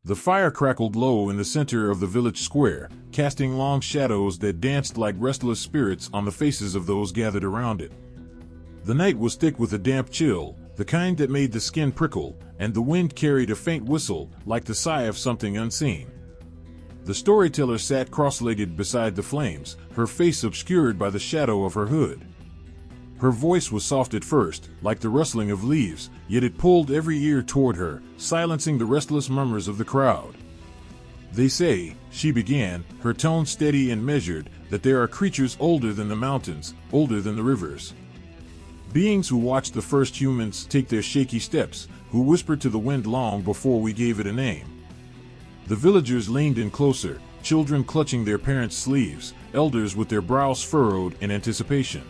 The fire crackled low in the center of the village square, casting long shadows that danced like restless spirits on the faces of those gathered around it. The night was thick with a damp chill, the kind that made the skin prickle, and the wind carried a faint whistle, like the sigh of something unseen. The storyteller sat cross-legged beside the flames, her face obscured by the shadow of her hood. Her voice was soft at first, like the rustling of leaves, yet it pulled every ear toward her, silencing the restless murmurs of the crowd. "They say," she began, her tone steady and measured, "that there are creatures older than the mountains, older than the rivers. Beings who watched the first humans take their shaky steps, who whispered to the wind long before we gave it a name." The villagers leaned in closer, children clutching their parents' sleeves, elders with their brows furrowed in anticipation.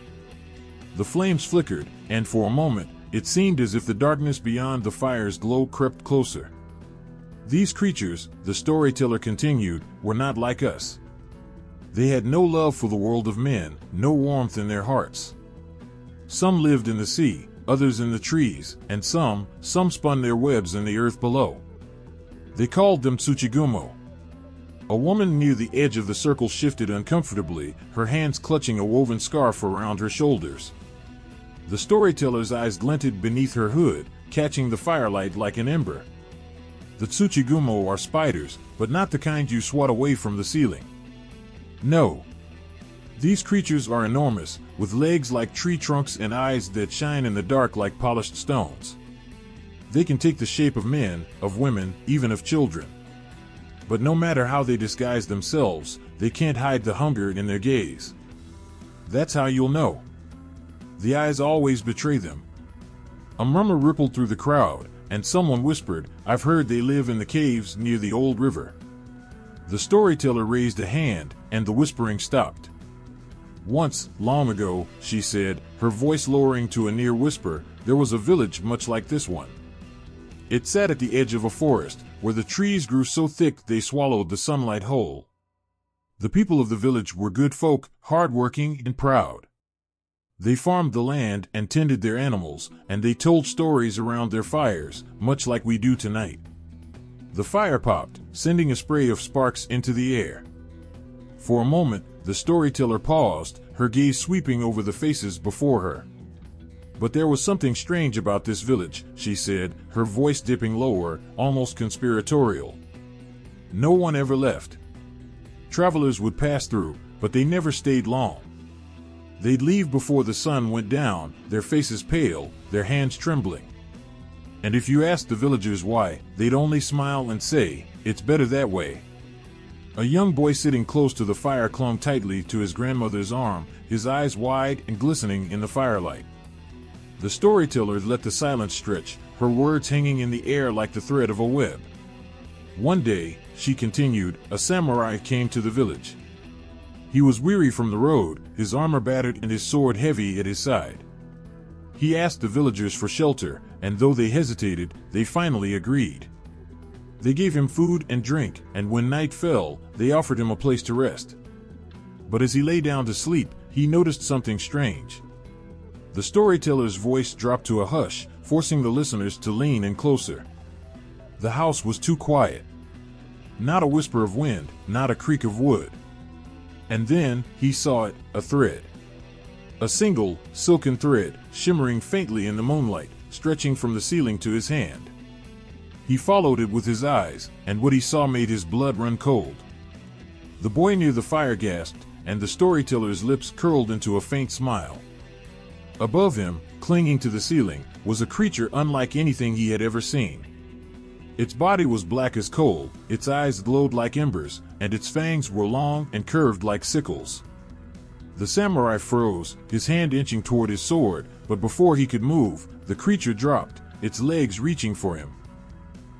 The flames flickered, and for a moment, it seemed as if the darkness beyond the fire's glow crept closer. "These creatures," the storyteller continued, "were not like us. They had no love for the world of men, no warmth in their hearts. Some lived in the sea, others in the trees, and some spun their webs in the earth below. They called them Tsuchigumo." A woman near the edge of the circle shifted uncomfortably, her hands clutching a woven scarf around her shoulders. The storyteller's eyes glinted beneath her hood, catching the firelight like an ember. "The Tsuchigumo are spiders, but not the kind you swat away from the ceiling. No. These creatures are enormous, with legs like tree trunks and eyes that shine in the dark like polished stones. They can take the shape of men, of women, even of children. But no matter how they disguise themselves, they can't hide the hunger in their gaze. That's how you'll know. The eyes always betray them." A murmur rippled through the crowd, and someone whispered, "I've heard they live in the caves near the old river." The storyteller raised a hand, and the whispering stopped. "Once, long ago," she said, her voice lowering to a near whisper, "there was a village much like this one. It sat at the edge of a forest, where the trees grew so thick they swallowed the sunlight whole. The people of the village were good folk, hard-working and proud. They farmed the land and tended their animals, and they told stories around their fires, much like we do tonight." The fire popped, sending a spray of sparks into the air. For a moment, the storyteller paused, her gaze sweeping over the faces before her. "But there was something strange about this village," she said, her voice dipping lower, almost conspiratorial. "No one ever left. Travelers would pass through, but they never stayed long. They'd leave before the sun went down, their faces pale, their hands trembling. And if you asked the villagers why, they'd only smile and say, 'It's better that way.'" A young boy sitting close to the fire clung tightly to his grandmother's arm, his eyes wide and glistening in the firelight. The storyteller let the silence stretch, her words hanging in the air like the thread of a web. "One day," she continued, "a samurai came to the village. He was weary from the road, his armor battered and his sword heavy at his side. He asked the villagers for shelter, and though they hesitated, they finally agreed. They gave him food and drink, and when night fell, they offered him a place to rest. But as he lay down to sleep, he noticed something strange." The storyteller's voice dropped to a hush, forcing the listeners to lean in closer. The house was too quiet. Not a whisper of wind, not a creak of wood. And then, he saw it, a thread. A single, silken thread, shimmering faintly in the moonlight, stretching from the ceiling to his hand. He followed it with his eyes, and what he saw made his blood run cold. The boy near the fire gasped, and the storyteller's lips curled into a faint smile. Above him, clinging to the ceiling, was a creature unlike anything he had ever seen. Its body was black as coal, its eyes glowed like embers, and its fangs were long and curved like sickles. The samurai froze, his hand inching toward his sword, but before he could move, the creature dropped, its legs reaching for him.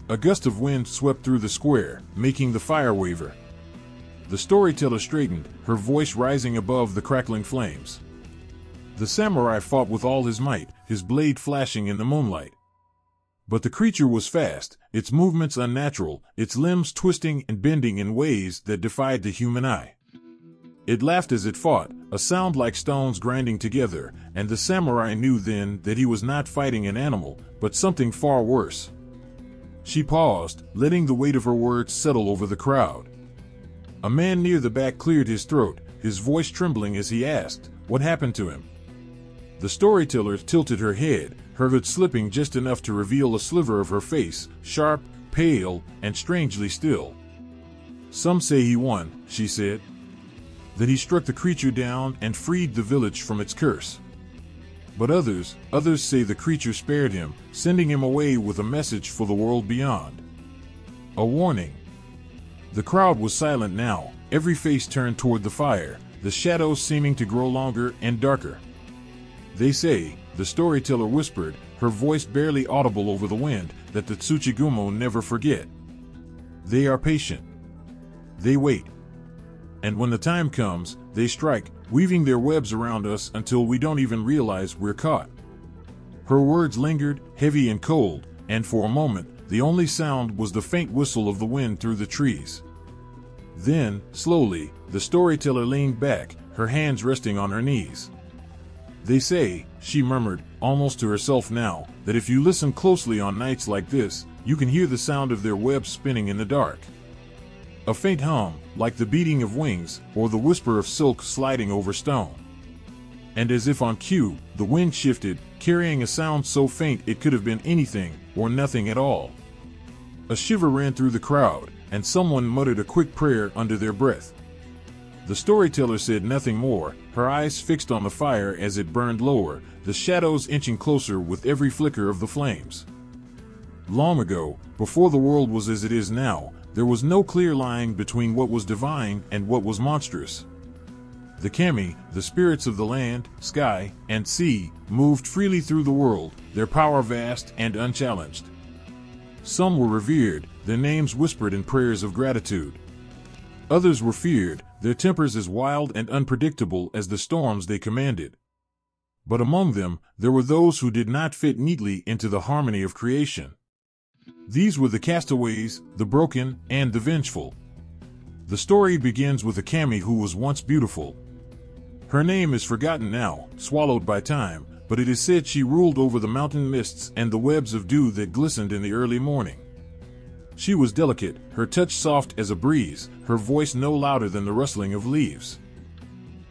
A gust of wind swept through the square, making the fire waver. The storyteller straightened, her voice rising above the crackling flames. The samurai fought with all his might, his blade flashing in the moonlight. But the creature was fast, its movements unnatural, its limbs twisting and bending in ways that defied the human eye. It laughed as it fought, a sound like stones grinding together, and the samurai knew then that he was not fighting an animal, but something far worse. She paused, letting the weight of her words settle over the crowd. A man near the back cleared his throat, his voice trembling as he asked, "What happened to him?" The storyteller tilted her head, her hood slipping just enough to reveal a sliver of her face, sharp, pale, and strangely still. "Some say he won," she said. "That he struck the creature down and freed the village from its curse. But others say the creature spared him, sending him away with a message for the world beyond. A warning." The crowd was silent now, every face turned toward the fire, the shadows seeming to grow longer and darker. "They say," the storyteller whispered, her voice barely audible over the wind, "that the Tsuchigumo never forget. They are patient. They wait. And when the time comes, they strike, weaving their webs around us until we don't even realize we're caught." Her words lingered, heavy and cold, and for a moment, the only sound was the faint whistle of the wind through the trees. Then, slowly, the storyteller leaned back, her hands resting on her knees. "They say," she murmured, almost to herself now, "that if you listen closely on nights like this, you can hear the sound of their webs spinning in the dark. A faint hum, like the beating of wings, or the whisper of silk sliding over stone." And as if on cue, the wind shifted, carrying a sound so faint it could have been anything, or nothing at all. A shiver ran through the crowd, and someone muttered a quick prayer under their breath. The storyteller said nothing more, her eyes fixed on the fire as it burned lower, the shadows inching closer with every flicker of the flames. Long ago, before the world was as it is now, there was no clear line between what was divine and what was monstrous. The kami, the spirits of the land, sky, and sea, moved freely through the world, their power vast and unchallenged. Some were revered, their names whispered in prayers of gratitude. Others were feared, their tempers as wild and unpredictable as the storms they commanded. But among them, there were those who did not fit neatly into the harmony of creation. These were the castaways, the broken, and the vengeful. The story begins with a kami who was once beautiful. Her name is forgotten now, swallowed by time, but it is said she ruled over the mountain mists and the webs of dew that glistened in the early morning. She was delicate, her touch soft as a breeze, her voice no louder than the rustling of leaves.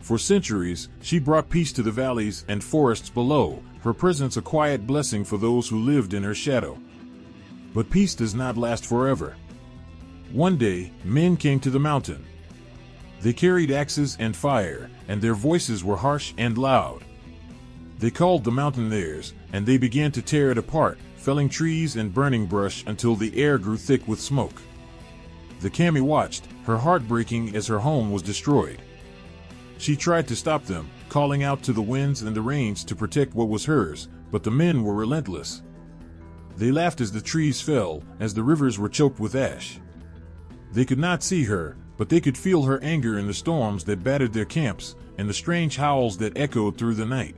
For centuries, she brought peace to the valleys and forests below, her presence a quiet blessing for those who lived in her shadow. But peace does not last forever. One day, men came to the mountain. They carried axes and fire, and their voices were harsh and loud. They called the mountain theirs, and they began to tear it apart, felling trees and burning brush until the air grew thick with smoke. The kami watched, her heart breaking as her home was destroyed. She tried to stop them, calling out to the winds and the rains to protect what was hers, but the men were relentless. They laughed as the trees fell, as the rivers were choked with ash. They could not see her, but they could feel her anger in the storms that battered their camps, and the strange howls that echoed through the night.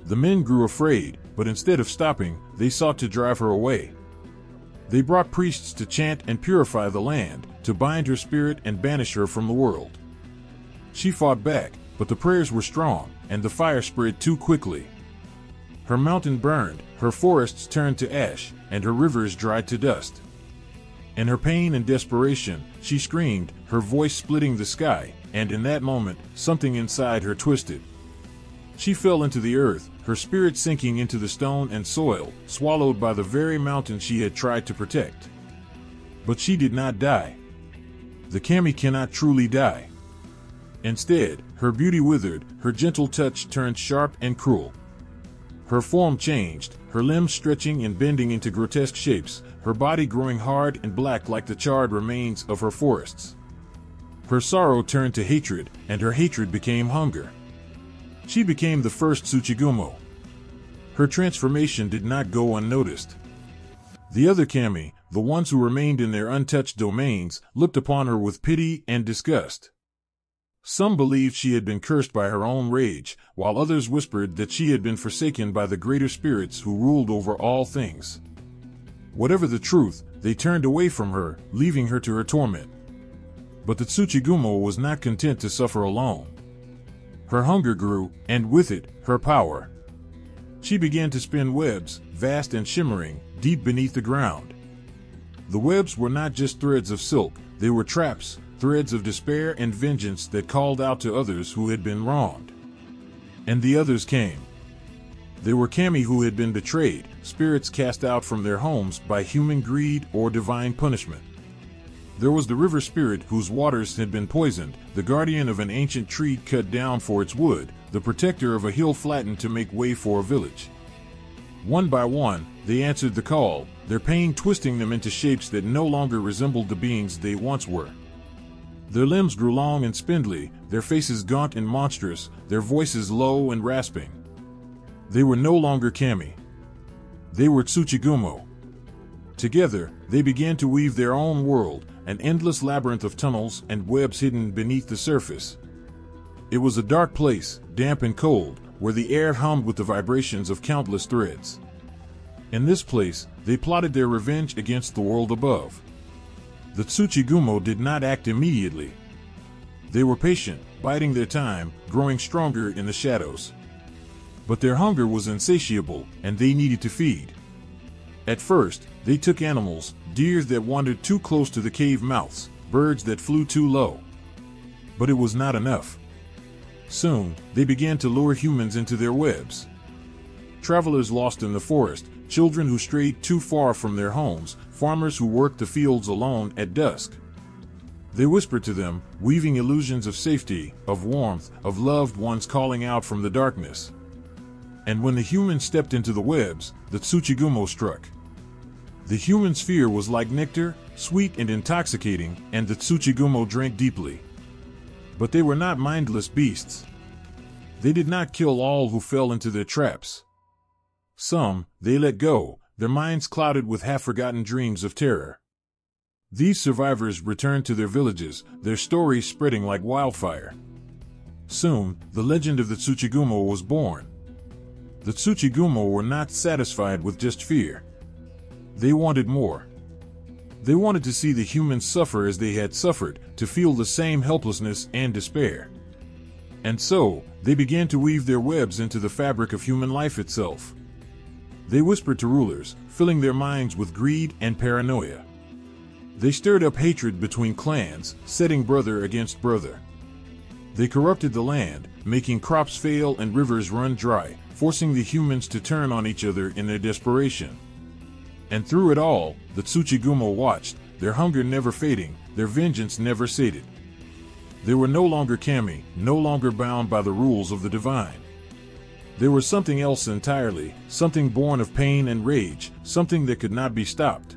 The men grew afraid, but instead of stopping, they sought to drive her away. They brought priests to chant and purify the land, to bind her spirit and banish her from the world. She fought back, but the prayers were strong, and the fire spread too quickly. Her mountain burned, her forests turned to ash, and her rivers dried to dust. In her pain and desperation, she screamed, her voice splitting the sky, and in that moment, something inside her twisted. She fell into the earth, her spirit sinking into the stone and soil, swallowed by the very mountain she had tried to protect. But she did not die. The kami cannot truly die. Instead, her beauty withered, her gentle touch turned sharp and cruel. Her form changed, her limbs stretching and bending into grotesque shapes, her body growing hard and black like the charred remains of her forests. Her sorrow turned to hatred, and her hatred became hunger. She became the first Tsuchigumo. Her transformation did not go unnoticed. The other kami, the ones who remained in their untouched domains, looked upon her with pity and disgust. Some believed she had been cursed by her own rage, while others whispered that she had been forsaken by the greater spirits who ruled over all things. Whatever the truth, they turned away from her, leaving her to her torment. But the Tsuchigumo was not content to suffer alone. Her hunger grew, and with it, her power. She began to spin webs, vast and shimmering, deep beneath the ground. The webs were not just threads of silk, they were traps, threads of despair and vengeance that called out to others who had been wronged. And the others came. They were kami who had been betrayed, spirits cast out from their homes by human greed or divine punishment. There was the river spirit whose waters had been poisoned, the guardian of an ancient tree cut down for its wood, the protector of a hill flattened to make way for a village. One by one, they answered the call, their pain twisting them into shapes that no longer resembled the beings they once were. Their limbs grew long and spindly, their faces gaunt and monstrous, their voices low and rasping. They were no longer kami. They were Tsuchigumo. Together, they began to weave their own world, an endless labyrinth of tunnels and webs hidden beneath the surface. It was a dark place, damp and cold, where the air hummed with the vibrations of countless threads. In this place, they plotted their revenge against the world above. The Tsuchigumo did not act immediately. They were patient, biding their time, growing stronger in the shadows. But their hunger was insatiable, and they needed to feed. At first, they took animals, deer that wandered too close to the cave mouths, birds that flew too low. But it was not enough. Soon, they began to lure humans into their webs. Travelers lost in the forest, children who strayed too far from their homes, farmers who worked the fields alone at dusk. They whispered to them, weaving illusions of safety, of warmth, of loved ones calling out from the darkness. And when the humans stepped into the webs, the Tsuchigumo struck. The human's fear was like nectar, sweet and intoxicating, and the Tsuchigumo drank deeply. But they were not mindless beasts. They did not kill all who fell into their traps. Some, they let go, their minds clouded with half-forgotten dreams of terror. These survivors returned to their villages, their stories spreading like wildfire. Soon, the legend of the Tsuchigumo was born. The Tsuchigumo were not satisfied with just fear. They wanted more. They wanted to see the humans suffer as they had suffered, to feel the same helplessness and despair. And so, they began to weave their webs into the fabric of human life itself. They whispered to rulers, filling their minds with greed and paranoia. They stirred up hatred between clans, setting brother against brother. They corrupted the land, making crops fail and rivers run dry, forcing the humans to turn on each other in their desperation. And through it all, the Tsuchigumo watched, their hunger never fading, their vengeance never sated. They were no longer kami, no longer bound by the rules of the divine. They were something else entirely, something born of pain and rage, something that could not be stopped.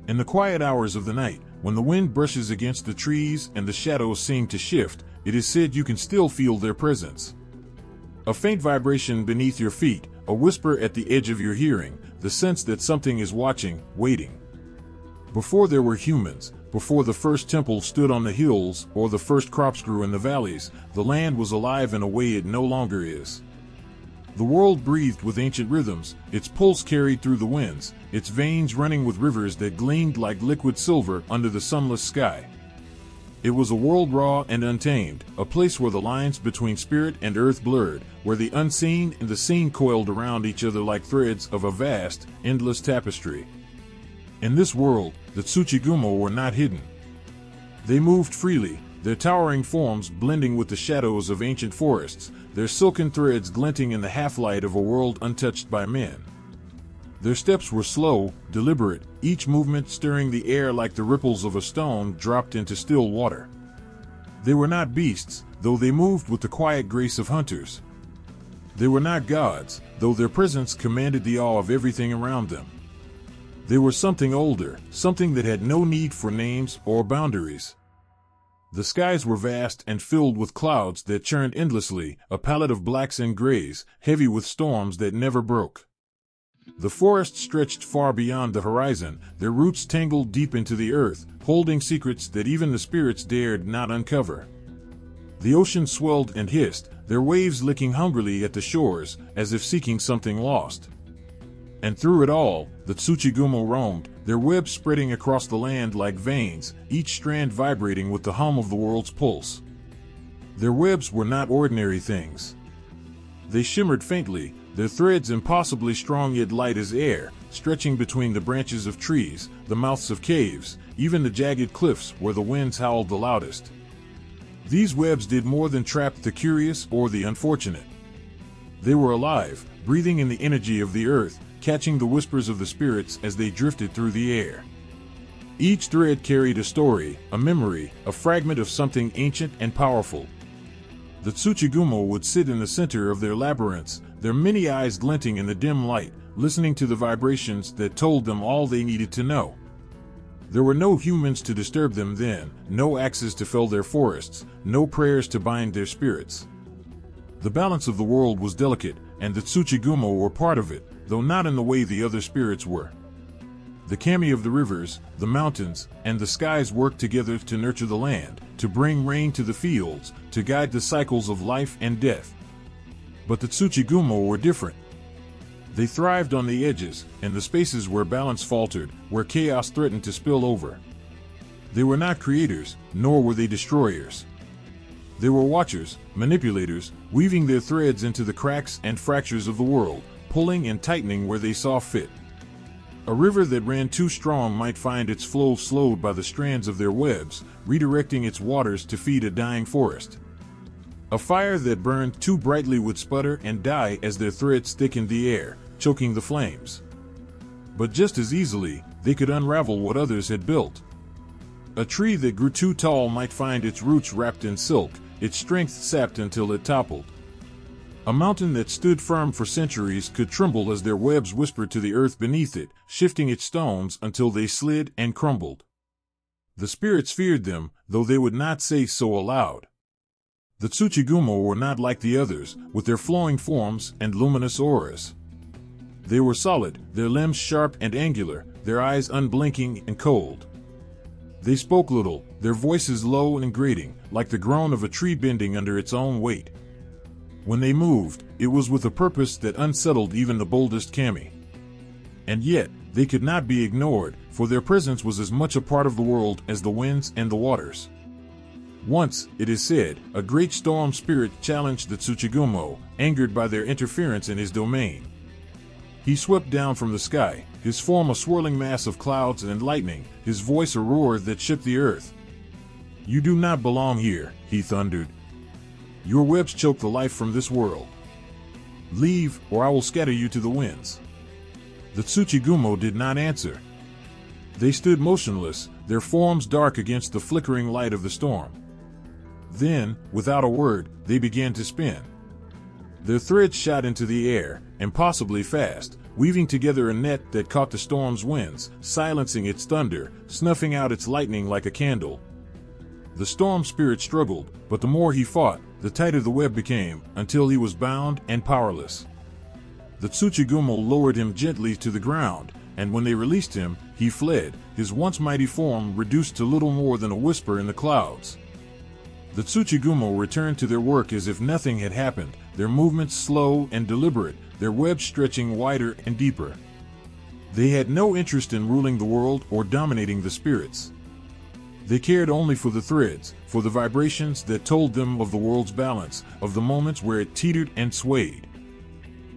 In the quiet hours of the night, when the wind brushes against the trees and the shadows seem to shift, it is said you can still feel their presence. A faint vibration beneath your feet, a whisper at the edge of your hearing, the sense that something is watching, waiting. Before there were humans, before the first temple stood on the hills or the first crops grew in the valleys, the land was alive in a way it no longer is. The world breathed with ancient rhythms, its pulse carried through the winds, its veins running with rivers that gleamed like liquid silver under the sunless sky. It was a world raw and untamed, a place where the lines between spirit and earth blurred, where the unseen and the seen coiled around each other like threads of a vast, endless tapestry. In this world, the Tsuchigumo were not hidden. They moved freely, their towering forms blending with the shadows of ancient forests, their silken threads glinting in the half-light of a world untouched by men. Their steps were slow, deliberate, each movement stirring the air like the ripples of a stone dropped into still water. They were not beasts, though they moved with the quiet grace of hunters. They were not gods, though their presence commanded the awe of everything around them. They were something older, something that had no need for names or boundaries. The skies were vast and filled with clouds that churned endlessly, a palette of blacks and grays, heavy with storms that never broke. The forest stretched far beyond the horizon, their roots tangled deep into the earth, holding secrets that even the spirits dared not uncover. The ocean swelled and hissed, their waves licking hungrily at the shores, as if seeking something lost. And through it all, the Tsuchigumo roamed, their webs spreading across the land like veins, each strand vibrating with the hum of the world's pulse. Their webs were not ordinary things. They shimmered faintly, their threads impossibly strong yet light as air, stretching between the branches of trees, the mouths of caves, even the jagged cliffs where the winds howled the loudest. These webs did more than trap the curious or the unfortunate. They were alive, breathing in the energy of the earth, catching the whispers of the spirits as they drifted through the air. Each thread carried a story, a memory, a fragment of something ancient and powerful. The Tsuchigumo would sit in the center of their labyrinths, their many eyes glinting in the dim light, listening to the vibrations that told them all they needed to know. There were no humans to disturb them then, no axes to fell their forests, no prayers to bind their spirits. The balance of the world was delicate, and the Tsuchigumo were part of it, though not in the way the other spirits were. The kami of the rivers, the mountains, and the skies worked together to nurture the land, to bring rain to the fields, to guide the cycles of life and death. But the Tsuchigumo were different. They thrived on the edges, in the spaces where balance faltered, where chaos threatened to spill over. They were not creators, nor were they destroyers. They were watchers, manipulators, weaving their threads into the cracks and fractures of the world, pulling and tightening where they saw fit. A river that ran too strong might find its flow slowed by the strands of their webs, redirecting its waters to feed a dying forest. A fire that burned too brightly would sputter and die as their threads thickened the air, choking the flames. But just as easily, they could unravel what others had built. A tree that grew too tall might find its roots wrapped in silk, its strength sapped until it toppled. A mountain that stood firm for centuries could tremble as their webs whispered to the earth beneath it, shifting its stones until they slid and crumbled. The spirits feared them, though they would not say so aloud. The Tsuchigumo were not like the others, with their flowing forms and luminous auras. They were solid, their limbs sharp and angular, their eyes unblinking and cold. They spoke little, their voices low and grating, like the groan of a tree bending under its own weight. When they moved, it was with a purpose that unsettled even the boldest kami. And yet, they could not be ignored, for their presence was as much a part of the world as the winds and the waters. Once, it is said, a great storm spirit challenged the Tsuchigumo, angered by their interference in his domain. He swept down from the sky, his form a swirling mass of clouds and lightning, his voice a roar that shook the earth. "You do not belong here," he thundered. "Your webs choke the life from this world. Leave, or I will scatter you to the winds." The Tsuchigumo did not answer. They stood motionless, their forms dark against the flickering light of the storm. Then, without a word, they began to spin. Their threads shot into the air, impossibly fast, weaving together a net that caught the storm's winds, silencing its thunder, snuffing out its lightning like a candle. The storm spirit struggled, but the more he fought, the tighter the web became, until he was bound and powerless. The Tsuchigumo lowered him gently to the ground, and when they released him, he fled, his once mighty form reduced to little more than a whisper in the clouds. The Tsuchigumo returned to their work as if nothing had happened, their movements slow and deliberate, their webs stretching wider and deeper. They had no interest in ruling the world or dominating the spirits. They cared only for the threads, for the vibrations that told them of the world's balance, of the moments where it teetered and swayed.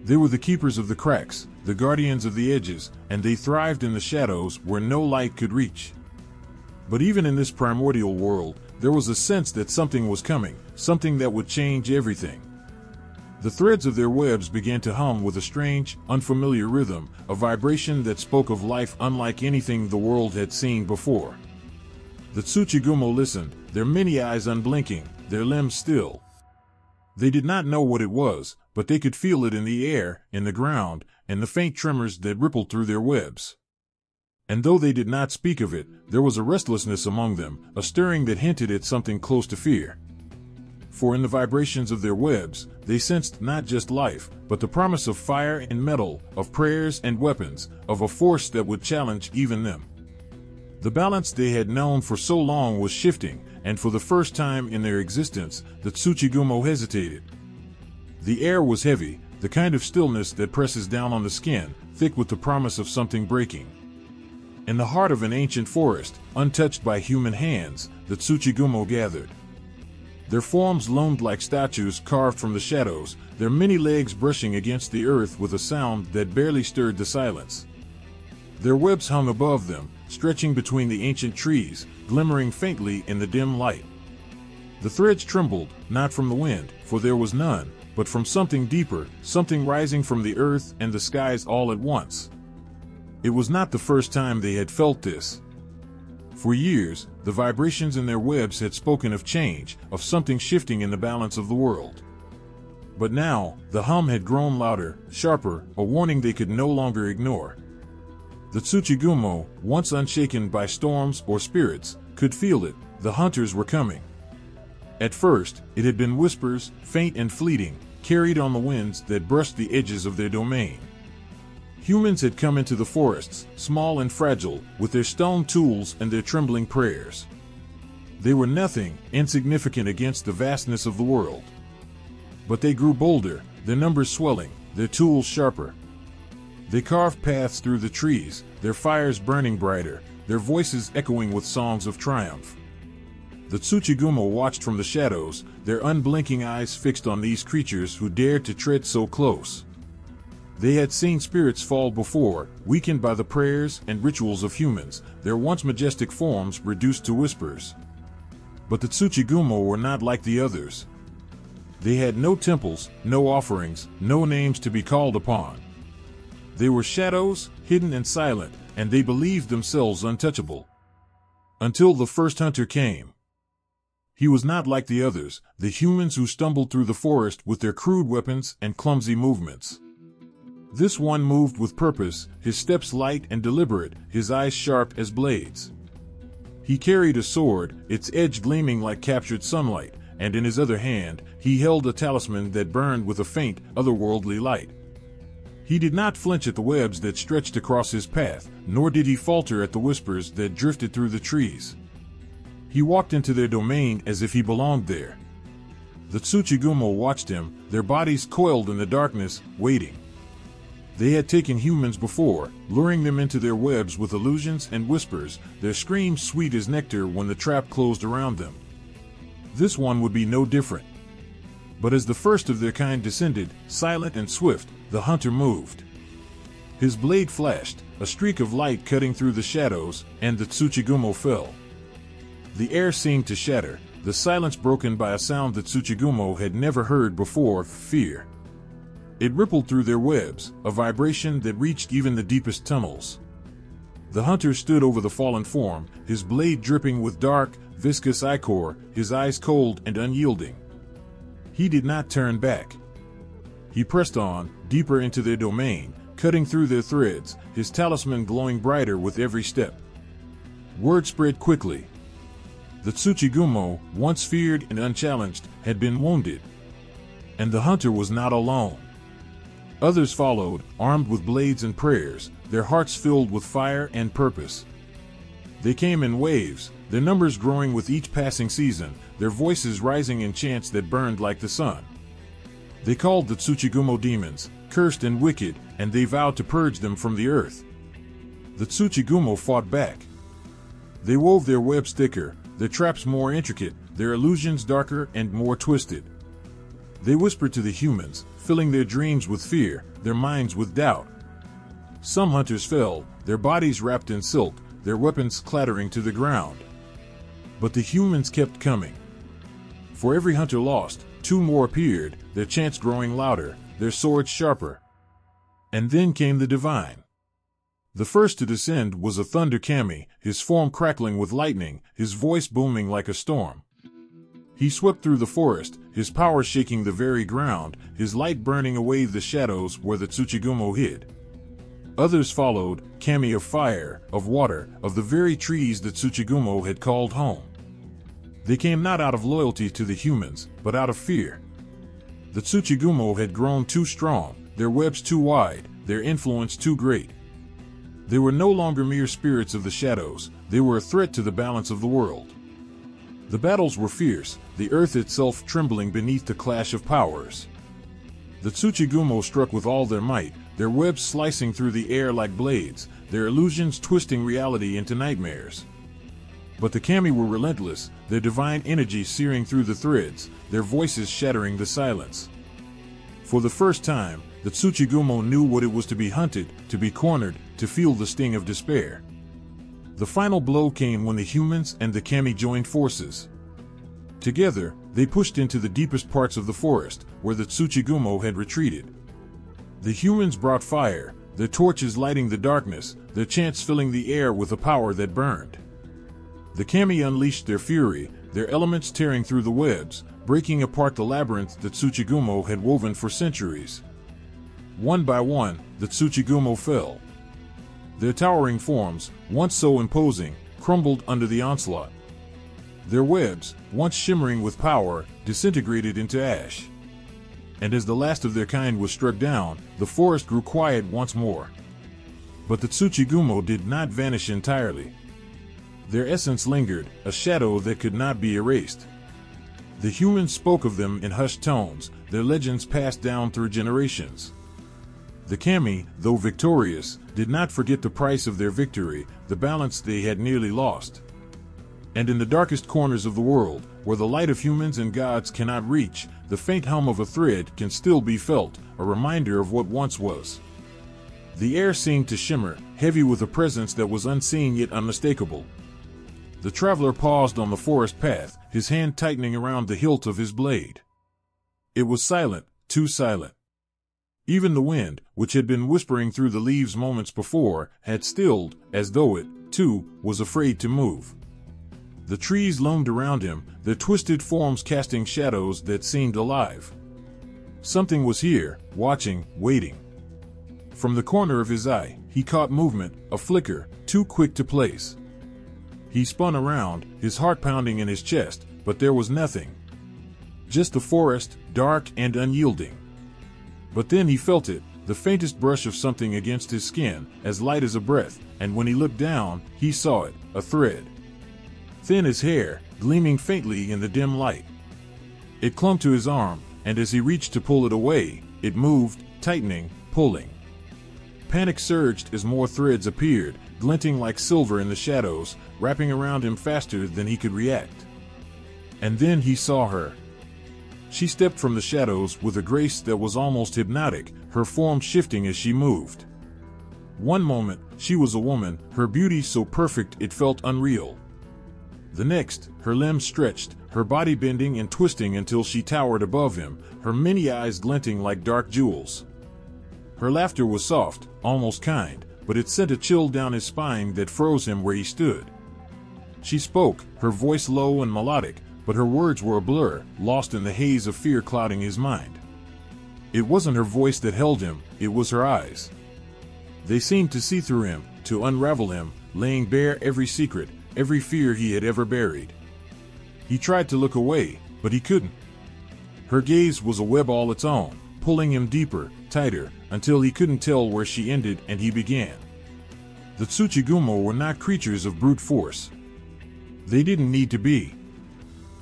They were the keepers of the cracks, the guardians of the edges, and they thrived in the shadows where no light could reach. But even in this primordial world, there was a sense that something was coming, something that would change everything. The threads of their webs began to hum with a strange, unfamiliar rhythm, a vibration that spoke of life unlike anything the world had seen before. The Tsuchigumo listened, their many eyes unblinking, their limbs still. They did not know what it was, but they could feel it in the air, in the ground, and the faint tremors that rippled through their webs. And though they did not speak of it, there was a restlessness among them, a stirring that hinted at something close to fear. For in the vibrations of their webs, they sensed not just life, but the promise of fire and metal, of prayers and weapons, of a force that would challenge even them. The balance they had known for so long was shifting, and for the first time in their existence, the Tsuchigumo hesitated. The air was heavy, the kind of stillness that presses down on the skin, thick with the promise of something breaking. In the heart of an ancient forest, untouched by human hands, the Tsuchigumo gathered. Their forms loomed like statues carved from the shadows, their many legs brushing against the earth with a sound that barely stirred the silence. Their webs hung above them, stretching between the ancient trees, glimmering faintly in the dim light. The threads trembled, not from the wind, for there was none, but from something deeper, something rising from the earth and the skies all at once. It was not the first time they had felt this. For years, the vibrations in their webs had spoken of change, of something shifting in the balance of the world. But now, the hum had grown louder, sharper, a warning they could no longer ignore. The Tsuchigumo, once unshaken by storms or spirits, could feel it. The hunters were coming. At first, it had been whispers, faint and fleeting, carried on the winds that brushed the edges of their domain. Humans had come into the forests, small and fragile, with their stone tools and their trembling prayers. They were nothing, insignificant against the vastness of the world. But they grew bolder, their numbers swelling, their tools sharper. They carved paths through the trees, their fires burning brighter, their voices echoing with songs of triumph. The Tsuchigumo watched from the shadows, their unblinking eyes fixed on these creatures who dared to tread so close. They had seen spirits fall before, weakened by the prayers and rituals of humans, their once majestic forms reduced to whispers. But the Tsuchigumo were not like the others. They had no temples, no offerings, no names to be called upon. They were shadows, hidden and silent, and they believed themselves untouchable. Until the first hunter came. He was not like the others, the humans who stumbled through the forest with their crude weapons and clumsy movements. This one moved with purpose, his steps light and deliberate, his eyes sharp as blades. He carried a sword, its edge gleaming like captured sunlight, and in his other hand, he held a talisman that burned with a faint, otherworldly light. He did not flinch at the webs that stretched across his path, nor did he falter at the whispers that drifted through the trees. He walked into their domain as if he belonged there. The Tsuchigumo watched him, their bodies coiled in the darkness, waiting. They had taken humans before, luring them into their webs with illusions and whispers, their screams sweet as nectar when the trap closed around them. This one would be no different. But as the first of their kind descended, silent and swift, the hunter moved. His blade flashed, a streak of light cutting through the shadows, and the Tsuchigumo fell. The air seemed to shatter, the silence broken by a sound that Tsuchigumo had never heard before, fear. It rippled through their webs, a vibration that reached even the deepest tunnels. The hunter stood over the fallen form, his blade dripping with dark, viscous ichor, his eyes cold and unyielding. He did not turn back. He pressed on, deeper into their domain, cutting through their threads, his talisman glowing brighter with every step. Word spread quickly. The Tsuchigumo, once feared and unchallenged, had been wounded. And the hunter was not alone. Others followed, armed with blades and prayers, their hearts filled with fire and purpose. They came in waves, their numbers growing with each passing season, their voices rising in chants that burned like the sun. They called the Tsuchigumo demons, cursed and wicked, and they vowed to purge them from the earth. The Tsuchigumo fought back. They wove their webs thicker, their traps more intricate, their illusions darker and more twisted. They whispered to the humans, filling their dreams with fear, their minds with doubt. Some hunters fell, their bodies wrapped in silk, their weapons clattering to the ground. But the humans kept coming. For every hunter lost, two more appeared, their chants growing louder, their swords sharper. And then came the divine. The first to descend was a thunder kami, his form crackling with lightning, his voice booming like a storm. He swept through the forest, his power shaking the very ground, his light burning away the shadows where the Tsuchigumo hid. Others followed, kami of fire, of water, of the very trees that Tsuchigumo had called home. They came not out of loyalty to the humans, but out of fear. The Tsuchigumo had grown too strong, their webs too wide, their influence too great. They were no longer mere spirits of the shadows, they were a threat to the balance of the world. The battles were fierce, the earth itself trembling beneath the clash of powers. The Tsuchigumo struck with all their might, their webs slicing through the air like blades, their illusions twisting reality into nightmares. But the kami were relentless, their divine energy searing through the threads, their voices shattering the silence. For the first time, the Tsuchigumo knew what it was to be hunted, to be cornered, to feel the sting of despair. The final blow came when the humans and the kami joined forces. Together, they pushed into the deepest parts of the forest, where the Tsuchigumo had retreated. The humans brought fire, their torches lighting the darkness, their chants filling the air with a power that burned. The kami unleashed their fury, their elements tearing through the webs, breaking apart the labyrinth that Tsuchigumo had woven for centuries. One by one, the Tsuchigumo fell. Their towering forms, once so imposing, crumbled under the onslaught. Their webs, once shimmering with power, disintegrated into ash. And as the last of their kind was struck down, the forest grew quiet once more. But the Tsuchigumo did not vanish entirely. Their essence lingered, a shadow that could not be erased. The humans spoke of them in hushed tones, their legends passed down through generations. The kami, though victorious, did not forget the price of their victory, the balance they had nearly lost. And in the darkest corners of the world, where the light of humans and gods cannot reach, the faint hum of a thread can still be felt, a reminder of what once was. The air seemed to shimmer, heavy with a presence that was unseen yet unmistakable. The traveler paused on the forest path, his hand tightening around the hilt of his blade. It was silent, too silent. Even the wind, which had been whispering through the leaves moments before, had stilled, as though it, too, was afraid to move. The trees loomed around him, their twisted forms casting shadows that seemed alive. Something was here, watching, waiting. From the corner of his eye, he caught movement, a flicker, too quick to place. He spun around, his heart pounding in his chest, but there was nothing. Just the forest, dark and unyielding. But then he felt it, the faintest brush of something against his skin, as light as a breath, and when he looked down, he saw it, a thread. Thin as hair, gleaming faintly in the dim light. It clung to his arm, and as he reached to pull it away, it moved, tightening, pulling. Panic surged as more threads appeared, glinting like silver in the shadows, wrapping around him faster than he could react. And then he saw her. She stepped from the shadows with a grace that was almost hypnotic, her form shifting as she moved. One moment, she was a woman, her beauty so perfect it felt unreal. The next, her limbs stretched, her body bending and twisting until she towered above him, her many eyes glinting like dark jewels. Her laughter was soft, almost kind, but it sent a chill down his spine that froze him where he stood. She spoke, her voice low and melodic, but her words were a blur, lost in the haze of fear clouding his mind. It wasn't her voice that held him, it was her eyes. They seemed to see through him, to unravel him, laying bare every secret, every fear he had ever buried. He tried to look away, but he couldn't. Her gaze was a web all its own, pulling him deeper, tighter, until he couldn't tell where she ended and he began. The Tsuchigumo were not creatures of brute force. They didn't need to be.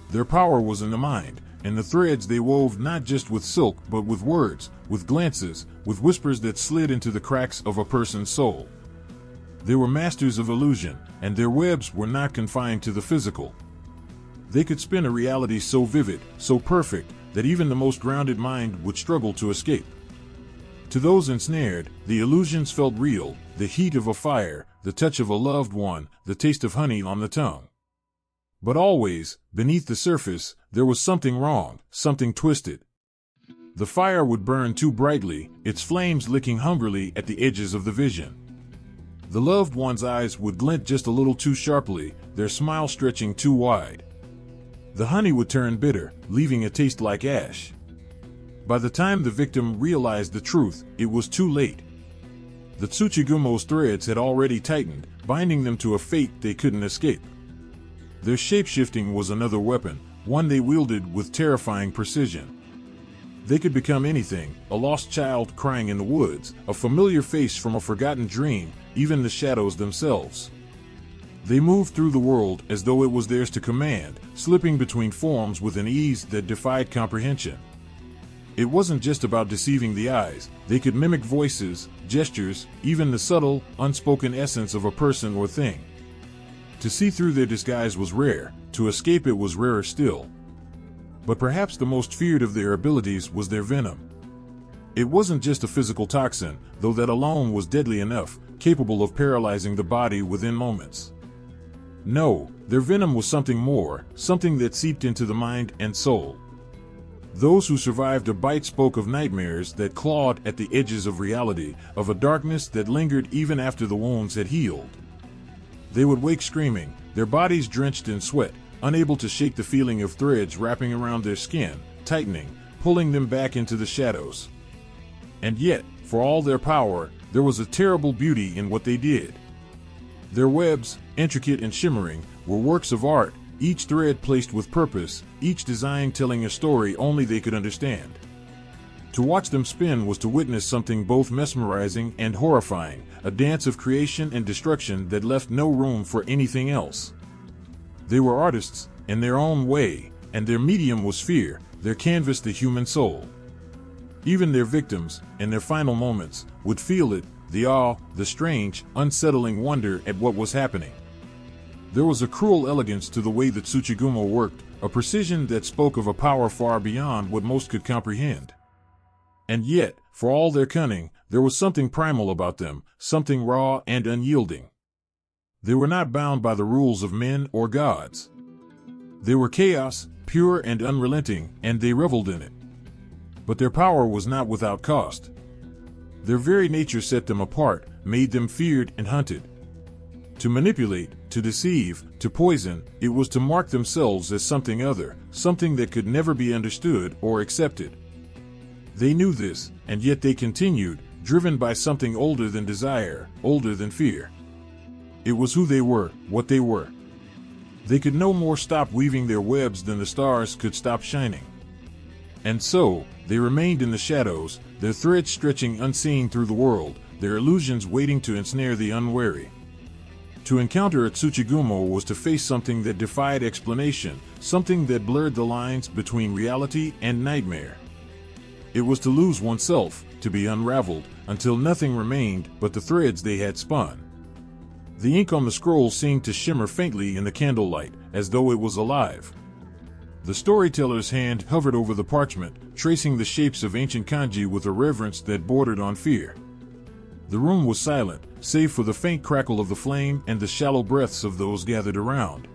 Their power was in the mind, and the threads they wove not just with silk but with words, with glances, with whispers that slid into the cracks of a person's soul. They were masters of illusion, and their webs were not confined to the physical. They could spin a reality so vivid, so perfect, that even the most grounded mind would struggle to escape. To those ensnared, the illusions felt real, the heat of a fire, the touch of a loved one, the taste of honey on the tongue. But always, beneath the surface, there was something wrong, something twisted. The fire would burn too brightly, its flames licking hungrily at the edges of the vision. The loved one's eyes would glint just a little too sharply, their smile stretching too wide. The honey would turn bitter, leaving a taste like ash. By the time the victim realized the truth, it was too late. The Tsuchigumo's threads had already tightened, binding them to a fate they couldn't escape. Their shape-shifting was another weapon, one they wielded with terrifying precision. They could become anything, a lost child crying in the woods, a familiar face from a forgotten dream, even the shadows themselves. They moved through the world as though it was theirs to command, slipping between forms with an ease that defied comprehension. It wasn't just about deceiving the eyes, they could mimic voices, gestures, even the subtle, unspoken essence of a person or thing. To see through their disguise was rare, to escape it was rarer still. But perhaps the most feared of their abilities was their venom. It wasn't just a physical toxin, though that alone was deadly enough, capable of paralyzing the body within moments. No, their venom was something more, something that seeped into the mind and soul. Those who survived a bite spoke of nightmares that clawed at the edges of reality, of a darkness that lingered even after the wounds had healed. They would wake screaming, their bodies drenched in sweat, unable to shake the feeling of threads wrapping around their skin, tightening, pulling them back into the shadows. And yet, for all their power, there was a terrible beauty in what they did. Their webs, intricate and shimmering, were works of art, each thread placed with purpose, each design telling a story only they could understand. To watch them spin was to witness something both mesmerizing and horrifying, a dance of creation and destruction that left no room for anything else. They were artists, in their own way, and their medium was fear, their canvas the human soul. Even their victims, in their final moments, would feel it, the awe, the strange, unsettling wonder at what was happening. There was a cruel elegance to the way that Tsuchigumo worked, a precision that spoke of a power far beyond what most could comprehend. And yet, for all their cunning, there was something primal about them, something raw and unyielding. They were not bound by the rules of men or gods. They were chaos, pure and unrelenting, and they reveled in it. But their power was not without cost. Their very nature set them apart, made them feared and hunted. To manipulate, to deceive, to poison, it was to mark themselves as something other, something that could never be understood or accepted. They knew this, and yet they continued, driven by something older than desire, older than fear. It was who they were, what they were. They could no more stop weaving their webs than the stars could stop shining. And so, they remained in the shadows, their threads stretching unseen through the world, their illusions waiting to ensnare the unwary. To encounter a Tsuchigumo was to face something that defied explanation, something that blurred the lines between reality and nightmare. It was to lose oneself, to be unraveled, until nothing remained but the threads they had spun. The ink on the scroll seemed to shimmer faintly in the candlelight, as though it was alive. The storyteller's hand hovered over the parchment, tracing the shapes of ancient kanji with a reverence that bordered on fear. The room was silent, save for the faint crackle of the flame and the shallow breaths of those gathered around.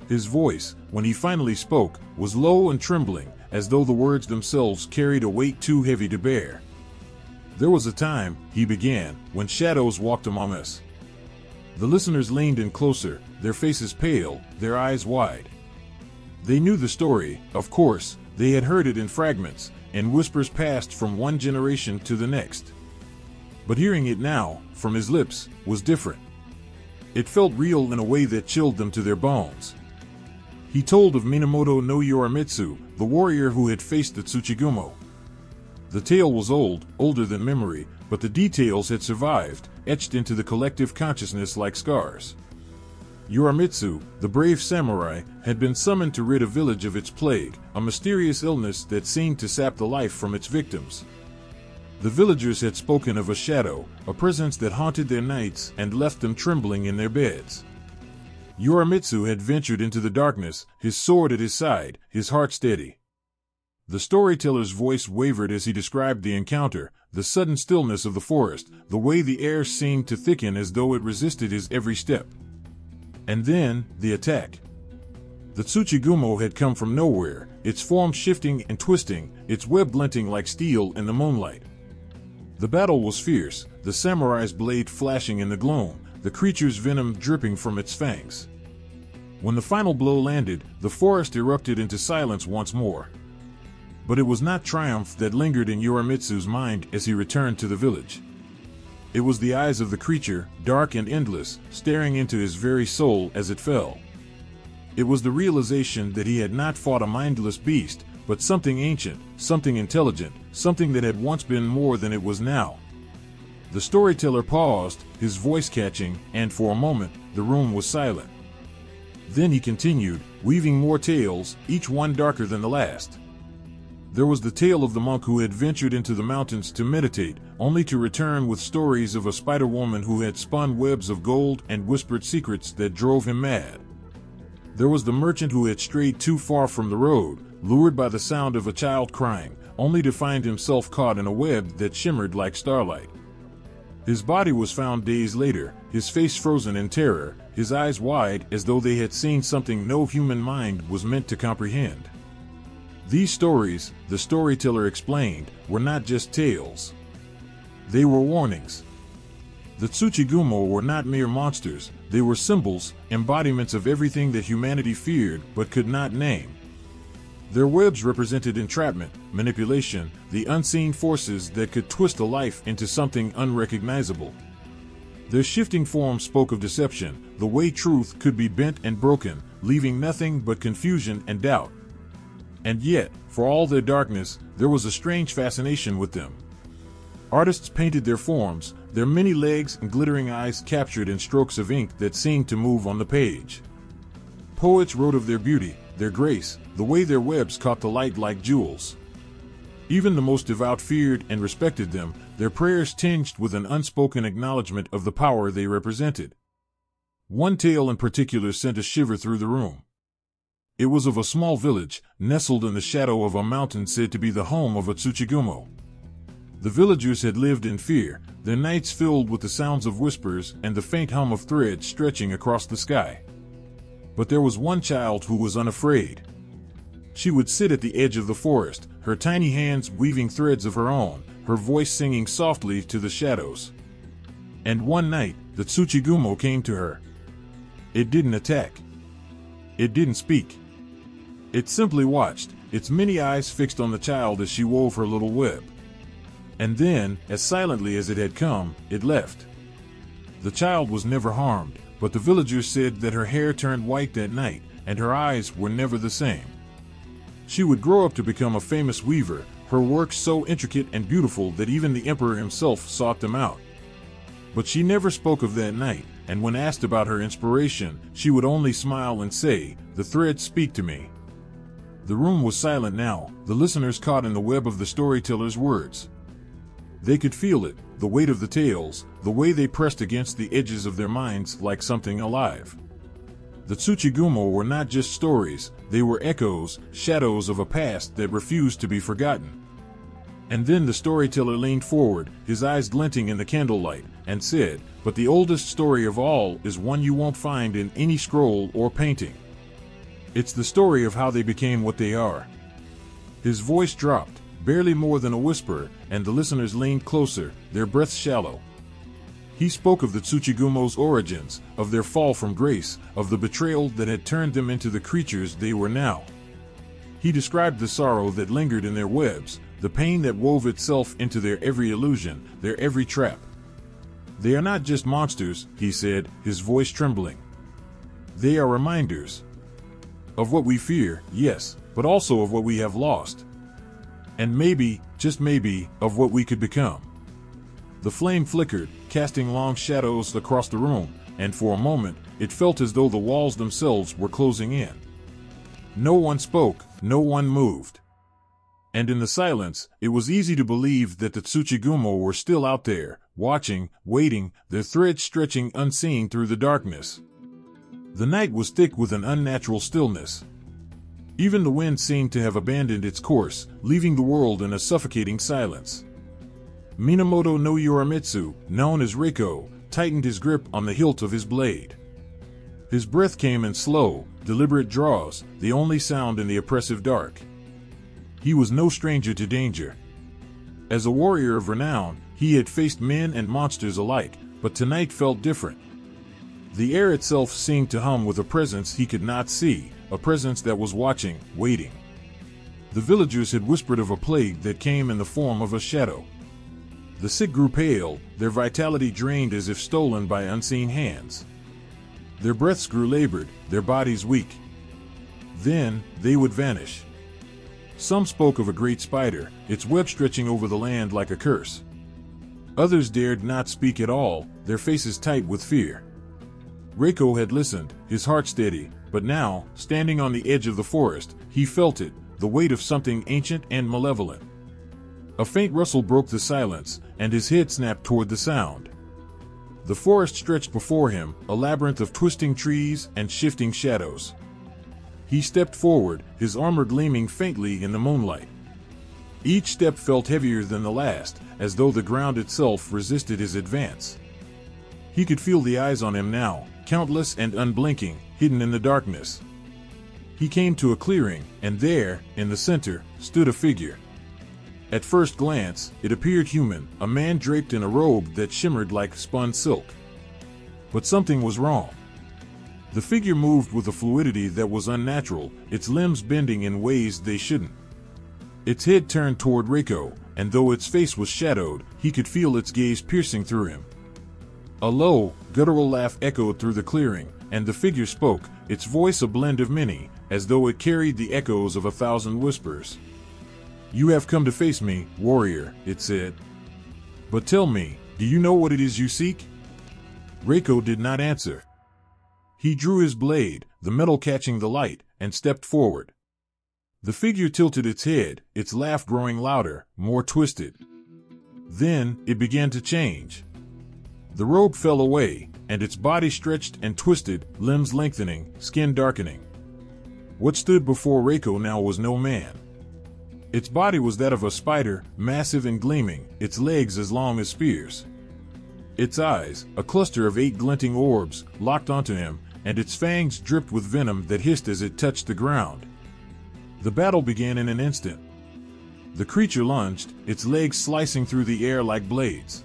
His voice, when he finally spoke, was low and trembling, as though the words themselves carried a weight too heavy to bear. There was a time, he began, when shadows walked among us. The listeners leaned in closer, their faces pale, their eyes wide. They knew the story, of course, they had heard it in fragments, and whispers passed from one generation to the next. But hearing it now, from his lips, was different. It felt real in a way that chilled them to their bones. He told of Minamoto no Yoramitsu, the warrior who had faced the Tsuchigumo. The tale was old, older than memory, but the details had survived, etched into the collective consciousness like scars. Yoramitsu, the brave samurai, had been summoned to rid a village of its plague, a mysterious illness that seemed to sap the life from its victims. The villagers had spoken of a shadow, a presence that haunted their nights and left them trembling in their beds. Yoramitsu had ventured into the darkness, his sword at his side, his heart steady. The storyteller's voice wavered as he described the encounter, the sudden stillness of the forest, the way the air seemed to thicken as though it resisted his every step. And then, the attack. The Tsuchigumo had come from nowhere, its form shifting and twisting, its web glinting like steel in the moonlight. The battle was fierce, the samurai's blade flashing in the gloom, the creature's venom dripping from its fangs. When the final blow landed, the forest erupted into silence once more. But it was not triumph that lingered in Yoramitsu's mind as he returned to the village. It was the eyes of the creature, dark and endless, staring into his very soul as it fell. It was the realization that he had not fought a mindless beast, but something ancient, something intelligent, something that had once been more than it was now. The storyteller paused, his voice catching, and for a moment, the room was silent. Then he continued, weaving more tales, each one darker than the last. There was the tale of the monk who had ventured into the mountains to meditate, only to return with stories of a spider woman who had spun webs of gold and whispered secrets that drove him mad. There was the merchant who had strayed too far from the road, lured by the sound of a child crying, only to find himself caught in a web that shimmered like starlight. His body was found days later, his face frozen in terror, his eyes wide as though they had seen something no human mind was meant to comprehend. These stories, the storyteller explained, were not just tales. They were warnings. The Tsuchigumo were not mere monsters, they were symbols, embodiments of everything that humanity feared but could not name. Their webs represented entrapment, manipulation, the unseen forces that could twist a life into something unrecognizable. Their shifting forms spoke of deception, the way truth could be bent and broken, leaving nothing but confusion and doubt. And yet, for all their darkness, there was a strange fascination with them. Artists painted their forms, their many legs and glittering eyes captured in strokes of ink that seemed to move on the page. Poets wrote of their beauty, their grace, the way their webs caught the light like jewels. Even the most devout feared and respected them, their prayers tinged with an unspoken acknowledgement of the power they represented. One tale in particular sent a shiver through the room. It was of a small village, nestled in the shadow of a mountain said to be the home of a Tsuchigumo. The villagers had lived in fear, their nights filled with the sounds of whispers and the faint hum of threads stretching across the sky. But there was one child who was unafraid. She would sit at the edge of the forest, her tiny hands weaving threads of her own, her voice singing softly to the shadows. And one night, the Tsuchigumo came to her. It didn't attack. It didn't speak. It simply watched, its many eyes fixed on the child as she wove her little web. And then, as silently as it had come, it left. The child was never harmed, but the villagers said that her hair turned white that night, and her eyes were never the same. She would grow up to become a famous weaver, her works so intricate and beautiful that even the emperor himself sought them out. But she never spoke of that night, and when asked about her inspiration, she would only smile and say, "The threads speak to me." The room was silent now, the listeners caught in the web of the storyteller's words. They could feel it, the weight of the tales, the way they pressed against the edges of their minds like something alive. The Tsuchigumo were not just stories, they were echoes, shadows of a past that refused to be forgotten. And then the storyteller leaned forward, his eyes glinting in the candlelight, and said, "But the oldest story of all is one you won't find in any scroll or painting. It's the story of how they became what they are." His voice dropped, barely more than a whisper, and the listeners leaned closer, their breaths shallow. He spoke of the Tsuchigumo's origins, of their fall from grace, of the betrayal that had turned them into the creatures they were now. He described the sorrow that lingered in their webs, the pain that wove itself into their every illusion, their every trap. "They are not just monsters," he said, his voice trembling. "They are reminders. Of what we fear, yes, but also of what we have lost. And maybe, just maybe, of what we could become." The flame flickered, casting long shadows across the room, and for a moment, it felt as though the walls themselves were closing in. No one spoke, no one moved. And in the silence, it was easy to believe that the Tsuchigumo were still out there, watching, waiting, their threads stretching unseen through the darkness. The night was thick with an unnatural stillness. Even the wind seemed to have abandoned its course, leaving the world in a suffocating silence. Minamoto no Yorimitsu, known as Reiko, tightened his grip on the hilt of his blade. His breath came in slow, deliberate draws, the only sound in the oppressive dark. He was no stranger to danger. As a warrior of renown, he had faced men and monsters alike, but tonight felt different. The air itself seemed to hum with a presence he could not see, a presence that was watching, waiting. The villagers had whispered of a plague that came in the form of a shadow. The sick grew pale, their vitality drained as if stolen by unseen hands. Their breaths grew labored, their bodies weak. Then, they would vanish. Some spoke of a great spider, its web stretching over the land like a curse. Others dared not speak at all, their faces tight with fear. Reiko had listened, his heart steady, but now, standing on the edge of the forest, he felt it, the weight of something ancient and malevolent. A faint rustle broke the silence, and his head snapped toward the sound. The forest stretched before him, a labyrinth of twisting trees and shifting shadows. He stepped forward, his armor gleaming faintly in the moonlight. Each step felt heavier than the last, as though the ground itself resisted his advance. He could feel the eyes on him now, countless and unblinking, hidden in the darkness. He came to a clearing, and there, in the center, stood a figure. At first glance, it appeared human, a man draped in a robe that shimmered like spun silk. But something was wrong. The figure moved with a fluidity that was unnatural, its limbs bending in ways they shouldn't. Its head turned toward Reiko, and though its face was shadowed, he could feel its gaze piercing through him. A low, guttural laugh echoed through the clearing, and the figure spoke, its voice a blend of many, as though it carried the echoes of 1,000 whispers. "You have come to face me, warrior," it said. "But tell me, do you know what it is you seek?" Reiko did not answer. He drew his blade, the metal catching the light, and stepped forward. The figure tilted its head, its laugh growing louder, more twisted. Then, it began to change. The robe fell away, and its body stretched and twisted, limbs lengthening, skin darkening. What stood before Reiko now was no man. Its body was that of a spider, massive and gleaming, its legs as long as spears. Its eyes, a cluster of 8 glinting orbs, locked onto him, and its fangs dripped with venom that hissed as it touched the ground. The battle began in an instant. The creature lunged, its legs slicing through the air like blades.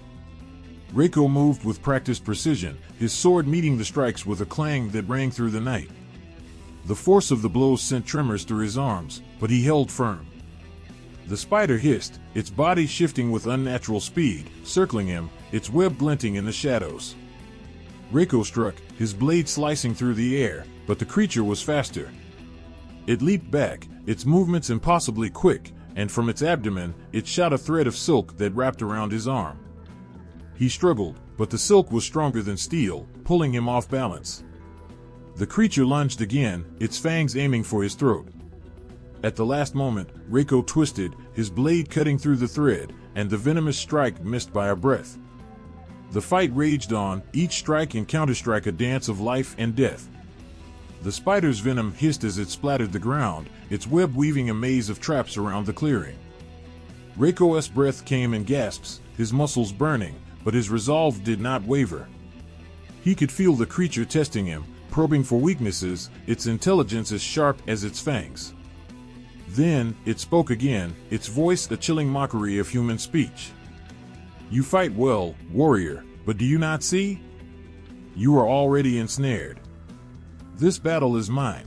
Reiko moved with practiced precision, his sword meeting the strikes with a clang that rang through the night. The force of the blows sent tremors through his arms, but he held firm. The spider hissed, its body shifting with unnatural speed, circling him, its web glinting in the shadows. Reiko struck, his blade slicing through the air, but the creature was faster. It leaped back, its movements impossibly quick, and from its abdomen, it shot a thread of silk that wrapped around his arm. He struggled, but the silk was stronger than steel, pulling him off balance. The creature lunged again, its fangs aiming for his throat. At the last moment, Reiko twisted, his blade cutting through the thread, and the venomous strike missed by a breath. The fight raged on, each strike and counterstrike a dance of life and death. The spider's venom hissed as it splattered the ground, its web weaving a maze of traps around the clearing. Reiko's breath came in gasps, his muscles burning, but his resolve did not waver. He could feel the creature testing him, probing for weaknesses, its intelligence as sharp as its fangs. Then, it spoke again, its voice a chilling mockery of human speech. "You fight well, warrior, but do you not see? You are already ensnared. This battle is mine."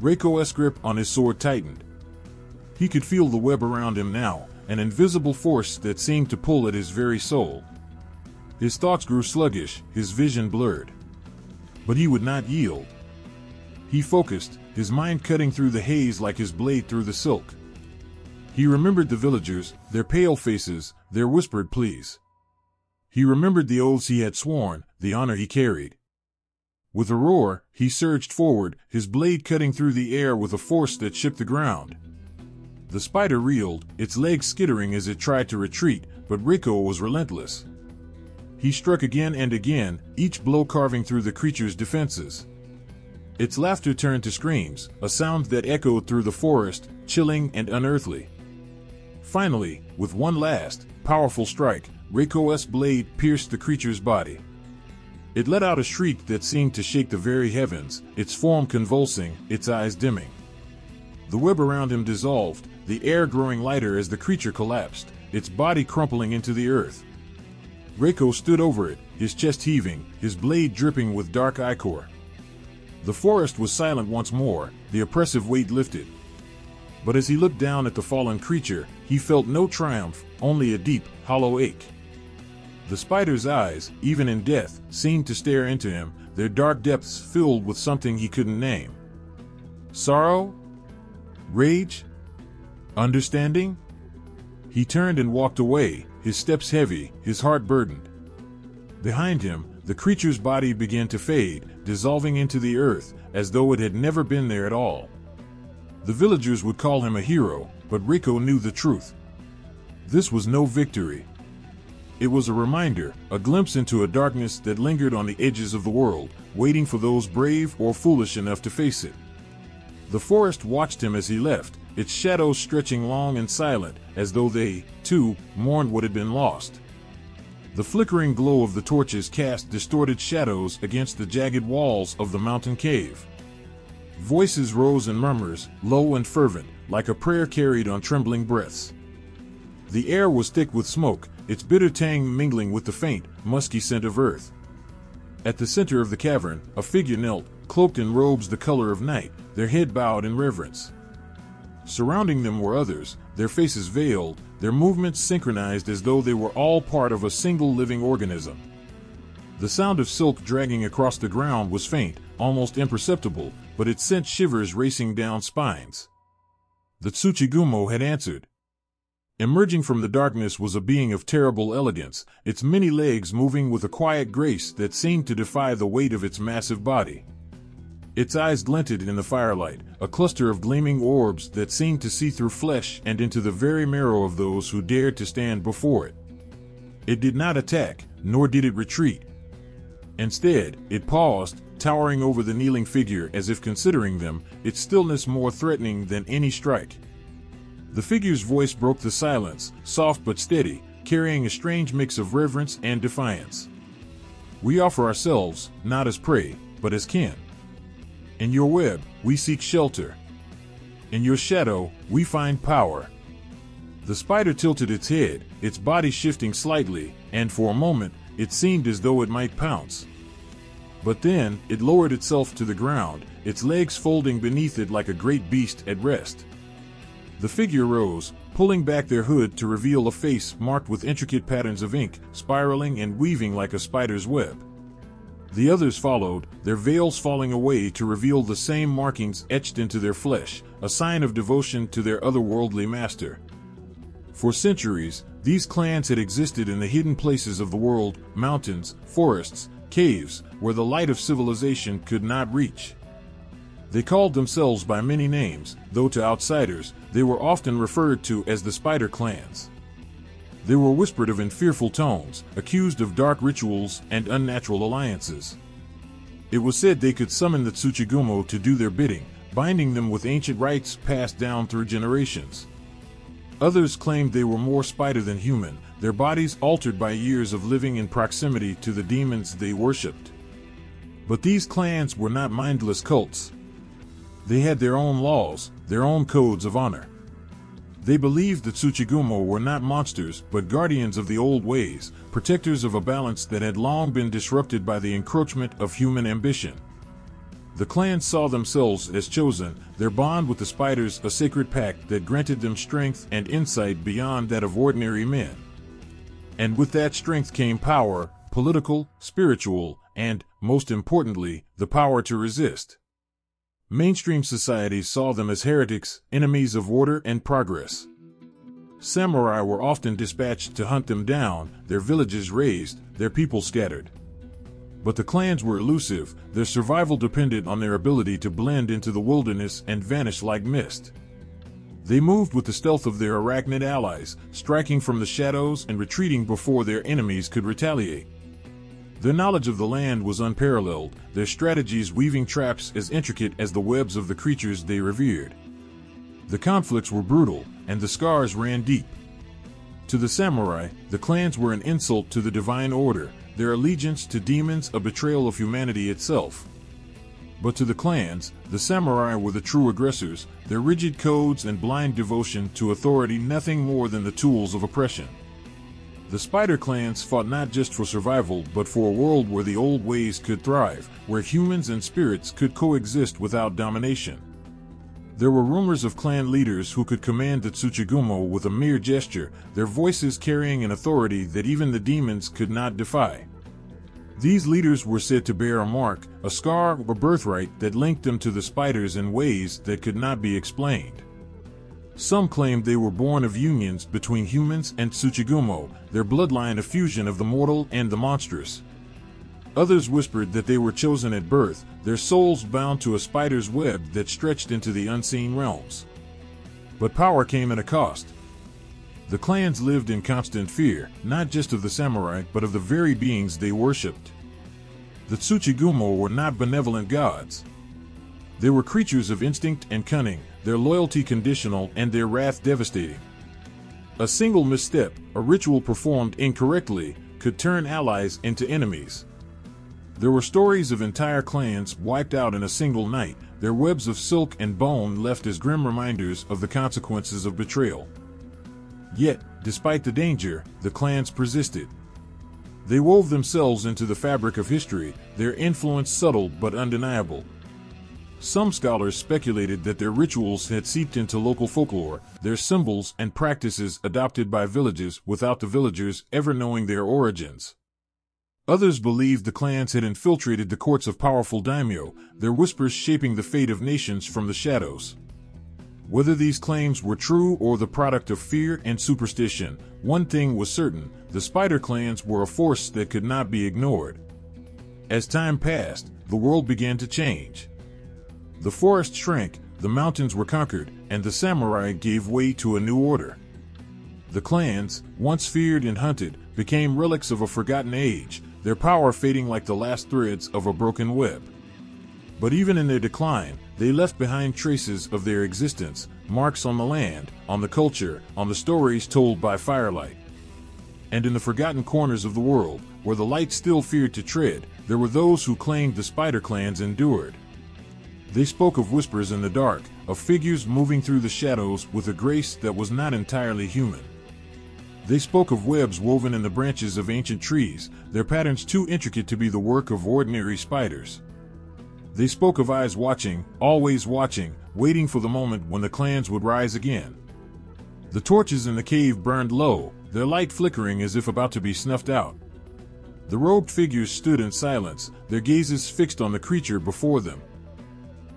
Reiko's grip on his sword tightened. He could feel the web around him now, an invisible force that seemed to pull at his very soul. His thoughts grew sluggish, his vision blurred. But he would not yield. He focused, his mind cutting through the haze like his blade through the silk. He remembered the villagers, their pale faces, their whispered pleas. He remembered the oaths he had sworn, the honor he carried. With a roar, he surged forward, his blade cutting through the air with a force that shook the ground. The spider reeled, its legs skittering as it tried to retreat, but Reiko was relentless. He struck again and again, each blow carving through the creature's defenses. Its laughter turned to screams, a sound that echoed through the forest, chilling and unearthly. Finally, with one last, powerful strike, Reiko's blade pierced the creature's body. It let out a shriek that seemed to shake the very heavens, its form convulsing, its eyes dimming. The web around him dissolved, the air growing lighter as the creature collapsed, its body crumpling into the earth. Reiko stood over it, his chest heaving, his blade dripping with dark ichor. The forest was silent once more, the oppressive weight lifted. But as he looked down at the fallen creature, he felt no triumph, only a deep, hollow ache. The spider's eyes, even in death, seemed to stare into him, their dark depths filled with something he couldn't name. Sorrow? Rage? Understanding? He turned and walked away, his steps heavy, his heart burdened. Behind him, the creature's body began to fade, dissolving into the earth, as though it had never been there at all. The villagers would call him a hero, but Reiko knew the truth. This was no victory. It was a reminder, a glimpse into a darkness that lingered on the edges of the world, waiting for those brave or foolish enough to face it. The forest watched him as he left, its shadows stretching long and silent, as though they, too, mourned what had been lost. The flickering glow of the torches cast distorted shadows against the jagged walls of the mountain cave. Voices rose in murmurs, low and fervent, like a prayer carried on trembling breaths. The air was thick with smoke, its bitter tang mingling with the faint, musky scent of earth. At the center of the cavern, a figure knelt, cloaked in robes the color of night, their head bowed in reverence. Surrounding them were others, their faces veiled, their movements synchronized as though they were all part of a single living organism. The sound of silk dragging across the ground was faint, almost imperceptible, but it sent shivers racing down spines. The Tsuchigumo had answered. Emerging from the darkness was a being of terrible elegance, its many legs moving with a quiet grace that seemed to defy the weight of its massive body. Its eyes glinted in the firelight, a cluster of gleaming orbs that seemed to see through flesh and into the very marrow of those who dared to stand before it. It did not attack, nor did it retreat. Instead, it paused, towering over the kneeling figure as if considering them, its stillness more threatening than any strike. The figure's voice broke the silence, soft but steady, carrying a strange mix of reverence and defiance. "We offer ourselves, not as prey, but as kin. In your web, we seek shelter. In your shadow, we find power." The spider tilted its head, its body shifting slightly, and for a moment, it seemed as though it might pounce. But then, it lowered itself to the ground, its legs folding beneath it like a great beast at rest. The figure rose, pulling back their hood to reveal a face marked with intricate patterns of ink, spiraling and weaving like a spider's web. The others followed, their veils falling away to reveal the same markings etched into their flesh, a sign of devotion to their otherworldly master. For centuries, these clans had existed in the hidden places of the world, mountains, forests, caves, where the light of civilization could not reach. They called themselves by many names, though to outsiders, they were often referred to as the Spider Clans. They were whispered of in fearful tones, accused of dark rituals and unnatural alliances. It was said they could summon the Tsuchigumo to do their bidding, binding them with ancient rites passed down through generations. Others claimed they were more spider than human, their bodies altered by years of living in proximity to the demons they worshipped. But these clans were not mindless cults. They had their own laws, their own codes of honor. They believed the Tsuchigumo were not monsters, but guardians of the old ways, protectors of a balance that had long been disrupted by the encroachment of human ambition. The clans saw themselves as chosen, their bond with the spiders a sacred pact that granted them strength and insight beyond that of ordinary men. And with that strength came power, political, spiritual, and, most importantly, the power to resist. Mainstream society saw them as heretics, enemies of order and progress. Samurai were often dispatched to hunt them down, their villages razed, their people scattered. But the clans were elusive, their survival depended on their ability to blend into the wilderness and vanish like mist. They moved with the stealth of their arachnid allies, striking from the shadows and retreating before their enemies could retaliate. Their knowledge of the land was unparalleled, their strategies weaving traps as intricate as the webs of the creatures they revered. The conflicts were brutal, and the scars ran deep. To the samurai, the clans were an insult to the divine order, their allegiance to demons a betrayal of humanity itself. But to the clans, the samurai were the true aggressors, their rigid codes and blind devotion to authority nothing more than the tools of oppression. The spider clans fought not just for survival but for a world where the old ways could thrive, where humans and spirits could coexist without domination. There were rumors of clan leaders who could command the Tsuchigumo with a mere gesture, their voices carrying an authority that even the demons could not defy. These leaders were said to bear a mark, a scar or birthright that linked them to the spiders in ways that could not be explained. Some claimed they were born of unions between humans and Tsuchigumo, their bloodline a fusion of the mortal and the monstrous. Others whispered that they were chosen at birth, their souls bound to a spider's web that stretched into the unseen realms. But power came at a cost. The clans lived in constant fear, not just of the samurai, but of the very beings they worshipped. The Tsuchigumo were not benevolent gods. They were creatures of instinct and cunning, their loyalty conditional and their wrath devastating. A single misstep, a ritual performed incorrectly, could turn allies into enemies. There were stories of entire clans wiped out in a single night, their webs of silk and bone left as grim reminders of the consequences of betrayal. Yet, despite the danger, the clans persisted. They wove themselves into the fabric of history, their influence subtle but undeniable. Some scholars speculated that their rituals had seeped into local folklore, their symbols and practices adopted by villages without the villagers ever knowing their origins. Others believed the clans had infiltrated the courts of powerful daimyo, their whispers shaping the fate of nations from the shadows. Whether these claims were true or the product of fear and superstition, one thing was certain: the spider clans were a force that could not be ignored. As time passed, the world began to change. The forest shrank, the mountains were conquered, and the samurai gave way to a new order. The clans, once feared and hunted, became relics of a forgotten age, their power fading like the last threads of a broken web. But even in their decline, they left behind traces of their existence, marks on the land, on the culture, on the stories told by firelight. And in the forgotten corners of the world, where the light still feared to tread, there were those who claimed the spider clans endured. They spoke of whispers in the dark, of figures moving through the shadows with a grace that was not entirely human. They spoke of webs woven in the branches of ancient trees, their patterns too intricate to be the work of ordinary spiders. They spoke of eyes watching, always watching, waiting for the moment when the clans would rise again. The torches in the cave burned low, their light flickering as if about to be snuffed out. The robed figures stood in silence, their gazes fixed on the creature before them.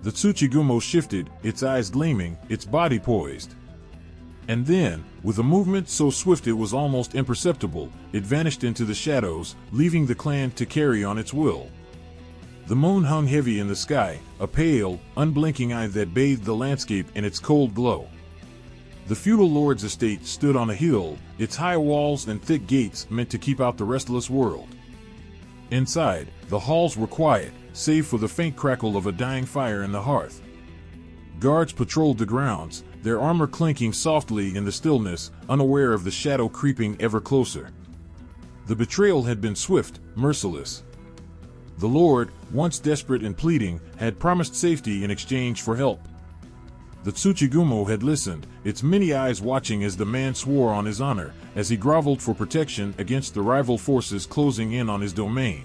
The Tsuchigumo shifted, its eyes gleaming, its body poised. And then, with a movement so swift it was almost imperceptible, it vanished into the shadows, leaving the clan to carry on its will. The moon hung heavy in the sky, a pale, unblinking eye that bathed the landscape in its cold glow. The feudal lord's estate stood on a hill, its high walls and thick gates meant to keep out the restless world. Inside, the halls were quiet, save for the faint crackle of a dying fire in the hearth. Guards patrolled the grounds, their armor clinking softly in the stillness, unaware of the shadow creeping ever closer. The betrayal had been swift, merciless. The Lord, once desperate and pleading, had promised safety in exchange for help. The Tsuchigumo had listened, its many eyes watching as the man swore on his honor, as he groveled for protection against the rival forces closing in on his domain.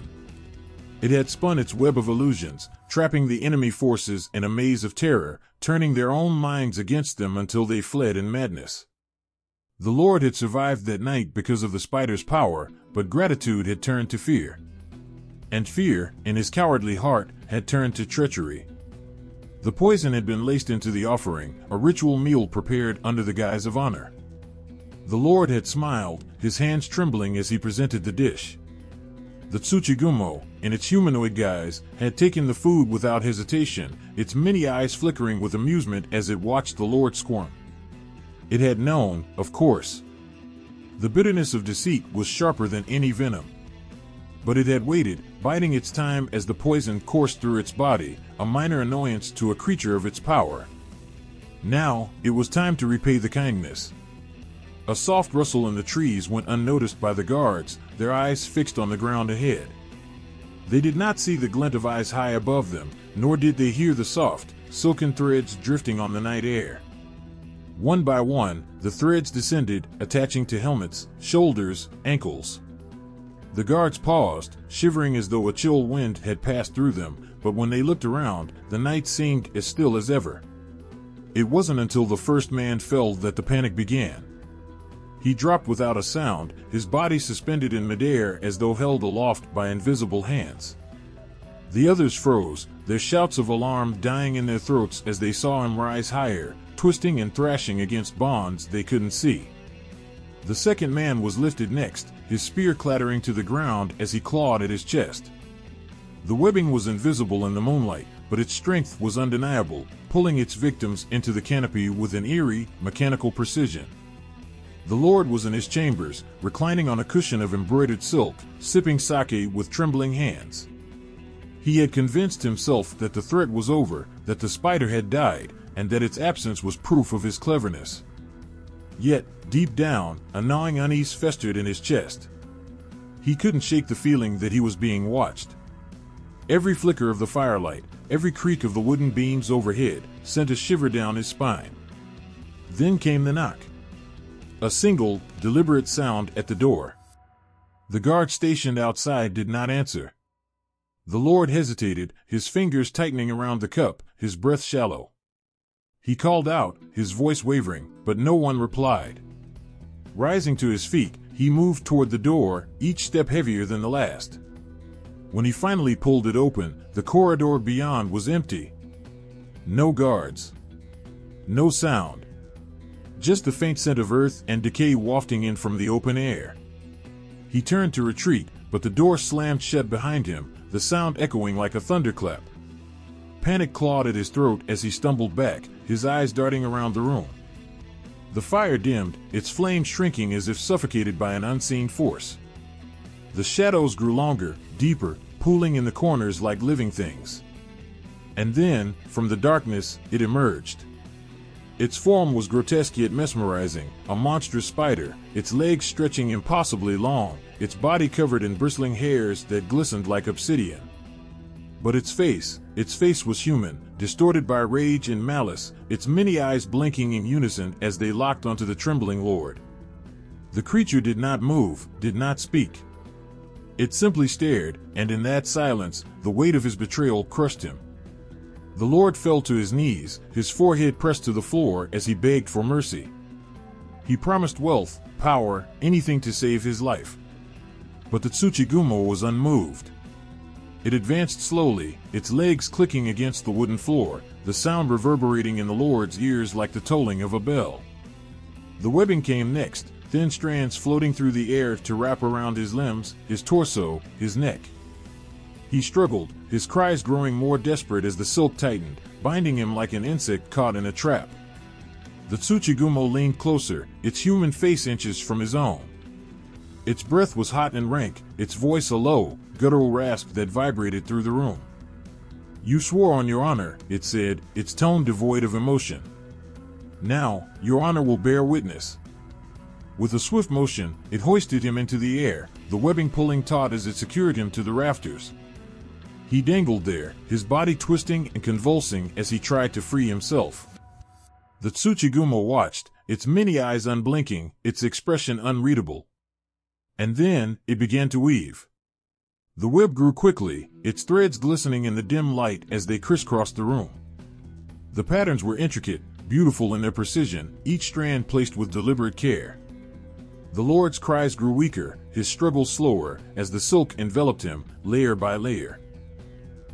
It had spun its web of illusions, trapping the enemy forces in a maze of terror, turning their own minds against them until they fled in madness. The Lord had survived that night because of the spider's power, but gratitude had turned to fear. And fear, in his cowardly heart, had turned to treachery. The poison had been laced into the offering, a ritual meal prepared under the guise of honor. The Lord had smiled, his hands trembling as he presented the dish. The Tsuchigumo, in its humanoid guise, had taken the food without hesitation, its many eyes flickering with amusement as it watched the Lord squirm. It had known, of course. The bitterness of deceit was sharper than any venom. But it had waited, biding its time as the poison coursed through its body, a minor annoyance to a creature of its power. Now, it was time to repay the kindness. A soft rustle in the trees went unnoticed by the guards, their eyes fixed on the ground ahead. They did not see the glint of eyes high above them, nor did they hear the soft, silken threads drifting on the night air. One by one, the threads descended, attaching to helmets, shoulders, ankles. The guards paused, shivering as though a chill wind had passed through them, but when they looked around, the night seemed as still as ever. It wasn't until the first man fell that the panic began. He dropped without a sound, his body suspended in midair as though held aloft by invisible hands. The others froze, their shouts of alarm dying in their throats as they saw him rise higher, twisting and thrashing against bonds they couldn't see. The second man was lifted next, his spear clattering to the ground as he clawed at his chest. The webbing was invisible in the moonlight, but its strength was undeniable, pulling its victims into the canopy with an eerie, mechanical precision. The Lord was in his chambers, reclining on a cushion of embroidered silk, sipping sake with trembling hands. He had convinced himself that the threat was over, that the spider had died, and that its absence was proof of his cleverness. Yet, deep down, a gnawing unease festered in his chest. He couldn't shake the feeling that he was being watched. Every flicker of the firelight, every creak of the wooden beams overhead, sent a shiver down his spine. Then came the knock. A single, deliberate sound at the door. The guard stationed outside did not answer. The Lord hesitated, his fingers tightening around the cup, his breath shallow. He called out, his voice wavering, but no one replied. Rising to his feet, he moved toward the door, each step heavier than the last. When he finally pulled it open, the corridor beyond was empty. No guards. No sound. Just the faint scent of earth and decay wafting in from the open air. He turned to retreat, but the door slammed shut behind him, the sound echoing like a thunderclap. Panic clawed at his throat as he stumbled back, his eyes darting around the room. The fire dimmed, its flame shrinking as if suffocated by an unseen force. The shadows grew longer, deeper, pooling in the corners like living things. And then, from the darkness, it emerged. Its form was grotesque yet mesmerizing, a monstrous spider, its legs stretching impossibly long, its body covered in bristling hairs that glistened like obsidian. But its face was human, distorted by rage and malice, its many eyes blinking in unison as they locked onto the trembling Lord. The creature did not move, did not speak. It simply stared, and in that silence, the weight of his betrayal crushed him. The Lord fell to his knees, his forehead pressed to the floor as he begged for mercy. He promised wealth, power, anything to save his life. But the Tsuchigumo was unmoved. It advanced slowly, its legs clicking against the wooden floor, the sound reverberating in the Lord's ears like the tolling of a bell. The webbing came next, thin strands floating through the air to wrap around his limbs, his torso, his neck. He struggled, his cries growing more desperate as the silk tightened, binding him like an insect caught in a trap. The Tsuchigumo leaned closer, its human face inches from his own. Its breath was hot and rank, its voice a low, guttural rasp that vibrated through the room. You swore on your honor, it said, its tone devoid of emotion. Now, your honor will bear witness. With a swift motion, it hoisted him into the air, the webbing pulling taut as it secured him to the rafters. He dangled there, his body twisting and convulsing as he tried to free himself. The Tsuchigumo watched, its many eyes unblinking, its expression unreadable. And then, it began to weave. The web grew quickly, its threads glistening in the dim light as they crisscrossed the room. The patterns were intricate, beautiful in their precision, each strand placed with deliberate care. The Lord's cries grew weaker, his struggles slower, as the silk enveloped him, layer by layer.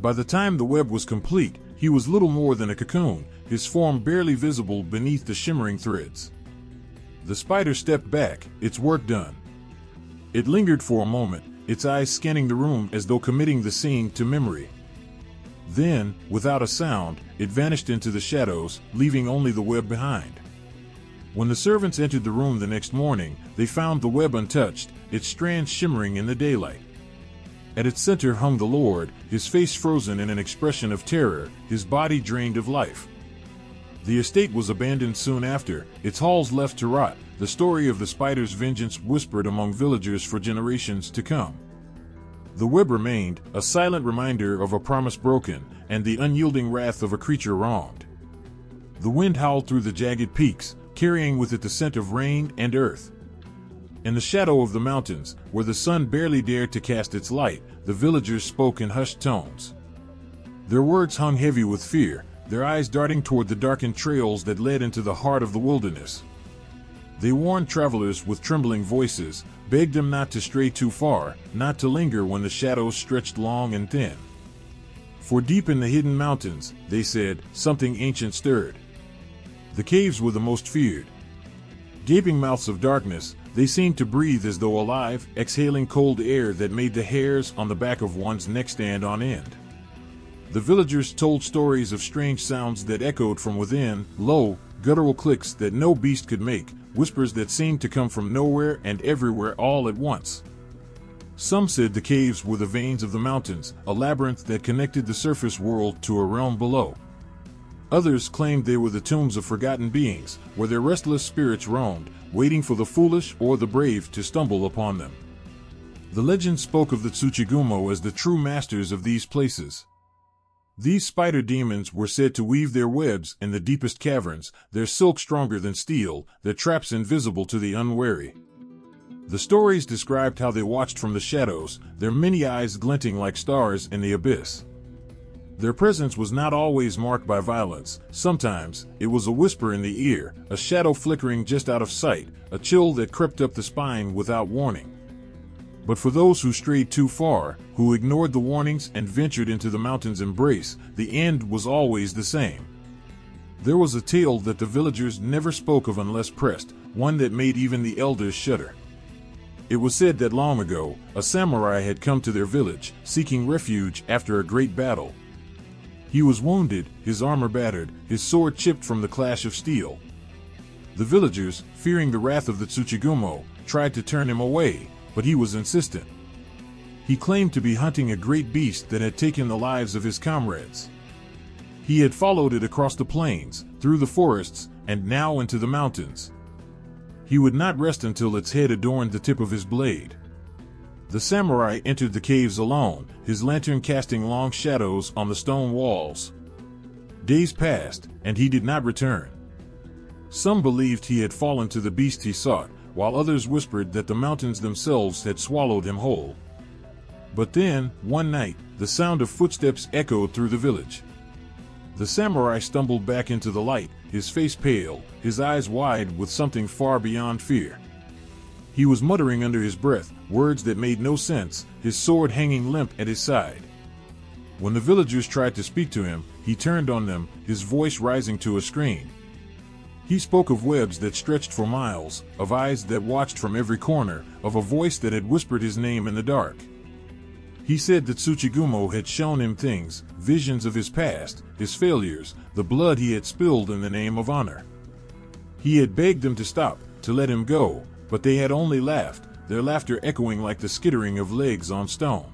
By the time the web was complete, he was little more than a cocoon, his form barely visible beneath the shimmering threads. The spider stepped back, its work done. It lingered for a moment, its eyes scanning the room as though committing the scene to memory. Then, without a sound, it vanished into the shadows, leaving only the web behind. When the servants entered the room the next morning, they found the web untouched, its strands shimmering in the daylight. At its center hung the Lord, his face frozen in an expression of terror, his body drained of life. The estate was abandoned soon after, its halls left to rot, the story of the spider's vengeance whispered among villagers for generations to come. The web remained, a silent reminder of a promise broken, and the unyielding wrath of a creature wronged. The wind howled through the jagged peaks, carrying with it the scent of rain and earth. In the shadow of the mountains, where the sun barely dared to cast its light, the villagers spoke in hushed tones. Their words hung heavy with fear, their eyes darting toward the darkened trails that led into the heart of the wilderness. They warned travelers with trembling voices, begged them not to stray too far, not to linger when the shadows stretched long and thin. For deep in the hidden mountains, they said, something ancient stirred. The caves were the most feared. Gaping mouths of darkness, They seemed to breathe as though alive, exhaling cold air that made the hairs on the back of one's neck stand on end. The villagers told stories of strange sounds that echoed from within, low, guttural clicks that no beast could make, whispers that seemed to come from nowhere and everywhere all at once. Some said the caves were the veins of the mountains, a labyrinth that connected the surface world to a realm below. Others claimed they were the tombs of forgotten beings, where their restless spirits roamed, waiting for the foolish or the brave to stumble upon them. The legend spoke of the Tsuchigumo as the true masters of these places. These spider demons were said to weave their webs in the deepest caverns, their silk stronger than steel, their traps invisible to the unwary. The stories described how they watched from the shadows, their many eyes glinting like stars in the abyss. Their presence was not always marked by violence. Sometimes, it was a whisper in the ear, a shadow flickering just out of sight, a chill that crept up the spine without warning. But for those who strayed too far, who ignored the warnings and ventured into the mountain's embrace, the end was always the same. There was a tale that the villagers never spoke of unless pressed, one that made even the elders shudder. It was said that long ago, a samurai had come to their village, seeking refuge after a great battle. He was wounded, his armor battered, his sword chipped from the clash of steel. The villagers, fearing the wrath of the Tsuchigumo, tried to turn him away, but he was insistent. He claimed to be hunting a great beast that had taken the lives of his comrades. He had followed it across the plains, through the forests, and now into the mountains. He would not rest until its head adorned the tip of his blade. The samurai entered the caves alone, his lantern casting long shadows on the stone walls. Days passed, and he did not return. Some believed he had fallen to the beast he sought, while others whispered that the mountains themselves had swallowed him whole. But then, one night, the sound of footsteps echoed through the village. The samurai stumbled back into the light, his face pale, his eyes wide with something far beyond fear. He was muttering under his breath, words that made no sense, his sword hanging limp at his side. When the villagers tried to speak to him, he turned on them, his voice rising to a scream. He spoke of webs that stretched for miles, of eyes that watched from every corner, of a voice that had whispered his name in the dark. He said that Tsuchigumo had shown him things, visions of his past, his failures, the blood he had spilled in the name of honor. He had begged them to stop, to let him go, but they had only laughed, their laughter echoing like the skittering of legs on stone.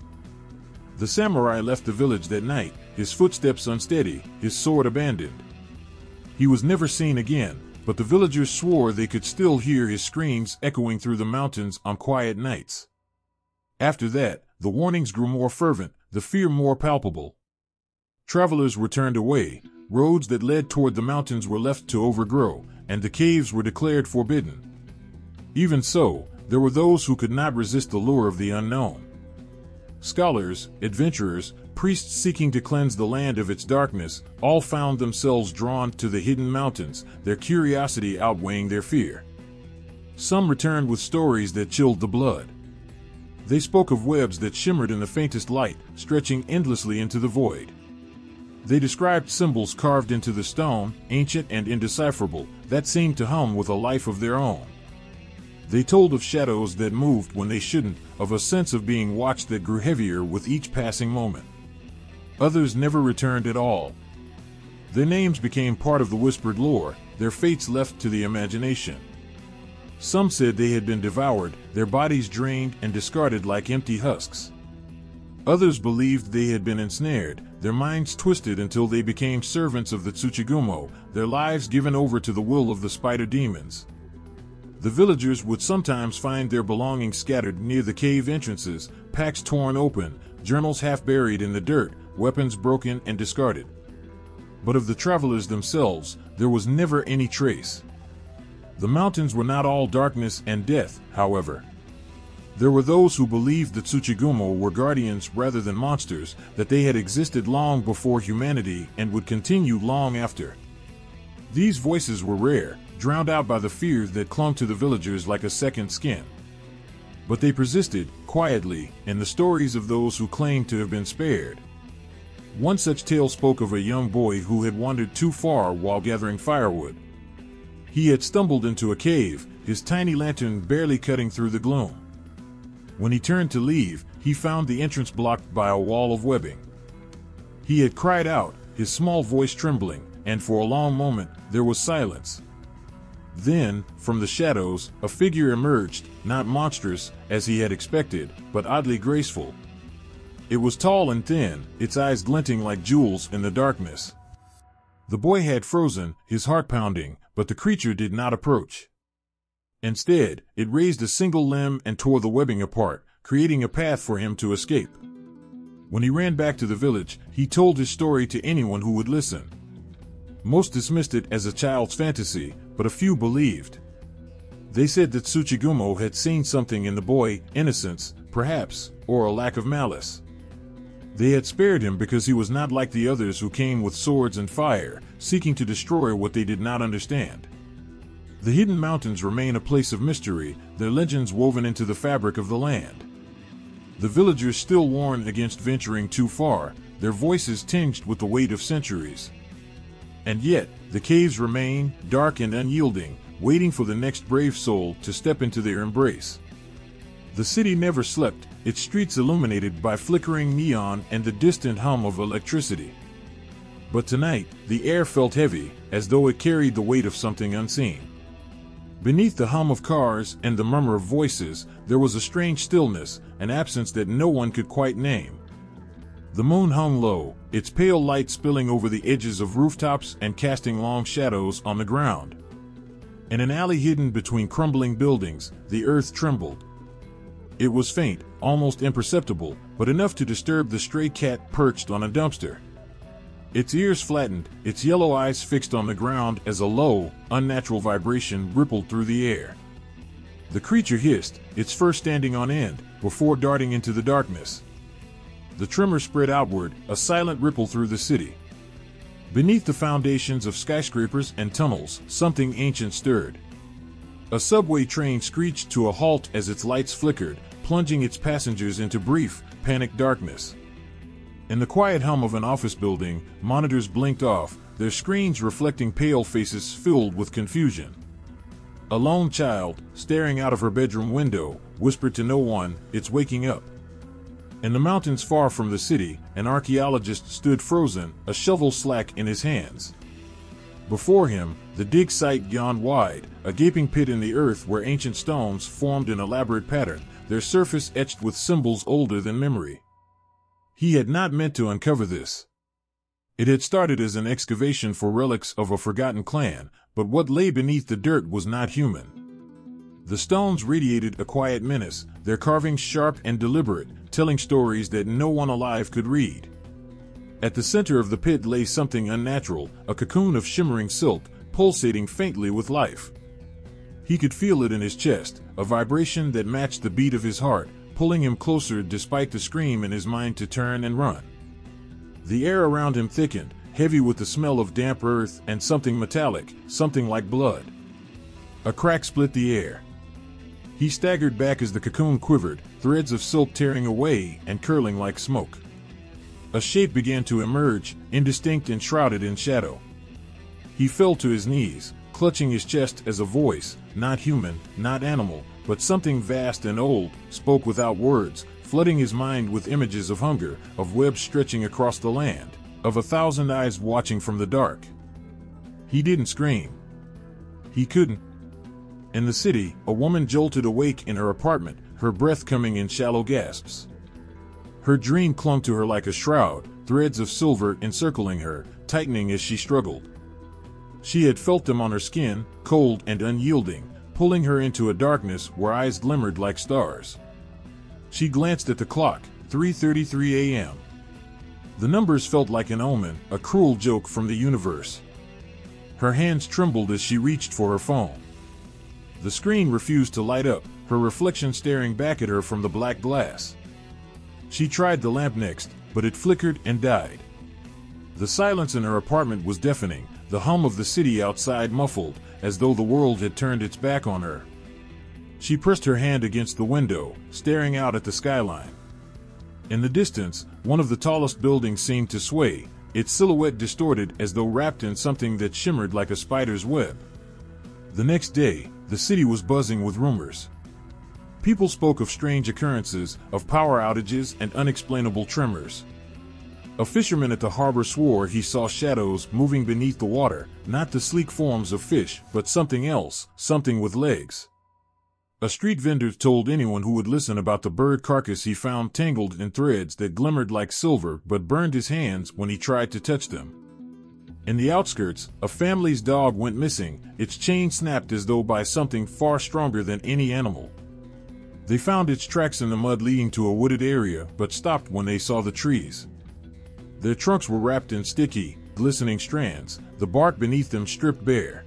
The samurai left the village that night, his footsteps unsteady, his sword abandoned. He was never seen again, but the villagers swore they could still hear his screams echoing through the mountains on quiet nights. After that, the warnings grew more fervent, the fear more palpable. Travelers were turned away, roads that led toward the mountains were left to overgrow, and the caves were declared forbidden. Even so, there were those who could not resist the lure of the unknown. Scholars, adventurers, priests seeking to cleanse the land of its darkness, all found themselves drawn to the hidden mountains, their curiosity outweighing their fear. Some returned with stories that chilled the blood. They spoke of webs that shimmered in the faintest light, stretching endlessly into the void. They described symbols carved into the stone, ancient and indecipherable, that seemed to hum with a life of their own. They told of shadows that moved when they shouldn't, of a sense of being watched that grew heavier with each passing moment. Others never returned at all. Their names became part of the whispered lore, their fates left to the imagination. Some said they had been devoured, their bodies drained and discarded like empty husks. Others believed they had been ensnared, their minds twisted until they became servants of the Tsuchigumo, their lives given over to the will of the spider demons. The villagers would sometimes find their belongings scattered near the cave entrances, packs torn open, journals half buried in the dirt, weapons broken and discarded. But of the travelers themselves, there was never any trace. The mountains were not all darkness and death, however. There were those who believed the Tsuchigumo were guardians rather than monsters, that they had existed long before humanity and would continue long after. These voices were rare, drowned out by the fear that clung to the villagers like a second skin. But they persisted, quietly, in the stories of those who claimed to have been spared. One such tale spoke of a young boy who had wandered too far while gathering firewood. He had stumbled into a cave, his tiny lantern barely cutting through the gloom. When he turned to leave, he found the entrance blocked by a wall of webbing. He had cried out, his small voice trembling, and for a long moment there was silence. Then, from the shadows, a figure emerged, not monstrous, as he had expected, but oddly graceful. It was tall and thin, its eyes glinting like jewels in the darkness. The boy had frozen, his heart pounding, but the creature did not approach. Instead, it raised a single limb and tore the webbing apart, creating a path for him to escape. When he ran back to the village, he told his story to anyone who would listen. Most dismissed it as a child's fantasy, but a few believed. They said that Tsuchigumo had seen something in the boy, innocence, perhaps, or a lack of malice. They had spared him because he was not like the others who came with swords and fire, seeking to destroy what they did not understand. The hidden mountains remain a place of mystery, their legends woven into the fabric of the land. The villagers still warn against venturing too far, their voices tinged with the weight of centuries. And yet, the caves remain, dark and unyielding, waiting for the next brave soul to step into their embrace. The city never slept, its streets illuminated by flickering neon and the distant hum of electricity. But tonight, the air felt heavy, as though it carried the weight of something unseen. Beneath the hum of cars and the murmur of voices, there was a strange stillness, an absence that no one could quite name. The moon hung low, its pale light spilling over the edges of rooftops and casting long shadows on the ground. In an alley hidden between crumbling buildings, the earth trembled. It was faint, almost imperceptible, but enough to disturb the stray cat perched on a dumpster. Its ears flattened, its yellow eyes fixed on the ground as a low, unnatural vibration rippled through the air. The creature hissed, its fur standing on end, before darting into the darkness. The tremor spread outward, a silent ripple through the city. Beneath the foundations of skyscrapers and tunnels, something ancient stirred. A subway train screeched to a halt as its lights flickered, plunging its passengers into brief, panicked darkness. In the quiet hum of an office building, monitors blinked off, their screens reflecting pale faces filled with confusion. A lone child, staring out of her bedroom window, whispered to no one, "It's waking up." In the mountains far from the city, an archaeologist stood frozen, a shovel slack in his hands. Before him, the dig site yawned wide, a gaping pit in the earth where ancient stones formed an elaborate pattern, their surface etched with symbols older than memory. He had not meant to uncover this. It had started as an excavation for relics of a forgotten clan, but what lay beneath the dirt was not human. The stones radiated a quiet menace, their carvings sharp and deliberate, telling stories that no one alive could read. At the center of the pit lay something unnatural, a cocoon of shimmering silk, pulsating faintly with life. He could feel it in his chest, a vibration that matched the beat of his heart, pulling him closer despite the scream in his mind to turn and run. The air around him thickened, heavy with the smell of damp earth and something metallic, something like blood. A crack split the air. He staggered back as the cocoon quivered, threads of silk tearing away and curling like smoke. A shape began to emerge, indistinct and shrouded in shadow. He fell to his knees, clutching his chest as a voice, not human, not animal, but something vast and old, spoke without words, flooding his mind with images of hunger, of webs stretching across the land, of 1,000 eyes watching from the dark. He didn't scream. He couldn't. In the city, a woman jolted awake in her apartment, her breath coming in shallow gasps. Her dream clung to her like a shroud, threads of silver encircling her, tightening as she struggled. She had felt them on her skin, cold and unyielding, pulling her into a darkness where eyes glimmered like stars. She glanced at the clock, 3:33 a.m. The numbers felt like an omen, a cruel joke from the universe. Her hands trembled as she reached for her phone. The screen refused to light up, her reflection staring back at her from the black glass. She tried the lamp next, but it flickered and died. The silence in her apartment was deafening, the hum of the city outside muffled, as though the world had turned its back on her. She pressed her hand against the window, staring out at the skyline. In the distance, one of the tallest buildings seemed to sway, its silhouette distorted as though wrapped in something that shimmered like a spider's web. The next day, the city was buzzing with rumors. People spoke of strange occurrences, of power outages and unexplainable tremors. A fisherman at the harbor swore he saw shadows moving beneath the water, not the sleek forms of fish, but something else, something with legs. A street vendor told anyone who would listen about the bird carcass he found tangled in threads that glimmered like silver but burned his hands when he tried to touch them. In the outskirts, a family's dog went missing, its chain snapped as though by something far stronger than any animal. They found its tracks in the mud leading to a wooded area, but stopped when they saw the trees. Their trunks were wrapped in sticky, glistening strands, the bark beneath them stripped bare.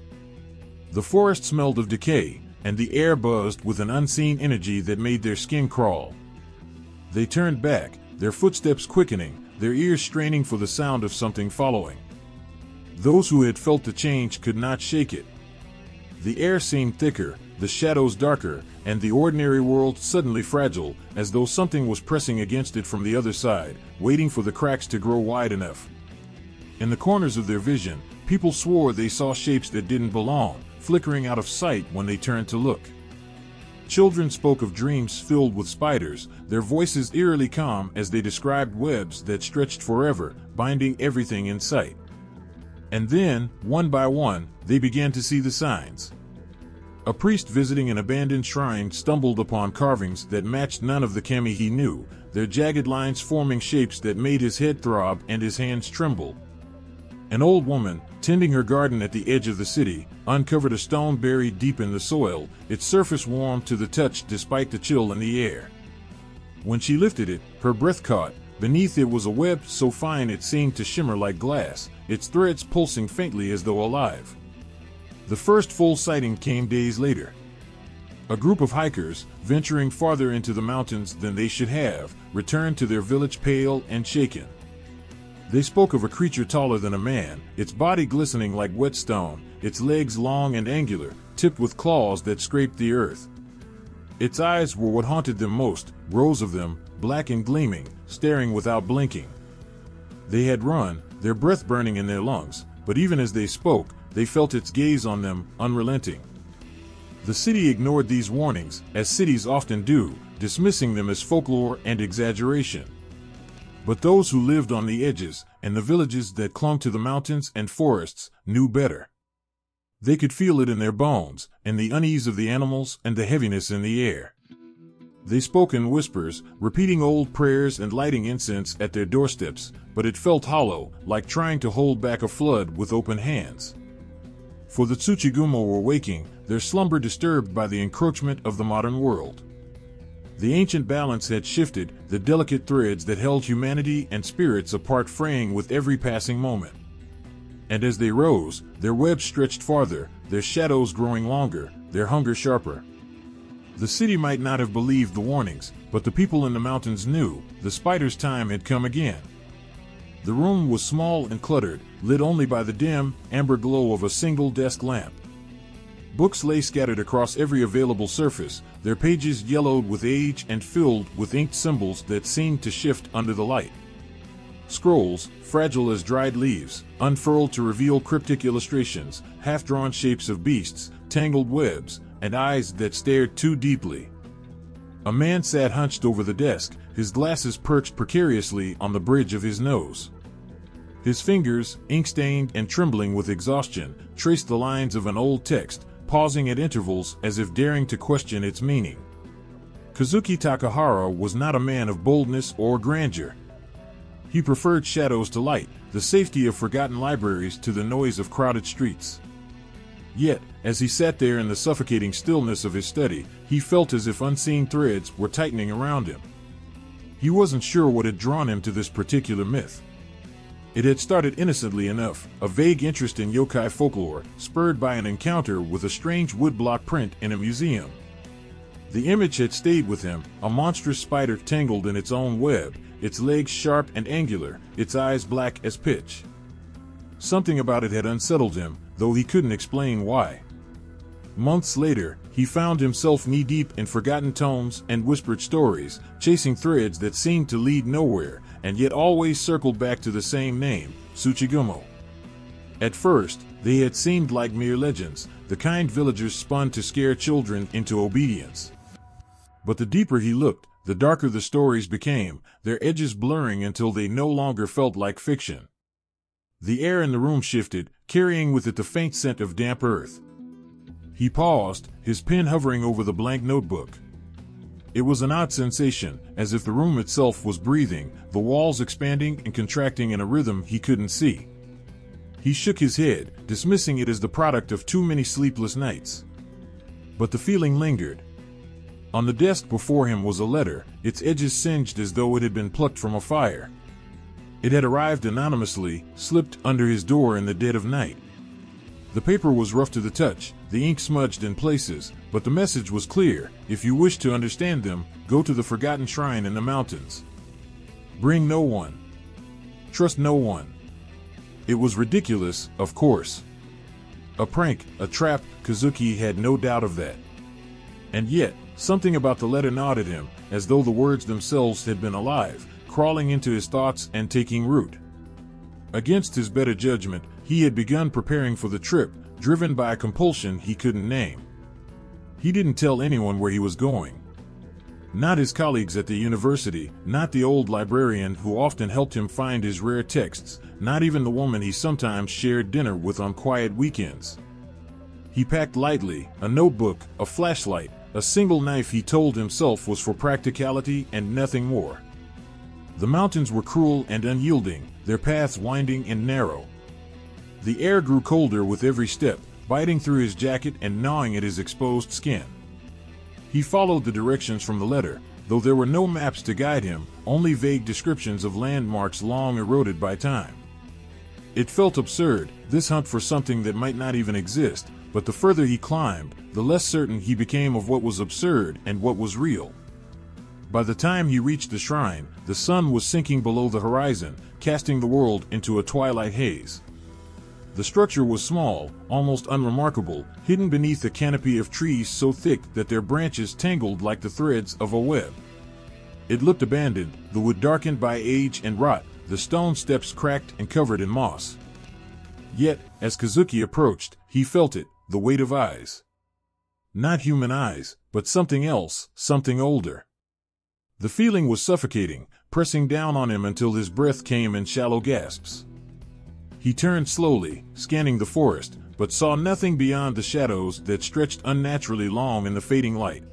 The forest smelled of decay, and the air buzzed with an unseen energy that made their skin crawl. They turned back, their footsteps quickening, their ears straining for the sound of something following. Those who had felt the change could not shake it. The air seemed thicker, the shadows darker, and the ordinary world suddenly fragile, as though something was pressing against it from the other side, waiting for the cracks to grow wide enough. In the corners of their vision, people swore they saw shapes that didn't belong, flickering out of sight when they turned to look. Children spoke of dreams filled with spiders, their voices eerily calm as they described webs that stretched forever, binding everything in sight. And then, one by one, they began to see the signs. A priest visiting an abandoned shrine stumbled upon carvings that matched none of the kami he knew, their jagged lines forming shapes that made his head throb and his hands tremble. An old woman, tending her garden at the edge of the city, uncovered a stone buried deep in the soil, its surface warm to the touch despite the chill in the air. When she lifted it, her breath caught. Beneath it was a web so fine it seemed to shimmer like glass, its threads pulsing faintly as though alive. The first full sighting came days later. A group of hikers, venturing farther into the mountains than they should have, returned to their village pale and shaken. They spoke of a creature taller than a man, its body glistening like wet stone, its legs long and angular, tipped with claws that scraped the earth. Its eyes were what haunted them most, rows of them, black and gleaming, staring without blinking. They had run, their breath burning in their lungs, but even as they spoke, they felt its gaze on them, unrelenting. The city ignored these warnings, as cities often do, dismissing them as folklore and exaggeration. But those who lived on the edges, and the villages that clung to the mountains and forests, knew better. They could feel it in their bones, and the unease of the animals and the heaviness in the air. They spoke in whispers, repeating old prayers and lighting incense at their doorsteps, but it felt hollow, like trying to hold back a flood with open hands. For the Tsuchigumo were waking, their slumber disturbed by the encroachment of the modern world. The ancient balance had shifted, the delicate threads that held humanity and spirits apart fraying with every passing moment. And as they rose, their webs stretched farther, their shadows growing longer, their hunger sharper. The city might not have believed the warnings, but the people in the mountains knew, the spider's time had come again. The room was small and cluttered, lit only by the dim, amber glow of a single desk lamp. Books lay scattered across every available surface, their pages yellowed with age and filled with inked symbols that seemed to shift under the light. Scrolls, fragile as dried leaves, unfurled to reveal cryptic illustrations, half-drawn shapes of beasts, tangled webs, and eyes that stared too deeply. A man sat hunched over the desk, his glasses perched precariously on the bridge of his nose. His fingers, ink-stained and trembling with exhaustion, traced the lines of an old text, pausing at intervals as if daring to question its meaning. Kazuki Takahara was not a man of boldness or grandeur. He preferred shadows to light, the safety of forgotten libraries to the noise of crowded streets. Yet, as he sat there in the suffocating stillness of his study, he felt as if unseen threads were tightening around him. He wasn't sure what had drawn him to this particular myth. It had started innocently enough, a vague interest in yokai folklore, spurred by an encounter with a strange woodblock print in a museum. The image had stayed with him, a monstrous spider tangled in its own web, its legs sharp and angular, its eyes black as pitch. Something about it had unsettled him, though he couldn't explain why. Months later, he found himself knee-deep in forgotten tomes and whispered stories, chasing threads that seemed to lead nowhere, and yet always circled back to the same name, Tsuchigumo. At first, They had seemed like mere legends, the kind villagers spun to scare children into obedience. But the deeper he looked, the darker the stories became, their edges blurring until they no longer felt like fiction. The air in the room shifted, carrying with it the faint scent of damp earth. He paused, his pen hovering over the blank notebook. It was an odd sensation, as if the room itself was breathing, the walls expanding and contracting in a rhythm he couldn't see. He shook his head, dismissing it as the product of too many sleepless nights. But the feeling lingered. On the desk before him was a letter, its edges singed as though it had been plucked from a fire. It had arrived anonymously, slipped under his door in the dead of night. The paper was rough to the touch, the ink smudged in places, but the message was clear: if you wish to understand them, go to the forgotten shrine in the mountains. Bring no one. Trust no one. It was ridiculous, of course. A prank, a trap, Kazuki had no doubt of that. And yet, something about the letter gnawed him, as though the words themselves had been alive, crawling into his thoughts and taking root. Against his better judgment, he had begun preparing for the trip, driven by a compulsion he couldn't name. He didn't tell anyone where he was going. Not his colleagues at the university, not the old librarian who often helped him find his rare texts, not even the woman he sometimes shared dinner with on quiet weekends. He packed lightly, a notebook, a flashlight, a single knife he told himself was for practicality and nothing more. The mountains were cruel and unyielding, their paths winding and narrow. The air grew colder with every step, biting through his jacket and gnawing at his exposed skin. He followed the directions from the letter, though there were no maps to guide him, only vague descriptions of landmarks long eroded by time. It felt absurd, this hunt for something that might not even exist, but the further he climbed, the less certain he became of what was absurd and what was real. By the time he reached the shrine, the sun was sinking below the horizon, casting the world into a twilight haze. The structure was small, almost unremarkable, hidden beneath a canopy of trees so thick that their branches tangled like the threads of a web. It looked abandoned, the wood darkened by age and rot, the stone steps cracked and covered in moss. Yet, as Kazuki approached, he felt it, the weight of eyes. Not human eyes, but something else, something older. The feeling was suffocating, pressing down on him until his breath came in shallow gasps. He turned slowly, scanning the forest, but saw nothing beyond the shadows that stretched unnaturally long in the fading light.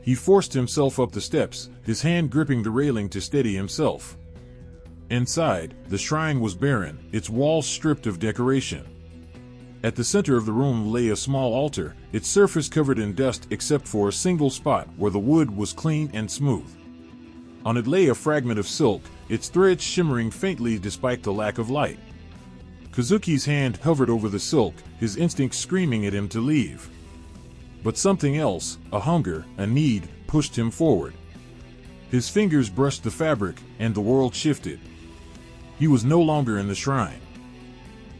He forced himself up the steps, his hand gripping the railing to steady himself. Inside, the shrine was barren, its walls stripped of decoration. At the center of the room lay a small altar, its surface covered in dust except for a single spot where the wood was clean and smooth. On it lay a fragment of silk, its threads shimmering faintly despite the lack of light. Kazuki's hand hovered over the silk, his instincts screaming at him to leave. But something else, a hunger, a need, pushed him forward. His fingers brushed the fabric, and the world shifted. He was no longer in the shrine.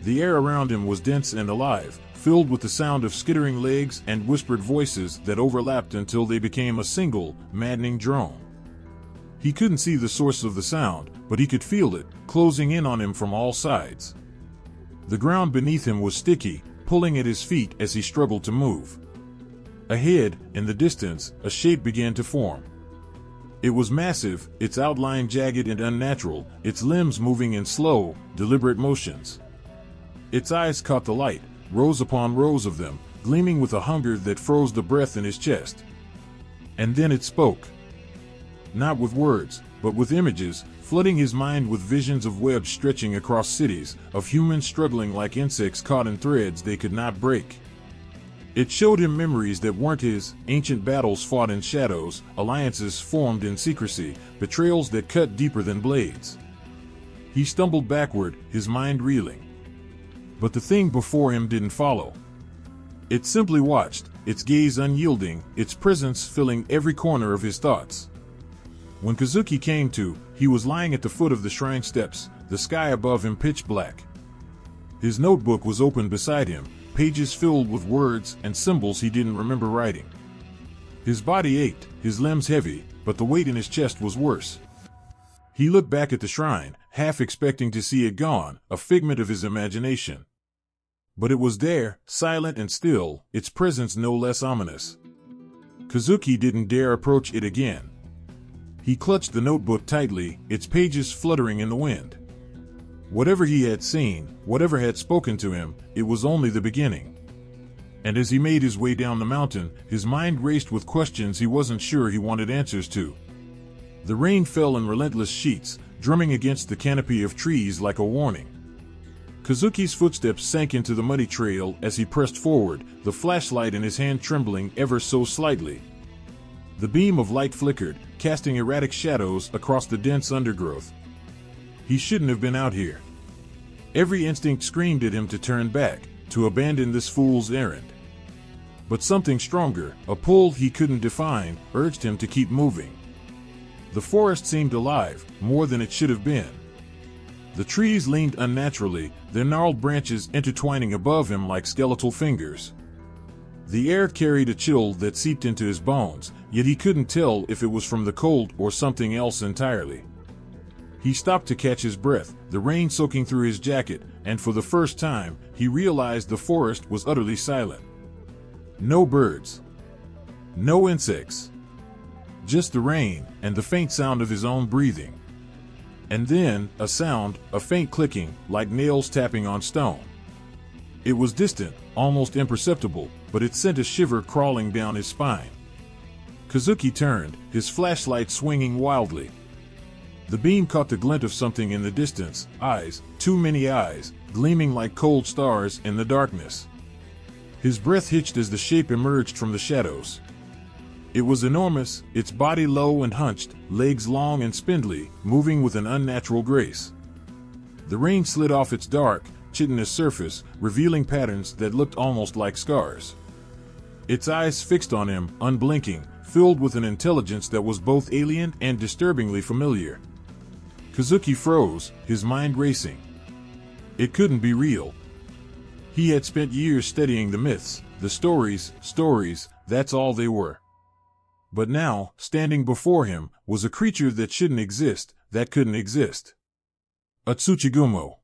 The air around him was dense and alive, filled with the sound of skittering legs and whispered voices that overlapped until they became a single, maddening drone. He couldn't see the source of the sound, but he could feel it, closing in on him from all sides. The ground beneath him was sticky, pulling at his feet as he struggled to move. Ahead, in the distance, a shape began to form. It was massive, its outline jagged and unnatural, its limbs moving in slow, deliberate motions. Its eyes caught the light, rows upon rows of them, gleaming with a hunger that froze the breath in his chest. And then it spoke. Not with words, but with images, flooding his mind with visions of webs stretching across cities, of humans struggling like insects caught in threads they could not break. It showed him memories that weren't his, ancient battles fought in shadows, alliances formed in secrecy, betrayals that cut deeper than blades. He stumbled backward, his mind reeling. But the thing before him didn't follow. It simply watched, its gaze unyielding, its presence filling every corner of his thoughts. When Kazuki came to, he was lying at the foot of the shrine steps, the sky above him pitch black. His notebook was open beside him, pages filled with words and symbols he didn't remember writing. His body ached, his limbs heavy, but the weight in his chest was worse. He looked back at the shrine, half expecting to see it gone, a figment of his imagination. But it was there, silent and still, its presence no less ominous. Kazuki didn't dare approach it again. He clutched the notebook tightly, its pages fluttering in the wind. Whatever he had seen, whatever had spoken to him, it was only the beginning. And as he made his way down the mountain, his mind raced with questions he wasn't sure he wanted answers to. The rain fell in relentless sheets, drumming against the canopy of trees like a warning. Kazuki's footsteps sank into the muddy trail as he pressed forward, the flashlight in his hand trembling ever so slightly. The beam of light flickered, casting erratic shadows across the dense undergrowth. He shouldn't have been out here. Every instinct screamed at him to turn back, to abandon this fool's errand. But something stronger, a pull he couldn't define, urged him to keep moving. The forest seemed alive, more than it should have been. The trees leaned unnaturally, their gnarled branches intertwining above him like skeletal fingers. The air carried a chill that seeped into his bones, yet he couldn't tell if it was from the cold or something else entirely. He stopped to catch his breath, the rain soaking through his jacket, and for the first time, he realized the forest was utterly silent. No birds. No insects. Just the rain, and the faint sound of his own breathing. And then, a sound, a faint clicking, like nails tapping on stone. It was distant, almost imperceptible, but it sent a shiver crawling down his spine. Kazuki turned, his flashlight swinging wildly. The beam caught the glint of something in the distance, eyes, too many eyes, gleaming like cold stars in the darkness. His breath hitched as the shape emerged from the shadows. It was enormous, its body low and hunched, legs long and spindly, moving with an unnatural grace. The rain slid off its dark, chitinous surface, revealing patterns that looked almost like scars. Its eyes fixed on him, unblinking, filled with an intelligence that was both alien and disturbingly familiar. Kazuki froze, his mind racing. It couldn't be real. He had spent years studying the myths, the stories, that's all they were. But now, standing before him, was a creature that shouldn't exist, that couldn't exist. A Tsuchigumo.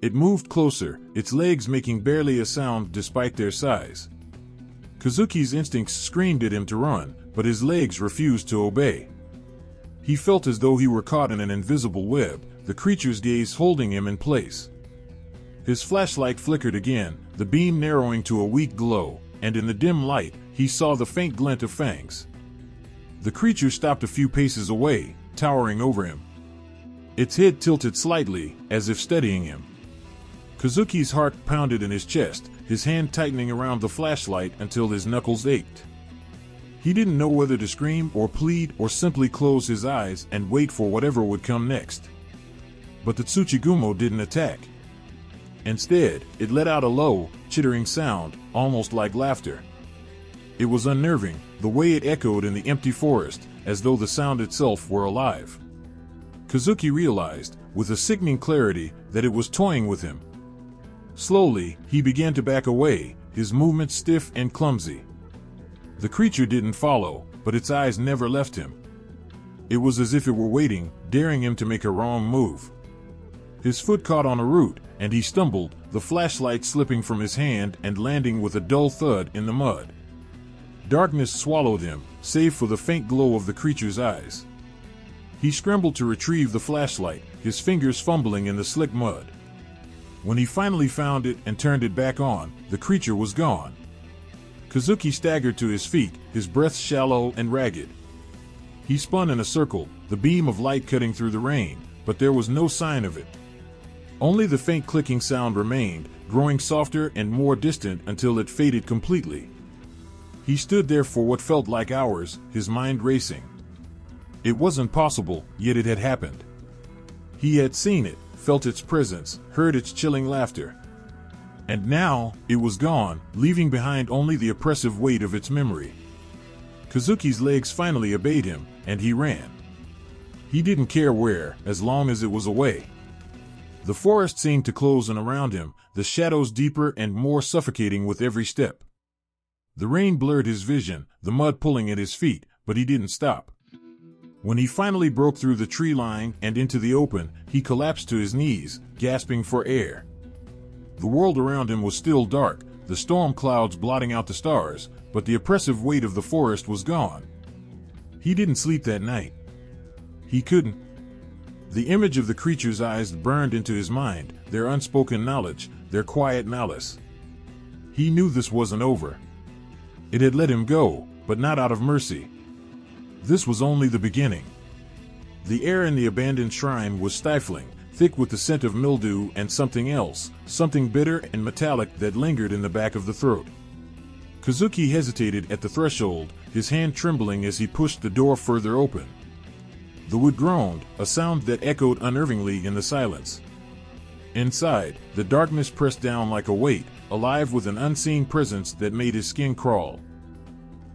It moved closer, its legs making barely a sound despite their size. Kazuki's instincts screamed at him to run, but his legs refused to obey. He felt as though he were caught in an invisible web, the creature's gaze holding him in place. His flashlight flickered again, the beam narrowing to a weak glow, and in the dim light, he saw the faint glint of fangs. The creature stopped a few paces away, towering over him. Its head tilted slightly, as if studying him. Kazuki's heart pounded in his chest, his hand tightening around the flashlight until his knuckles ached. He didn't know whether to scream or plead or simply close his eyes and wait for whatever would come next. But the Tsuchigumo didn't attack. Instead, it let out a low, chittering sound, almost like laughter. It was unnerving, the way it echoed in the empty forest, as though the sound itself were alive. Kazuki realized, with a sickening clarity, that it was toying with him. Slowly, he began to back away, his movements stiff and clumsy. The creature didn't follow, but its eyes never left him. It was as if it were waiting, daring him to make a wrong move. His foot caught on a root, and he stumbled, the flashlight slipping from his hand and landing with a dull thud in the mud. Darkness swallowed him, save for the faint glow of the creature's eyes. He scrambled to retrieve the flashlight, his fingers fumbling in the slick mud. When he finally found it and turned it back on, the creature was gone. Kazuki staggered to his feet, his breath shallow and ragged. He spun in a circle, the beam of light cutting through the rain, but there was no sign of it. Only the faint clicking sound remained, growing softer and more distant until it faded completely. He stood there for what felt like hours, his mind racing. It wasn't possible, yet it had happened. He had seen it, felt its presence, heard its chilling laughter. And now, it was gone, leaving behind only the oppressive weight of its memory. Kazuki's legs finally obeyed him, and he ran. He didn't care where, as long as it was away. The forest seemed to close in around him, the shadows deeper and more suffocating with every step. The rain blurred his vision, the mud pulling at his feet, but he didn't stop. When he finally broke through the tree line and into the open, he collapsed to his knees, gasping for air. The world around him was still dark, the storm clouds blotting out the stars, but the oppressive weight of the forest was gone. He didn't sleep that night. He couldn't. The image of the creature's eyes burned into his mind, their unspoken knowledge, their quiet malice. He knew this wasn't over. It had let him go, but not out of mercy. This was only the beginning. The air in the abandoned shrine was stifling, thick with the scent of mildew and something else, something bitter and metallic that lingered in the back of the throat. Kazuki hesitated at the threshold, his hand trembling as he pushed the door further open. The wood groaned, a sound that echoed unnervingly in the silence. Inside, the darkness pressed down like a weight, alive with an unseen presence that made his skin crawl.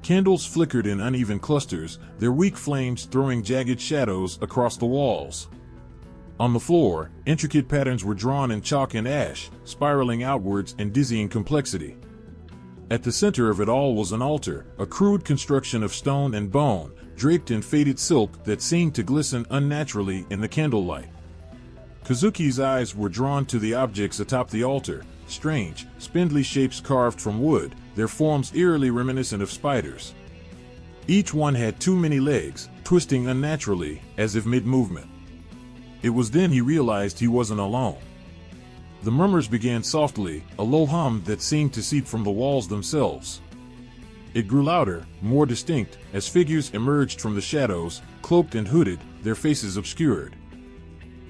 Candles flickered in uneven clusters, their weak flames throwing jagged shadows across the walls. On the floor, intricate patterns were drawn in chalk and ash, spiraling outwards in dizzying complexity. At the center of it all was an altar, a crude construction of stone and bone, draped in faded silk that seemed to glisten unnaturally in the candlelight. Kazuki's eyes were drawn to the objects atop the altar, strange, spindly shapes carved from wood, their forms eerily reminiscent of spiders. Each one had too many legs, twisting unnaturally, as if mid-movement. It was then he realized he wasn't alone. The murmurs began softly, a low hum that seemed to seep from the walls themselves. It grew louder, more distinct, as figures emerged from the shadows, cloaked and hooded, their faces obscured.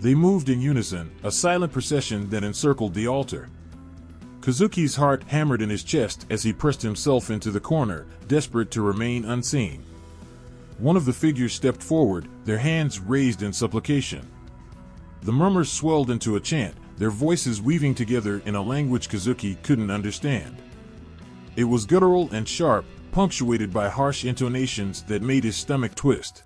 They moved in unison, a silent procession that encircled the altar. Kazuki's heart hammered in his chest as he pressed himself into the corner, desperate to remain unseen. One of the figures stepped forward, their hands raised in supplication. The murmurs swelled into a chant, their voices weaving together in a language Kazuki couldn't understand. It was guttural and sharp, punctuated by harsh intonations that made his stomach twist.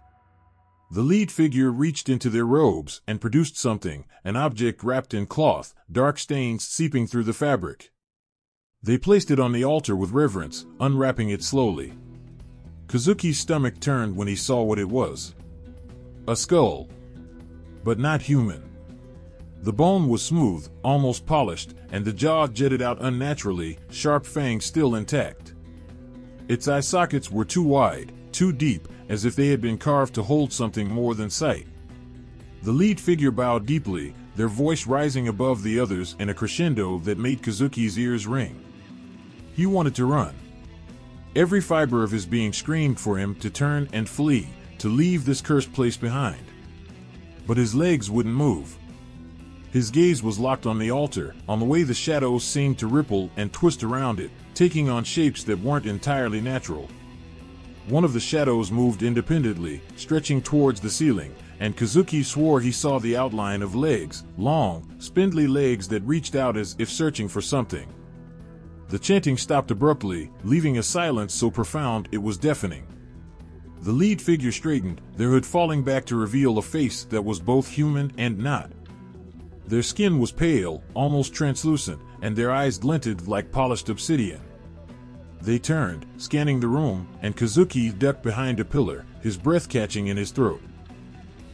The lead figure reached into their robes and produced something, an object wrapped in cloth, dark stains seeping through the fabric. They placed it on the altar with reverence, unwrapping it slowly. Kazuki's stomach turned when he saw what it was. A skull. But not human. The bone was smooth, almost polished, and the jaw jutted out unnaturally, sharp fangs still intact. Its eye sockets were too wide, too deep, as if they had been carved to hold something more than sight. The lead figure bowed deeply, their voice rising above the others in a crescendo that made Kazuki's ears ring. He wanted to run. Every fiber of his being screamed for him to turn and flee, to leave this cursed place behind. But his legs wouldn't move. His gaze was locked on the altar, on the way the shadows seemed to ripple and twist around it, taking on shapes that weren't entirely natural. One of the shadows moved independently, stretching towards the ceiling, and Kazuki swore he saw the outline of legs, long, spindly legs that reached out as if searching for something. The chanting stopped abruptly, leaving a silence so profound it was deafening. The lead figure straightened, their hood falling back to reveal a face that was both human and not. Their skin was pale, almost translucent, and their eyes glinted like polished obsidian. They turned, scanning the room, and Kazuki ducked behind a pillar, his breath catching in his throat.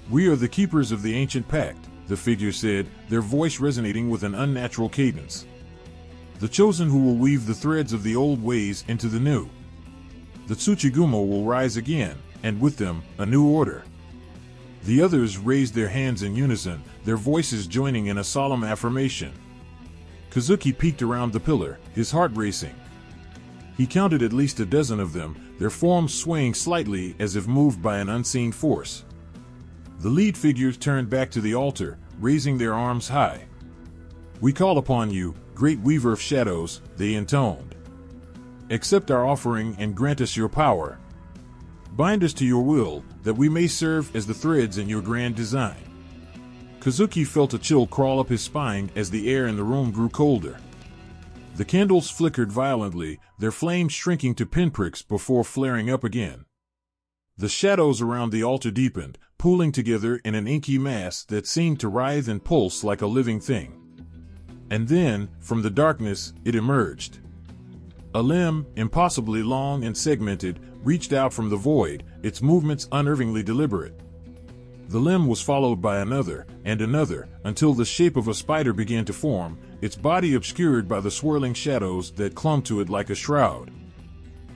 "We are the keepers of the ancient pact," the figure said, their voice resonating with an unnatural cadence. "The chosen who will weave the threads of the old ways into the new. The Tsuchigumo will rise again, and with them, a new order." The others raised their hands in unison, their voices joining in a solemn affirmation. Kazuki peeked around the pillar, his heart racing. He counted at least a dozen of them, their forms swaying slightly as if moved by an unseen force. The lead figures turned back to the altar, raising their arms high. "We call upon you, great weaver of shadows," they intoned. "Accept our offering and grant us your power. Bind us to your will, that we may serve as the threads in your grand design." Kazuki felt a chill crawl up his spine as the air in the room grew colder. The candles flickered violently, their flames shrinking to pinpricks before flaring up again. The shadows around the altar deepened, pooling together in an inky mass that seemed to writhe and pulse like a living thing. And then, from the darkness, it emerged. A limb, impossibly long and segmented, reached out from the void, its movements unnervingly deliberate. The limb was followed by another, and another, until the shape of a spider began to form, its body obscured by the swirling shadows that clung to it like a shroud.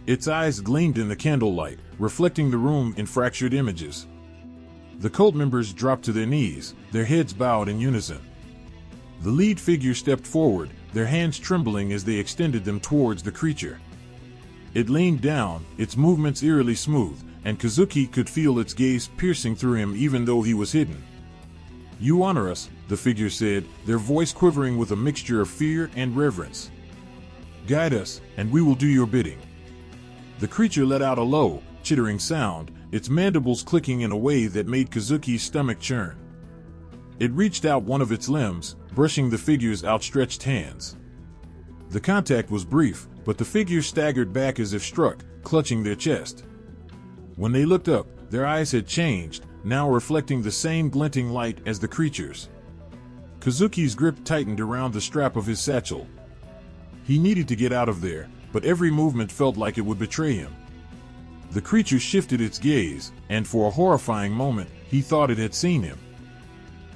Its eyes gleamed in the candlelight, reflecting the room in fractured images. The cult members dropped to their knees, their heads bowed in unison. The lead figure stepped forward, their hands trembling as they extended them towards the creature. It leaned down, its movements eerily smooth, and Kazuki could feel its gaze piercing through him even though he was hidden. "You honor us," the figure said, their voice quivering with a mixture of fear and reverence. "Guide us, and we will do your bidding." The creature let out a low, chittering sound, its mandibles clicking in a way that made Kazuki's stomach churn. It reached out one of its limbs, brushing the figure's outstretched hands. The contact was brief, but the figure staggered back as if struck, clutching their chest. When they looked up, their eyes had changed, now reflecting the same glinting light as the creature's. Kazuki's grip tightened around the strap of his satchel. He needed to get out of there, but every movement felt like it would betray him. The creature shifted its gaze, and for a horrifying moment, he thought it had seen him.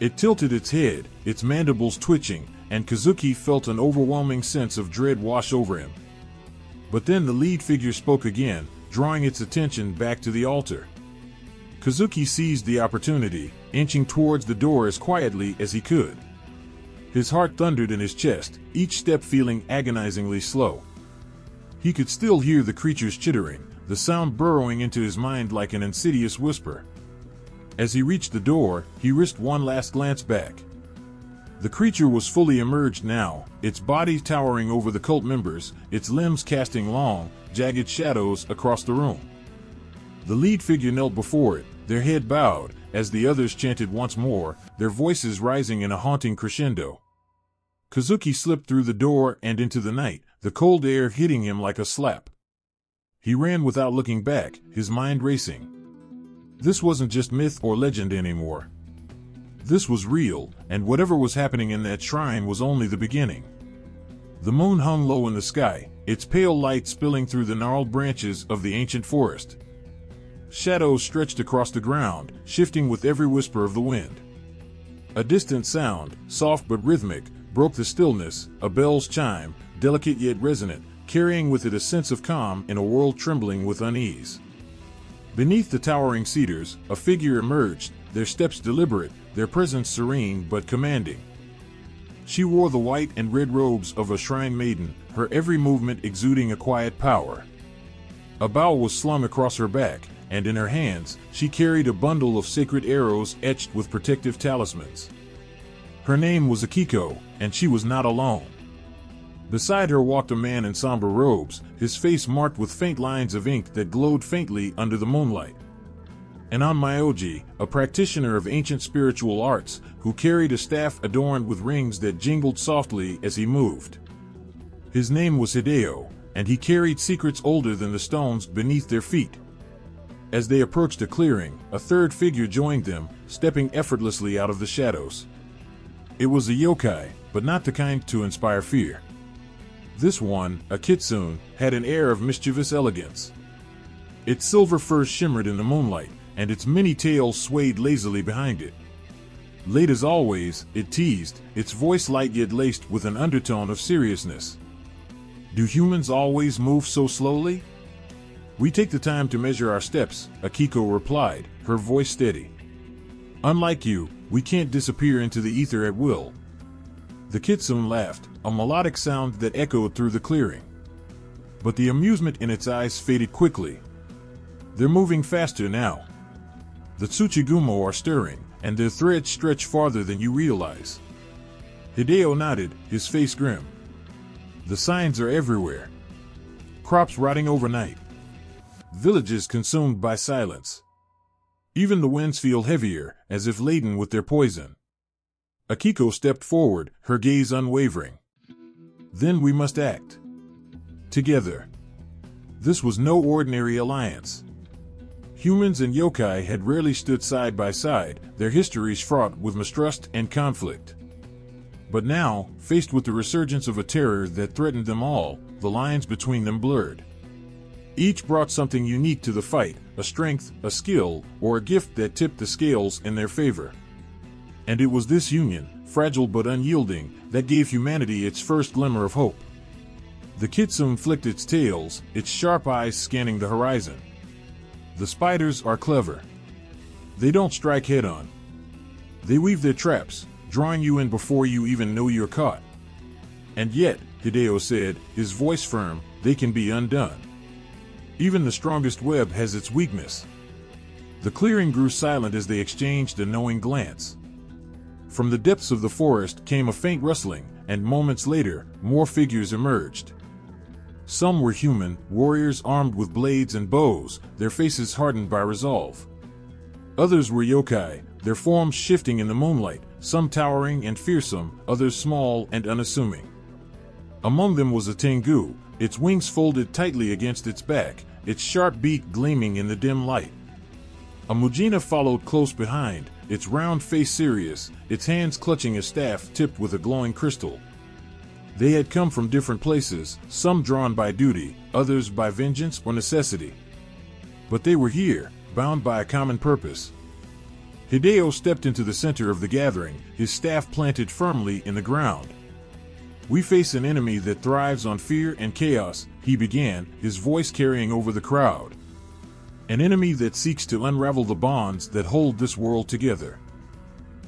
It tilted its head, its mandibles twitching, and Kazuki felt an overwhelming sense of dread wash over him. But then the lead figure spoke again, drawing its attention back to the altar. Kazuki seized the opportunity, inching towards the door as quietly as he could. His heart thundered in his chest, each step feeling agonizingly slow. He could still hear the creature's chittering, the sound burrowing into his mind like an insidious whisper. As he reached the door, he risked one last glance back. The creature was fully emerged now, its body towering over the cult members, its limbs casting long, jagged shadows across the room. The lead figure knelt before it, their head bowed, as the others chanted once more, their voices rising in a haunting crescendo. Kazuki slipped through the door and into the night, the cold air hitting him like a slap. He ran without looking back, his mind racing. This wasn't just myth or legend anymore. This was real, and whatever was happening in that shrine was only the beginning. The moon hung low in the sky, its pale light spilling through the gnarled branches of the ancient forest. Shadows stretched across the ground, shifting with every whisper of the wind. A distant sound, soft but rhythmic, broke the stillness, a bell's chime, delicate yet resonant, carrying with it a sense of calm in a world trembling with unease. Beneath the towering cedars, a figure emerged, their steps deliberate, their presence serene but commanding. She wore the white and red robes of a shrine maiden, her every movement exuding a quiet power. A bow was slung across her back, and in her hands, she carried a bundle of sacred arrows etched with protective talismans. Her name was Akiko, and she was not alone. Beside her walked a man in somber robes, his face marked with faint lines of ink that glowed faintly under the moonlight. And on Myoji, a practitioner of ancient spiritual arts, who carried a staff adorned with rings that jingled softly as he moved. His name was Hideo, and he carried secrets older than the stones beneath their feet. As they approached a clearing, a third figure joined them, stepping effortlessly out of the shadows. It was a yokai, but not the kind to inspire fear. This one, a kitsune, had an air of mischievous elegance. Its silver fur shimmered in the moonlight, and its many tails swayed lazily behind it. Late as always, it teased, its voice light yet laced with an undertone of seriousness. "Do humans always move so slowly?" "We take the time to measure our steps," Akiko replied, her voice steady. "Unlike you, we can't disappear into the ether at will." The kitsune laughed, a melodic sound that echoed through the clearing. But the amusement in its eyes faded quickly. "They're moving faster now. The Tsuchigumo are stirring, and their threads stretch farther than you realize." Hideo nodded, his face grim. "The signs are everywhere. Crops rotting overnight. Villages consumed by silence. Even the winds feel heavier, as if laden with their poison." Akiko stepped forward, her gaze unwavering. "Then we must act. Together." This was no ordinary alliance. Humans and yokai had rarely stood side by side, their histories fraught with mistrust and conflict. But now, faced with the resurgence of a terror that threatened them all, the lines between them blurred. Each brought something unique to the fight, a strength, a skill, or a gift that tipped the scales in their favor. And it was this union, fragile but unyielding, that gave humanity its first glimmer of hope. The kitsune flicked its tails, its sharp eyes scanning the horizon. The spiders are clever. They don't strike head-on. They weave their traps, drawing you in before you even know you're caught. And yet, Hideo said, his voice firm, they can be undone. Even the strongest web has its weakness. The clearing grew silent as they exchanged a knowing glance. From the depths of the forest came a faint rustling, and moments later, more figures emerged. Some were human, warriors armed with blades and bows, their faces hardened by resolve. Others were yokai, their forms shifting in the moonlight, some towering and fearsome, others small and unassuming. Among them was a tengu, its wings folded tightly against its back, its sharp beak gleaming in the dim light. A mujina followed close behind, its round face serious, its hands clutching a staff tipped with a glowing crystal. They had come from different places, some drawn by duty, others by vengeance or necessity. But they were here, bound by a common purpose. Hideo stepped into the center of the gathering, his staff planted firmly in the ground. "We face an enemy that thrives on fear and chaos," he began, his voice carrying over the crowd. "An enemy that seeks to unravel the bonds that hold this world together.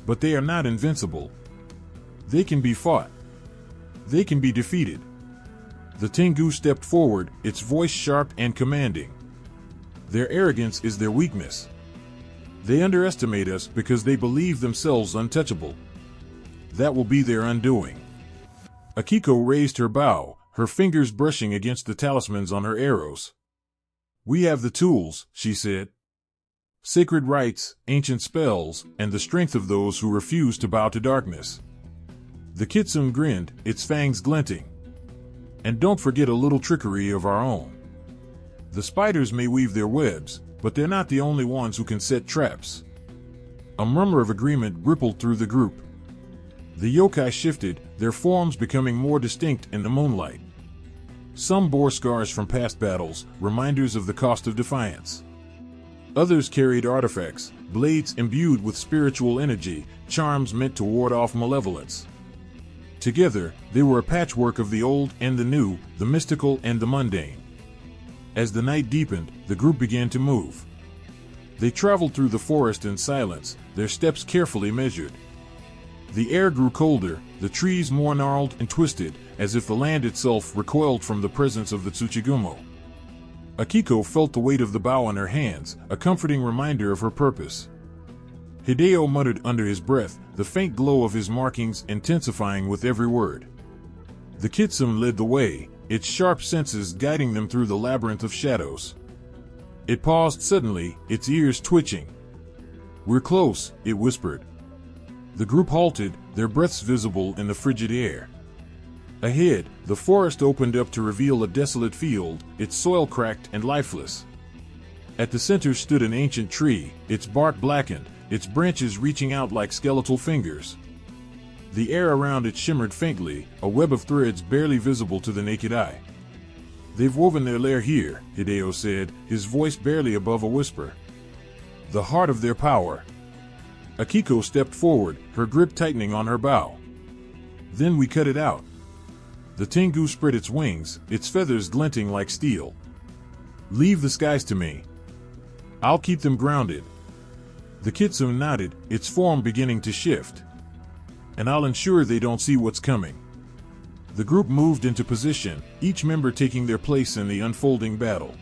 But they are not invincible. They can be fought. They can be defeated." The tengu stepped forward, its voice sharp and commanding. "Their arrogance is their weakness. They underestimate us because they believe themselves untouchable. That will be their undoing." Akiko raised her bow, her fingers brushing against the talismans on her arrows. "We have the tools," she said. "Sacred rites, ancient spells, and the strength of those who refuse to bow to darkness." The kitsune grinned, its fangs glinting. "And don't forget a little trickery of our own. The spiders may weave their webs, but they're not the only ones who can set traps." A murmur of agreement rippled through the group. The yokai shifted, their forms becoming more distinct in the moonlight. Some bore scars from past battles, reminders of the cost of defiance. Others carried artifacts, blades imbued with spiritual energy, charms meant to ward off malevolence. Together, they were a patchwork of the old and the new, the mystical and the mundane. As the night deepened, the group began to move. They traveled through the forest in silence, their steps carefully measured. The air grew colder, the trees more gnarled and twisted, as if the land itself recoiled from the presence of the Tsuchigumo. Akiko felt the weight of the bough in her hands, a comforting reminder of her purpose. Hideo muttered under his breath, the faint glow of his markings intensifying with every word. The kitsune led the way, its sharp senses guiding them through the labyrinth of shadows. It paused suddenly, its ears twitching. "We're close," it whispered. The group halted, their breaths visible in the frigid air. Ahead, the forest opened up to reveal a desolate field, its soil cracked and lifeless. At the center stood an ancient tree, its bark blackened, its branches reaching out like skeletal fingers. The air around it shimmered faintly, a web of threads barely visible to the naked eye. "They've woven their lair here," Hideo said, his voice barely above a whisper. "The heart of their power." Akiko stepped forward, her grip tightening on her bow. "Then we cut it out." The tengu spread its wings, its feathers glinting like steel. "Leave the skies to me. I'll keep them grounded." The kitsune nodded, its form beginning to shift. "And I'll ensure they don't see what's coming." The group moved into position, each member taking their place in the unfolding battle.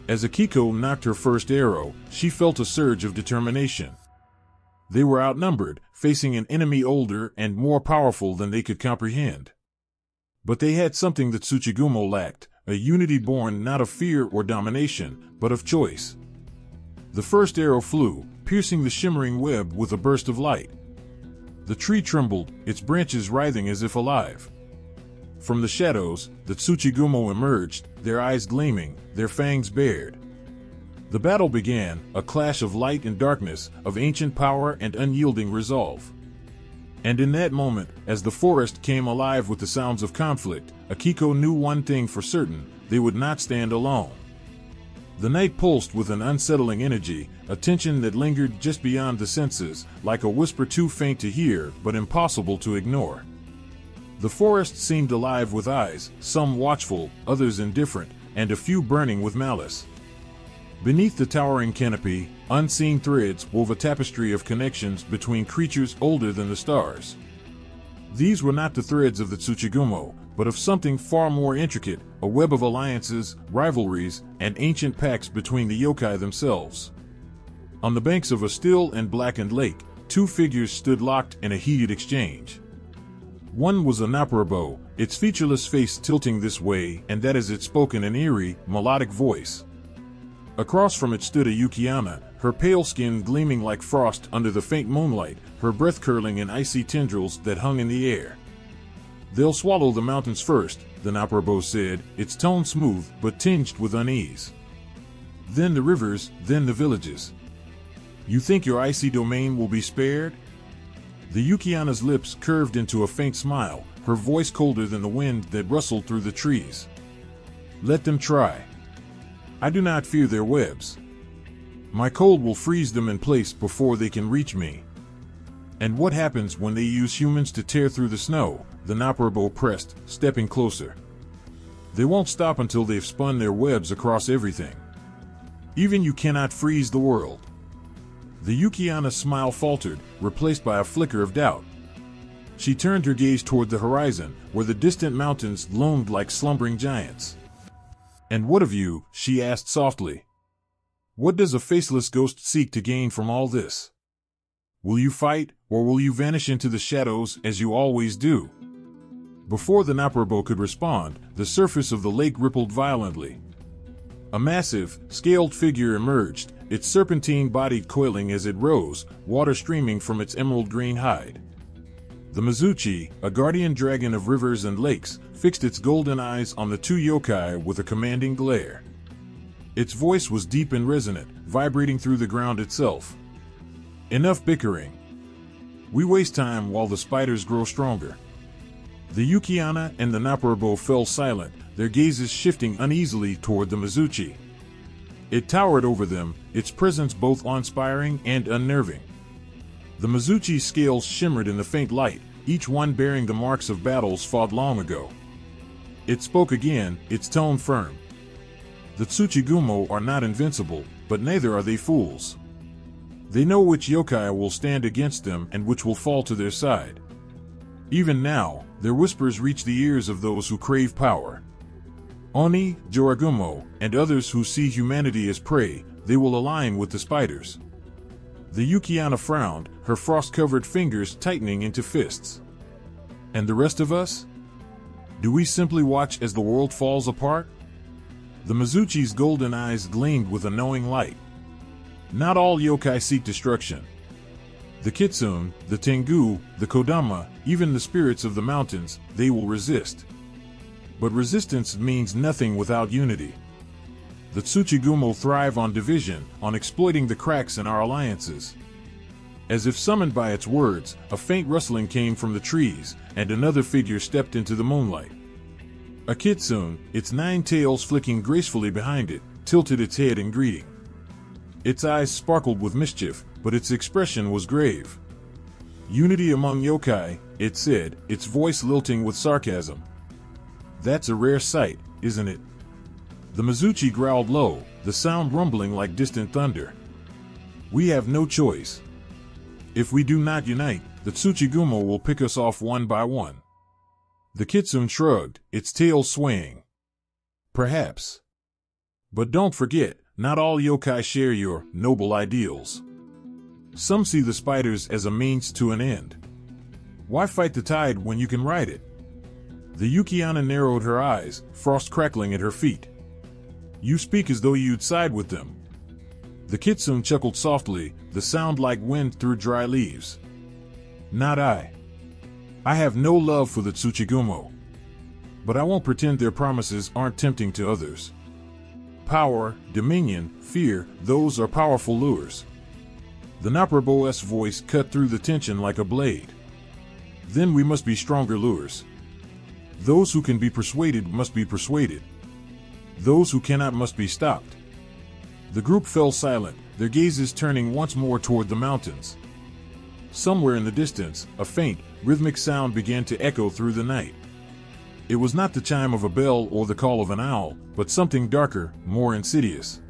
As Akiko knocked her first arrow, she felt a surge of determination. They were outnumbered, facing an enemy older and more powerful than they could comprehend. But they had something that Tsuchigumo lacked, a unity born not of fear or domination, but of choice. The first arrow flew, piercing the shimmering web with a burst of light. The tree trembled, its branches writhing as if alive. From the shadows, the Tsuchigumo emerged, their eyes gleaming, their fangs bared. The battle began, a clash of light and darkness, of ancient power and unyielding resolve. And in that moment, as the forest came alive with the sounds of conflict, Akiko knew one thing for certain: they would not stand alone. The night pulsed with an unsettling energy, a tension that lingered just beyond the senses, like a whisper too faint to hear but impossible to ignore. The forest seemed alive with eyes, some watchful, others indifferent, and a few burning with malice. Beneath the towering canopy, unseen threads wove a tapestry of connections between creatures older than the stars. These were not the threads of the Tsuchigumo, but of something far more intricate, a web of alliances, rivalries, and ancient pacts between the yokai themselves. On the banks of a still and blackened lake, two figures stood locked in a heated exchange. One was a Naparabo, its featureless face tilting this way and that as it spoke in an eerie, melodic voice. Across from it stood a Yukiana, her pale skin gleaming like frost under the faint moonlight, her breath curling in icy tendrils that hung in the air. "They'll swallow the mountains first," the Naparabo said, its tone smooth but tinged with unease. "Then the rivers, then the villages. You think your icy domain will be spared?" The Yukiana's lips curved into a faint smile, her voice colder than the wind that rustled through the trees. "Let them try. I do not fear their webs. My cold will freeze them in place before they can reach me." "And what happens when they use humans to tear through the snow?" the Naparabo pressed, stepping closer. "They won't stop until they've spun their webs across everything. Even you cannot freeze the world." The Yukiana's smile faltered, replaced by a flicker of doubt. She turned her gaze toward the horizon, where the distant mountains loomed like slumbering giants. "And what of you?" she asked softly. "What does a faceless ghost seek to gain from all this? Will you fight, or will you vanish into the shadows as you always do?" Before the Naparabo could respond, the surface of the lake rippled violently. A massive, scaled figure emerged, its serpentine body coiling as it rose, water streaming from its emerald green hide. The Mizuchi, a guardian dragon of rivers and lakes, fixed its golden eyes on the two yokai with a commanding glare. Its voice was deep and resonant, vibrating through the ground itself. "Enough bickering. We waste time while the spiders grow stronger." The Yukiana and the Naparabo fell silent, their gazes shifting uneasily toward the Mizuchi. It towered over them, its presence both awe-inspiring and unnerving. The Mizuchi's scales shimmered in the faint light, each one bearing the marks of battles fought long ago. It spoke again, its tone firm. "The Tsuchigumo are not invincible, but neither are they fools. They know which yokai will stand against them and which will fall to their side. Even now, their whispers reach the ears of those who crave power. Oni, Joragumo, and others who see humanity as prey, they will align with the spiders." The Yukiana frowned, her frost-covered fingers tightening into fists. "And the rest of us? Do we simply watch as the world falls apart?" The Mizuchi's golden eyes gleamed with a knowing light. "Not all yokai seek destruction. The Kitsune, the Tengu, the Kodama, even the spirits of the mountains, they will resist. But resistance means nothing without unity. The Tsuchigumo thrive on division, on exploiting the cracks in our alliances." As if summoned by its words, a faint rustling came from the trees, and another figure stepped into the moonlight. A Kitsune, its 9 tails flicking gracefully behind it, tilted its head in greeting. Its eyes sparkled with mischief, but its expression was grave. "Unity among yokai," it said, its voice lilting with sarcasm. "That's a rare sight, isn't it?" The Mizuchi growled low, the sound rumbling like distant thunder. "We have no choice. If we do not unite, the Tsuchigumo will pick us off one by one." The Kitsune shrugged, its tail swaying. "Perhaps. But don't forget, not all yokai share your noble ideals. Some see the spiders as a means to an end. Why fight the tide when you can ride it?" The Yukiana narrowed her eyes, frost crackling at her feet. "You speak as though you'd side with them." The Kitsune chuckled softly, the sound like wind through dry leaves. "Not I. I have no love for the Tsuchigumo. But I won't pretend their promises aren't tempting to others. Power, dominion, fear, those are powerful lures." The Naparabo's voice cut through the tension like a blade. "Then we must be stronger lures. Those who can be persuaded must be persuaded. Those who cannot must be stopped." The group fell silent, their gazes turning once more toward the mountains. Somewhere in the distance, a faint, rhythmic sound began to echo through the night. It was not the chime of a bell or the call of an owl, but something darker, more insidious.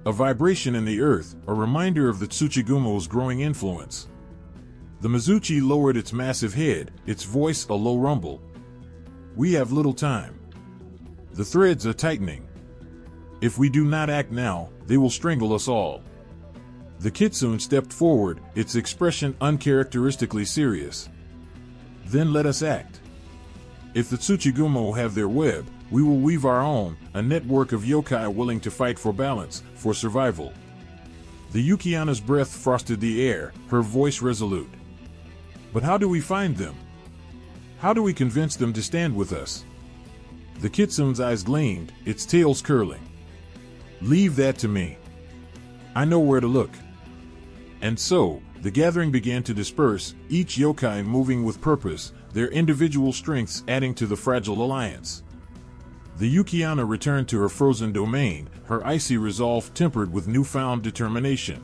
A vibration in the earth, a reminder of the Tsuchigumo's growing influence. The Mizuchi lowered its massive head, its voice a low rumble. "We have little time. The threads are tightening. If we do not act now, they will strangle us all." The kitsune stepped forward, its expression uncharacteristically serious. "Then let us act. If the Tsuchigumo have their web, we will weave our own, a network of yokai willing to fight for balance, for survival." The Yukiana's breath frosted the air, her voice resolute. "But how do we find them? How do we convince them to stand with us?" The kitsune's eyes gleamed, its tails curling. "Leave that to me. I know where to look." And so, the gathering began to disperse, each yokai moving with purpose, their individual strengths adding to the fragile alliance. The Yukiana returned to her frozen domain, her icy resolve tempered with newfound determination.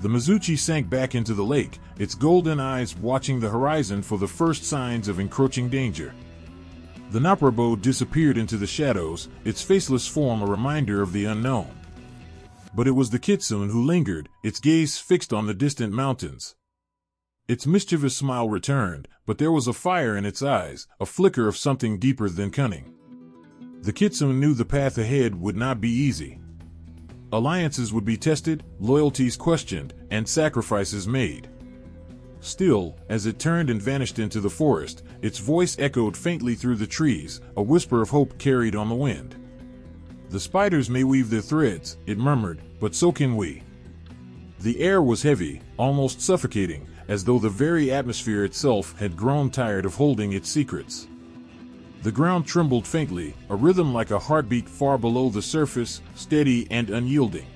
The Mizuchi sank back into the lake, its golden eyes watching the horizon for the first signs of encroaching danger. The Naprabo disappeared into the shadows, its faceless form a reminder of the unknown. But it was the kitsune who lingered, its gaze fixed on the distant mountains. Its mischievous smile returned, but there was a fire in its eyes, a flicker of something deeper than cunning. The kitsune knew the path ahead would not be easy. Alliances would be tested, loyalties questioned, and sacrifices made. Still, as it turned and vanished into the forest, its voice echoed faintly through the trees, a whisper of hope carried on the wind. "The spiders may weave their threads," it murmured, "but so can we." The air was heavy, almost suffocating, as though the very atmosphere itself had grown tired of holding its secrets. The ground trembled faintly, a rhythm like a heartbeat far below the surface, steady and unyielding.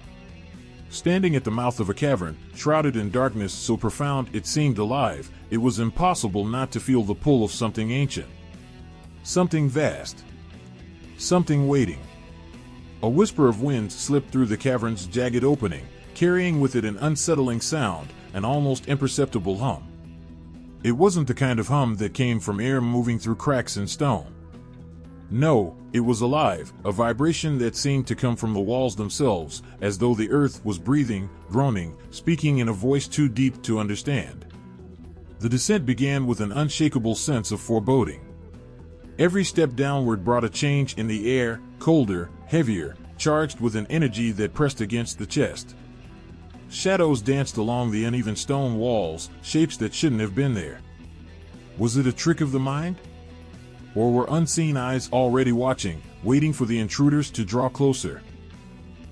Standing at the mouth of a cavern, shrouded in darkness so profound it seemed alive, it was impossible not to feel the pull of something ancient. Something vast. Something waiting. A whisper of wind slipped through the cavern's jagged opening, carrying with it an unsettling sound, an almost imperceptible hum. It wasn't the kind of hum that came from air moving through cracks in stone. No, it was alive, a vibration that seemed to come from the walls themselves, as though the earth was breathing, groaning, speaking in a voice too deep to understand. The descent began with an unshakable sense of foreboding. Every step downward brought a change in the air, colder, heavier, charged with an energy that pressed against the chest. Shadows danced along the uneven stone walls, shapes that shouldn't have been there. Was it a trick of the mind? Or were unseen eyes already watching, waiting for the intruders to draw closer?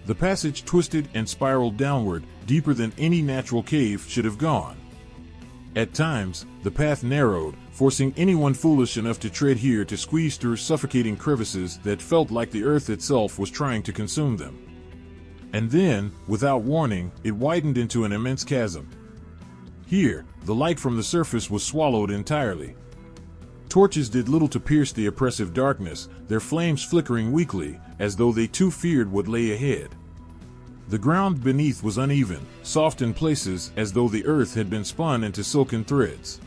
The passage twisted and spiraled downward, deeper than any natural cave should have gone. At times, the path narrowed, forcing anyone foolish enough to tread here to squeeze through suffocating crevices that felt like the earth itself was trying to consume them. And then, without warning, it widened into an immense chasm. Here, the light from the surface was swallowed entirely. Torches did little to pierce the oppressive darkness, their flames flickering weakly, as though they too feared what lay ahead. The ground beneath was uneven, soft in places as though the earth had been spun into silken threads.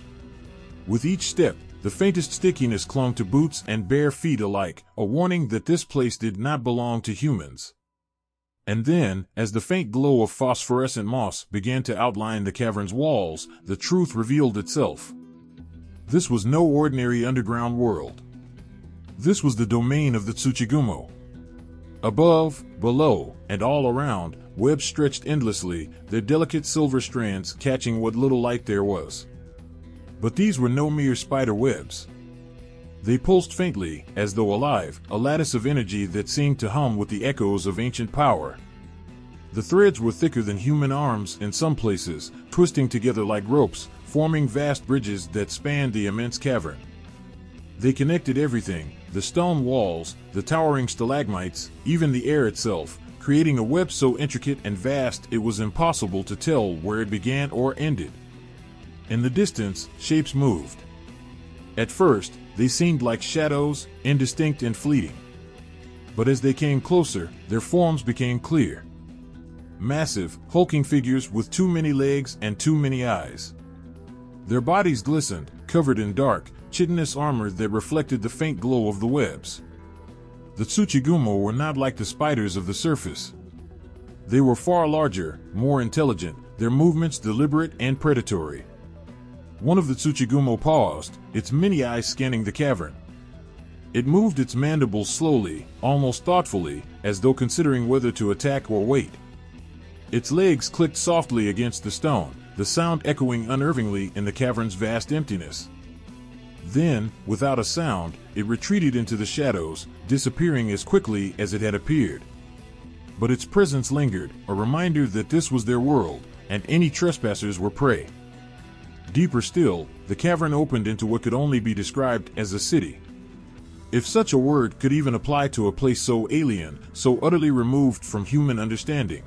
With each step, the faintest stickiness clung to boots and bare feet alike, a warning that this place did not belong to humans. And then, as the faint glow of phosphorescent moss began to outline the cavern's walls, the truth revealed itself. This was no ordinary underground world. This was the domain of the Tsuchigumo. Above, below, and all around, webs stretched endlessly, their delicate silver strands catching what little light there was. But these were no mere spider webs. They pulsed faintly, as though alive, a lattice of energy that seemed to hum with the echoes of ancient power. The threads were thicker than human arms in some places, twisting together like ropes, forming vast bridges that spanned the immense cavern. They connected everything, the stone walls, the towering stalagmites, even the air itself, creating a web so intricate and vast it was impossible to tell where it began or ended. In the distance, shapes moved. At first, they seemed like shadows, indistinct and fleeting. But as they came closer, their forms became clear. massive, hulking figures with too many legs and too many eyes. Their bodies glistened, covered in dark, chitinous armor that reflected the faint glow of the webs. The Tsuchigumo were not like the spiders of the surface. They were far larger, more intelligent, their movements deliberate and predatory. One of the Tsuchigumo paused, its many eyes scanning the cavern. It moved its mandibles slowly, almost thoughtfully, as though considering whether to attack or wait. Its legs clicked softly against the stone, the sound echoing unnervingly in the cavern's vast emptiness. Then, without a sound, it retreated into the shadows, disappearing as quickly as it had appeared. But its presence lingered, a reminder that this was their world, and any trespassers were prey. Deeper still, the cavern opened into what could only be described as a city. If such a word could even apply to a place so alien, so utterly removed from human understanding.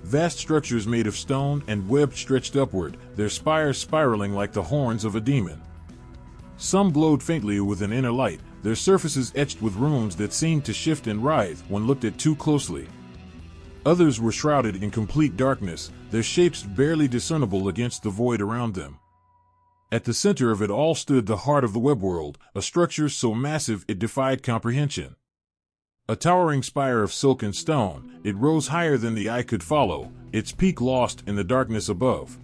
Vast structures made of stone and webbed stretched upward, their spires spiraling like the horns of a demon. Some glowed faintly with an inner light, their surfaces etched with runes that seemed to shift and writhe when looked at too closely. Others were shrouded in complete darkness, their shapes barely discernible against the void around them. At the center of it all stood the heart of the web world, a structure so massive it defied comprehension. A towering spire of silk and stone, it rose higher than the eye could follow, its peak lost in the darkness above.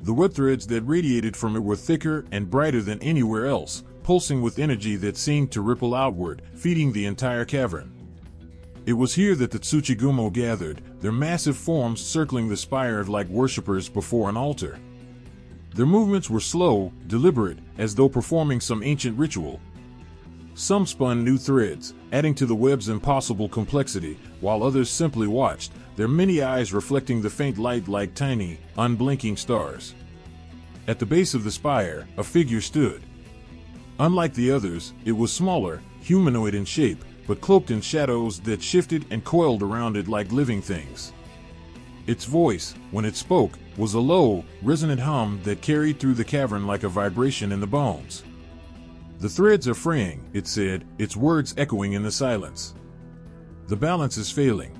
The web threads that radiated from it were thicker and brighter than anywhere else, pulsing with energy that seemed to ripple outward, feeding the entire cavern. It was here that the Tsuchigumo gathered, their massive forms circling the spire like worshippers before an altar. Their movements were slow, deliberate, as though performing some ancient ritual. Some spun new threads, adding to the web's impossible complexity, while others simply watched, their many eyes reflecting the faint light like tiny, unblinking stars. At the base of the spire, a figure stood. Unlike the others, it was smaller, humanoid in shape, but cloaked in shadows that shifted and coiled around it like living things. Its voice, when it spoke, was a low, resonant hum that carried through the cavern like a vibration in the bones. "The threads are fraying," it said, its words echoing in the silence. "The balance is failing."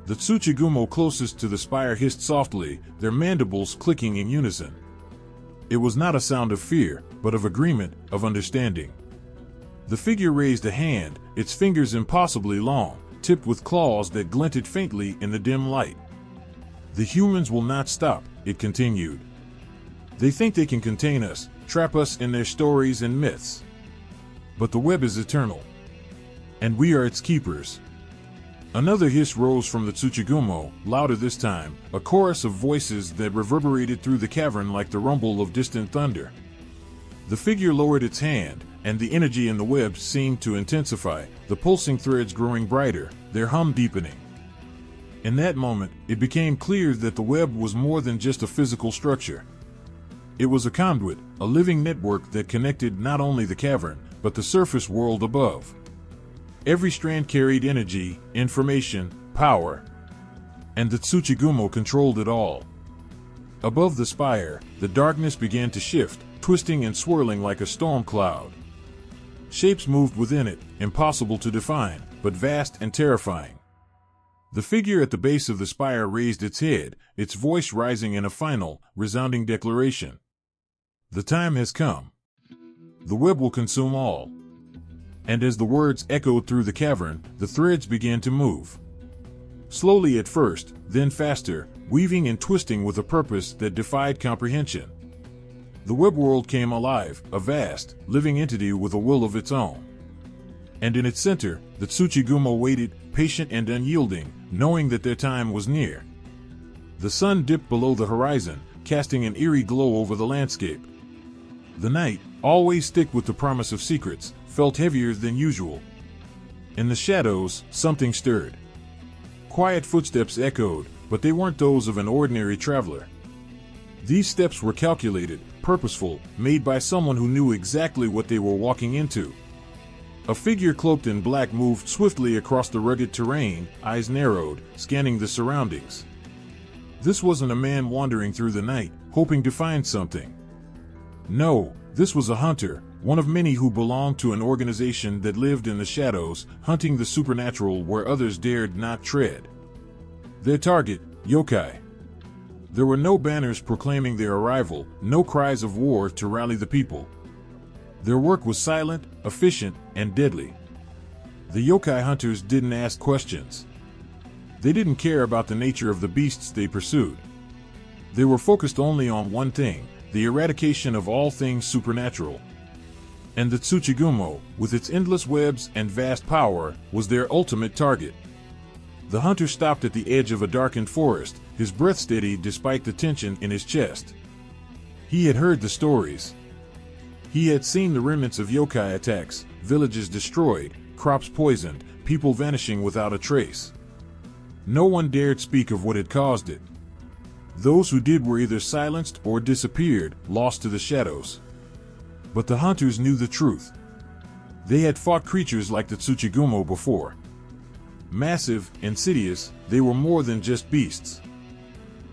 The Tsuchigumo closest to the spire hissed softly, their mandibles clicking in unison. It was not a sound of fear, but of agreement, of understanding. The figure raised a hand, its fingers impossibly long, tipped with claws that glinted faintly in the dim light. "The humans will not stop," it continued. "They think they can contain us, trap us in their stories and myths. But the web is eternal. And we are its keepers." Another hiss rose from the Tsuchigumo, louder this time, a chorus of voices that reverberated through the cavern like the rumble of distant thunder. The figure lowered its hand, and the energy in the web seemed to intensify, the pulsing threads growing brighter, their hum deepening. In that moment, it became clear that the web was more than just a physical structure. It was a conduit, a living network that connected not only the cavern, but the surface world above. Every strand carried energy, information, power. And the Tsuchigumo controlled it all. Above the spire, the darkness began to shift, twisting and swirling like a storm cloud. Shapes moved within it, impossible to define, but vast and terrifying. The figure at the base of the spire raised its head, its voice rising in a final, resounding declaration. "The time has come. The web will consume all." And as the words echoed through the cavern, the threads began to move. Slowly at first, then faster, weaving and twisting with a purpose that defied comprehension. The web world came alive, a vast, living entity with a will of its own. And in its center, the Tsuchigumo waited, patient and unyielding, knowing that their time was near. The sun dipped below the horizon, casting an eerie glow over the landscape. The night, always thick with the promise of secrets, felt heavier than usual. In the shadows, something stirred. Quiet footsteps echoed, but they weren't those of an ordinary traveler. These steps were calculated, purposeful, made by someone who knew exactly what they were walking into. A figure cloaked in black moved swiftly across the rugged terrain, eyes narrowed, scanning the surroundings. This wasn't a man wandering through the night, hoping to find something. No, this was a hunter, one of many who belonged to an organization that lived in the shadows, hunting the supernatural where others dared not tread. Their target, yokai. There were no banners proclaiming their arrival, no cries of war to rally the people. Their work was silent, efficient, and deadly. The yokai hunters didn't ask questions. They didn't care about the nature of the beasts they pursued. They were focused only on one thing, the eradication of all things supernatural. And the Tsuchigumo, with its endless webs and vast power, was their ultimate target. The hunter stopped at the edge of a darkened forest, his breath steady despite the tension in his chest. He had heard the stories. He had seen the remnants of yokai attacks, villages destroyed, crops poisoned, people vanishing without a trace. No one dared speak of what had caused it. Those who did were either silenced or disappeared, lost to the shadows. But the hunters knew the truth. They had fought creatures like the Tsuchigumo before. Massive, insidious, they were more than just beasts.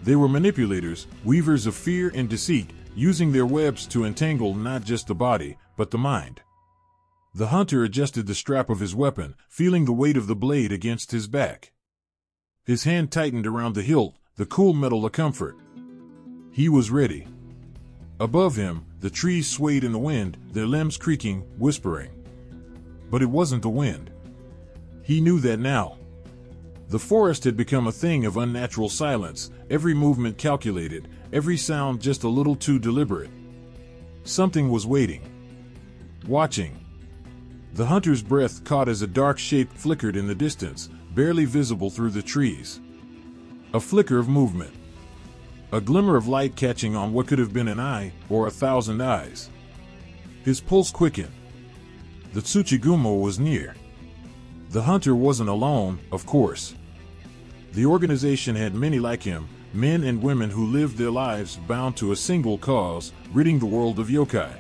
They were manipulators, weavers of fear and deceit, using their webs to entangle not just the body, but the mind. The hunter adjusted the strap of his weapon, feeling the weight of the blade against his back. His hand tightened around the hilt, the cool metal a comfort. He was ready. Above him, the trees swayed in the wind, their limbs creaking, whispering. But it wasn't the wind. He knew that now. The forest had become a thing of unnatural silence, every movement calculated, every sound just a little too deliberate. Something was waiting. Watching. The hunter's breath caught as a dark shape flickered in the distance, barely visible through the trees. A flicker of movement. A glimmer of light catching on what could have been an eye, or 1,000 eyes. His pulse quickened. The Tsuchigumo was near. The hunter wasn't alone, of course. The organization had many like him, men and women who lived their lives bound to a single cause, ridding the world of yokai.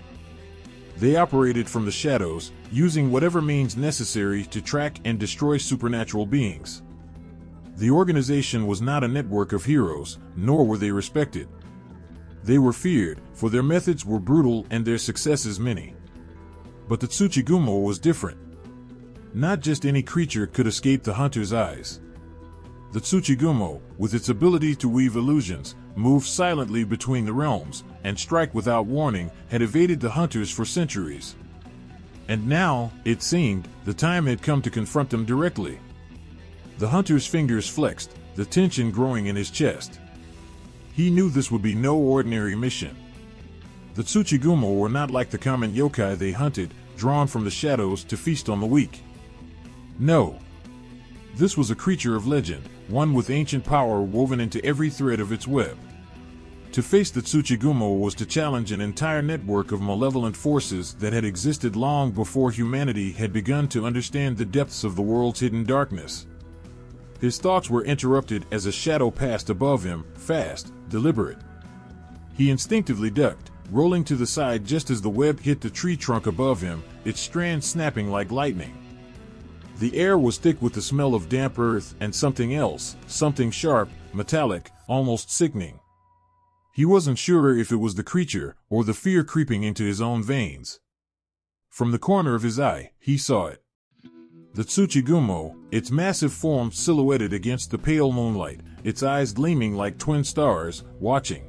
They operated from the shadows, using whatever means necessary to track and destroy supernatural beings. The organization was not a network of heroes, nor were they respected. They were feared, for their methods were brutal and their successes many. But the Tsuchigumo was different. Not just any creature could escape the hunter's eyes. The Tsuchigumo, with its ability to weave illusions, move silently between the realms, and strike without warning, had evaded the hunters for centuries. And now, it seemed, the time had come to confront them directly. The hunter's fingers flexed, the tension growing in his chest. He knew this would be no ordinary mission. The Tsuchigumo were not like the common yokai they hunted, drawn from the shadows to feast on the weak. No. This was a creature of legend, one with ancient power woven into every thread of its web. To face the Tsuchigumo was to challenge an entire network of malevolent forces that had existed long before humanity had begun to understand the depths of the world's hidden darkness. His thoughts were interrupted as a shadow passed above him, fast, deliberate. He instinctively ducked, rolling to the side just as the web hit the tree trunk above him, its strands snapping like lightning. The air was thick with the smell of damp earth and something else, something sharp, metallic, almost sickening. He wasn't sure if it was the creature or the fear creeping into his own veins. From the corner of his eye, he saw it. The Tsuchigumo, its massive form silhouetted against the pale moonlight, its eyes gleaming like twin stars, watching.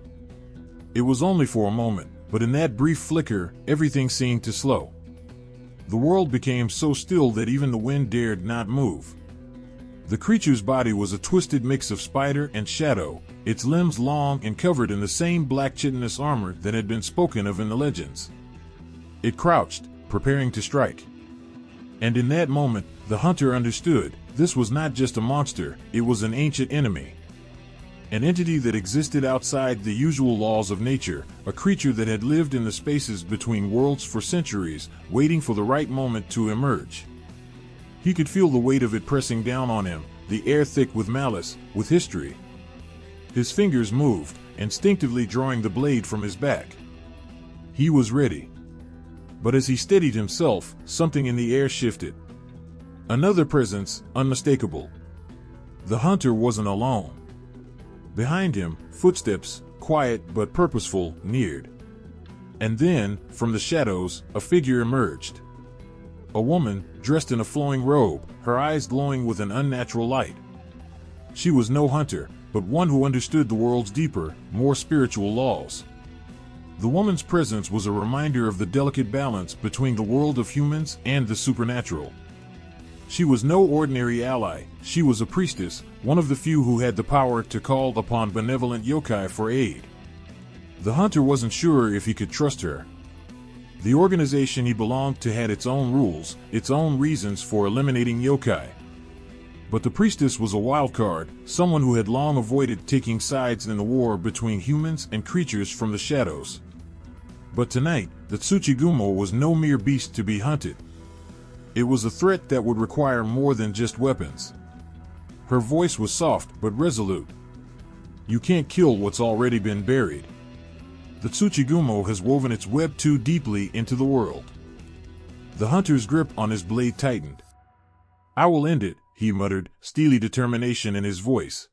It was only for a moment, but in that brief flicker, everything seemed to slow. The world became so still that even the wind dared not move. The creature's body was a twisted mix of spider and shadow, its limbs long and covered in the same black chitinous armor that had been spoken of in the legends. It crouched, preparing to strike. And in that moment, the hunter understood, this was not just a monster, it was an ancient enemy. An entity that existed outside the usual laws of nature, a creature that had lived in the spaces between worlds for centuries, waiting for the right moment to emerge. He could feel the weight of it pressing down on him, the air thick with malice, with history. His fingers moved, instinctively drawing the blade from his back. He was ready. But as he steadied himself, something in the air shifted. Another presence, unmistakable. The hunter wasn't alone. Behind him, footsteps, quiet but purposeful, neared. And then, from the shadows, a figure emerged. A woman, dressed in a flowing robe, her eyes glowing with an unnatural light. She was no hunter, but one who understood the world's deeper, more spiritual laws. The woman's presence was a reminder of the delicate balance between the world of humans and the supernatural. She was no ordinary ally, she was a priestess, one of the few who had the power to call upon benevolent yokai for aid. The hunter wasn't sure if he could trust her. The organization he belonged to had its own rules, its own reasons for eliminating yokai. But the priestess was a wild card, someone who had long avoided taking sides in the war between humans and creatures from the shadows. But tonight, the Tsuchigumo was no mere beast to be hunted. It was a threat that would require more than just weapons. Her voice was soft but resolute. You can't kill what's already been buried. The Tsuchigumo has woven its web too deeply into the world. The hunter's grip on his blade tightened. I will end it, he muttered, steely determination in his voice.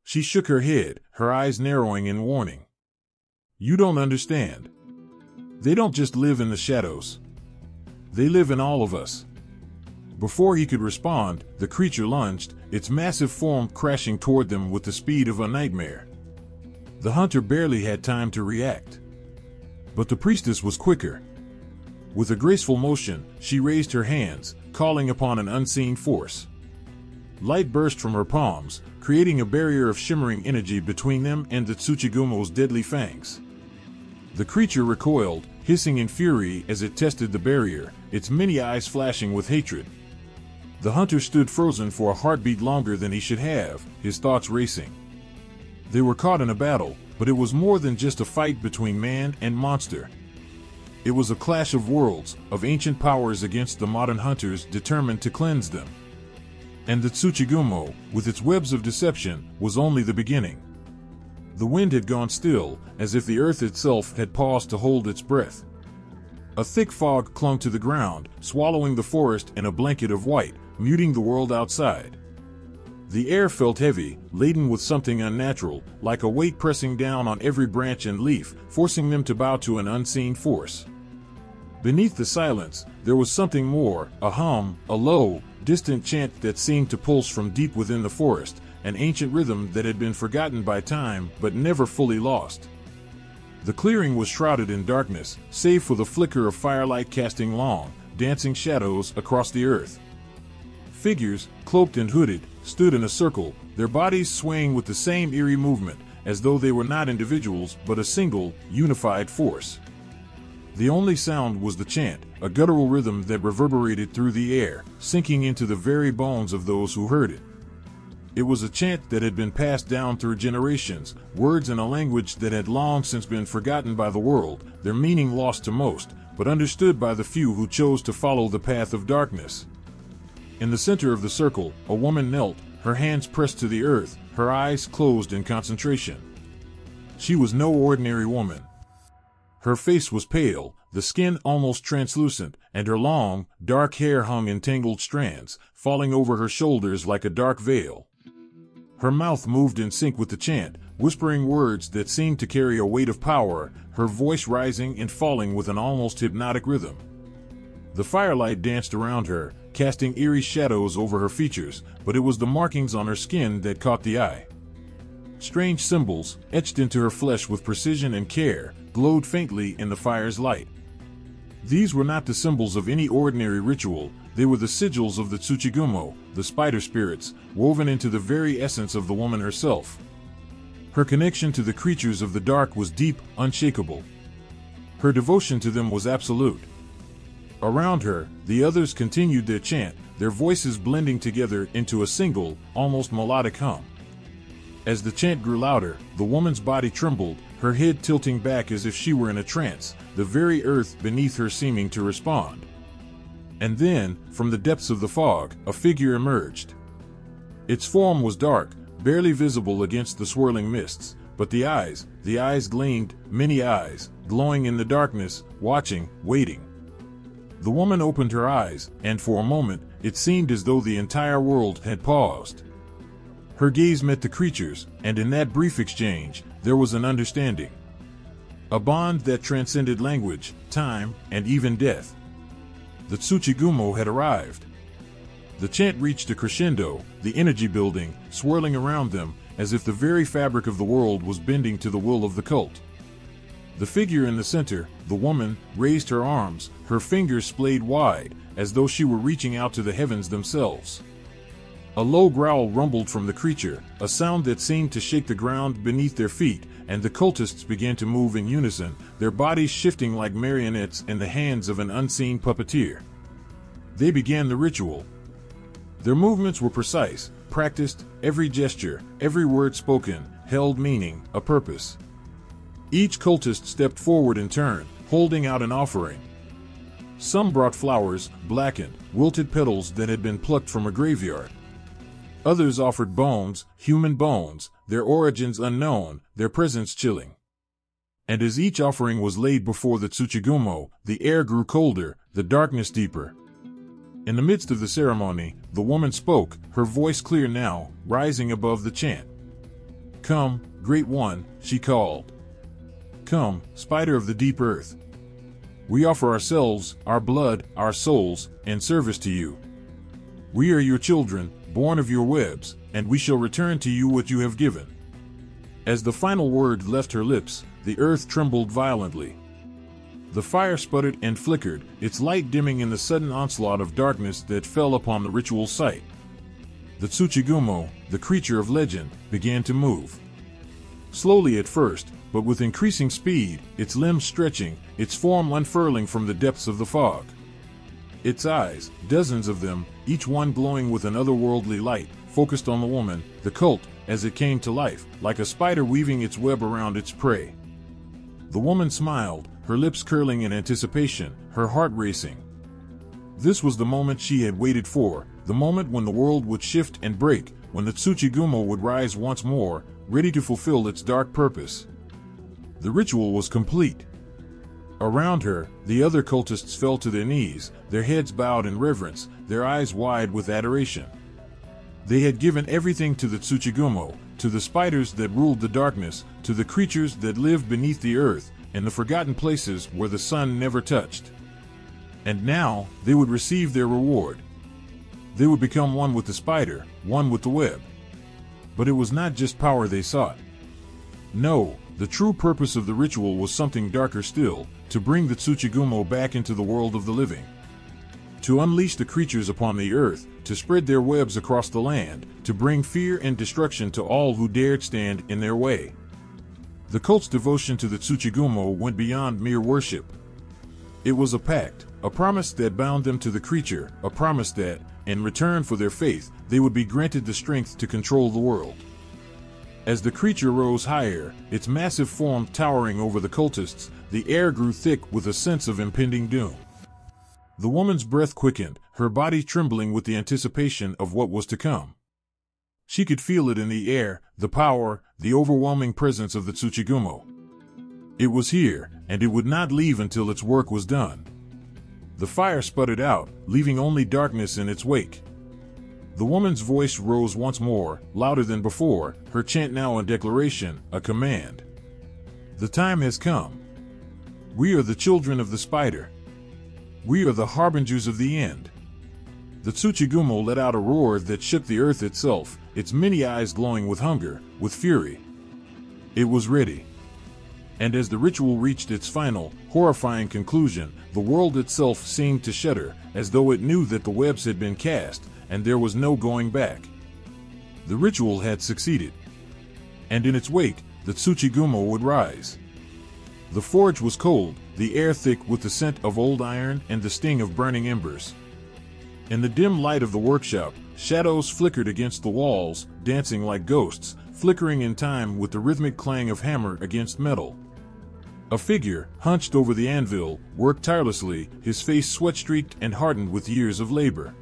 She shook her head, her eyes narrowing in warning. You don't understand. They don't just live in the shadows. They live in all of us. Before he could respond, the creature lunged, its massive form crashing toward them with the speed of a nightmare. The hunter barely had time to react. But the priestess was quicker. With a graceful motion, she raised her hands, calling upon an unseen force. Light burst from her palms, creating a barrier of shimmering energy between them and the Tsuchigumo's deadly fangs. The creature recoiled, hissing in fury as it tested the barrier, its many eyes flashing with hatred. The hunter stood frozen for a heartbeat longer than he should have, his thoughts racing. They were caught in a battle, but it was more than just a fight between man and monster. It was a clash of worlds, of ancient powers against the modern hunters determined to cleanse them. And the Tsuchigumo, with its webs of deception, was only the beginning. The wind had gone still, as if the earth itself had paused to hold its breath. A thick fog clung to the ground, swallowing the forest in a blanket of white, muting the world outside. The air felt heavy, laden with something unnatural, like a weight pressing down on every branch and leaf, forcing them to bow to an unseen force. Beneath the silence, there was something more, a hum, a low, distant chant that seemed to pulse from deep within the forest, an ancient rhythm that had been forgotten by time but never fully lost. The clearing was shrouded in darkness, save for the flicker of firelight casting long, dancing shadows across the earth. Figures, cloaked and hooded, stood in a circle, their bodies swaying with the same eerie movement, as though they were not individuals but a single, unified force. The only sound was the chant, a guttural rhythm that reverberated through the air, sinking into the very bones of those who heard it. It was a chant that had been passed down through generations, words in a language that had long since been forgotten by the world, their meaning lost to most, but understood by the few who chose to follow the path of darkness. In the center of the circle, a woman knelt, her hands pressed to the earth, her eyes closed in concentration. She was no ordinary woman. Her face was pale, the skin almost translucent, and her long, dark hair hung in tangled strands, falling over her shoulders like a dark veil. Her mouth moved in sync with the chant, whispering words that seemed to carry a weight of power, her voice rising and falling with an almost hypnotic rhythm. The firelight danced around her, casting eerie shadows over her features, but it was the markings on her skin that caught the eye. Strange symbols, etched into her flesh with precision and care, glowed faintly in the fire's light. These were not the symbols of any ordinary ritual, they were the sigils of the Tsuchigumo, the spider spirits, woven into the very essence of the woman herself. Her connection to the creatures of the dark was deep, unshakable. Her devotion to them was absolute. Around her, the others continued their chant, their voices blending together into a single, almost melodic hum. As the chant grew louder, the woman's body trembled, her head tilting back as if she were in a trance, the very earth beneath her seeming to respond. And then, from the depths of the fog, a figure emerged. Its form was dark, barely visible against the swirling mists, but the eyes gleamed, many eyes, glowing in the darkness, watching, waiting. The woman opened her eyes, and for a moment, it seemed as though the entire world had paused. Her gaze met the creature's, and in that brief exchange, there was an understanding. A bond that transcended language, time, and even death. The Tsuchigumo had arrived. The chant reached a crescendo, the energy building, swirling around them, as if the very fabric of the world was bending to the will of the cult. The figure in the center, the woman, raised her arms, her fingers splayed wide, as though she were reaching out to the heavens themselves. A low growl rumbled from the creature, a sound that seemed to shake the ground beneath their feet, and the cultists began to move in unison, their bodies shifting like marionettes in the hands of an unseen puppeteer. They began the ritual. Their movements were precise, practiced, every gesture, every word spoken, held meaning, a purpose. Each cultist stepped forward in turn, holding out an offering. Some brought flowers, blackened, wilted petals that had been plucked from a graveyard. Others offered bones, human bones, their origins unknown, their presence chilling. And as each offering was laid before the Tsuchigumo, the air grew colder, the darkness deeper. In the midst of the ceremony, the woman spoke, her voice clear now, rising above the chant. "Come, Great One," she called. "Come, Spider of the deep earth. We offer ourselves, our blood, our souls, in service to you. We are your children, born of your webs, and we shall return to you what you have given." As the final word left her lips, the earth trembled violently. The fire sputtered and flickered, its light dimming in the sudden onslaught of darkness that fell upon the ritual site. The Tsuchigumo, the creature of legend, began to move. Slowly at first, but with increasing speed, its limbs stretching, its form unfurling from the depths of the fog. Its eyes, dozens of them, each one glowing with an otherworldly light, focused on the woman, the cult, as it came to life, like a spider weaving its web around its prey. The woman smiled, her lips curling in anticipation, her heart racing. This was the moment she had waited for, the moment when the world would shift and break, when the Tsuchigumo would rise once more, ready to fulfill its dark purpose. The ritual was complete. Around her, the other cultists fell to their knees, their heads bowed in reverence, their eyes wide with adoration. They had given everything to the Tsuchigumo, to the spiders that ruled the darkness, to the creatures that lived beneath the earth, in the forgotten places where the sun never touched. And now, they would receive their reward. They would become one with the spider, one with the web. But it was not just power they sought. No, the true purpose of the ritual was something darker still, to bring the Tsuchigumo back into the world of the living. To unleash the creatures upon the earth, to spread their webs across the land, to bring fear and destruction to all who dared stand in their way. The cult's devotion to the Tsuchigumo went beyond mere worship. It was a pact, a promise that bound them to the creature, a promise that, in return for their faith, they would be granted the strength to control the world. As the creature rose higher, its massive form towering over the cultists, the air grew thick with a sense of impending doom. The woman's breath quickened, her body trembling with the anticipation of what was to come. She could feel it in the air, the power, the overwhelming presence of the Tsuchigumo. It was here, and it would not leave until its work was done. The fire sputtered out, leaving only darkness in its wake. The woman's voice rose once more, louder than before, her chant now a declaration, a command. "The time has come. We are the children of the spider. We are the harbingers of the end." The Tsuchigumo let out a roar that shook the earth itself, its many eyes glowing with hunger, with fury. It was ready. And as the ritual reached its final, horrifying conclusion, the world itself seemed to shudder, as though it knew that the webs had been cast, and there was no going back. The ritual had succeeded. And in its wake, the Tsuchigumo would rise. The forge was cold, the air thick with the scent of old iron and the sting of burning embers. In the dim light of the workshop, shadows flickered against the walls, dancing like ghosts, flickering in time with the rhythmic clang of hammer against metal. A figure, hunched over the anvil, worked tirelessly, his face sweat-streaked and hardened with years of labor.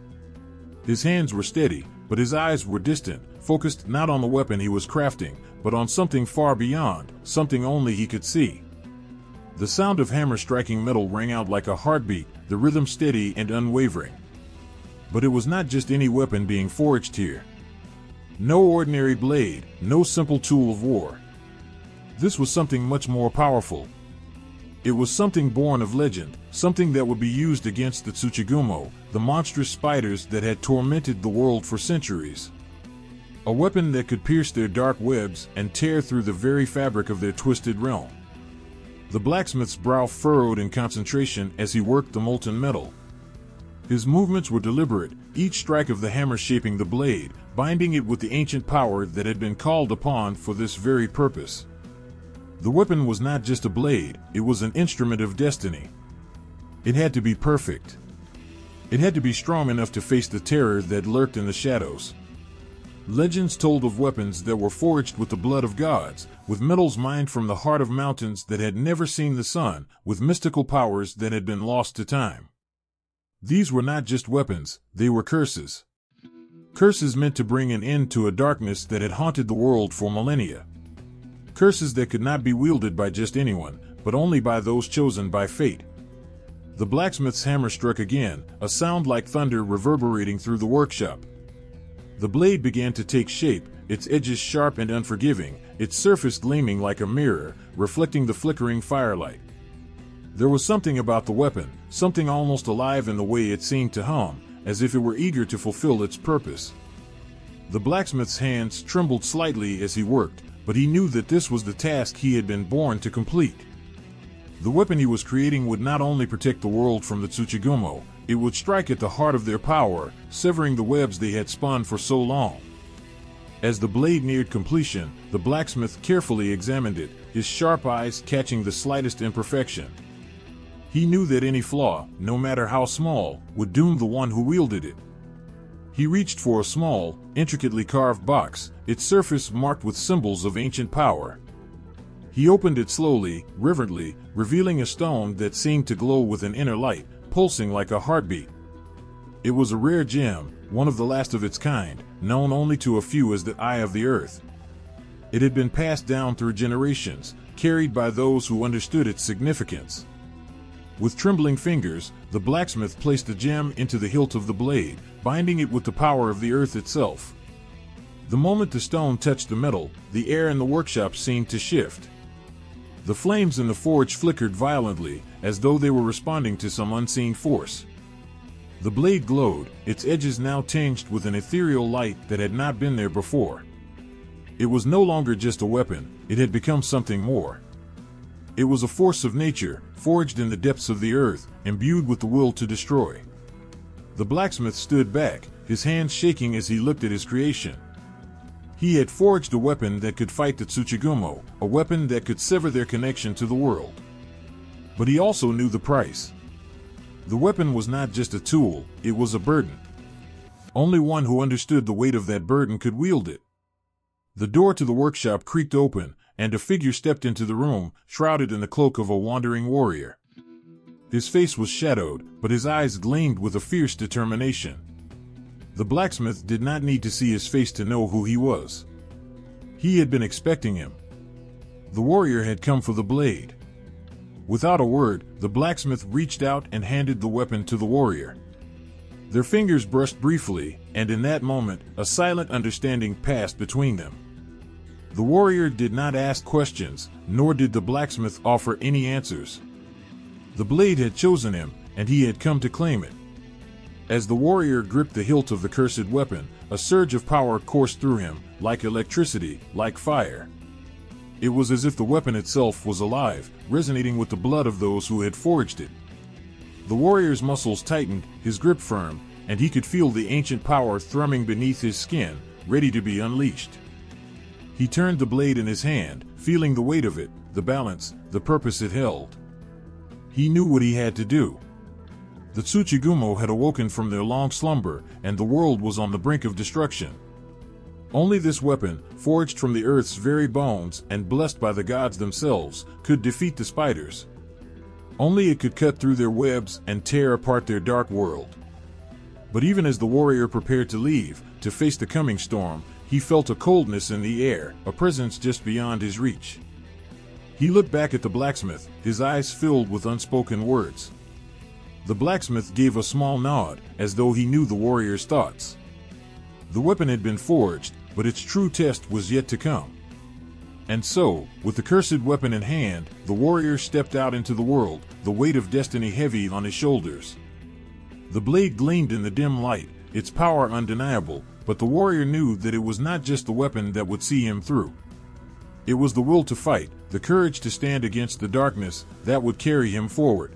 His hands were steady, but his eyes were distant, focused not on the weapon he was crafting, but on something far beyond, something only he could see. The sound of hammer striking metal rang out like a heartbeat, the rhythm steady and unwavering. But it was not just any weapon being forged here. No ordinary blade, no simple tool of war. This was something much more powerful. It was something born of legend, something that would be used against the Tsuchigumo, the monstrous spiders that had tormented the world for centuries. A weapon that could pierce their dark webs and tear through the very fabric of their twisted realm. The blacksmith's brow furrowed in concentration as he worked the molten metal. His movements were deliberate, each strike of the hammer shaping the blade, binding it with the ancient power that had been called upon for this very purpose. The weapon was not just a blade, it was an instrument of destiny. It had to be perfect. It had to be strong enough to face the terror that lurked in the shadows. Legends told of weapons that were forged with the blood of gods, with metals mined from the heart of mountains that had never seen the sun, with mystical powers that had been lost to time. These were not just weapons, they were curses. Curses meant to bring an end to a darkness that had haunted the world for millennia. Curses that could not be wielded by just anyone, but only by those chosen by fate. The blacksmith's hammer struck again, a sound like thunder reverberating through the workshop. The blade began to take shape, its edges sharp and unforgiving, its surface gleaming like a mirror, reflecting the flickering firelight. There was something about the weapon, something almost alive in the way it seemed to hum, as if it were eager to fulfill its purpose. The blacksmith's hands trembled slightly as he worked, but he knew that this was the task he had been born to complete. The weapon he was creating would not only protect the world from the Tsuchigumo, it would strike at the heart of their power, severing the webs they had spun for so long. As the blade neared completion, the blacksmith carefully examined it, his sharp eyes catching the slightest imperfection. He knew that any flaw, no matter how small, would doom the one who wielded it. He reached for a small, intricately carved box, its surface marked with symbols of ancient power. He opened it slowly, reverently, revealing a stone that seemed to glow with an inner light, pulsing like a heartbeat. It was a rare gem, one of the last of its kind, known only to a few as the Eye of the Earth. It had been passed down through generations, carried by those who understood its significance. With trembling fingers, the blacksmith placed the gem into the hilt of the blade, binding it with the power of the earth itself. The moment the stone touched the metal, the air in the workshop seemed to shift. The flames in the forge flickered violently, as though they were responding to some unseen force. The blade glowed, its edges now tinged with an ethereal light that had not been there before. It was no longer just a weapon, it had become something more. It was a force of nature, forged in the depths of the earth, imbued with the will to destroy. The blacksmith stood back, his hands shaking as he looked at his creation. He had forged a weapon that could fight the Tsuchigumo, a weapon that could sever their connection to the world. But he also knew the price. The weapon was not just a tool, it was a burden. Only one who understood the weight of that burden could wield it. The door to the workshop creaked open, and a figure stepped into the room, shrouded in the cloak of a wandering warrior. His face was shadowed, but his eyes gleamed with a fierce determination. The blacksmith did not need to see his face to know who he was. He had been expecting him. The warrior had come for the blade. Without a word, the blacksmith reached out and handed the weapon to the warrior. Their fingers brushed briefly, and in that moment, a silent understanding passed between them. The warrior did not ask questions, nor did the blacksmith offer any answers. The blade had chosen him, and he had come to claim it. As the warrior gripped the hilt of the cursed weapon, a surge of power coursed through him, like electricity, like fire. It was as if the weapon itself was alive, resonating with the blood of those who had forged it. The warrior's muscles tightened, his grip firm, and he could feel the ancient power thrumming beneath his skin, ready to be unleashed. He turned the blade in his hand, feeling the weight of it, the balance, the purpose it held. He knew what he had to do. The Tsuchigumo had awoken from their long slumber, and the world was on the brink of destruction. Only this weapon, forged from the earth's very bones and blessed by the gods themselves, could defeat the spiders. Only it could cut through their webs and tear apart their dark world. But even as the warrior prepared to leave, to face the coming storm, he felt a coldness in the air, a presence just beyond his reach. He looked back at the blacksmith, his eyes filled with unspoken words. The blacksmith gave a small nod, as though he knew the warrior's thoughts. The weapon had been forged, but its true test was yet to come. And so, with the cursed weapon in hand, the warrior stepped out into the world, the weight of destiny heavy on his shoulders. The blade gleamed in the dim light, its power undeniable, but the warrior knew that it was not just the weapon that would see him through. It was the will to fight, the courage to stand against the darkness, that would carry him forward.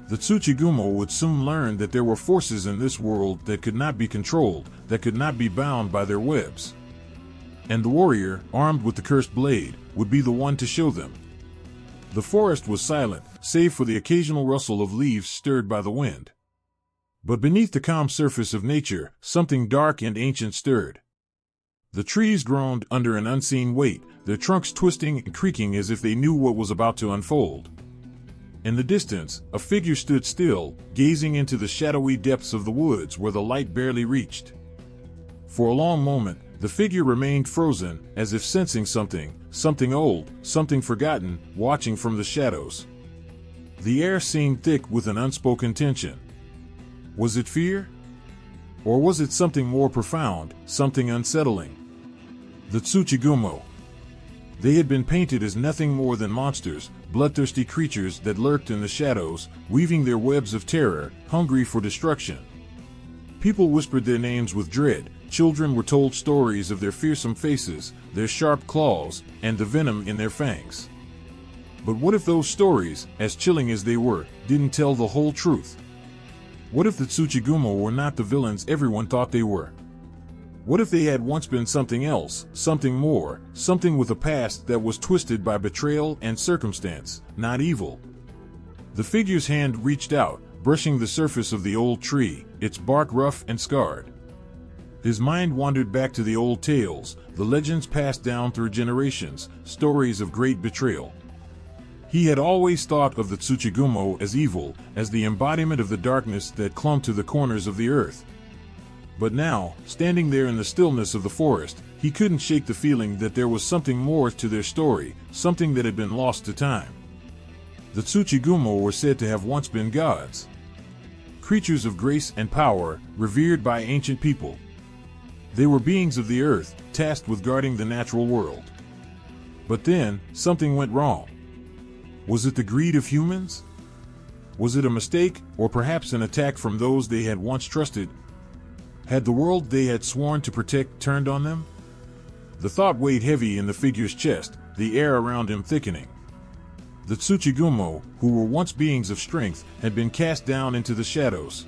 The Tsuchigumo would soon learn that there were forces in this world that could not be controlled, that could not be bound by their webs. And the warrior, armed with the cursed blade, would be the one to show them. The forest was silent, save for the occasional rustle of leaves stirred by the wind. But beneath the calm surface of nature, something dark and ancient stirred. The trees groaned under an unseen weight, their trunks twisting and creaking as if they knew what was about to unfold. In the distance, a figure stood still, gazing into the shadowy depths of the woods where the light barely reached. For a long moment, the figure remained frozen, as if sensing something old, something forgotten, watching from the shadows. The air seemed thick with an unspoken tension. Was it fear? Or was it something more profound, something unsettling? The Tsuchigumo. They had been painted as nothing more than monsters, bloodthirsty creatures that lurked in the shadows, weaving their webs of terror, hungry for destruction. People whispered their names with dread, children were told stories of their fearsome faces, their sharp claws, and the venom in their fangs. But what if those stories, as chilling as they were, didn't tell the whole truth? What if the Tsuchigumo were not the villains everyone thought they were? What if they had once been something else, something more, something with a past that was twisted by betrayal and circumstance, not evil? The figure's hand reached out, brushing the surface of the old tree, its bark rough and scarred. His mind wandered back to the old tales, the legends passed down through generations, stories of great betrayal. He had always thought of the Tsuchigumo as evil, as the embodiment of the darkness that clung to the corners of the earth. But now, standing there in the stillness of the forest, he couldn't shake the feeling that there was something more to their story, something that had been lost to time. The Tsuchigumo were said to have once been gods. Creatures of grace and power, revered by ancient people. They were beings of the earth, tasked with guarding the natural world. But then, something went wrong. Was it the greed of humans? Was it a mistake, or perhaps an attack from those they had once trusted? Had the world they had sworn to protect turned on them? The thought weighed heavy in the figure's chest, the air around him thickening. The Tsuchigumo, who were once beings of strength, had been cast down into the shadows.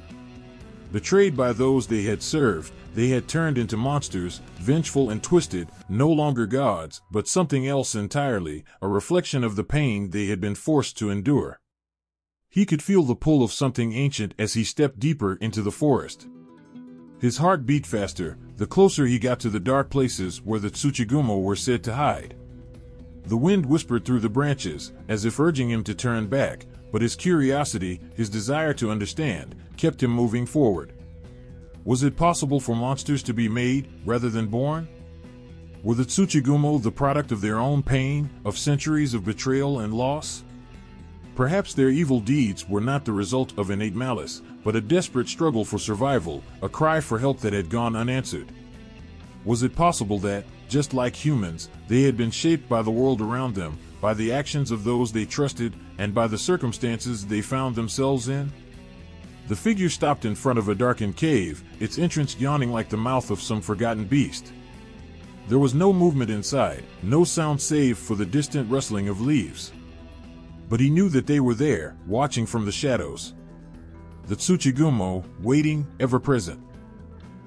Betrayed by those they had served, they had turned into monsters, vengeful and twisted, no longer gods, but something else entirely, a reflection of the pain they had been forced to endure. He could feel the pull of something ancient as he stepped deeper into the forest. His heart beat faster, the closer he got to the dark places where the Tsuchigumo were said to hide. The wind whispered through the branches, as if urging him to turn back, but his curiosity, his desire to understand, kept him moving forward. Was it possible for monsters to be made, rather than born? Were the Tsuchigumo the product of their own pain, of centuries of betrayal and loss? Perhaps their evil deeds were not the result of innate malice, but a desperate struggle for survival, a cry for help that had gone unanswered. Was it possible that, just like humans, they had been shaped by the world around them, by the actions of those they trusted, and by the circumstances they found themselves in? The figure stopped in front of a darkened cave, its entrance yawning like the mouth of some forgotten beast. There was no movement inside, no sound save for the distant rustling of leaves. But he knew that they were there, watching from the shadows. The Tsuchigumo, waiting, ever present.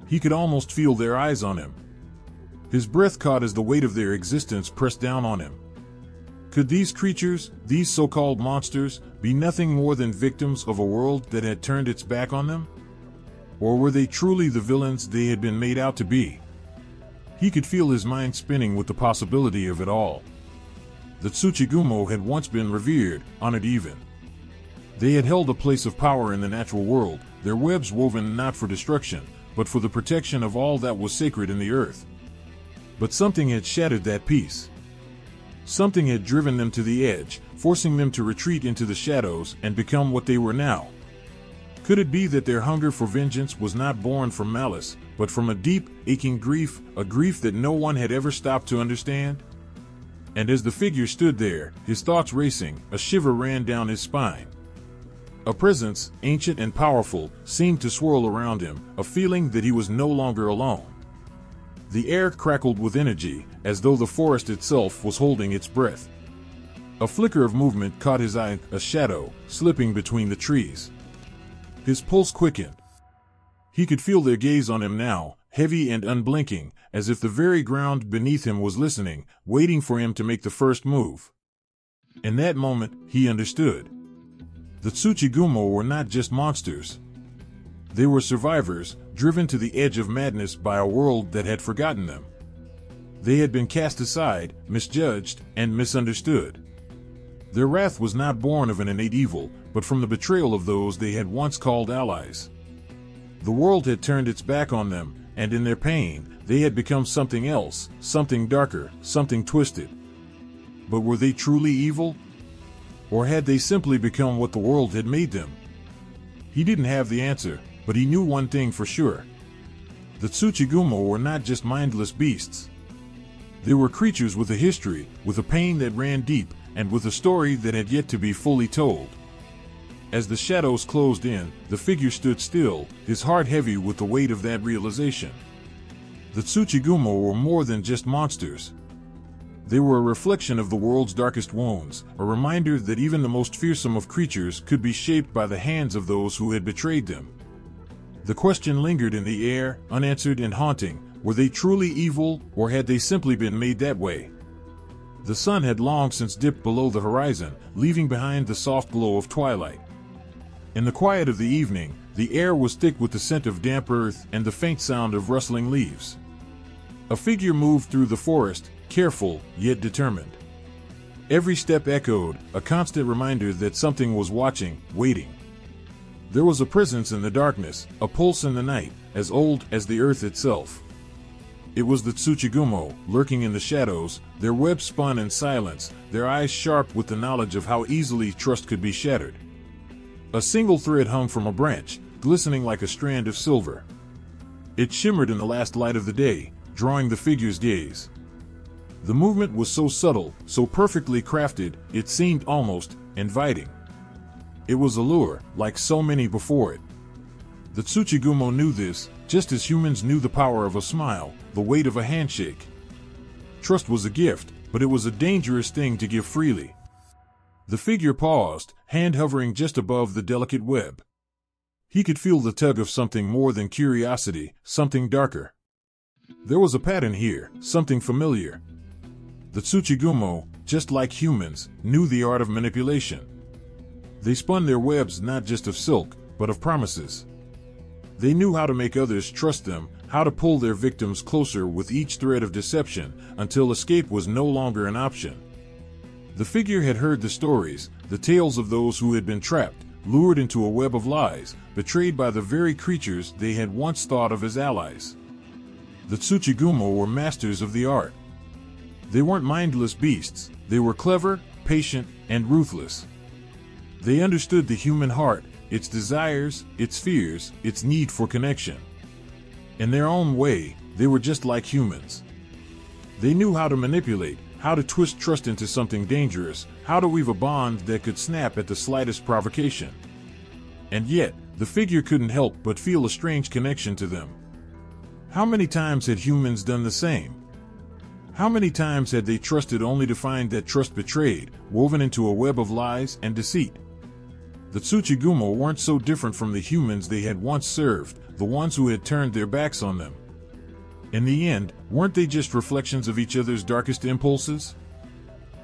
He could almost feel their eyes on him. His breath caught as the weight of their existence pressed down on him. Could these creatures, these so-called monsters, be nothing more than victims of a world that had turned its back on them? Or were they truly the villains they had been made out to be? He could feel his mind spinning with the possibility of it all. The Tsuchigumo had once been revered, honored even. They had held a place of power in the natural world, their webs woven not for destruction, but for the protection of all that was sacred in the earth. But something had shattered that peace. Something had driven them to the edge, forcing them to retreat into the shadows and become what they were now. Could it be that their hunger for vengeance was not born from malice, but from a deep, aching grief, a grief that no one had ever stopped to understand? And as the figure stood there, his thoughts racing, a shiver ran down his spine. A presence, ancient and powerful, seemed to swirl around him, a feeling that he was no longer alone. The air crackled with energy, as though the forest itself was holding its breath. A flicker of movement caught his eye, a shadow, slipping between the trees. His pulse quickened. He could feel their gaze on him now, heavy and unblinking, as if the very ground beneath him was listening, waiting for him to make the first move. In that moment, he understood. The Tsuchigumo were not just monsters. They were survivors, driven to the edge of madness by a world that had forgotten them. They had been cast aside, misjudged, and misunderstood. Their wrath was not born of an innate evil, but from the betrayal of those they had once called allies. The world had turned its back on them, and in their pain, they had become something else, something darker, something twisted. But were they truly evil? Or had they simply become what the world had made them? He didn't have the answer, but he knew one thing for sure. The Tsuchigumo were not just mindless beasts. They were creatures with a history, with a pain that ran deep, and with a story that had yet to be fully told. As the shadows closed in, the figure stood still, his heart heavy with the weight of that realization. The Tsuchigumo were more than just monsters. They were a reflection of the world's darkest wounds, a reminder that even the most fearsome of creatures could be shaped by the hands of those who had betrayed them. The question lingered in the air, unanswered and haunting. Were they truly evil, or had they simply been made that way? The sun had long since dipped below the horizon, leaving behind the soft glow of twilight. In the quiet of the evening, the air was thick with the scent of damp earth and the faint sound of rustling leaves. A figure moved through the forest, careful, yet determined. Every step echoed, a constant reminder that something was watching, waiting. There was a presence in the darkness, a pulse in the night, as old as the earth itself. It was the Tsuchigumo, lurking in the shadows, their web spun in silence, their eyes sharp with the knowledge of how easily trust could be shattered. A single thread hung from a branch, glistening like a strand of silver. It shimmered in the last light of the day, drawing the figure's gaze. The movement was so subtle, so perfectly crafted, it seemed almost inviting. It was a lure, like so many before it. The Tsuchigumo knew this, just as humans knew the power of a smile, the weight of a handshake. Trust was a gift, but it was a dangerous thing to give freely. The figure paused, hand hovering just above the delicate web. He could feel the tug of something more than curiosity, something darker. There was a pattern here, something familiar. The Tsuchigumo, just like humans, knew the art of manipulation. They spun their webs not just of silk, but of promises. They knew how to make others trust them, how to pull their victims closer with each thread of deception, until escape was no longer an option. The figure had heard the stories, the tales of those who had been trapped, lured into a web of lies, betrayed by the very creatures they had once thought of as allies. The Tsuchigumo were masters of the art. They weren't mindless beasts, they were clever, patient, and ruthless. They understood the human heart, its desires, its fears, its need for connection. In their own way, they were just like humans. They knew how to manipulate, how to twist trust into something dangerous, how to weave a bond that could snap at the slightest provocation. And yet, the figure couldn't help but feel a strange connection to them. How many times had humans done the same? How many times had they trusted only to find that trust betrayed, woven into a web of lies and deceit? The Tsuchigumo weren't so different from the humans they had once served, the ones who had turned their backs on them. In the end, weren't they just reflections of each other's darkest impulses?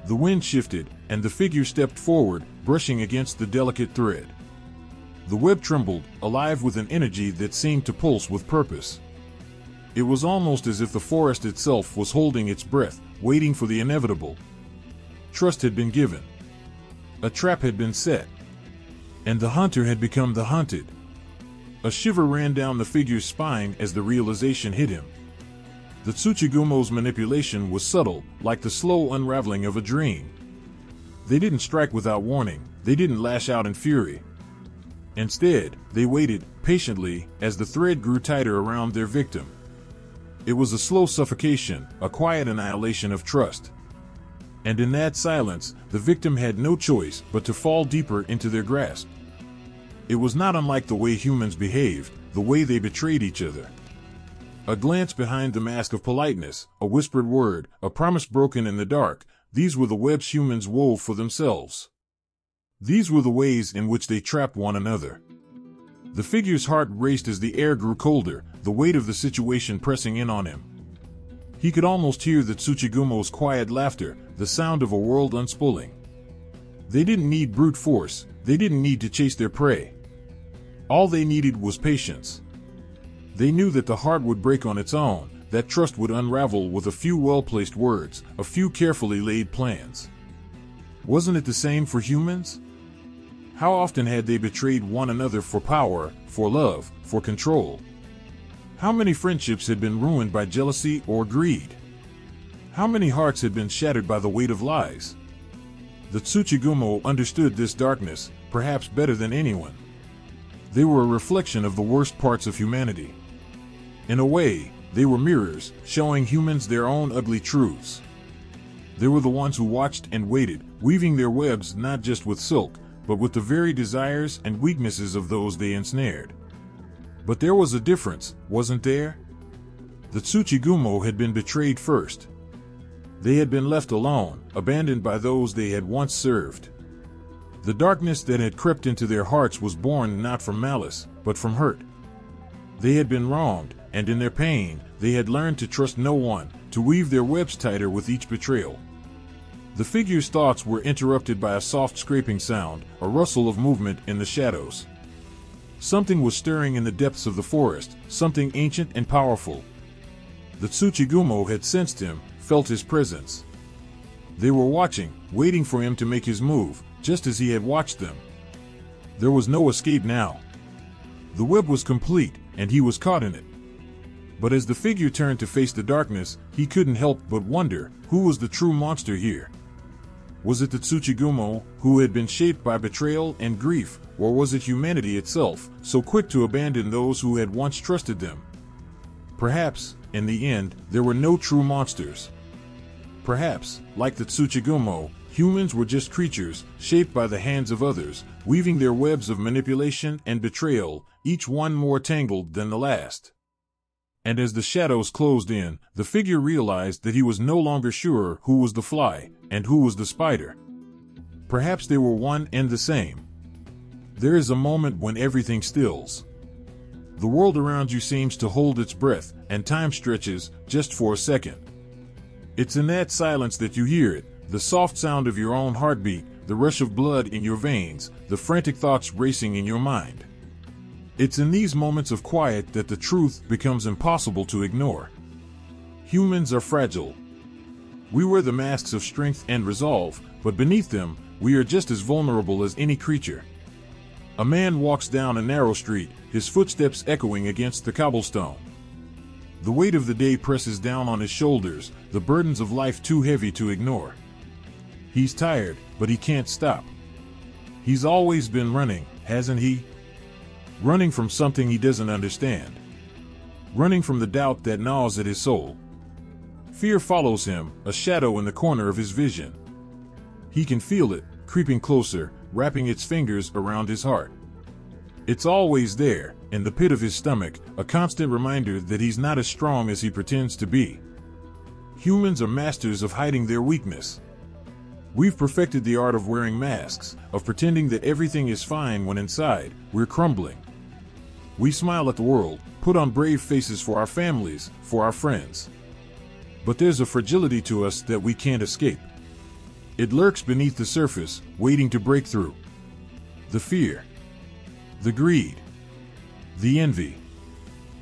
The wind shifted, and the figure stepped forward, brushing against the delicate thread. The web trembled, alive with an energy that seemed to pulse with purpose. It was almost as if the forest itself was holding its breath, waiting for the inevitable. Trust had been given. A trap had been set. And the hunter had become the hunted. A shiver ran down the figure's spine as the realization hit him. The Tsuchigumo's manipulation was subtle, like the slow unraveling of a dream. They didn't strike without warning, they didn't lash out in fury. Instead, they waited, patiently, as the thread grew tighter around their victim. It was a slow suffocation, a quiet annihilation of trust. And in that silence, the victim had no choice but to fall deeper into their grasp. It was not unlike the way humans behaved, the way they betrayed each other. A glance behind the mask of politeness, a whispered word, a promise broken in the dark, these were the webs humans wove for themselves. These were the ways in which they trapped one another. The figure's heart raced as the air grew colder, the weight of the situation pressing in on him. He could almost hear the Tsuchigumo's quiet laughter, the sound of a world unspooling. They didn't need brute force, they didn't need to chase their prey. All they needed was patience. They knew that the heart would break on its own, that trust would unravel with a few well-placed words, a few carefully laid plans. Wasn't it the same for humans? How often had they betrayed one another for power, for love, for control? How many friendships had been ruined by jealousy or greed? How many hearts had been shattered by the weight of lies? The Tsuchigumo understood this darkness, perhaps better than anyone. They were a reflection of the worst parts of humanity. In a way, they were mirrors, showing humans their own ugly truths. They were the ones who watched and waited, weaving their webs not just with silk, but with the very desires and weaknesses of those they ensnared. But there was a difference, wasn't there? The Tsuchigumo had been betrayed first. They had been left alone, abandoned by those they had once served. The darkness that had crept into their hearts was born not from malice, but from hurt. They had been wronged, and in their pain, they had learned to trust no one, to weave their webs tighter with each betrayal. The figure's thoughts were interrupted by a soft scraping sound, a rustle of movement in the shadows. Something was stirring in the depths of the forest, something ancient and powerful. The Tsuchigumo had sensed him, felt his presence. They were watching, waiting for him to make his move, just as he had watched them. There was no escape now. The web was complete, and he was caught in it. But as the figure turned to face the darkness, he couldn't help but wonder, who was the true monster here? Was it the Tsuchigumo, who had been shaped by betrayal and grief, or was it humanity itself, so quick to abandon those who had once trusted them? Perhaps, in the end, there were no true monsters. Perhaps, like the Tsuchigumo, humans were just creatures, shaped by the hands of others, weaving their webs of manipulation and betrayal, each one more tangled than the last. And as the shadows closed in, the figure realized that he was no longer sure who was the fly, and who was the spider. Perhaps they were one and the same. There is a moment when everything stills. The world around you seems to hold its breath, and time stretches, just for a second. It's in that silence that you hear it, the soft sound of your own heartbeat, the rush of blood in your veins, the frantic thoughts racing in your mind. It's in these moments of quiet that the truth becomes impossible to ignore. Humans are fragile. We wear the masks of strength and resolve, but beneath them, we are just as vulnerable as any creature. A man walks down a narrow street, his footsteps echoing against the cobblestone. The weight of the day presses down on his shoulders, the burdens of life too heavy to ignore. He's tired, but he can't stop. He's always been running, hasn't he? Running from something he doesn't understand. Running from the doubt that gnaws at his soul. Fear follows him, a shadow in the corner of his vision. He can feel it, creeping closer, wrapping its fingers around his heart. It's always there, in the pit of his stomach, a constant reminder that he's not as strong as he pretends to be. Humans are masters of hiding their weakness. We've perfected the art of wearing masks, of pretending that everything is fine when inside, we're crumbling. We smile at the world, put on brave faces for our families, for our friends. But there's a fragility to us that we can't escape. It lurks beneath the surface, waiting to break through. The fear. The greed. The envy.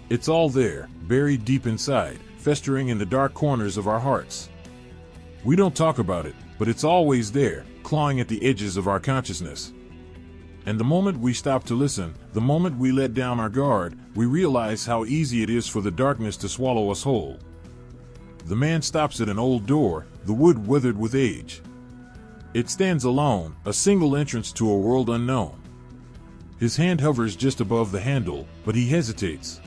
It's all there, buried deep inside, festering in the dark corners of our hearts. We don't talk about it, but it's always there, clawing at the edges of our consciousness. And the moment we stop to listen, the moment we let down our guard, we realize how easy it is for the darkness to swallow us whole. The man stops at an old door, the wood weathered with age. It stands alone, a single entrance to a world unknown. His hand hovers just above the handle, but he hesitates.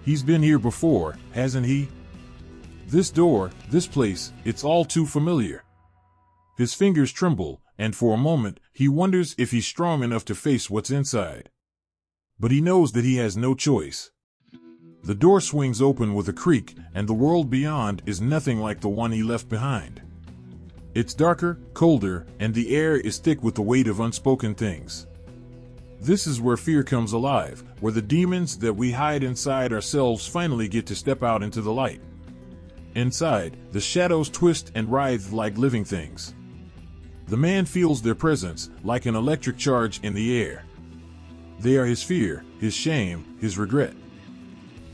He's been here before, hasn't he? This door, this place, it's all too familiar. His fingers tremble, and for a moment, he wonders if he's strong enough to face what's inside. But he knows that he has no choice. The door swings open with a creak, and the world beyond is nothing like the one he left behind. It's darker, colder, and the air is thick with the weight of unspoken things. This is where fear comes alive, where the demons that we hide inside ourselves finally get to step out into the light. Inside, the shadows twist and writhe like living things. The man feels their presence, like an electric charge in the air. They are his fear, his shame, his regret.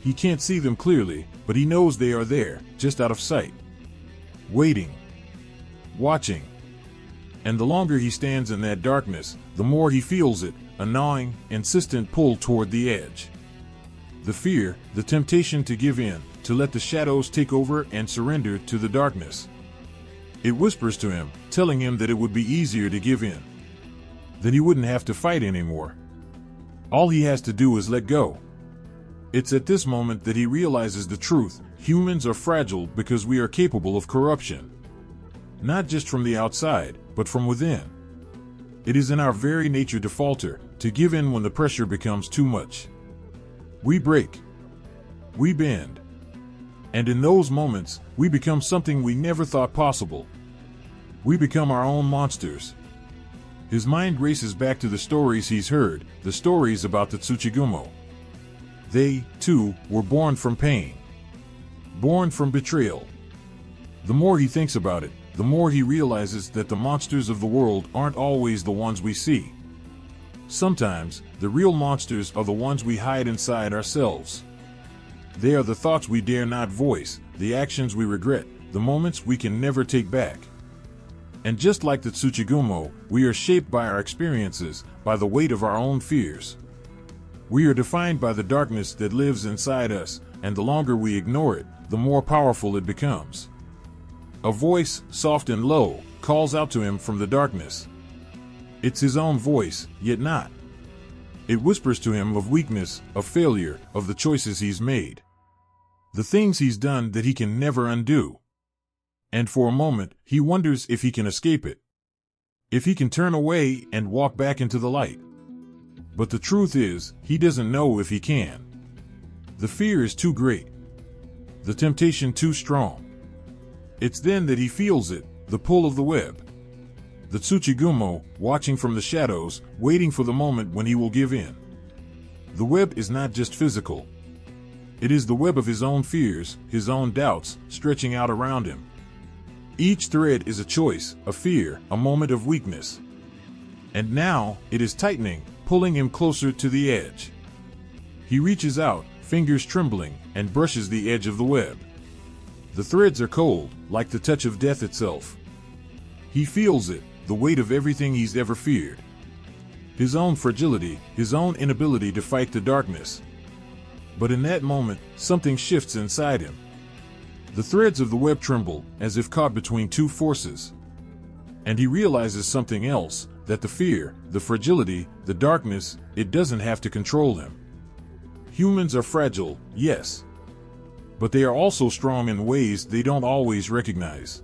He can't see them clearly, but he knows they are there, just out of sight. Waiting. Watching. And the longer he stands in that darkness, the more he feels it, a gnawing, insistent pull toward the edge. The fear, the temptation to give in, to let the shadows take over and surrender to the darkness. It whispers to him, telling him that it would be easier to give in. That he wouldn't have to fight anymore. All he has to do is let go. It's at this moment that he realizes the truth: humans are fragile because we are capable of corruption. Not just from the outside, but from within. It is in our very nature to falter, to give in when the pressure becomes too much. We break. We bend. And in those moments, we become something we never thought possible. We become our own monsters. His mind races back to the stories he's heard, the stories about the Tsuchigumo. They, too, were born from pain. Born from betrayal. The more he thinks about it, the more he realizes that the monsters of the world aren't always the ones we see. Sometimes, the real monsters are the ones we hide inside ourselves. They are the thoughts we dare not voice, the actions we regret, the moments we can never take back. And just like the Tsuchigumo, we are shaped by our experiences, by the weight of our own fears. We are defined by the darkness that lives inside us, and the longer we ignore it, the more powerful it becomes. A voice, soft and low, calls out to him from the darkness. It's his own voice, yet not. It whispers to him of weakness, of failure, of the choices he's made. The things he's done that he can never undo. And for a moment, he wonders if he can escape it. If he can turn away and walk back into the light. But the truth is, he doesn't know if he can. The fear is too great. The temptation too strong. It's then that he feels it, the pull of the web. The Tsuchigumo, watching from the shadows, waiting for the moment when he will give in. The web is not just physical. It is the web of his own fears, his own doubts, stretching out around him. Each thread is a choice, a fear, a moment of weakness. And now, it is tightening, pulling him closer to the edge. He reaches out, fingers trembling, and brushes the edge of the web. The threads are cold, like the touch of death itself. He feels it, the weight of everything he's ever feared. His own fragility, his own inability to fight the darkness. But in that moment, something shifts inside him. The threads of the web tremble, as if caught between two forces. And he realizes something else, that the fear, the fragility, the darkness, it doesn't have to control him. Humans are fragile, yes. But they are also strong in ways they don't always recognize.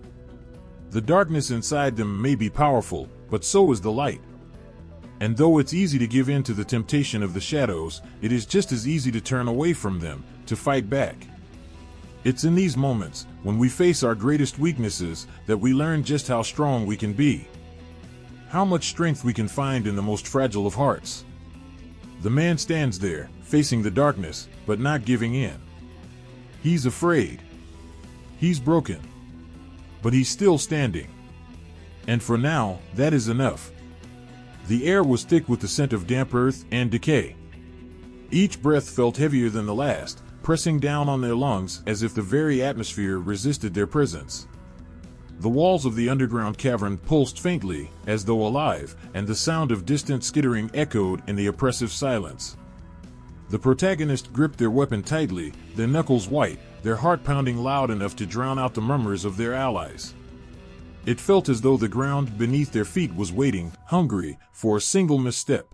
The darkness inside them may be powerful, but so is the light. And though it's easy to give in to the temptation of the shadows, it is just as easy to turn away from them, to fight back. It's in these moments, when we face our greatest weaknesses, that we learn just how strong we can be. How much strength we can find in the most fragile of hearts. The man stands there, facing the darkness, but not giving in. He's afraid. He's broken. But he's still standing. And for now, that is enough. The air was thick with the scent of damp earth and decay. Each breath felt heavier than the last, pressing down on their lungs as if the very atmosphere resisted their presence. The walls of the underground cavern pulsed faintly, as though alive, and the sound of distant skittering echoed in the oppressive silence. The protagonist gripped their weapon tightly, their knuckles white, their heart pounding loud enough to drown out the murmurs of their allies. It felt as though the ground beneath their feet was waiting, hungry, for a single misstep.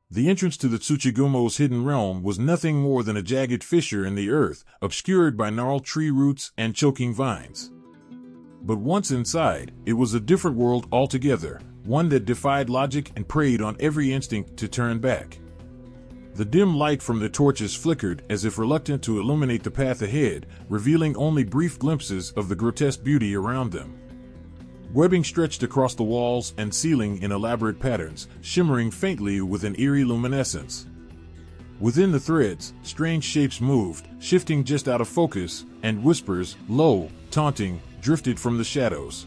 The entrance to the Tsuchigumo's hidden realm was nothing more than a jagged fissure in the earth, obscured by gnarled tree roots and choking vines. But once inside, it was a different world altogether, one that defied logic and preyed on every instinct to turn back. The dim light from their torches flickered as if reluctant to illuminate the path ahead, revealing only brief glimpses of the grotesque beauty around them. Webbing stretched across the walls and ceiling in elaborate patterns, shimmering faintly with an eerie luminescence. Within the threads, strange shapes moved, shifting just out of focus, and whispers, low, taunting, drifted from the shadows.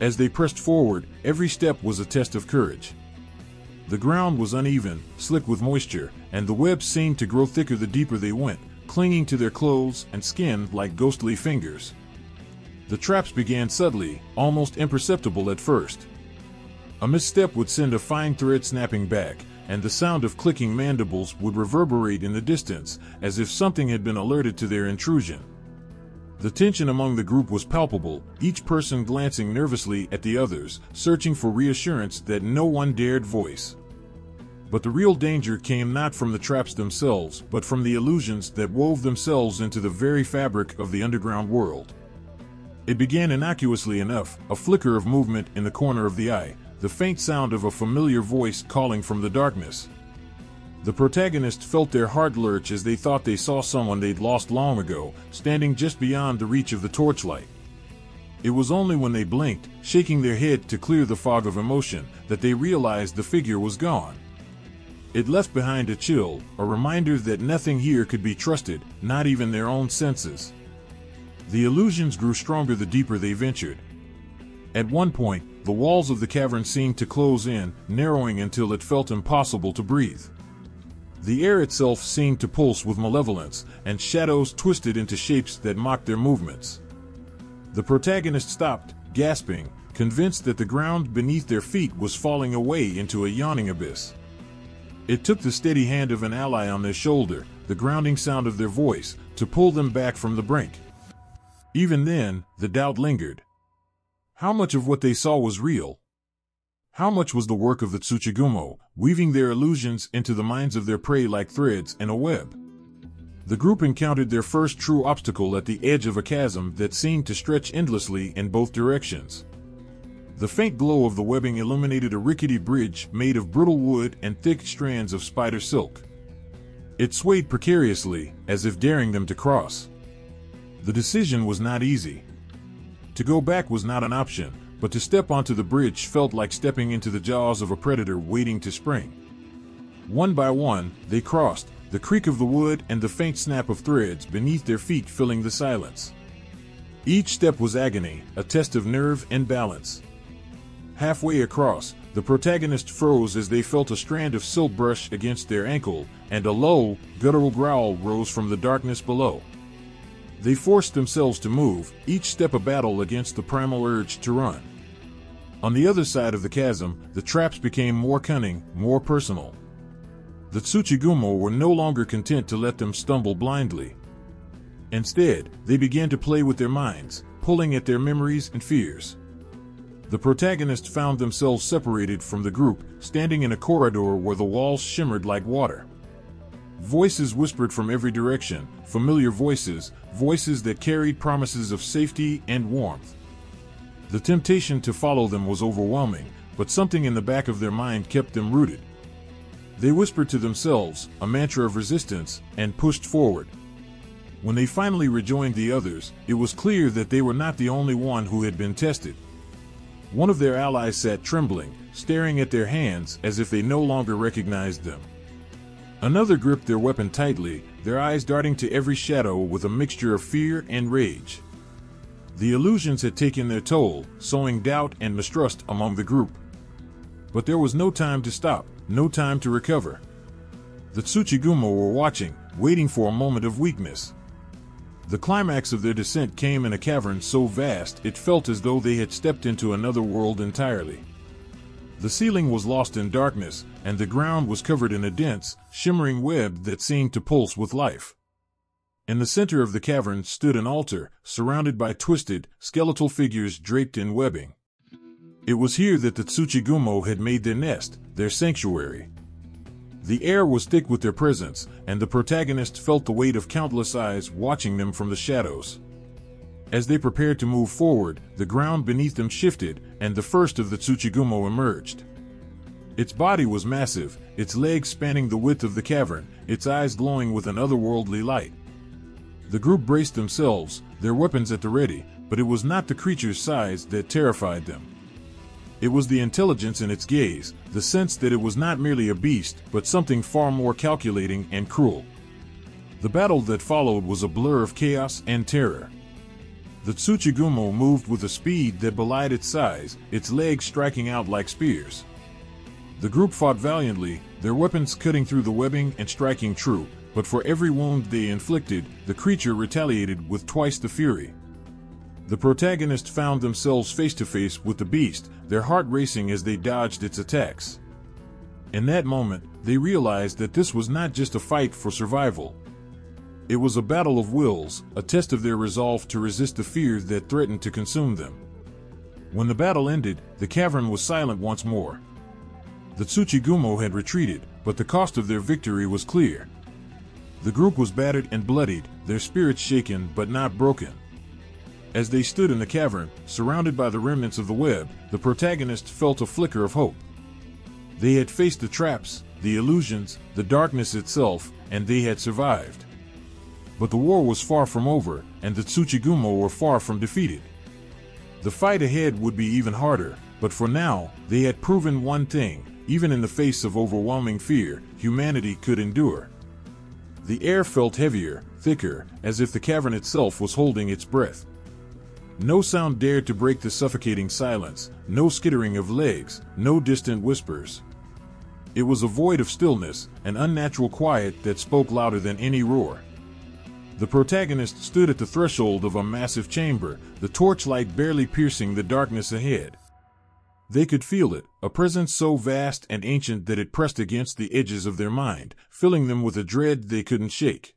As they pressed forward, every step was a test of courage. The ground was uneven, slick with moisture, and the webs seemed to grow thicker the deeper they went, clinging to their clothes and skin like ghostly fingers. The traps began subtly, almost imperceptible at first. A misstep would send a fine thread snapping back, and the sound of clicking mandibles would reverberate in the distance, as if something had been alerted to their intrusion. The tension among the group was palpable, each person glancing nervously at the others, searching for reassurance that no one dared voice. But the real danger came not from the traps themselves, but from the illusions that wove themselves into the very fabric of the underground world. It began innocuously enough, a flicker of movement in the corner of the eye, the faint sound of a familiar voice calling from the darkness. The protagonist felt their heart lurch as they thought they saw someone they'd lost long ago, standing just beyond the reach of the torchlight. It was only when they blinked, shaking their head to clear the fog of emotion, that they realized the figure was gone. It left behind a chill, a reminder that nothing here could be trusted, not even their own senses. The illusions grew stronger the deeper they ventured. At one point, the walls of the cavern seemed to close in, narrowing until it felt impossible to breathe. The air itself seemed to pulse with malevolence, and shadows twisted into shapes that mocked their movements. The protagonist stopped, gasping, convinced that the ground beneath their feet was falling away into a yawning abyss. It took the steady hand of an ally on their shoulder, the grounding sound of their voice, to pull them back from the brink. Even then, the doubt lingered. How much of what they saw was real? How much was the work of the Tsuchigumo, weaving their illusions into the minds of their prey like threads in a web? The group encountered their first true obstacle at the edge of a chasm that seemed to stretch endlessly in both directions. The faint glow of the webbing illuminated a rickety bridge made of brittle wood and thick strands of spider silk. It swayed precariously, as if daring them to cross. The decision was not easy. To go back was not an option, but to step onto the bridge felt like stepping into the jaws of a predator waiting to spring. One by one, they crossed, the creak of the wood and the faint snap of threads beneath their feet filling the silence. Each step was agony, a test of nerve and balance. Halfway across, the protagonist froze as they felt a strand of silk brush against their ankle, and a low, guttural growl rose from the darkness below. They forced themselves to move, each step a battle against the primal urge to run. On the other side of the chasm, the traps became more cunning, more personal. The Tsuchigumo were no longer content to let them stumble blindly. Instead, they began to play with their minds, pulling at their memories and fears. The protagonists found themselves separated from the group, standing in a corridor where the walls shimmered like water. Voices whispered from every direction, familiar voices, voices that carried promises of safety and warmth. The temptation to follow them was overwhelming, but something in the back of their mind kept them rooted. They whispered to themselves, a mantra of resistance, and pushed forward. When they finally rejoined the others, it was clear that they were not the only one who had been tested. One of their allies sat trembling, staring at their hands as if they no longer recognized them. Another gripped their weapon tightly, their eyes darting to every shadow with a mixture of fear and rage. The illusions had taken their toll, sowing doubt and mistrust among the group. But there was no time to stop, no time to recover. The Tsuchigumo were watching, waiting for a moment of weakness. The climax of their descent came in a cavern so vast it felt as though they had stepped into another world entirely. The ceiling was lost in darkness, and the ground was covered in a dense, shimmering web that seemed to pulse with life. In the center of the cavern stood an altar, surrounded by twisted, skeletal figures draped in webbing. It was here that the Tsuchigumo had made their nest, their sanctuary. The air was thick with their presence, and the protagonist felt the weight of countless eyes watching them from the shadows. As they prepared to move forward, the ground beneath them shifted, and the first of the Tsuchigumo emerged. Its body was massive, its legs spanning the width of the cavern, its eyes glowing with an otherworldly light. The group braced themselves, their weapons at the ready, but it was not the creature's size that terrified them. It was the intelligence in its gaze, the sense that it was not merely a beast, but something far more calculating and cruel. The battle that followed was a blur of chaos and terror. The Tsuchigumo moved with a speed that belied its size, its legs striking out like spears. The group fought valiantly, their weapons cutting through the webbing and striking true, but for every wound they inflicted, the creature retaliated with twice the fury. The protagonists found themselves face to face with the beast, their heart racing as they dodged its attacks. In that moment, they realized that this was not just a fight for survival. It was a battle of wills, a test of their resolve to resist the fear that threatened to consume them. When the battle ended, the cavern was silent once more. The Tsuchigumo had retreated, but the cost of their victory was clear. The group was battered and bloodied, their spirits shaken but not broken. As they stood in the cavern, surrounded by the remnants of the web, the protagonists felt a flicker of hope. They had faced the traps, the illusions, the darkness itself, and they had survived. But the war was far from over, and the Tsuchigumo were far from defeated. The fight ahead would be even harder, but for now, they had proven one thing: even in the face of overwhelming fear, humanity could endure. The air felt heavier, thicker, as if the cavern itself was holding its breath. No sound dared to break the suffocating silence, no skittering of legs, no distant whispers. It was a void of stillness, an unnatural quiet that spoke louder than any roar. The protagonist stood at the threshold of a massive chamber, the torchlight barely piercing the darkness ahead. They could feel it, a presence so vast and ancient that it pressed against the edges of their mind, filling them with a dread they couldn't shake.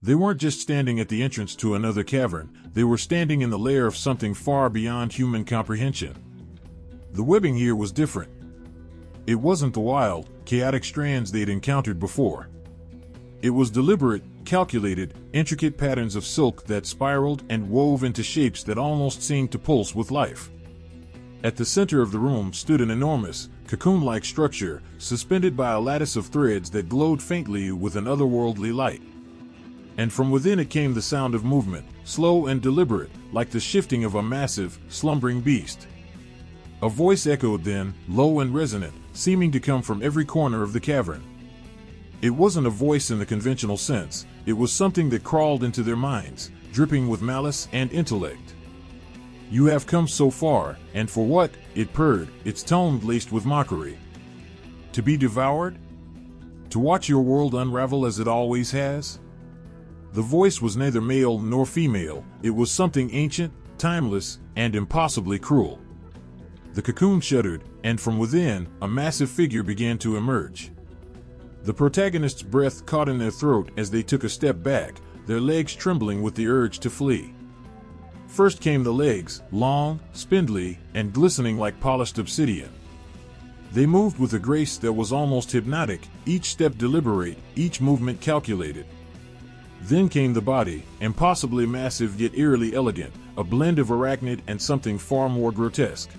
They weren't just standing at the entrance to another cavern, they were standing in the lair of something far beyond human comprehension. The webbing here was different. It wasn't the wild, chaotic strands they'd encountered before. It was deliberate, calculated, intricate patterns of silk that spiraled and wove into shapes that almost seemed to pulse with life. At the center of the room stood an enormous, cocoon-like structure, suspended by a lattice of threads that glowed faintly with an otherworldly light. And from within it came the sound of movement, slow and deliberate, like the shifting of a massive, slumbering beast. A voice echoed then, low and resonant, seeming to come from every corner of the cavern. It wasn't a voice in the conventional sense, it was something that crawled into their minds, dripping with malice and intellect. "You have come so far, and for what?" it purred, its tone laced with mockery. "To be devoured? To watch your world unravel as it always has?" The voice was neither male nor female, it was something ancient, timeless, and impossibly cruel. The cocoon shuddered, and from within, a massive figure began to emerge. The protagonist's breath caught in their throat as they took a step back, their legs trembling with the urge to flee. First came the legs, long, spindly, and glistening like polished obsidian. They moved with a grace that was almost hypnotic, each step deliberate, each movement calculated. Then came the body, impossibly massive yet eerily elegant, a blend of arachnid and something far more grotesque.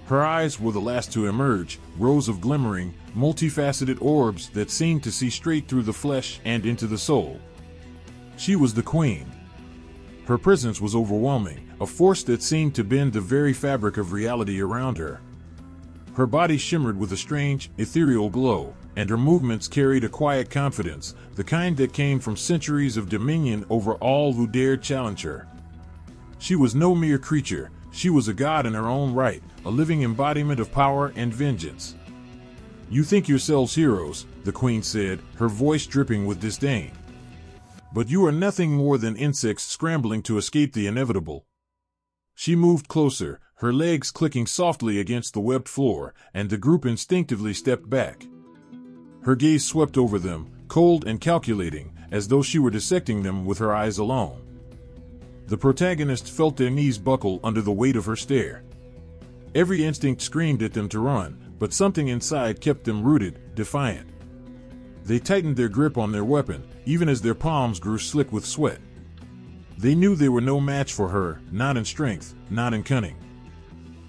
Her eyes were the last to emerge, rows of glimmering, multifaceted orbs that seemed to see straight through the flesh and into the soul. She was the queen. Her presence was overwhelming, a force that seemed to bend the very fabric of reality around her. Her body shimmered with a strange, ethereal glow, and her movements carried a quiet confidence, the kind that came from centuries of dominion over all who dared challenge her. She was no mere creature, she was a god in her own right, a living embodiment of power and vengeance. "You think yourselves heroes," the queen said, her voice dripping with disdain. "But you are nothing more than insects scrambling to escape the inevitable." She moved closer, her legs clicking softly against the webbed floor, and the group instinctively stepped back. Her gaze swept over them, cold and calculating, as though she were dissecting them with her eyes alone. The protagonists felt their knees buckle under the weight of her stare. Every instinct screamed at them to run, but something inside kept them rooted, defiant. They tightened their grip on their weapon, even as their palms grew slick with sweat. They knew they were no match for her, not in strength, not in cunning.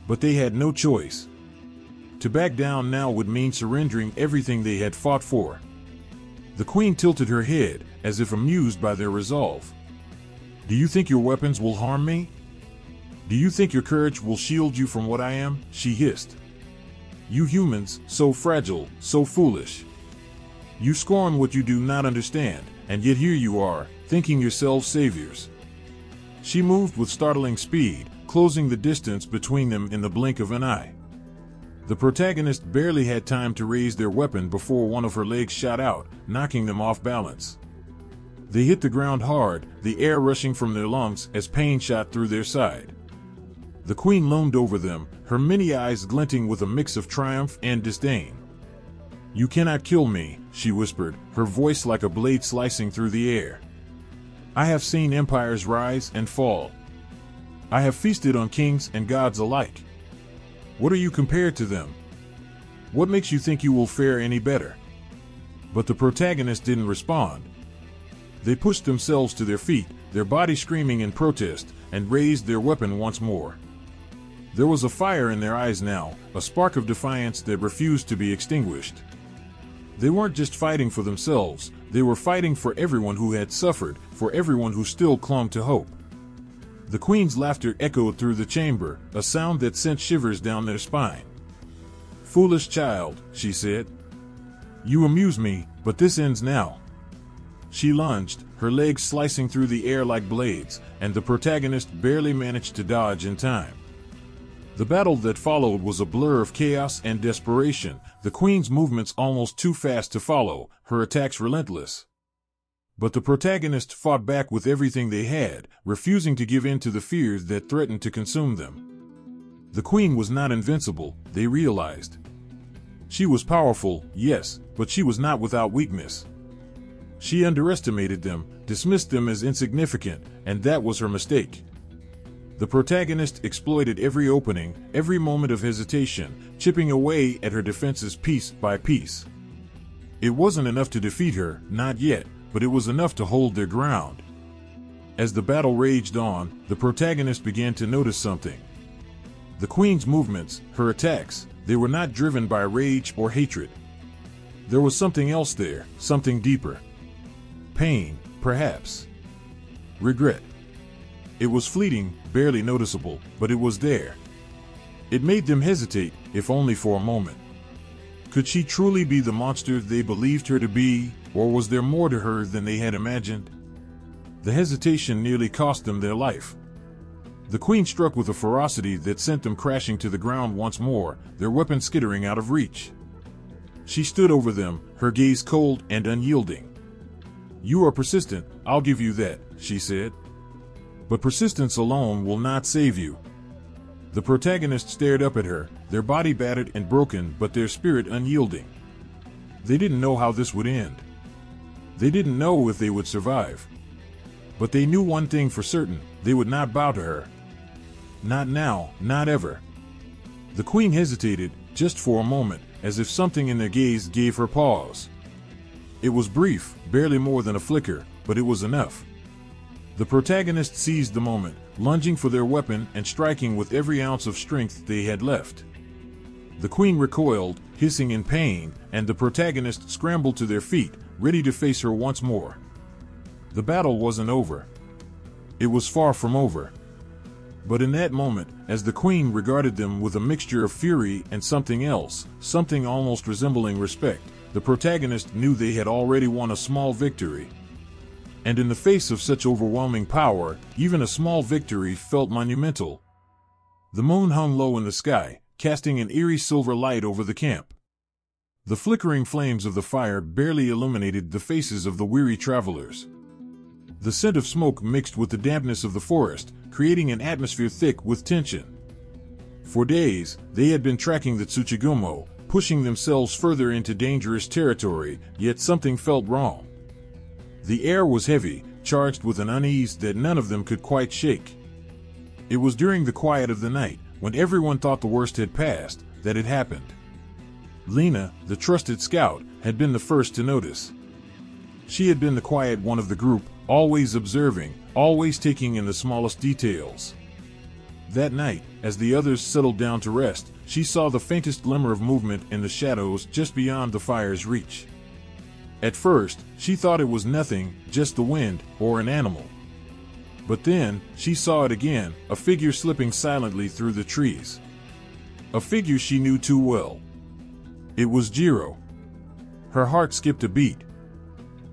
But they had no choice. To back down now would mean surrendering everything they had fought for. The queen tilted her head, as if amused by their resolve. "Do you think your weapons will harm me? Do you think your courage will shield you from what I am?" she hissed. "You humans, so fragile, so foolish. You scorn what you do not understand, and yet here you are, thinking yourselves saviors." She moved with startling speed, closing the distance between them in the blink of an eye. The protagonist barely had time to raise their weapon before one of her legs shot out, knocking them off balance. They hit the ground hard, the air rushing from their lungs as pain shot through their side. The queen loomed over them, her many eyes glinting with a mix of triumph and disdain. "You cannot kill me," she whispered, her voice like a blade slicing through the air. "I have seen empires rise and fall. I have feasted on kings and gods alike. What are you compared to them? What makes you think you will fare any better?" But the protagonist didn't respond. They pushed themselves to their feet, their bodies screaming in protest, and raised their weapon once more. There was a fire in their eyes now, a spark of defiance that refused to be extinguished. They weren't just fighting for themselves, they were fighting for everyone who had suffered, for everyone who still clung to hope. The queen's laughter echoed through the chamber, a sound that sent shivers down their spine. "Foolish child," she said. "You amuse me, but this ends now." She lunged, her legs slicing through the air like blades, and the protagonist barely managed to dodge in time. The battle that followed was a blur of chaos and desperation, the queen's movements almost too fast to follow, her attacks relentless. But the protagonist fought back with everything they had, refusing to give in to the fears that threatened to consume them. The queen was not invincible, they realized. She was powerful, yes, but she was not without weakness. She underestimated them, dismissed them as insignificant, and that was her mistake. The protagonist exploited every opening, every moment of hesitation, chipping away at her defenses piece by piece. It wasn't enough to defeat her, not yet, but it was enough to hold their ground. As the battle raged on, the protagonist began to notice something. The queen's movements, her attacks, they were not driven by rage or hatred. There was something else there, something deeper. Pain, perhaps. Regret. It was fleeting, barely noticeable, but it was there. It made them hesitate, if only for a moment. Could she truly be the monster they believed her to be, or was there more to her than they had imagined? The hesitation nearly cost them their life. The queen struck with a ferocity that sent them crashing to the ground once more, their weapon skittering out of reach. She stood over them, her gaze cold and unyielding. "You are persistent, I'll give you that," she said. "But persistence alone will not save you." The protagonist stared up at her, their body battered and broken but their spirit unyielding. They didn't know how this would end. They didn't know if they would survive. But they knew one thing for certain, they would not bow to her. Not now, not ever. The queen hesitated, just for a moment, as if something in their gaze gave her pause. It was brief, barely more than a flicker, but it was enough. The protagonist seized the moment, lunging for their weapon and striking with every ounce of strength they had left. The queen recoiled, hissing in pain, and the protagonists scrambled to their feet, ready to face her once more. The battle wasn't over. It was far from over. But in that moment, as the queen regarded them with a mixture of fury and something else, something almost resembling respect, the protagonist knew they had already won a small victory. And in the face of such overwhelming power, even a small victory felt monumental. The moon hung low in the sky, casting an eerie silver light over the camp. The flickering flames of the fire barely illuminated the faces of the weary travelers. The scent of smoke mixed with the dampness of the forest, creating an atmosphere thick with tension. For days, they had been tracking the Tsuchigumo, pushing themselves further into dangerous territory, yet something felt wrong. The air was heavy, charged with an unease that none of them could quite shake. It was during the quiet of the night, when everyone thought the worst had passed, that it happened. Lena, the trusted scout, had been the first to notice. She had been the quiet one of the group, always observing, always taking in the smallest details. That night, as the others settled down to rest, she saw the faintest glimmer of movement in the shadows just beyond the fire's reach. At first, she thought it was nothing, just the wind, or an animal. But then, she saw it again, a figure slipping silently through the trees. A figure she knew too well. It was Jiro. Her heart skipped a beat.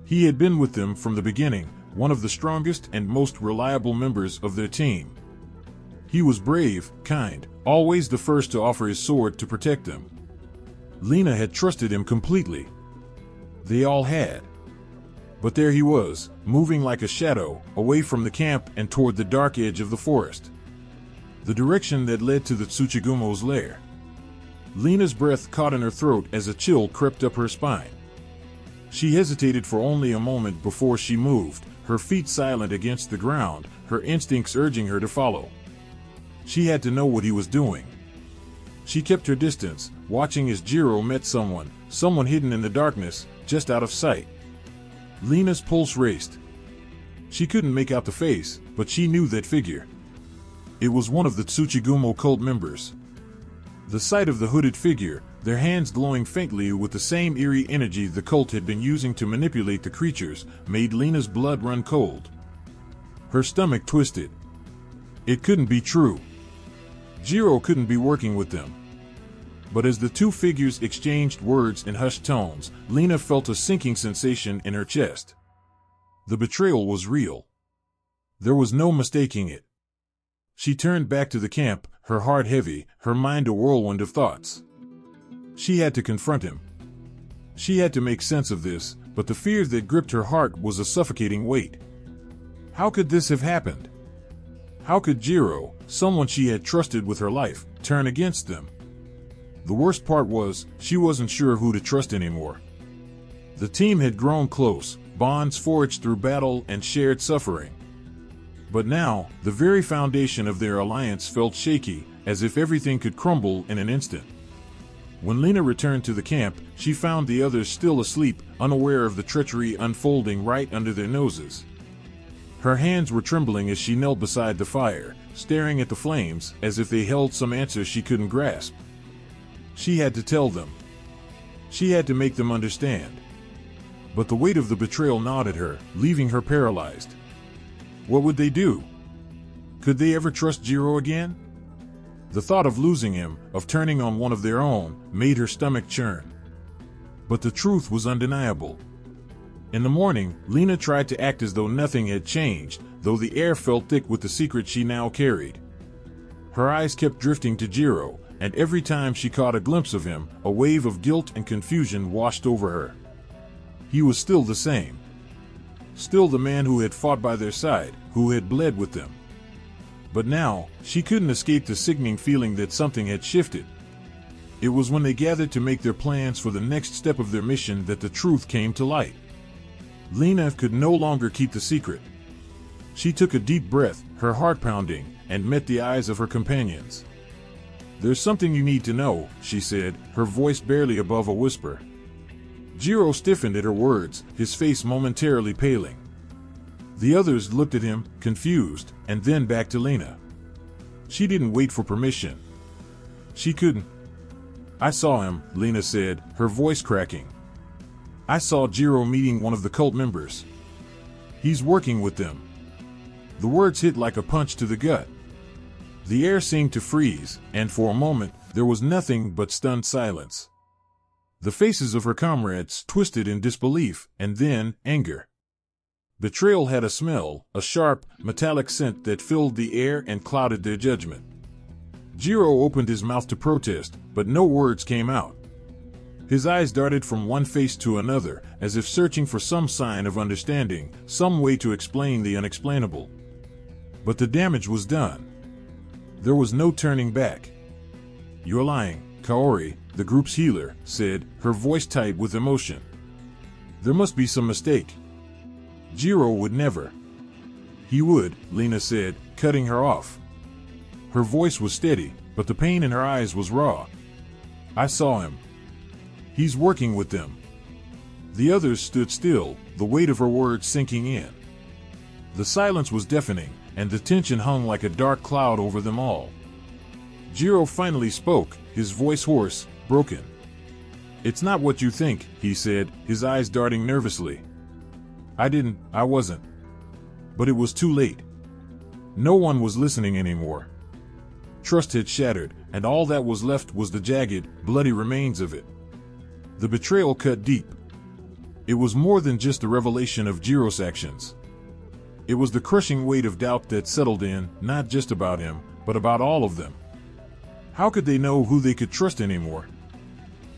He had been with them from the beginning, one of the strongest and most reliable members of their team. He was brave, kind, always the first to offer his sword to protect them. Lena had trusted him completely. They all had. But there he was, moving like a shadow, away from the camp and toward the dark edge of the forest. The direction that led to the Tsuchigumo's lair. Lena's breath caught in her throat as a chill crept up her spine. She hesitated for only a moment before she moved, her feet silent against the ground, her instincts urging her to follow. She had to know what he was doing. She kept her distance, watching as Jiro met someone hidden in the darkness, just out of sight. Lena's pulse raced. She couldn't make out the face, but she knew that figure. It was one of the Tsuchigumo cult members. The sight of the hooded figure, their hands glowing faintly with the same eerie energy the cult had been using to manipulate the creatures, made Lena's blood run cold. Her stomach twisted. It couldn't be true. Jiro couldn't be working with them. But as the two figures exchanged words in hushed tones, Lena felt a sinking sensation in her chest. The betrayal was real. There was no mistaking it. She turned back to the camp, her heart heavy, her mind a whirlwind of thoughts. She had to confront him. She had to make sense of this, but the fear that gripped her heart was a suffocating weight. How could this have happened? How could Jiro, someone she had trusted with her life, turn against them? The worst part was, she wasn't sure who to trust anymore. The team had grown close, bonds forged through battle and shared suffering. But now, the very foundation of their alliance felt shaky, as if everything could crumble in an instant. When Lena returned to the camp, she found the others still asleep, unaware of the treachery unfolding right under their noses. Her hands were trembling as she knelt beside the fire, staring at the flames as if they held some answer she couldn't grasp. She had to tell them. She had to make them understand. But the weight of the betrayal gnawed at her, leaving her paralyzed. What would they do? Could they ever trust Jiro again? The thought of losing him, of turning on one of their own, made her stomach churn. But the truth was undeniable. In the morning, Lena tried to act as though nothing had changed, though the air felt thick with the secret she now carried. Her eyes kept drifting to Jiro, and every time she caught a glimpse of him, a wave of guilt and confusion washed over her. He was still the same. Still the man who had fought by their side, who had bled with them. But now, she couldn't escape the sickening feeling that something had shifted. It was when they gathered to make their plans for the next step of their mission that the truth came to light. Lena could no longer keep the secret. She took a deep breath, her heart pounding, and met the eyes of her companions. "There's something you need to know," she said, her voice barely above a whisper. Jiro stiffened at her words, his face momentarily paling. The others looked at him, confused, and then back to Lena. She didn't wait for permission. She couldn't. "I saw him," Lena said, her voice cracking. "I saw Jiro meeting one of the cult members. He's working with them." The words hit like a punch to the gut. The air seemed to freeze, and for a moment, there was nothing but stunned silence. The faces of her comrades twisted in disbelief, and then anger. Betrayal had a smell, a sharp, metallic scent that filled the air and clouded their judgment. Jiro opened his mouth to protest, but no words came out. His eyes darted from one face to another, as if searching for some sign of understanding, some way to explain the unexplainable. But the damage was done. There was no turning back. "You're lying," Kaori, the group's healer, said, her voice tight with emotion. "There must be some mistake. Jiro would never." "He would," Lena said, cutting her off. Her voice was steady, but the pain in her eyes was raw. "I saw him. He's working with them." The others stood still, the weight of her words sinking in. The silence was deafening, and the tension hung like a dark cloud over them all. Jiro finally spoke, his voice hoarse, broken. "It's not what you think," he said, his eyes darting nervously. I wasn't. But it was too late. No one was listening anymore. Trust had shattered, and all that was left was the jagged, bloody remains of it. The betrayal cut deep. It was more than just the revelation of Jiro's actions. It was the crushing weight of doubt that settled in, not just about him, but about all of them. How could they know who they could trust anymore?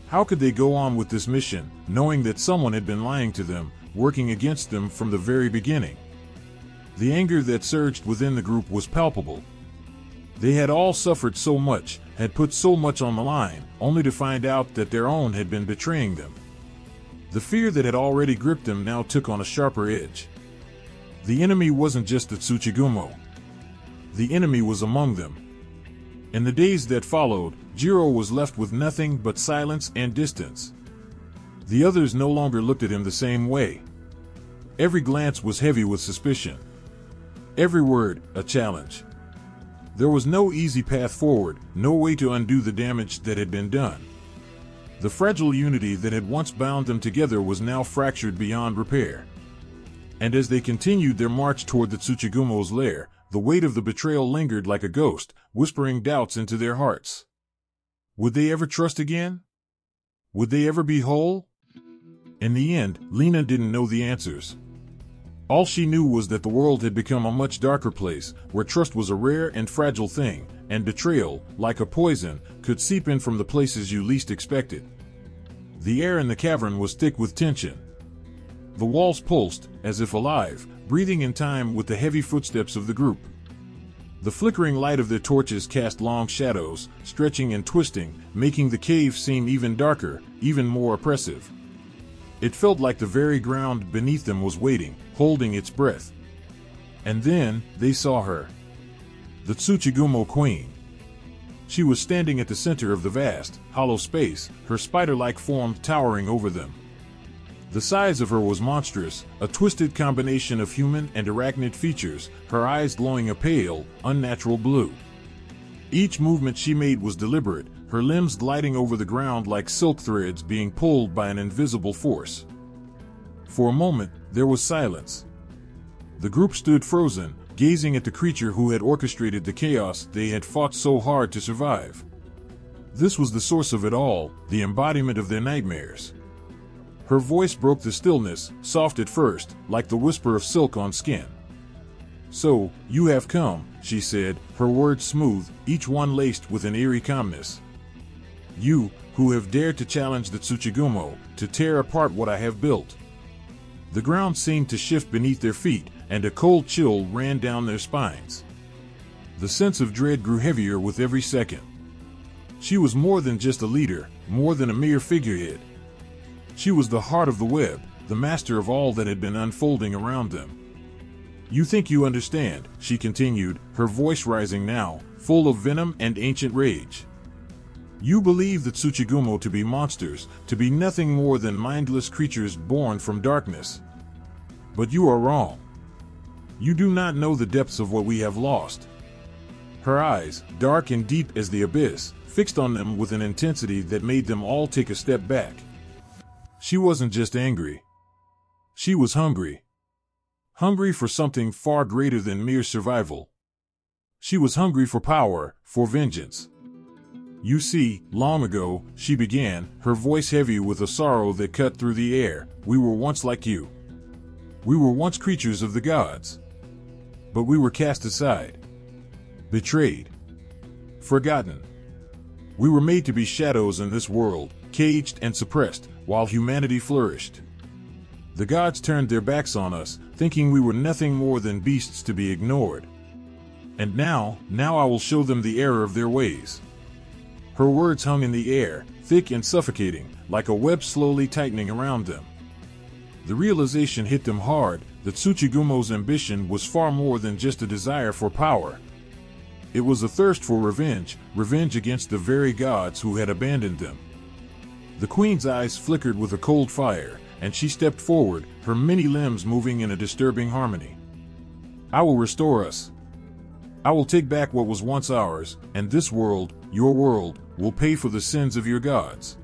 How could they go on with this mission, knowing that someone had been lying to them, working against them from the very beginning? The anger that surged within the group was palpable. They had all suffered so much, had put so much on the line, only to find out that their own had been betraying them. The fear that had already gripped them now took on a sharper edge. The enemy wasn't just the Tsuchigumo. The enemy was among them. In the days that followed, Jiro was left with nothing but silence and distance. The others no longer looked at him the same way. Every glance was heavy with suspicion. Every word, a challenge. There was no easy path forward, no way to undo the damage that had been done. The fragile unity that had once bound them together was now fractured beyond repair. And as they continued their march toward the Tsuchigumo's lair, the weight of the betrayal lingered like a ghost, whispering doubts into their hearts. Would they ever trust again? Would they ever be whole? In the end, Lena didn't know the answers. All she knew was that the world had become a much darker place, where trust was a rare and fragile thing, and betrayal, like a poison, could seep in from the places you least expected. The air in the cavern was thick with tension. The walls pulsed, as if alive, breathing in time with the heavy footsteps of the group. The flickering light of their torches cast long shadows, stretching and twisting, making the cave seem even darker, even more oppressive. It felt like the very ground beneath them was waiting, holding its breath. And then, they saw her. The Tsuchigumo Queen. She was standing at the center of the vast, hollow space, her spider-like form towering over them. The size of her was monstrous, a twisted combination of human and arachnid features, her eyes glowing a pale, unnatural blue. Each movement she made was deliberate, her limbs gliding over the ground like silk threads being pulled by an invisible force. For a moment, there was silence. The group stood frozen, gazing at the creature who had orchestrated the chaos they had fought so hard to survive. This was the source of it all, the embodiment of their nightmares. Her voice broke the stillness, soft at first, like the whisper of silk on skin. "So, you have come," she said, her words smooth, each one laced with an eerie calmness. "You, who have dared to challenge the Tsuchigumo, to tear apart what I have built." The ground seemed to shift beneath their feet, and a cold chill ran down their spines. The sense of dread grew heavier with every second. She was more than just a leader, more than a mere figurehead. She was the heart of the web, the master of all that had been unfolding around them. "You think you understand," she continued, her voice rising now, full of venom and ancient rage. "You believe the Tsuchigumo to be monsters, to be nothing more than mindless creatures born from darkness. But you are wrong. You do not know the depths of what we have lost." Her eyes, dark and deep as the abyss, fixed on them with an intensity that made them all take a step back. She wasn't just angry. She was hungry. Hungry for something far greater than mere survival. She was hungry for power, for vengeance. "You see, long ago," she began, her voice heavy with a sorrow that cut through the air, "we were once like you. We were once creatures of the gods. But we were cast aside. Betrayed. Forgotten. We were made to be shadows in this world, caged and suppressed, while humanity flourished. The gods turned their backs on us, thinking we were nothing more than beasts to be ignored. And now I will show them the error of their ways." Her words hung in the air, thick and suffocating, like a web slowly tightening around them. The realization hit them hard, that Tsuchigumo's ambition was far more than just a desire for power. It was a thirst for revenge, revenge against the very gods who had abandoned them. The queen's eyes flickered with a cold fire, and she stepped forward, her many limbs moving in a disturbing harmony. "I will restore us. I will take back what was once ours, and this world, your world, will pay for the sins of your gods.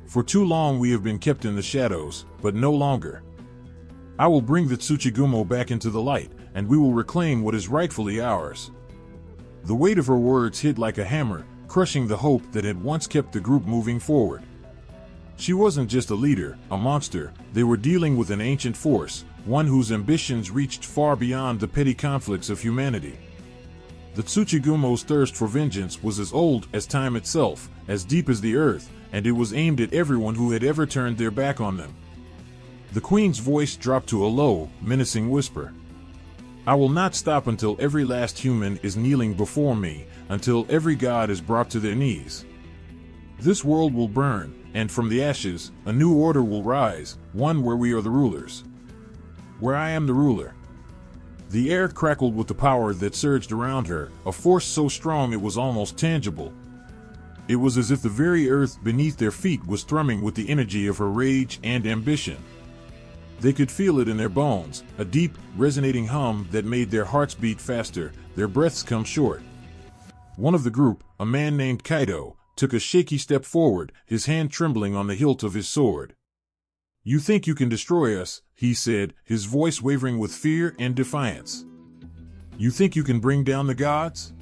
For too long we have been kept in the shadows, but no longer. I will bring the Tsuchigumo back into the light, and we will reclaim what is rightfully ours." The weight of her words hit like a hammer, crushing the hope that had once kept the group moving forward. She wasn't just a leader, a monster. They were dealing with an ancient force, one whose ambitions reached far beyond the petty conflicts of humanity. The Tsuchigumo's thirst for vengeance was as old as time itself, as deep as the earth, and it was aimed at everyone who had ever turned their back on them. The queen's voice dropped to a low, menacing whisper. "I will not stop until every last human is kneeling before me, until every god is brought to their knees. This world will burn, and from the ashes, a new order will rise, one where we are the rulers. Where I am the ruler." The air crackled with the power that surged around her, a force so strong it was almost tangible. It was as if the very earth beneath their feet was thrumming with the energy of her rage and ambition. They could feel it in their bones, a deep, resonating hum that made their hearts beat faster, their breaths come short. One of the group, a man named Kaido, took a shaky step forward, his hand trembling on the hilt of his sword. "You think you can destroy us," he said, his voice wavering with fear and defiance. "You think you can bring down the gods?"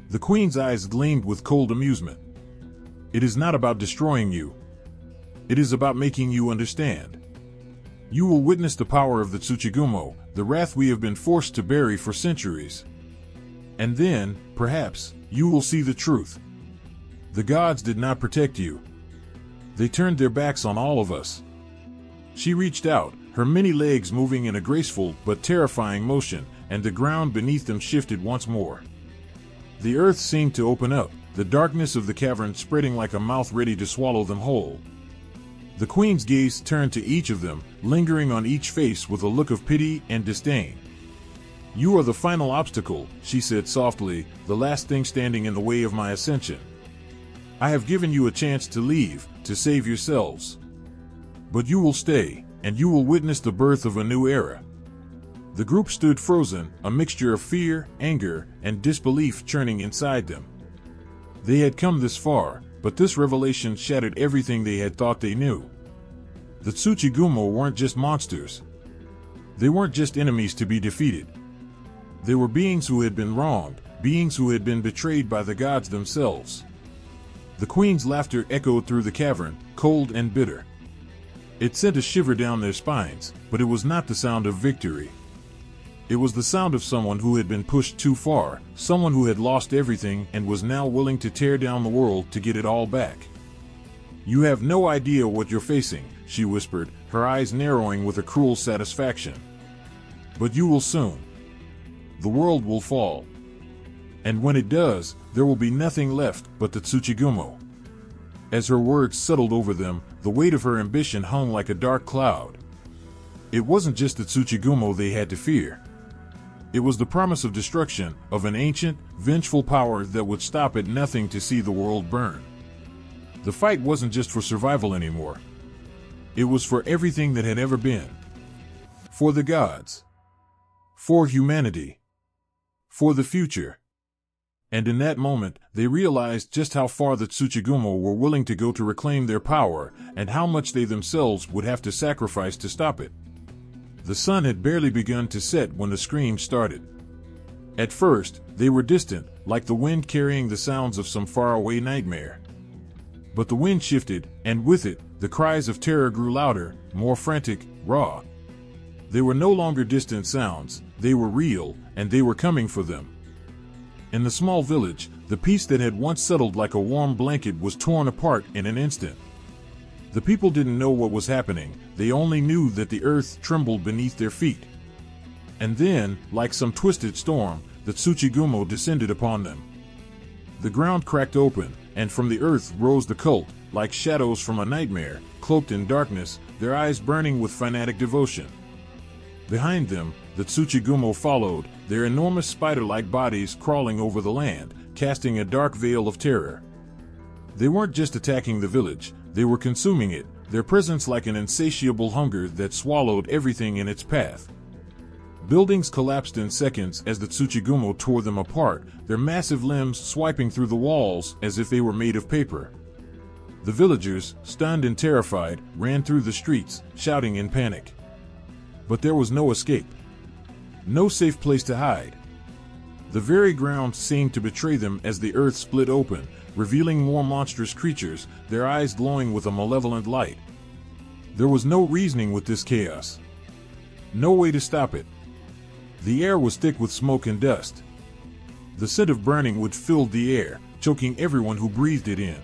The queen's eyes gleamed with cold amusement. "It is not about destroying you. It is about making you understand. You will witness the power of the Tsuchigumo, the wrath we have been forced to bury for centuries. And then, perhaps, you will see the truth. The gods did not protect you. They turned their backs on all of us." She reached out, her many legs moving in a graceful but terrifying motion, and the ground beneath them shifted once more. The earth seemed to open up, the darkness of the cavern spreading like a mouth ready to swallow them whole. The queen's gaze turned to each of them, lingering on each face with a look of pity and disdain. "You are the final obstacle," she said softly, "the last thing standing in the way of my ascension. I have given you a chance to leave, to save yourselves. But you will stay, and you will witness the birth of a new era." The group stood frozen, a mixture of fear, anger, and disbelief churning inside them. They had come this far, but this revelation shattered everything they had thought they knew. The Tsuchigumo weren't just monsters. They weren't just enemies to be defeated. They were beings who had been wronged, beings who had been betrayed by the gods themselves. The queen's laughter echoed through the cavern, cold and bitter. It sent a shiver down their spines, but it was not the sound of victory. It was the sound of someone who had been pushed too far, someone who had lost everything and was now willing to tear down the world to get it all back. "You have no idea what you're facing," she whispered, her eyes narrowing with a cruel satisfaction. "But you will soon. The world will fall. And when it does, there will be nothing left but the Tsuchigumo." As her words settled over them, the weight of her ambition hung like a dark cloud. It wasn't just the Tsuchigumo they had to fear. It was the promise of destruction, of an ancient, vengeful power that would stop at nothing to see the world burn. The fight wasn't just for survival anymore. It was for everything that had ever been. For the gods. For humanity. For the future. And in that moment, they realized just how far the Tsuchigumo were willing to go to reclaim their power, and how much they themselves would have to sacrifice to stop it. The sun had barely begun to set when the screams started. At first, they were distant, like the wind carrying the sounds of some faraway nightmare. But the wind shifted, and with it, the cries of terror grew louder, more frantic, raw. They were no longer distant sounds, they were real, and they were coming for them. In the small village, the peace that had once settled like a warm blanket was torn apart in an instant. The people didn't know what was happening, they only knew that the earth trembled beneath their feet. And then, like some twisted storm, the Tsuchigumo descended upon them. The ground cracked open, and from the earth rose the cult, like shadows from a nightmare, cloaked in darkness, their eyes burning with fanatic devotion. Behind them, the Tsuchigumo followed, their enormous spider-like bodies crawling over the land, casting a dark veil of terror. They weren't just attacking the village, they were consuming it, their presence like an insatiable hunger that swallowed everything in its path. Buildings collapsed in seconds as the Tsuchigumo tore them apart, their massive limbs swiping through the walls as if they were made of paper. The villagers, stunned and terrified, ran through the streets, shouting in panic. But there was no escape. No safe place to hide. The very ground seemed to betray them as the earth split open, revealing more monstrous creatures, their eyes glowing with a malevolent light. There was no reasoning with this chaos. No way to stop it. The air was thick with smoke and dust. The scent of burning wood filled the air, choking everyone who breathed it in.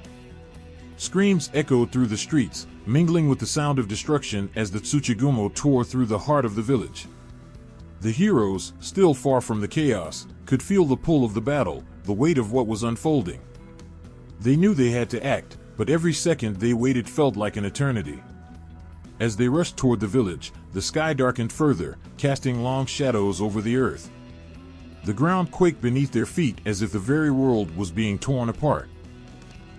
Screams echoed through the streets, mingling with the sound of destruction as the Tsuchigumo tore through the heart of the village. The heroes, still far from the chaos, could feel the pull of the battle, the weight of what was unfolding. They knew they had to act, but every second they waited felt like an eternity. As they rushed toward the village, the sky darkened further, casting long shadows over the earth. The ground quaked beneath their feet as if the very world was being torn apart.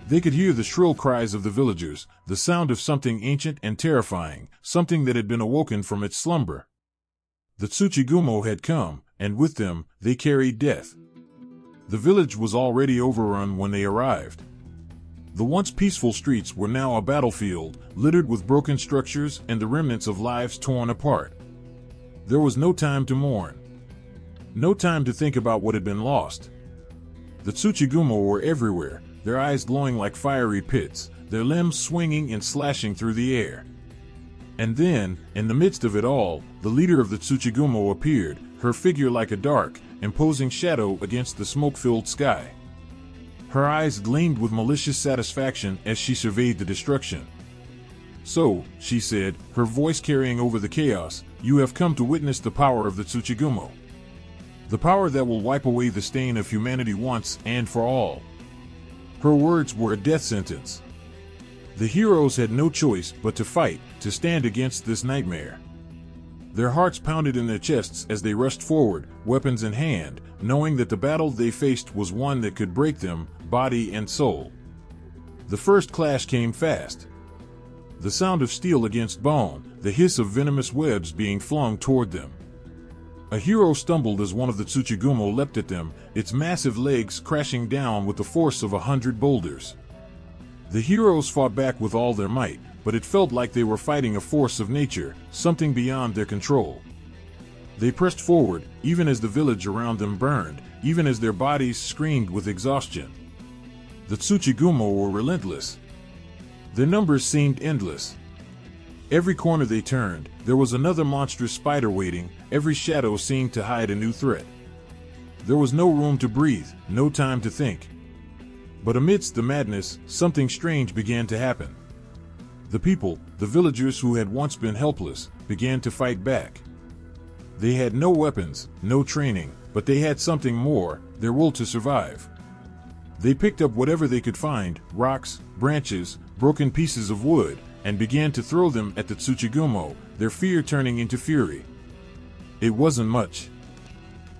They could hear the shrill cries of the villagers, the sound of something ancient and terrifying, something that had been awoken from its slumber. The Tsuchigumo had come, and with them, they carried death. The village was already overrun when they arrived. The once peaceful streets were now a battlefield, littered with broken structures and the remnants of lives torn apart. There was no time to mourn. No time to think about what had been lost. The Tsuchigumo were everywhere, their eyes glowing like fiery pits, their limbs swinging and slashing through the air. And then, in the midst of it all, the leader of the Tsuchigumo appeared, her figure like a dark, imposing shadow against the smoke-filled sky. Her eyes gleamed with malicious satisfaction as she surveyed the destruction. "So," she said, her voice carrying over the chaos, "you have come to witness the power of the Tsuchigumo. The power that will wipe away the stain of humanity once and for all." Her words were a death sentence. The heroes had no choice but to fight, to stand against this nightmare. Their hearts pounded in their chests as they rushed forward, weapons in hand, knowing that the battle they faced was one that could break them, body and soul. The first clash came fast. The sound of steel against bone, the hiss of venomous webs being flung toward them. A hero stumbled as one of the Tsuchigumo leapt at them, its massive legs crashing down with the force of 100 boulders. The heroes fought back with all their might, but it felt like they were fighting a force of nature, something beyond their control. They pressed forward, even as the village around them burned, even as their bodies screamed with exhaustion. The Tsuchigumo were relentless. Their numbers seemed endless. Every corner they turned, there was another monstrous spider waiting, every shadow seemed to hide a new threat. There was no room to breathe, no time to think. But amidst the madness, something strange began to happen. The people, the villagers who had once been helpless, began to fight back. They had no weapons, no training, but they had something more, their will to survive. They picked up whatever they could find, rocks, branches, broken pieces of wood, and began to throw them at the Tsuchigumo, their fear turning into fury. It wasn't much.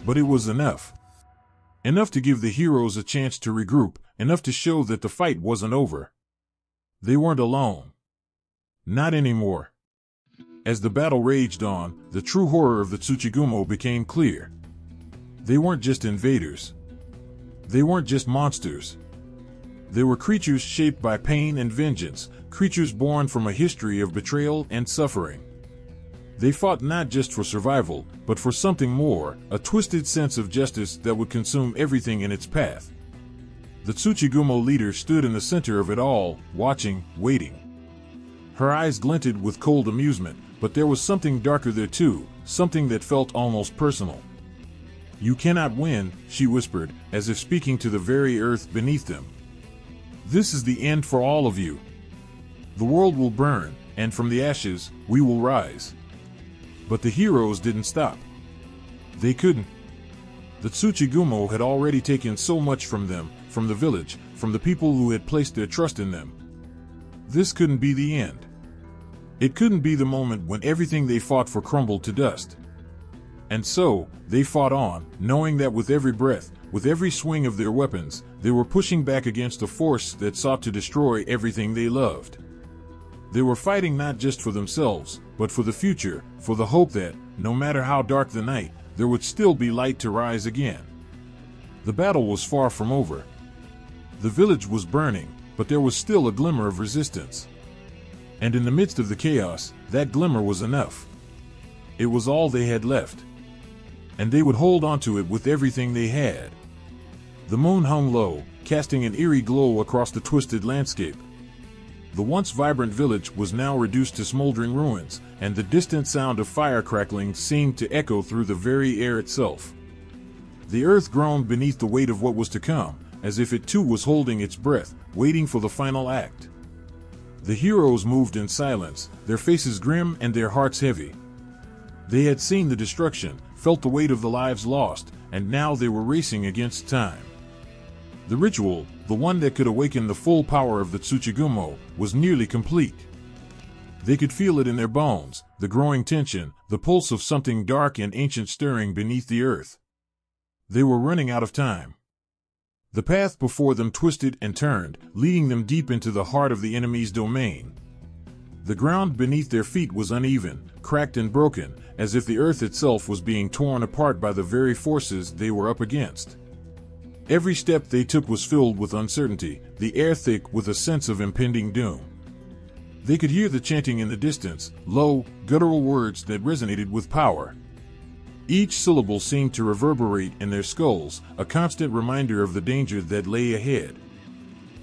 But it was enough. Enough to give the heroes a chance to regroup, enough to show that the fight wasn't over. They weren't alone. Not anymore. As the battle raged on, the true horror of the Tsuchigumo became clear. They weren't just invaders. They weren't just monsters. They were creatures shaped by pain and vengeance, creatures born from a history of betrayal and suffering. They fought not just for survival, but for something more, a twisted sense of justice that would consume everything in its path. The Tsuchigumo leader stood in the center of it all, watching, waiting. Her eyes glinted with cold amusement, but there was something darker there too, something that felt almost personal. "You cannot win," she whispered, as if speaking to the very earth beneath them. "This is the end for all of you. The world will burn, and from the ashes, we will rise." But the heroes didn't stop. They couldn't. The Tsuchigumo had already taken so much from them, from the village, from the people who had placed their trust in them. This couldn't be the end. It couldn't be the moment when everything they fought for crumbled to dust. And so, they fought on, knowing that with every breath, with every swing of their weapons, they were pushing back against a force that sought to destroy everything they loved. They were fighting not just for themselves, but for the future, for the hope that, no matter how dark the night, there would still be light to rise again. The battle was far from over. The village was burning, but there was still a glimmer of resistance. And in the midst of the chaos, that glimmer was enough. It was all they had left. And they would hold on to it with everything they had. The moon hung low, casting an eerie glow across the twisted landscape. The once vibrant village was now reduced to smoldering ruins, and the distant sound of fire crackling seemed to echo through the very air itself. The earth groaned beneath the weight of what was to come, as if it too was holding its breath, waiting for the final act. The heroes moved in silence, their faces grim and their hearts heavy. They had seen the destruction, felt the weight of the lives lost, and now they were racing against time. The ritual, the one that could awaken the full power of the Tsuchigumo, was nearly complete. They could feel it in their bones, the growing tension, the pulse of something dark and ancient stirring beneath the earth. They were running out of time. The path before them twisted and turned, leading them deep into the heart of the enemy's domain. The ground beneath their feet was uneven, cracked and broken, as if the earth itself was being torn apart by the very forces they were up against. Every step they took was filled with uncertainty, the air thick with a sense of impending doom. They could hear the chanting in the distance, low, guttural words that resonated with power. Each syllable seemed to reverberate in their skulls, a constant reminder of the danger that lay ahead.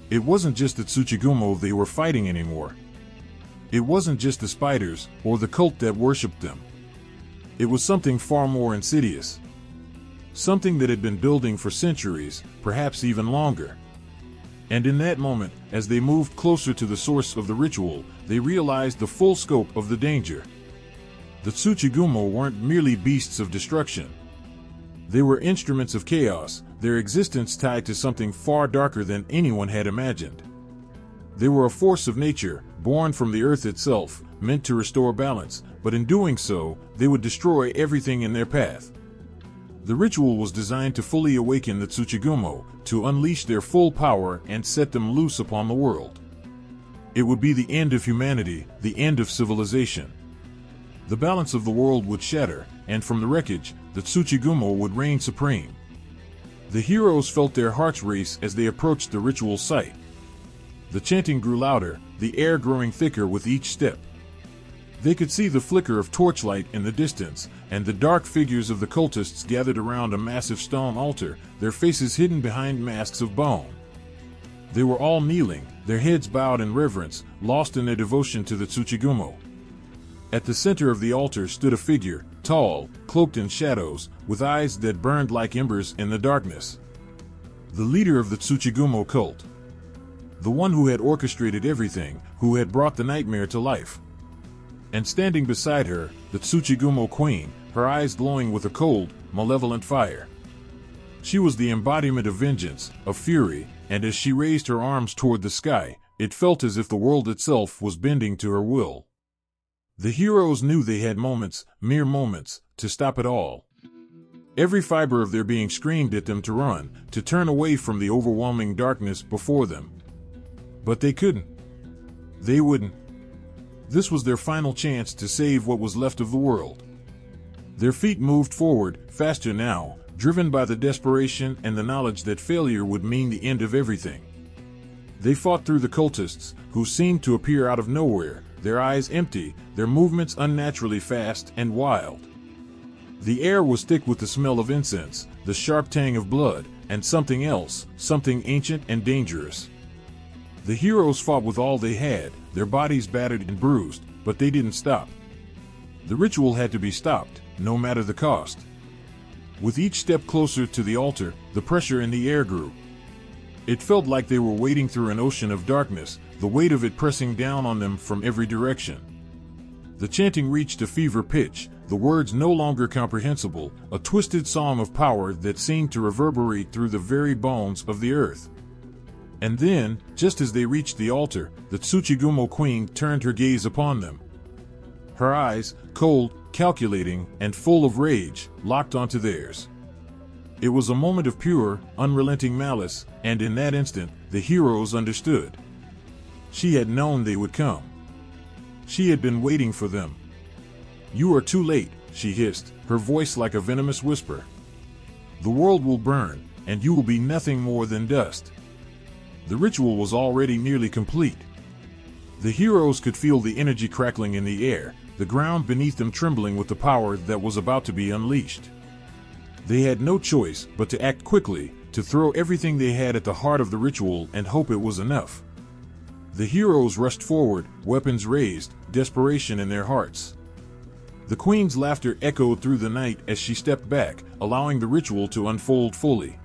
It wasn't just the Tsuchigumo they were fighting anymore. It wasn't just the spiders, or the cult that worshipped them. It was something far more insidious. Something that had been building for centuries, perhaps even longer. And in that moment, as they moved closer to the source of the ritual, they realized the full scope of the danger. The Tsuchigumo weren't merely beasts of destruction. They were instruments of chaos, their existence tied to something far darker than anyone had imagined. They were a force of nature, born from the earth itself, meant to restore balance, but in doing so, they would destroy everything in their path. The ritual was designed to fully awaken the Tsuchigumo, to unleash their full power and set them loose upon the world. It would be the end of humanity, the end of civilization. The balance of the world would shatter, and from the wreckage, the Tsuchigumo would reign supreme. The heroes felt their hearts race as they approached the ritual site. The chanting grew louder, the air growing thicker with each step. They could see the flicker of torchlight in the distance, and the dark figures of the cultists gathered around a massive stone altar, their faces hidden behind masks of bone. They were all kneeling, their heads bowed in reverence, lost in their devotion to the Tsuchigumo. At the center of the altar stood a figure, tall, cloaked in shadows, with eyes that burned like embers in the darkness. The leader of the Tsuchigumo cult. The one who had orchestrated everything, who had brought the nightmare to life. And standing beside her, the Tsuchigumo queen, her eyes glowing with a cold, malevolent fire. She was the embodiment of vengeance, of fury, and as she raised her arms toward the sky, it felt as if the world itself was bending to her will. The heroes knew they had moments, mere moments, to stop it all. Every fiber of their being screamed at them to run, to turn away from the overwhelming darkness before them. But they couldn't. They wouldn't. This was their final chance to save what was left of the world. Their feet moved forward, faster now, driven by the desperation and the knowledge that failure would mean the end of everything. They fought through the cultists, who seemed to appear out of nowhere, their eyes empty, their movements unnaturally fast and wild. The air was thick with the smell of incense, the sharp tang of blood, and something else, something ancient and dangerous. The heroes fought with all they had, their bodies battered and bruised, but they didn't stop. The ritual had to be stopped, no matter the cost. With each step closer to the altar, the pressure in the air grew. It felt like they were wading through an ocean of darkness, the weight of it pressing down on them from every direction. The chanting reached a fever pitch, the words no longer comprehensible, a twisted song of power that seemed to reverberate through the very bones of the earth. And then, just as they reached the altar, the Tsuchigumo queen turned her gaze upon them. Her eyes, cold, calculating, and full of rage, locked onto theirs. It was a moment of pure, unrelenting malice, and in that instant, the heroes understood. She had known they would come. She had been waiting for them. "You are too late," she hissed, her voice like a venomous whisper. "The world will burn, and you will be nothing more than dust." The ritual was already nearly complete. The heroes could feel the energy crackling in the air, the ground beneath them trembling with the power that was about to be unleashed. They had no choice but to act quickly, to throw everything they had at the heart of the ritual and hope it was enough. The heroes rushed forward, weapons raised, desperation in their hearts. The queen's laughter echoed through the night as she stepped back, allowing the ritual to unfold fully.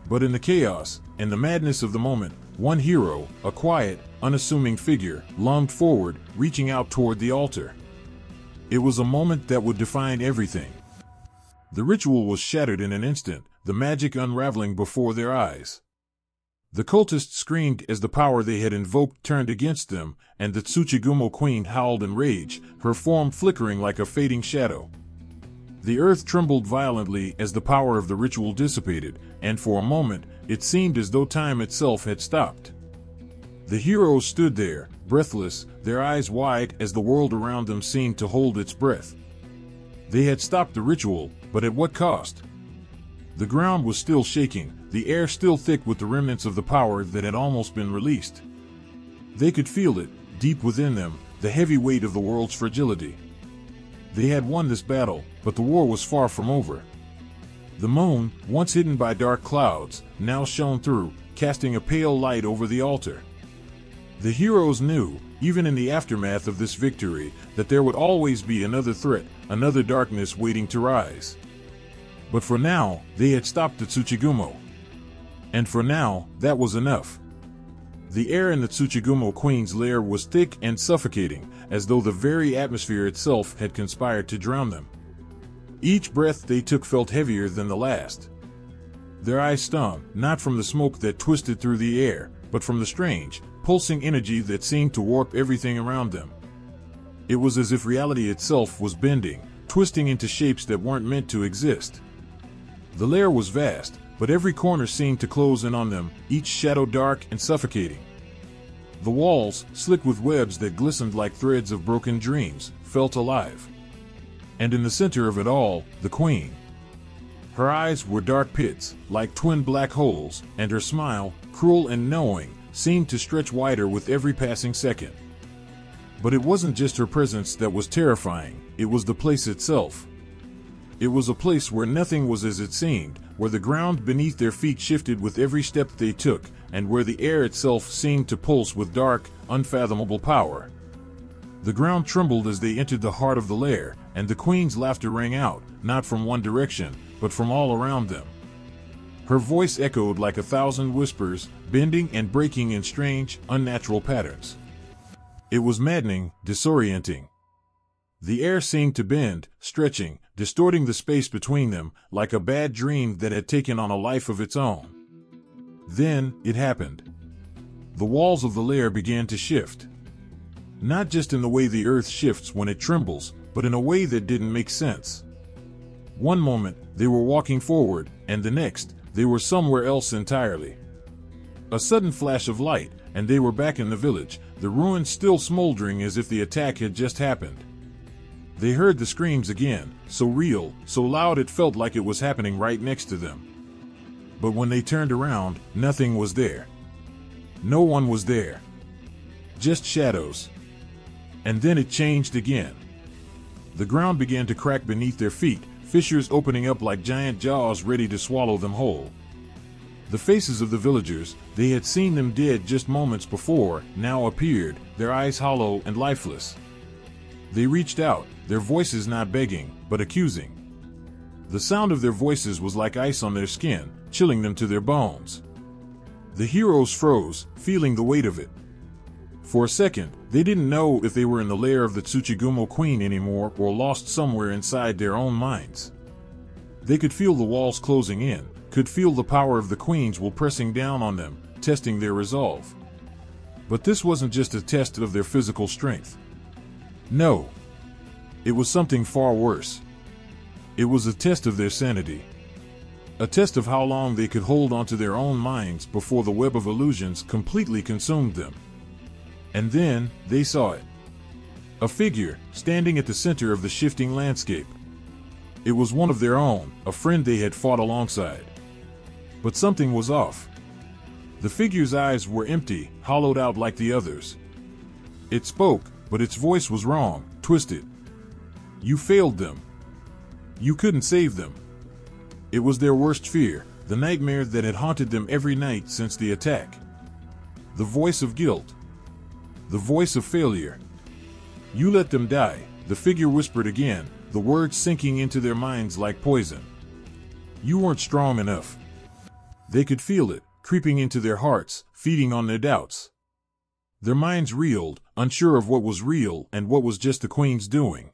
But in the chaos, and the madness of the moment, one hero, a quiet, unassuming figure, lunged forward, reaching out toward the altar. It was a moment that would define everything. The ritual was shattered in an instant, the magic unraveling before their eyes. The cultists screamed as the power they had invoked turned against them, and the Tsuchigumo queen howled in rage, her form flickering like a fading shadow. The earth trembled violently as the power of the ritual dissipated, and for a moment, it seemed as though time itself had stopped. The heroes stood there, breathless, their eyes wide as the world around them seemed to hold its breath. They had stopped the ritual, but at what cost? The ground was still shaking, the air still thick with the remnants of the power that had almost been released. They could feel it, deep within them, the heavy weight of the world's fragility. They had won this battle, but the war was far from over. The moon, once hidden by dark clouds, now shone through, casting a pale light over the altar. The heroes knew, even in the aftermath of this victory, that there would always be another threat, another darkness waiting to rise. But for now, they had stopped the Tsuchigumo. And for now, that was enough. The air in the Tsuchigumo queen's lair was thick and suffocating, as though the very atmosphere itself had conspired to drown them. Each breath they took felt heavier than the last. Their eyes stung, not from the smoke that twisted through the air, but from the strange, pulsing energy that seemed to warp everything around them. It was as if reality itself was bending, twisting into shapes that weren't meant to exist. The lair was vast, but every corner seemed to close in on them, each shadow dark and suffocating. The walls, slick with webs that glistened like threads of broken dreams, felt alive. And in the center of it all, the queen. Her eyes were dark pits, like twin black holes, and her smile, cruel and knowing, seemed to stretch wider with every passing second. But it wasn't just her presence that was terrifying, it was the place itself. It was a place where nothing was as it seemed, where the ground beneath their feet shifted with every step they took, and where the air itself seemed to pulse with dark, unfathomable power. The ground trembled as they entered the heart of the lair, and the queen's laughter rang out, not from one direction, but from all around them. Her voice echoed like 1,000 whispers, bending and breaking in strange, unnatural patterns. It was maddening, disorienting. The air seemed to bend, stretching, distorting the space between them, like a bad dream that had taken on a life of its own. Then, it happened. The walls of the lair began to shift. Not just in the way the earth shifts when it trembles, but in a way that didn't make sense. One moment, they were walking forward, and the next, they were somewhere else entirely. A sudden flash of light, and they were back in the village, the ruins still smoldering as if the attack had just happened. They heard the screams again, so real, so loud it felt like it was happening right next to them. But when they turned around, nothing was there. No one was there. Just shadows. And then it changed again. The ground began to crack beneath their feet, fissures opening up like giant jaws ready to swallow them whole. The faces of the villagers, they had seen them dead just moments before, now appeared, their eyes hollow and lifeless. They reached out, their voices not begging, but accusing. The sound of their voices was like ice on their skin, chilling them to their bones. The heroes froze, feeling the weight of it. For a second, they didn't know if they were in the lair of the Tsuchigumo queen anymore or lost somewhere inside their own minds. They could feel the walls closing in, could feel the power of the queen's will pressing down on them, testing their resolve. But this wasn't just a test of their physical strength. No. It was something far worse. It was a test of their sanity. A test of how long they could hold onto their own minds before the web of illusions completely consumed them. And then, they saw it. A figure, standing at the center of the shifting landscape. It was one of their own, a friend they had fought alongside. But something was off. The figure's eyes were empty, hollowed out like the others. It spoke, but its voice was wrong, twisted. You failed them. You couldn't save them. It was their worst fear, the nightmare that had haunted them every night since the attack. The voice of guilt. The voice of failure. You let them die, the figure whispered again, the words sinking into their minds like poison. You weren't strong enough. They could feel it, creeping into their hearts, feeding on their doubts. Their minds reeled, unsure of what was real and what was just the Queen's doing.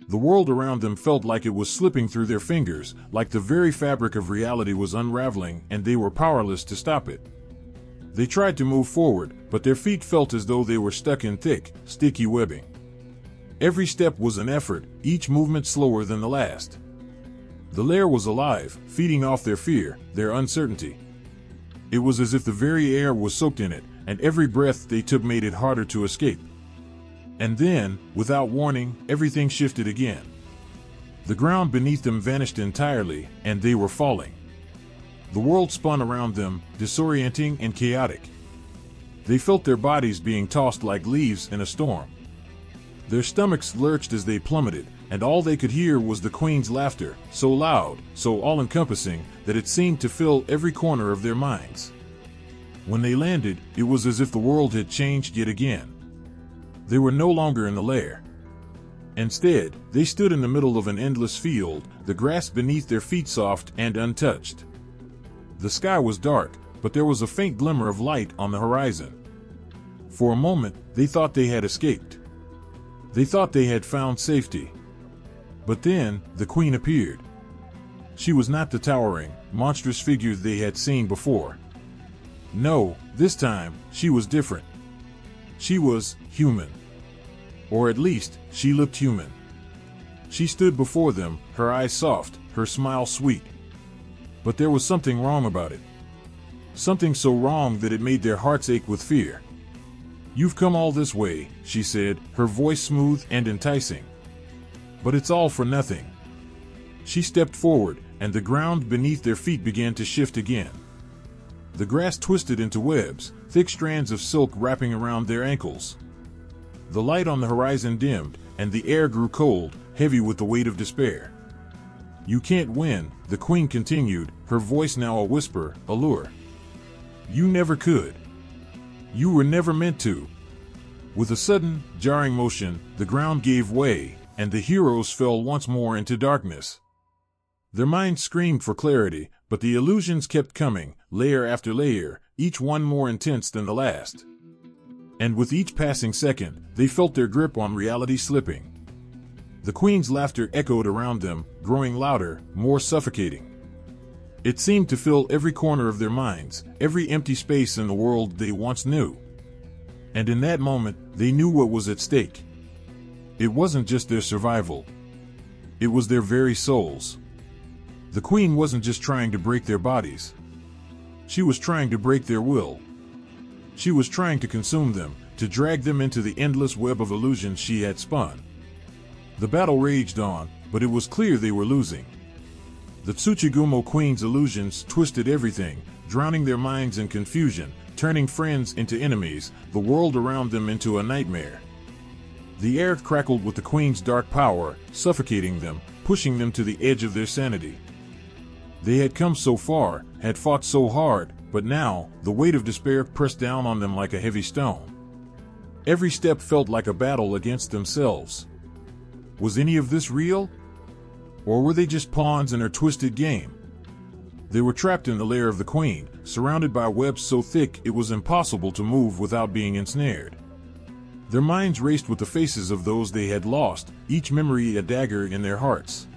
The world around them felt like it was slipping through their fingers, like the very fabric of reality was unraveling and they were powerless to stop it. They tried to move forward, but their feet felt as though they were stuck in thick, sticky webbing. Every step was an effort, each movement slower than the last. The lair was alive, feeding off their fear, their uncertainty. It was as if the very air was soaked in it, and every breath they took made it harder to escape. And then, without warning, everything shifted again. The ground beneath them vanished entirely, and they were falling. The world spun around them, disorienting and chaotic. They felt their bodies being tossed like leaves in a storm. Their stomachs lurched as they plummeted, and all they could hear was the Queen's laughter, so loud, so all-encompassing, that it seemed to fill every corner of their minds. When they landed, it was as if the world had changed yet again. They were no longer in the lair. Instead, they stood in the middle of an endless field, the grass beneath their feet soft and untouched. The sky was dark, but there was a faint glimmer of light on the horizon. For a moment, they thought they had escaped. They thought they had found safety. But then, the Queen appeared. She was not the towering, monstrous figure they had seen before. No, this time, she was different. She was human. Or at least, she looked human. She stood before them, her eyes soft, her smile sweet. But there was something wrong about it. Something so wrong that it made their hearts ache with fear. You've come all this way, she said, her voice smooth and enticing. But it's all for nothing. She stepped forward, and the ground beneath their feet began to shift again. The grass twisted into webs, thick strands of silk wrapping around their ankles. The light on the horizon dimmed, and the air grew cold, heavy with the weight of despair. You can't win, the Queen continued, her voice now a whisper, a lure. You never could. You were never meant to. With a sudden, jarring motion, the ground gave way, and the heroes fell once more into darkness. Their minds screamed for clarity, but the illusions kept coming, layer after layer, each one more intense than the last. And with each passing second, they felt their grip on reality slipping. The Queen's laughter echoed around them, growing louder, more suffocating. It seemed to fill every corner of their minds, every empty space in the world they once knew. And in that moment, they knew what was at stake. It wasn't just their survival. It was their very souls. The Queen wasn't just trying to break their bodies. She was trying to break their will. She was trying to consume them, to drag them into the endless web of illusions she had spun. The battle raged on, but it was clear they were losing. The Tsuchigumo Queen's illusions twisted everything, drowning their minds in confusion, turning friends into enemies, the world around them into a nightmare. The air crackled with the Queen's dark power, suffocating them, pushing them to the edge of their sanity. They had come so far, had fought so hard, but now, the weight of despair pressed down on them like a heavy stone. Every step felt like a battle against themselves. Was any of this real? Or were they just pawns in her twisted game? They were trapped in the lair of the Queen, surrounded by webs so thick it was impossible to move without being ensnared. Their minds raced with the faces of those they had lost, each memory a dagger in their hearts.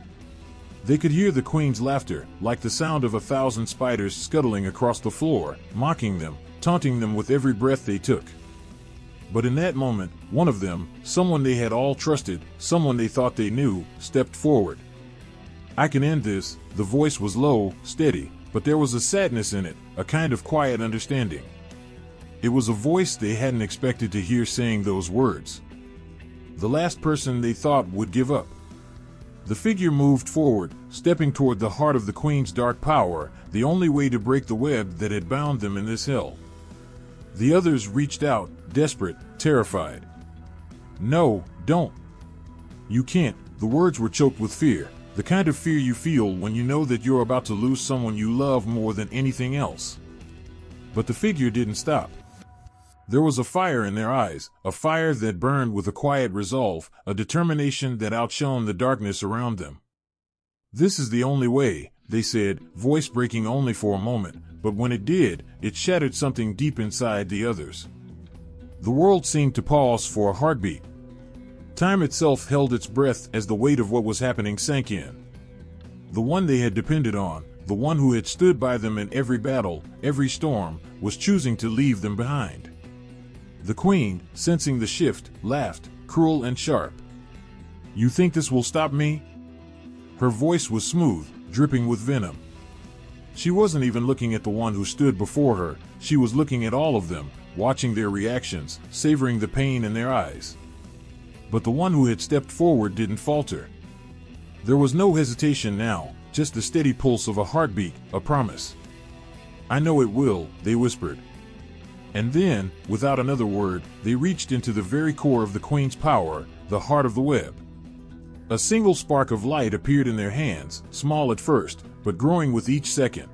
They could hear the Queen's laughter, like the sound of 1,000 spiders scuttling across the floor, mocking them, taunting them with every breath they took. But in that moment, one of them, someone they had all trusted, someone they thought they knew, stepped forward. I can end this, the voice was low, steady, but there was a sadness in it, a kind of quiet understanding. It was a voice they hadn't expected to hear saying those words. the last person they thought would give up. The figure moved forward, stepping toward the heart of the Queen's dark power, the only way to break the web that had bound them in this hell. The others reached out, desperate, terrified. "No, don't. You can't." The words were choked with fear, the kind of fear you feel when you know that you're about to lose someone you love more than anything else. But the figure didn't stop. There was a fire in their eyes, a fire that burned with a quiet resolve, a determination that outshone the darkness around them. "This is the only way," they said, voice breaking only for a moment, but when it did, it shattered something deep inside the others. The world seemed to pause for a heartbeat. Time itself held its breath as the weight of what was happening sank in. The one they had depended on, the one who had stood by them in every battle, every storm, was choosing to leave them behind. The Queen, sensing the shift, laughed, cruel and sharp. "You think this will stop me?" Her voice was smooth, dripping with venom. She wasn't even looking at the one who stood before her, she was looking at all of them, watching their reactions, savoring the pain in their eyes. But the one who had stepped forward didn't falter. There was no hesitation now, just the steady pulse of a heartbeat, a promise. "I know it will," they whispered. And then, without another word, they reached into the very core of the Queen's power, the heart of the web. A single spark of light appeared in their hands, small at first, but growing with each second.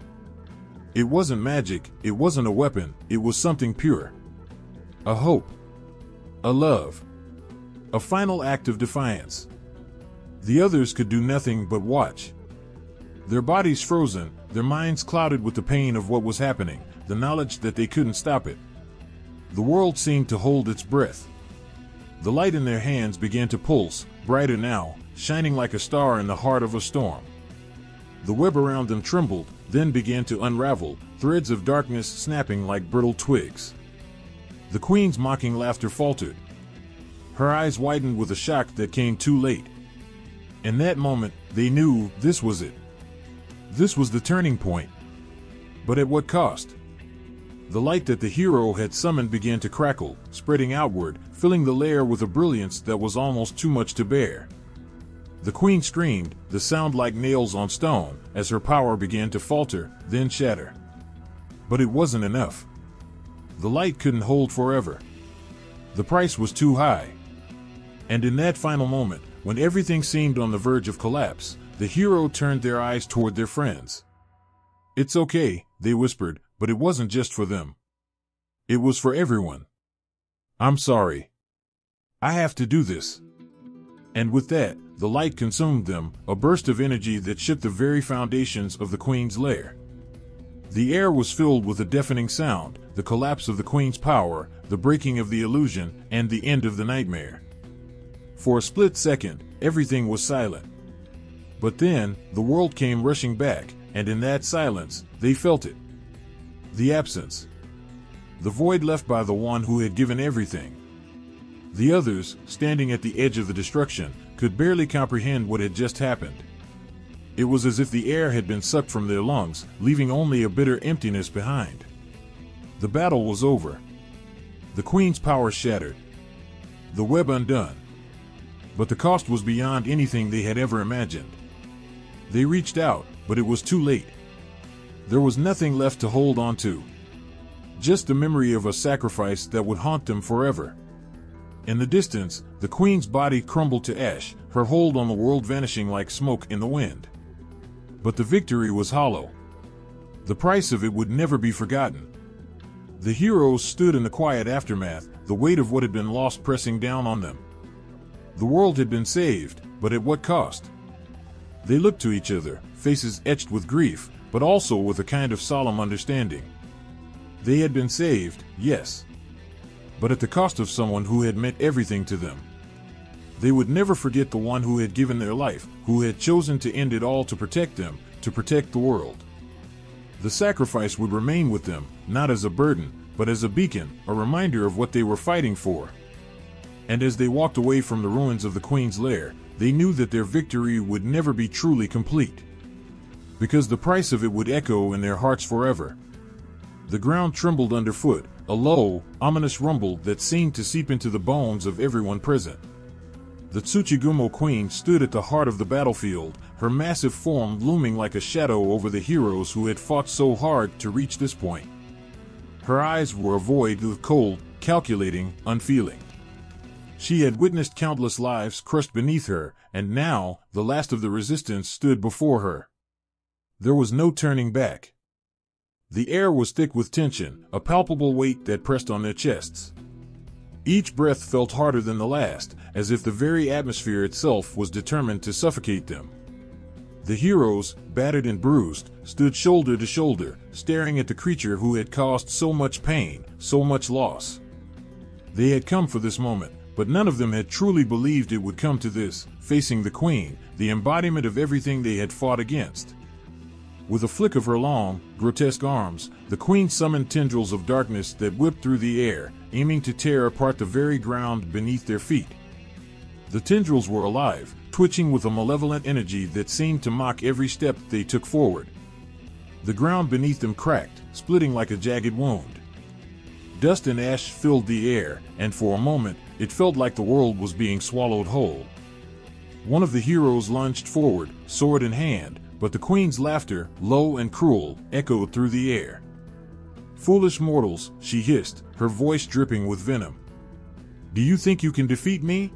It wasn't magic, it wasn't a weapon, it was something pure. A hope. A love. A final act of defiance. The others could do nothing but watch. Their bodies frozen, their minds clouded with the pain of what was happening, the knowledge that they couldn't stop it. The world seemed to hold its breath. The light in their hands began to pulse, brighter now, shining like a star in the heart of a storm. The web around them trembled, then began to unravel, threads of darkness snapping like brittle twigs. The Queen's mocking laughter faltered. Her eyes widened with a shock that came too late. In that moment, they knew this was it. This was the turning point. But at what cost? The light that the hero had summoned began to crackle, spreading outward, filling the lair with a brilliance that was almost too much to bear. The Queen screamed, the sound like nails on stone, as her power began to falter, then shatter. But it wasn't enough. The light couldn't hold forever. The price was too high. And in that final moment, when everything seemed on the verge of collapse, the hero turned their eyes toward their friends. "It's okay," they whispered, but it wasn't just for them. It was for everyone. "I'm sorry. I have to do this." And with that, the light consumed them, a burst of energy that shook the very foundations of the Queen's lair. The air was filled with a deafening sound, the collapse of the Queen's power, the breaking of the illusion, and the end of the nightmare. For a split second, everything was silent. But then, the world came rushing back, and in that silence, they felt it. The absence. The void left by the one who had given everything. The others, standing at the edge of the destruction, could barely comprehend what had just happened. It was as if the air had been sucked from their lungs, leaving only a bitter emptiness behind. The battle was over. The Queen's power shattered. The web undone. But the cost was beyond anything they had ever imagined. They reached out, but it was too late. There was nothing left to hold on to. Just the memory of a sacrifice that would haunt them forever. In the distance, the Queen's body crumbled to ash, her hold on the world vanishing like smoke in the wind. But the victory was hollow. The price of it would never be forgotten. The heroes stood in the quiet aftermath, the weight of what had been lost pressing down on them. The world had been saved, but at what cost? They looked to each other, faces etched with grief, but also with a kind of solemn understanding. They had been saved, yes, but at the cost of someone who had meant everything to them. They would never forget the one who had given their life, who had chosen to end it all to protect them, to protect the world. The sacrifice would remain with them, not as a burden, but as a beacon, a reminder of what they were fighting for. And as they walked away from the ruins of the Queen's lair, they knew that their victory would never be truly complete. Because the price of it would echo in their hearts forever. The ground trembled underfoot, a low, ominous rumble that seemed to seep into the bones of everyone present. The Tsuchigumo queen stood at the heart of the battlefield, her massive form looming like a shadow over the heroes who had fought so hard to reach this point. Her eyes were a void of cold, calculating, unfeeling. She had witnessed countless lives crushed beneath her, and now, the last of the resistance stood before her. There was no turning back. The air was thick with tension, a palpable weight that pressed on their chests. Each breath felt harder than the last, as if the very atmosphere itself was determined to suffocate them. The heroes, battered and bruised, stood shoulder to shoulder, staring at the creature who had caused so much pain, so much loss. They had come for this moment, but none of them had truly believed it would come to this, facing the queen, the embodiment of everything they had fought against. With a flick of her long, grotesque arms, the queen summoned tendrils of darkness that whipped through the air, aiming to tear apart the very ground beneath their feet. The tendrils were alive, twitching with a malevolent energy that seemed to mock every step they took forward. The ground beneath them cracked, splitting like a jagged wound. Dust and ash filled the air, and for a moment, it felt like the world was being swallowed whole. One of the heroes lunged forward, sword in hand, but the queen's laughter, low and cruel, echoed through the air. "Foolish mortals," she hissed, her voice dripping with venom. "Do you think you can defeat me?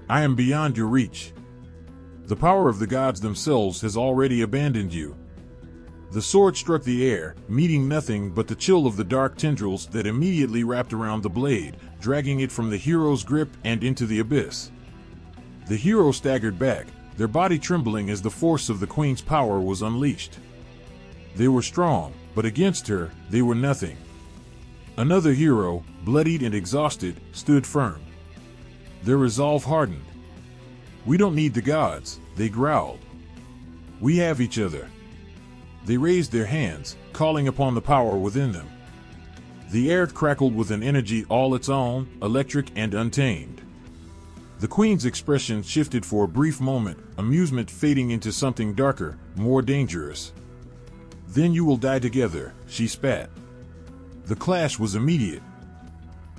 I am beyond your reach. The power of the gods themselves has already abandoned you." The sword struck the air, meeting nothing but the chill of the dark tendrils that immediately wrapped around the blade, dragging it from the hero's grip and into the abyss. The hero staggered back, their body trembling as the force of the queen's power was unleashed. They were strong, but against her, they were nothing. Another hero, bloodied and exhausted, stood firm. Their resolve hardened. "We don't need the gods," they growled. "We have each other." They raised their hands, calling upon the power within them. The air crackled with an energy all its own, electric and untamed. The queen's expression shifted for a brief moment, amusement fading into something darker, more dangerous. "Then you will die together," she spat. The clash was immediate.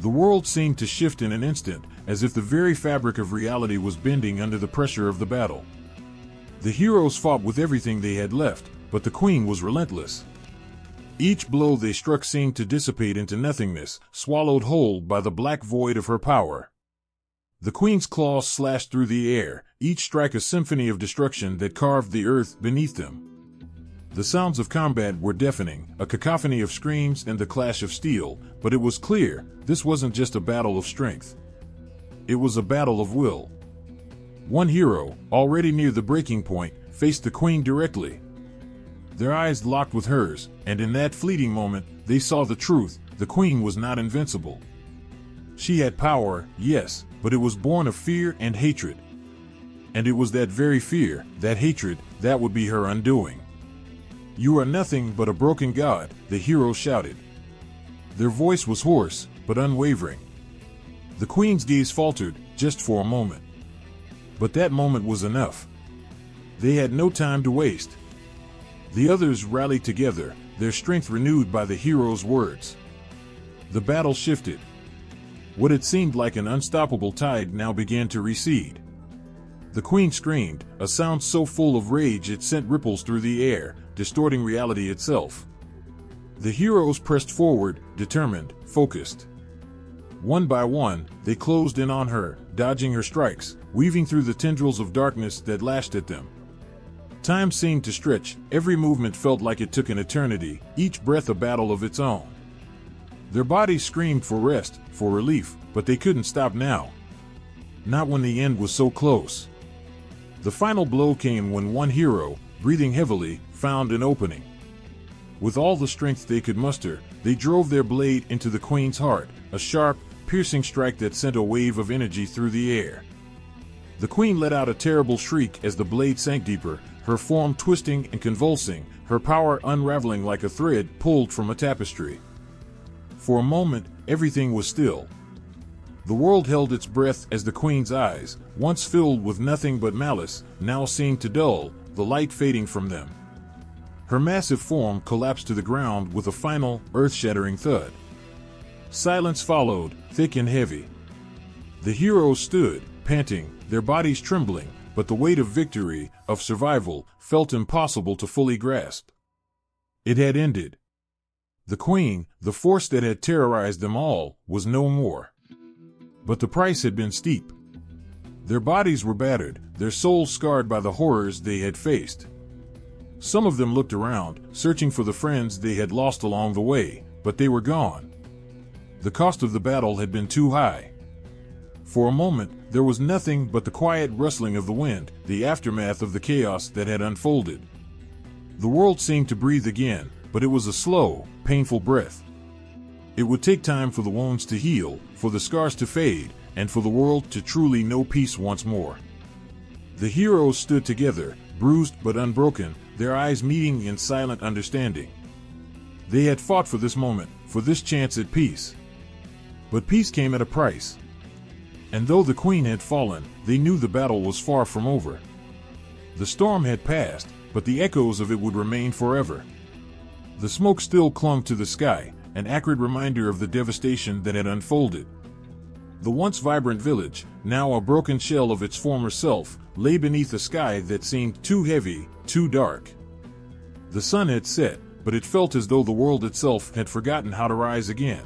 The world seemed to shift in an instant, as if the very fabric of reality was bending under the pressure of the battle. The heroes fought with everything they had left, but the queen was relentless. Each blow they struck seemed to dissipate into nothingness, swallowed whole by the black void of her power. The queen's claws slashed through the air, each strike a symphony of destruction that carved the earth beneath them. The sounds of combat were deafening, a cacophony of screams and the clash of steel, but it was clear, this wasn't just a battle of strength. It was a battle of will. One hero, already near the breaking point, faced the queen directly. Their eyes locked with hers, and in that fleeting moment, they saw the truth: the queen was not invincible. She had power, yes, but it was born of fear and hatred. And it was that very fear, that hatred, that would be her undoing. "You are nothing but a broken god," the hero shouted. Their voice was hoarse, but unwavering. The queen's gaze faltered, just for a moment. But that moment was enough. They had no time to waste. The others rallied together, their strength renewed by the hero's words. The battle shifted. What had seemed like an unstoppable tide now began to recede. The queen screamed, a sound so full of rage it sent ripples through the air, distorting reality itself. The heroes pressed forward, determined, focused. One by one, they closed in on her, dodging her strikes, weaving through the tendrils of darkness that lashed at them. Time seemed to stretch, every movement felt like it took an eternity, each breath a battle of its own. Their bodies screamed for rest, for relief, but they couldn't stop now. Not when the end was so close. The final blow came when one hero, breathing heavily, found an opening. With all the strength they could muster, they drove their blade into the queen's heart, a sharp, piercing strike that sent a wave of energy through the air. The queen let out a terrible shriek as the blade sank deeper, her form twisting and convulsing, her power unraveling like a thread pulled from a tapestry. For a moment, everything was still. The world held its breath as the queen's eyes, once filled with nothing but malice, now seemed to dull, the light fading from them. Her massive form collapsed to the ground with a final, earth-shattering thud. Silence followed, thick and heavy. The heroes stood, panting, their bodies trembling, but the weight of victory, of survival, felt impossible to fully grasp. It had ended. The queen, the force that had terrorized them all, was no more. But the price had been steep. Their bodies were battered, their souls scarred by the horrors they had faced. Some of them looked around, searching for the friends they had lost along the way, but they were gone. The cost of the battle had been too high. For a moment, there was nothing but the quiet rustling of the wind, the aftermath of the chaos that had unfolded. The world seemed to breathe again, but it was a slow, painful breath. It would take time for the wounds to heal, for the scars to fade, and for the world to truly know peace once more. The heroes stood together, bruised but unbroken, their eyes meeting in silent understanding. They had fought for this moment, for this chance at peace. But peace came at a price. And though the queen had fallen, they knew the battle was far from over. The storm had passed, but the echoes of it would remain forever. The smoke still clung to the sky, an acrid reminder of the devastation that had unfolded. The once vibrant village, now a broken shell of its former self, lay beneath a sky that seemed too heavy, too dark. The sun had set, but it felt as though the world itself had forgotten how to rise again.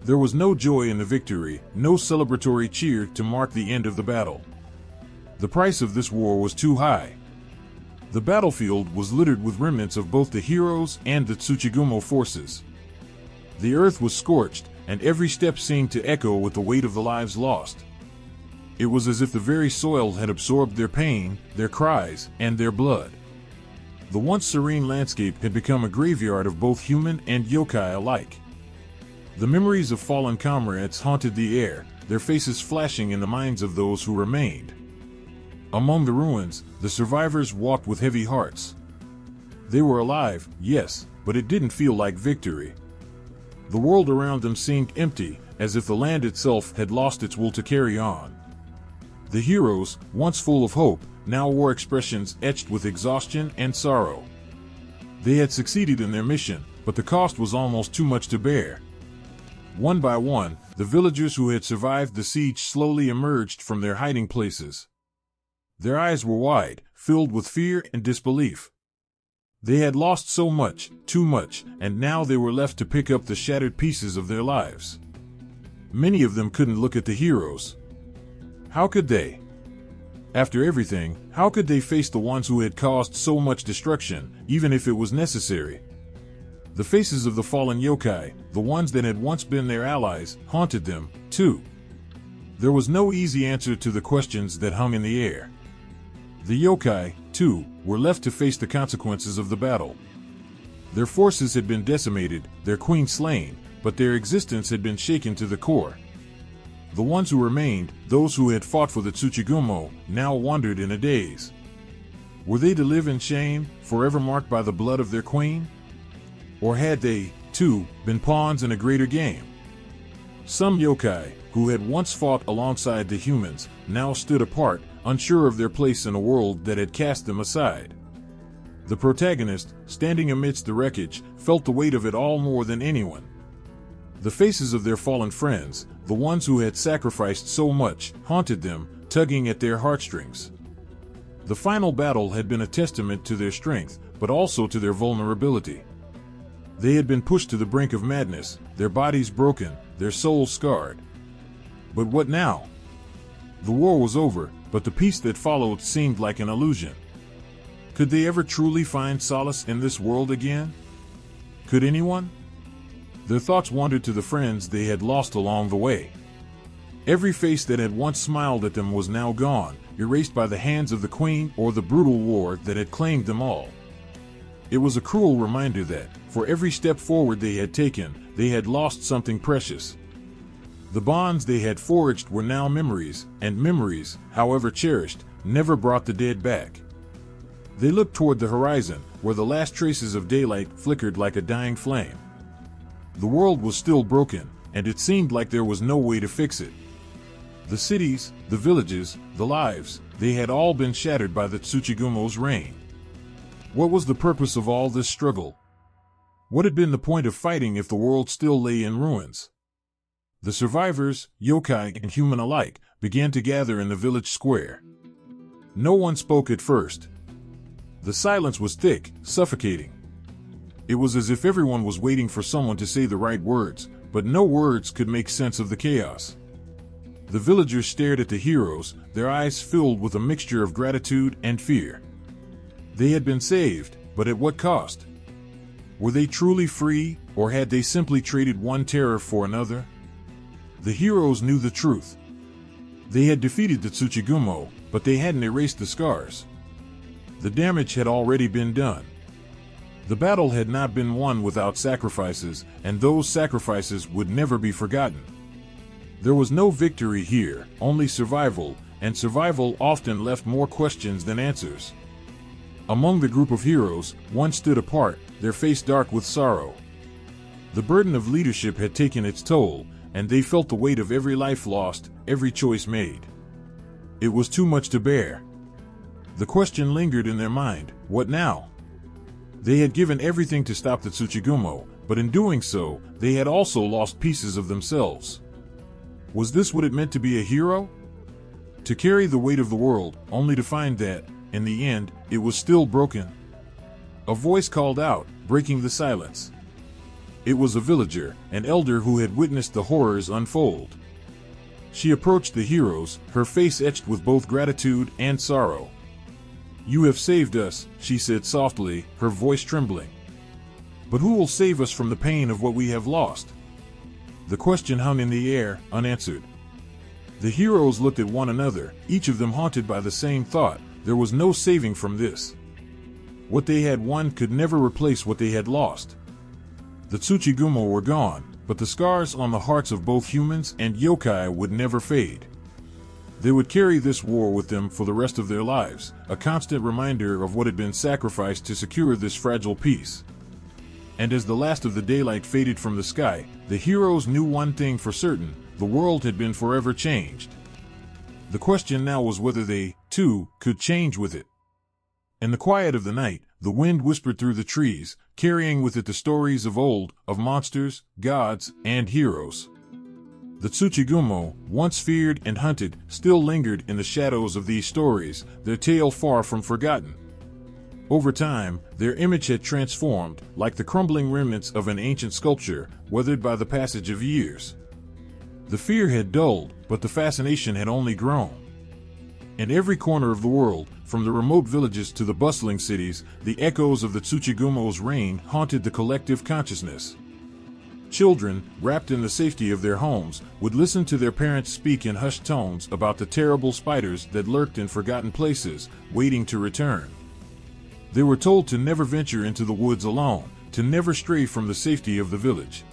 There was no joy in the victory, no celebratory cheer to mark the end of the battle. The price of this war was too high. The battlefield was littered with remnants of both the heroes and the Tsuchigumo forces. The earth was scorched, and every step seemed to echo with the weight of the lives lost. It was as if the very soil had absorbed their pain, their cries, and their blood. The once serene landscape had become a graveyard of both human and yokai alike. The memories of fallen comrades haunted the air, their faces flashing in the minds of those who remained. Among the ruins, the survivors walked with heavy hearts. They were alive, yes, but it didn't feel like victory. The world around them seemed empty, as if the land itself had lost its will to carry on. The heroes, once full of hope, now wore expressions etched with exhaustion and sorrow. They had succeeded in their mission, but the cost was almost too much to bear. One by one, the villagers who had survived the siege slowly emerged from their hiding places. Their eyes were wide, filled with fear and disbelief. They had lost so much, too much, and now they were left to pick up the shattered pieces of their lives. Many of them couldn't look at the heroes. How could they? After everything, how could they face the ones who had caused so much destruction, even if it was necessary? The faces of the fallen yokai, the ones that had once been their allies, haunted them, too. There was no easy answer to the questions that hung in the air. The yokai, too, were left to face the consequences of the battle. Their forces had been decimated, their queen slain, but their existence had been shaken to the core. The ones who remained, those who had fought for the Tsuchigumo, now wandered in a daze. Were they to live in shame, forever marked by the blood of their queen? Or had they, too, been pawns in a greater game? Some yokai, who had once fought alongside the humans, now stood apart, unsure of their place in a world that had cast them aside. The protagonist, standing amidst the wreckage, felt the weight of it all more than anyone. The faces of their fallen friends, the ones who had sacrificed so much, haunted them, tugging at their heartstrings. The final battle had been a testament to their strength, but also to their vulnerability. They had been pushed to the brink of madness, their bodies broken, their souls scarred. But what now? The war was over, but the peace that followed seemed like an illusion. Could they ever truly find solace in this world again? Could anyone? Their thoughts wandered to the friends they had lost along the way. Every face that had once smiled at them was now gone, erased by the hands of the queen or the brutal war that had claimed them all. It was a cruel reminder that, for every step forward they had taken, they had lost something precious. The bonds they had forged were now memories, and memories, however cherished, never brought the dead back. They looked toward the horizon, where the last traces of daylight flickered like a dying flame. The world was still broken, and it seemed like there was no way to fix it. The cities, the villages, the lives, they had all been shattered by the Tsuchigumo's reign. What was the purpose of all this struggle? What had been the point of fighting if the world still lay in ruins? The survivors, yokai and human alike, began to gather in the village square. No one spoke at first. The silence was thick, suffocating. It was as if everyone was waiting for someone to say the right words, but no words could make sense of the chaos. The villagers stared at the heroes, their eyes filled with a mixture of gratitude and fear. They had been saved, but at what cost? Were they truly free, or had they simply traded one terror for another? The heroes knew the truth. They had defeated the Tsuchigumo, but they hadn't erased the scars. The damage had already been done. The battle had not been won without sacrifices, and those sacrifices would never be forgotten. There was no victory here, only survival, and survival often left more questions than answers. Among the group of heroes, one stood apart, their face dark with sorrow. The burden of leadership had taken its toll, and they felt the weight of every life lost, every choice made. It was too much to bear. The question lingered in their mind, what now? They had given everything to stop the Tsuchigumo, but in doing so, they had also lost pieces of themselves. Was this what it meant to be a hero? To carry the weight of the world, only to find that, in the end, it was still broken? A voice called out, breaking the silence. It was a villager, an elder who had witnessed the horrors unfold. She approached the heroes, her face etched with both gratitude and sorrow. "You have saved us," she said softly, her voice trembling. "But who will save us from the pain of what we have lost?" The question hung in the air, unanswered. The heroes looked at one another, each of them haunted by the same thought: there was no saving from this. What they had won could never replace what they had lost. The Tsuchigumo were gone, but the scars on the hearts of both humans and yokai would never fade. They would carry this war with them for the rest of their lives, a constant reminder of what had been sacrificed to secure this fragile peace. And as the last of the daylight faded from the sky, the heroes knew one thing for certain: the world had been forever changed. The question now was whether they, too, could change with it. In the quiet of the night, the wind whispered through the trees, carrying with it the stories of old, of monsters, gods, and heroes. The Tsuchigumo, once feared and hunted, still lingered in the shadows of these stories, their tale far from forgotten. Over time, their image had transformed, like the crumbling remnants of an ancient sculpture, weathered by the passage of years. The fear had dulled, but the fascination had only grown. In every corner of the world, from the remote villages to the bustling cities, the echoes of the Tsuchigumo's reign haunted the collective consciousness. Children, wrapped in the safety of their homes, would listen to their parents speak in hushed tones about the terrible spiders that lurked in forgotten places, waiting to return. They were told to never venture into the woods alone, to never stray from the safety of the village.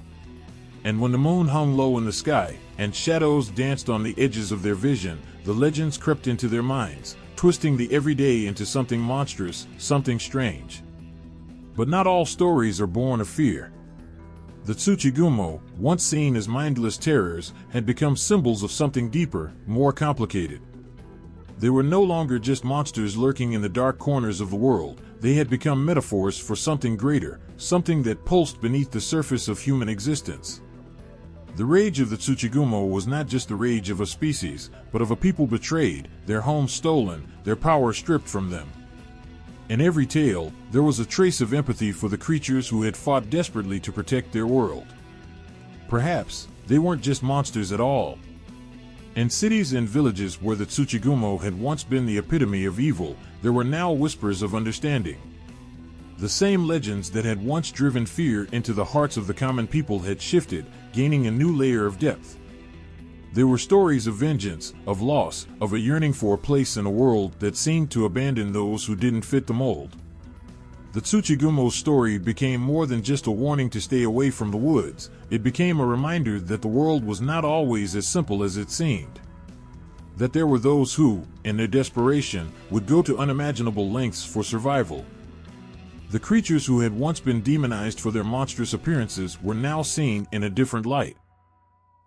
And when the moon hung low in the sky, and shadows danced on the edges of their vision, the legends crept into their minds, twisting the everyday into something monstrous, something strange. But not all stories are born of fear. The Tsuchigumo, once seen as mindless terrors, had become symbols of something deeper, more complicated. They were no longer just monsters lurking in the dark corners of the world. They had become metaphors for something greater, something that pulsed beneath the surface of human existence. The rage of the Tsuchigumo was not just the rage of a species, but of a people betrayed, their homes stolen, their power stripped from them. In every tale, there was a trace of empathy for the creatures who had fought desperately to protect their world. Perhaps, they weren't just monsters at all. In cities and villages where the Tsuchigumo had once been the epitome of evil, there were now whispers of understanding. The same legends that had once driven fear into the hearts of the common people had shifted, gaining a new layer of depth. There were stories of vengeance, of loss, of a yearning for a place in a world that seemed to abandon those who didn't fit the mold. The Tsuchigumo's story became more than just a warning to stay away from the woods. It became a reminder that the world was not always as simple as it seemed. That there were those who, in their desperation, would go to unimaginable lengths for survival. The creatures who had once been demonized for their monstrous appearances were now seen in a different light.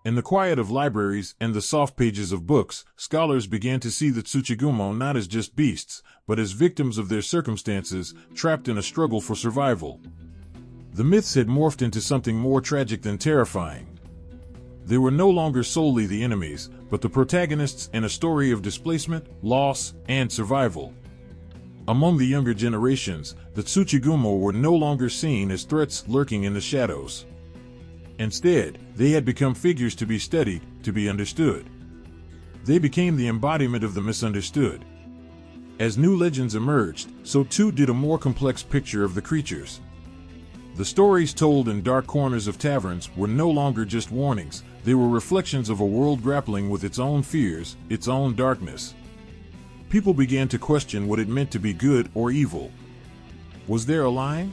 In the quiet of libraries and the soft pages of books, scholars began to see the Tsuchigumo not as just beasts, but as victims of their circumstances, trapped in a struggle for survival. The myths had morphed into something more tragic than terrifying. They were no longer solely the enemies, but the protagonists in a story of displacement, loss, and survival. Among the younger generations, the Tsuchigumo were no longer seen as threats lurking in the shadows. Instead, they had become figures to be studied, to be understood. They became the embodiment of the misunderstood. As new legends emerged, so too did a more complex picture of the creatures. The stories told in dark corners of taverns were no longer just warnings, they were reflections of a world grappling with its own fears, its own darkness. People began to question what it meant to be good or evil. Was there a line?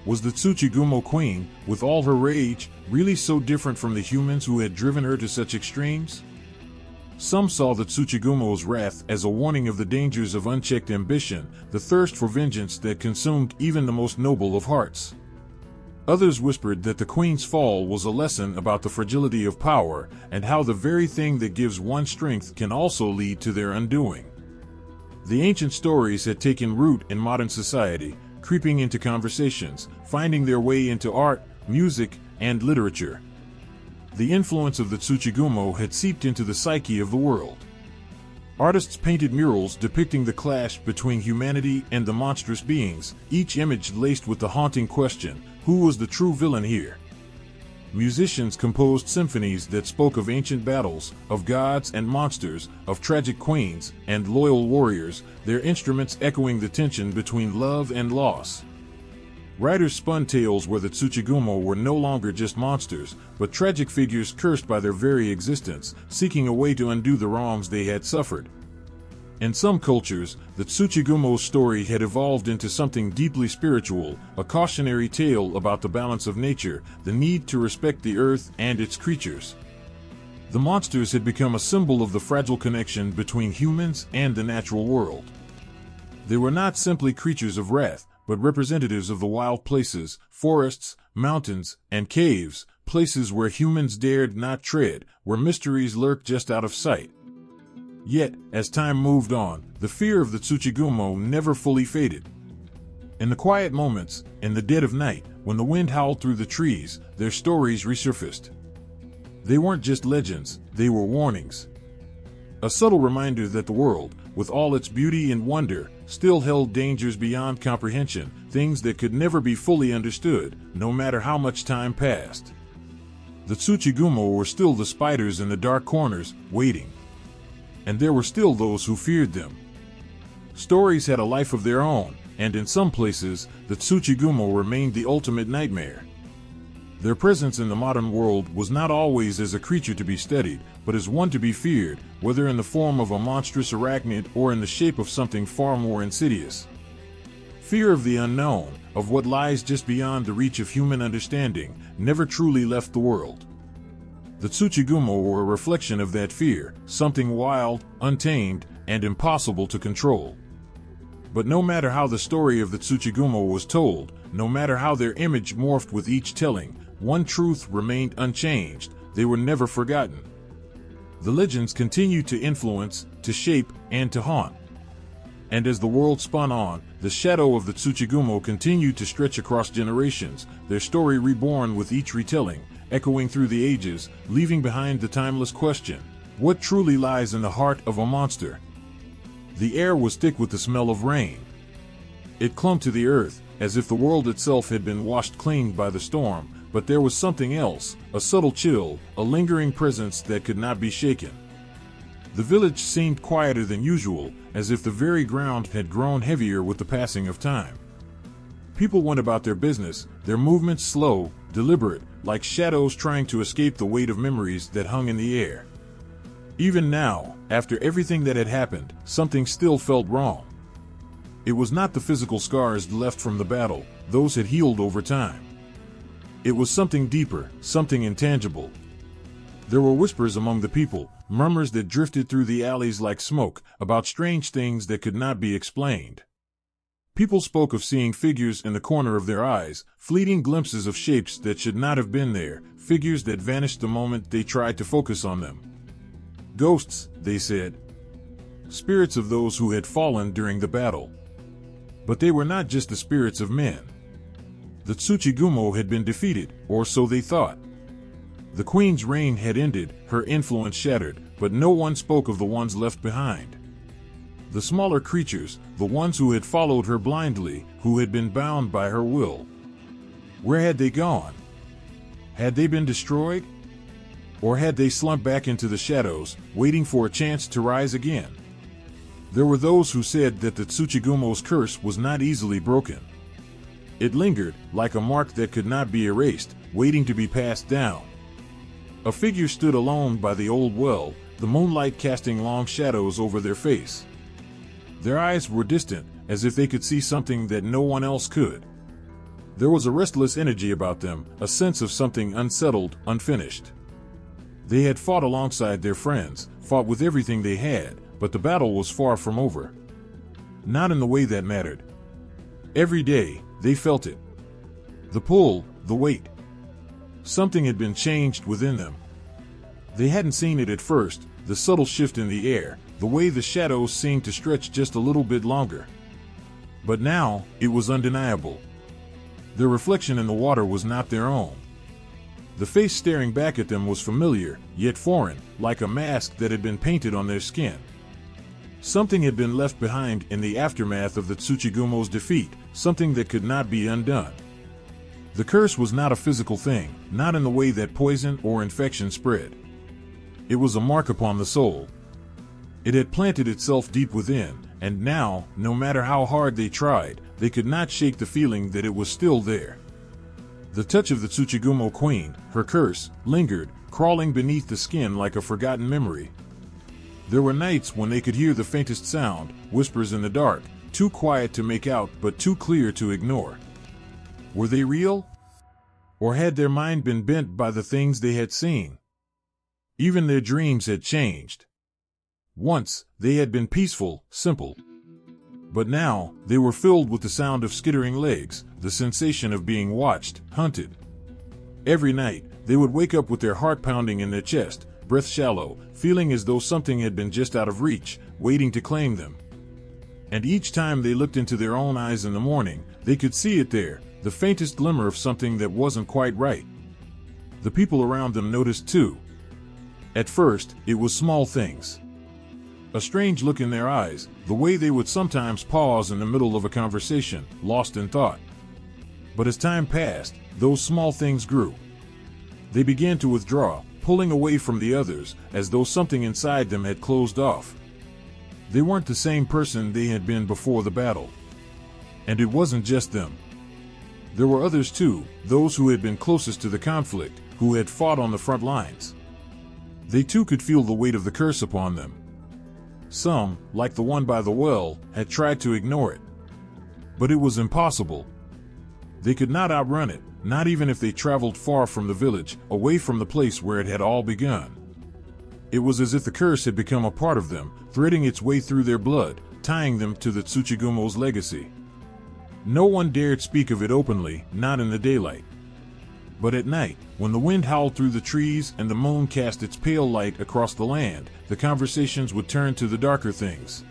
Was the Tsuchigumo queen, with all her rage, really so different from the humans who had driven her to such extremes? Some saw the Tsuchigumo's wrath as a warning of the dangers of unchecked ambition, the thirst for vengeance that consumed even the most noble of hearts. Others whispered that the queen's fall was a lesson about the fragility of power and how the very thing that gives one strength can also lead to their undoing. The ancient stories had taken root in modern society, creeping into conversations, finding their way into art, music, and literature. The influence of the Tsuchigumo had seeped into the psyche of the world. Artists painted murals depicting the clash between humanity and the monstrous beings, each image laced with the haunting question, who was the true villain here? Musicians composed symphonies that spoke of ancient battles, of gods and monsters, of tragic queens and loyal warriors, their instruments echoing the tension between love and loss. Writers spun tales where the Tsuchigumo were no longer just monsters, but tragic figures cursed by their very existence, seeking a way to undo the wrongs they had suffered. In some cultures, the Tsuchigumo's story had evolved into something deeply spiritual, a cautionary tale about the balance of nature, the need to respect the earth and its creatures. The monsters had become a symbol of the fragile connection between humans and the natural world. They were not simply creatures of wrath, but representatives of the wild places, forests, mountains, and caves, places where humans dared not tread, where mysteries lurked just out of sight. Yet, as time moved on, the fear of the Tsuchigumo never fully faded. In the quiet moments, in the dead of night, when the wind howled through the trees, their stories resurfaced. They weren't just legends, they were warnings. A subtle reminder that the world, with all its beauty and wonder, still held dangers beyond comprehension, things that could never be fully understood, no matter how much time passed. The Tsuchigumo were still the spiders in the dark corners, waiting. And there were still those who feared them. Stories had a life of their own, and in some places, the Tsuchigumo remained the ultimate nightmare. Their presence in the modern world was not always as a creature to be studied, but as one to be feared, whether in the form of a monstrous arachnid or in the shape of something far more insidious. Fear of the unknown, of what lies just beyond the reach of human understanding, never truly left the world. The Tsuchigumo were a reflection of that fear, something wild, untamed, and impossible to control. But no matter how the story of the Tsuchigumo was told, no matter how their image morphed with each telling, one truth remained unchanged: they were never forgotten. The legends continued to influence, to shape, and to haunt. And as the world spun on, the shadow of the Tsuchigumo continued to stretch across generations, their story reborn with each retelling, echoing through the ages, leaving behind the timeless question: what truly lies in the heart of a monster? The air was thick with the smell of rain. It clung to the earth, as if the world itself had been washed clean by the storm, but there was something else, a subtle chill, a lingering presence that could not be shaken. The village seemed quieter than usual, as if the very ground had grown heavier with the passing of time. People went about their business, their movements slow, deliberate, like shadows trying to escape the weight of memories that hung in the air. Even now, after everything that had happened, something still felt wrong. It was not the physical scars left from the battle, those had healed over time. It was something deeper, something intangible. There were whispers among the people, murmurs that drifted through the alleys like smoke, about strange things that could not be explained. People spoke of seeing figures in the corner of their eyes, fleeting glimpses of shapes that should not have been there, figures that vanished the moment they tried to focus on them. Ghosts, they said. Spirits of those who had fallen during the battle. But they were not just the spirits of men. The Tsuchigumo had been defeated, or so they thought. The queen's reign had ended, her influence shattered, but no one spoke of the ones left behind. The smaller creatures, the ones who had followed her blindly, who had been bound by her will. Where had they gone? Had they been destroyed? Or had they slumped back into the shadows, waiting for a chance to rise again? There were those who said that the Tsuchigumo's curse was not easily broken. It lingered, like a mark that could not be erased, waiting to be passed down. A figure stood alone by the old well, the moonlight casting long shadows over their face. Their eyes were distant, as if they could see something that no one else could. There was a restless energy about them, a sense of something unsettled, unfinished. They had fought alongside their friends, fought with everything they had, but the battle was far from over. Not in the way that mattered. Every day, they felt it. The pull, the weight. Something had been changed within them. They hadn't seen it at first, the subtle shift in the air, the way the shadows seemed to stretch just a little bit longer. But now, it was undeniable. Their reflection in the water was not their own. The face staring back at them was familiar, yet foreign, like a mask that had been painted on their skin. Something had been left behind in the aftermath of the Tsuchigumo's defeat, something that could not be undone. The curse was not a physical thing, not in the way that poison or infection spread. It was a mark upon the soul. It had planted itself deep within, and now, no matter how hard they tried, they could not shake the feeling that it was still there. The touch of the Tsuchigumo queen, her curse, lingered, crawling beneath the skin like a forgotten memory. There were nights when they could hear the faintest sound, whispers in the dark, too quiet to make out but too clear to ignore. Were they real? Or had their mind been bent by the things they had seen? Even their dreams had changed. Once, they had been peaceful, simple. But now, they were filled with the sound of skittering legs, the sensation of being watched, hunted. Every night, they would wake up with their heart pounding in their chest, breath shallow, feeling as though something had been just out of reach, waiting to claim them. And each time they looked into their own eyes in the morning, they could see it there, the faintest glimmer of something that wasn't quite right. The people around them noticed too. At first, it was small things. A strange look in their eyes, the way they would sometimes pause in the middle of a conversation, lost in thought. But as time passed, those small things grew. They began to withdraw, pulling away from the others, as though something inside them had closed off. They weren't the same person they had been before the battle. And it wasn't just them. There were others too, those who had been closest to the conflict, who had fought on the front lines. They too could feel the weight of the curse upon them. Some, like the one by the well, had tried to ignore it. But it was impossible. They could not outrun it, not even if they traveled far from the village, away from the place where it had all begun. It was as if the curse had become a part of them, threading its way through their blood, tying them to the Tsuchigumo's legacy. No one dared speak of it openly, not in the daylight. But at night, when the wind howled through the trees and the moon cast its pale light across the land, the conversations would turn to the darker things.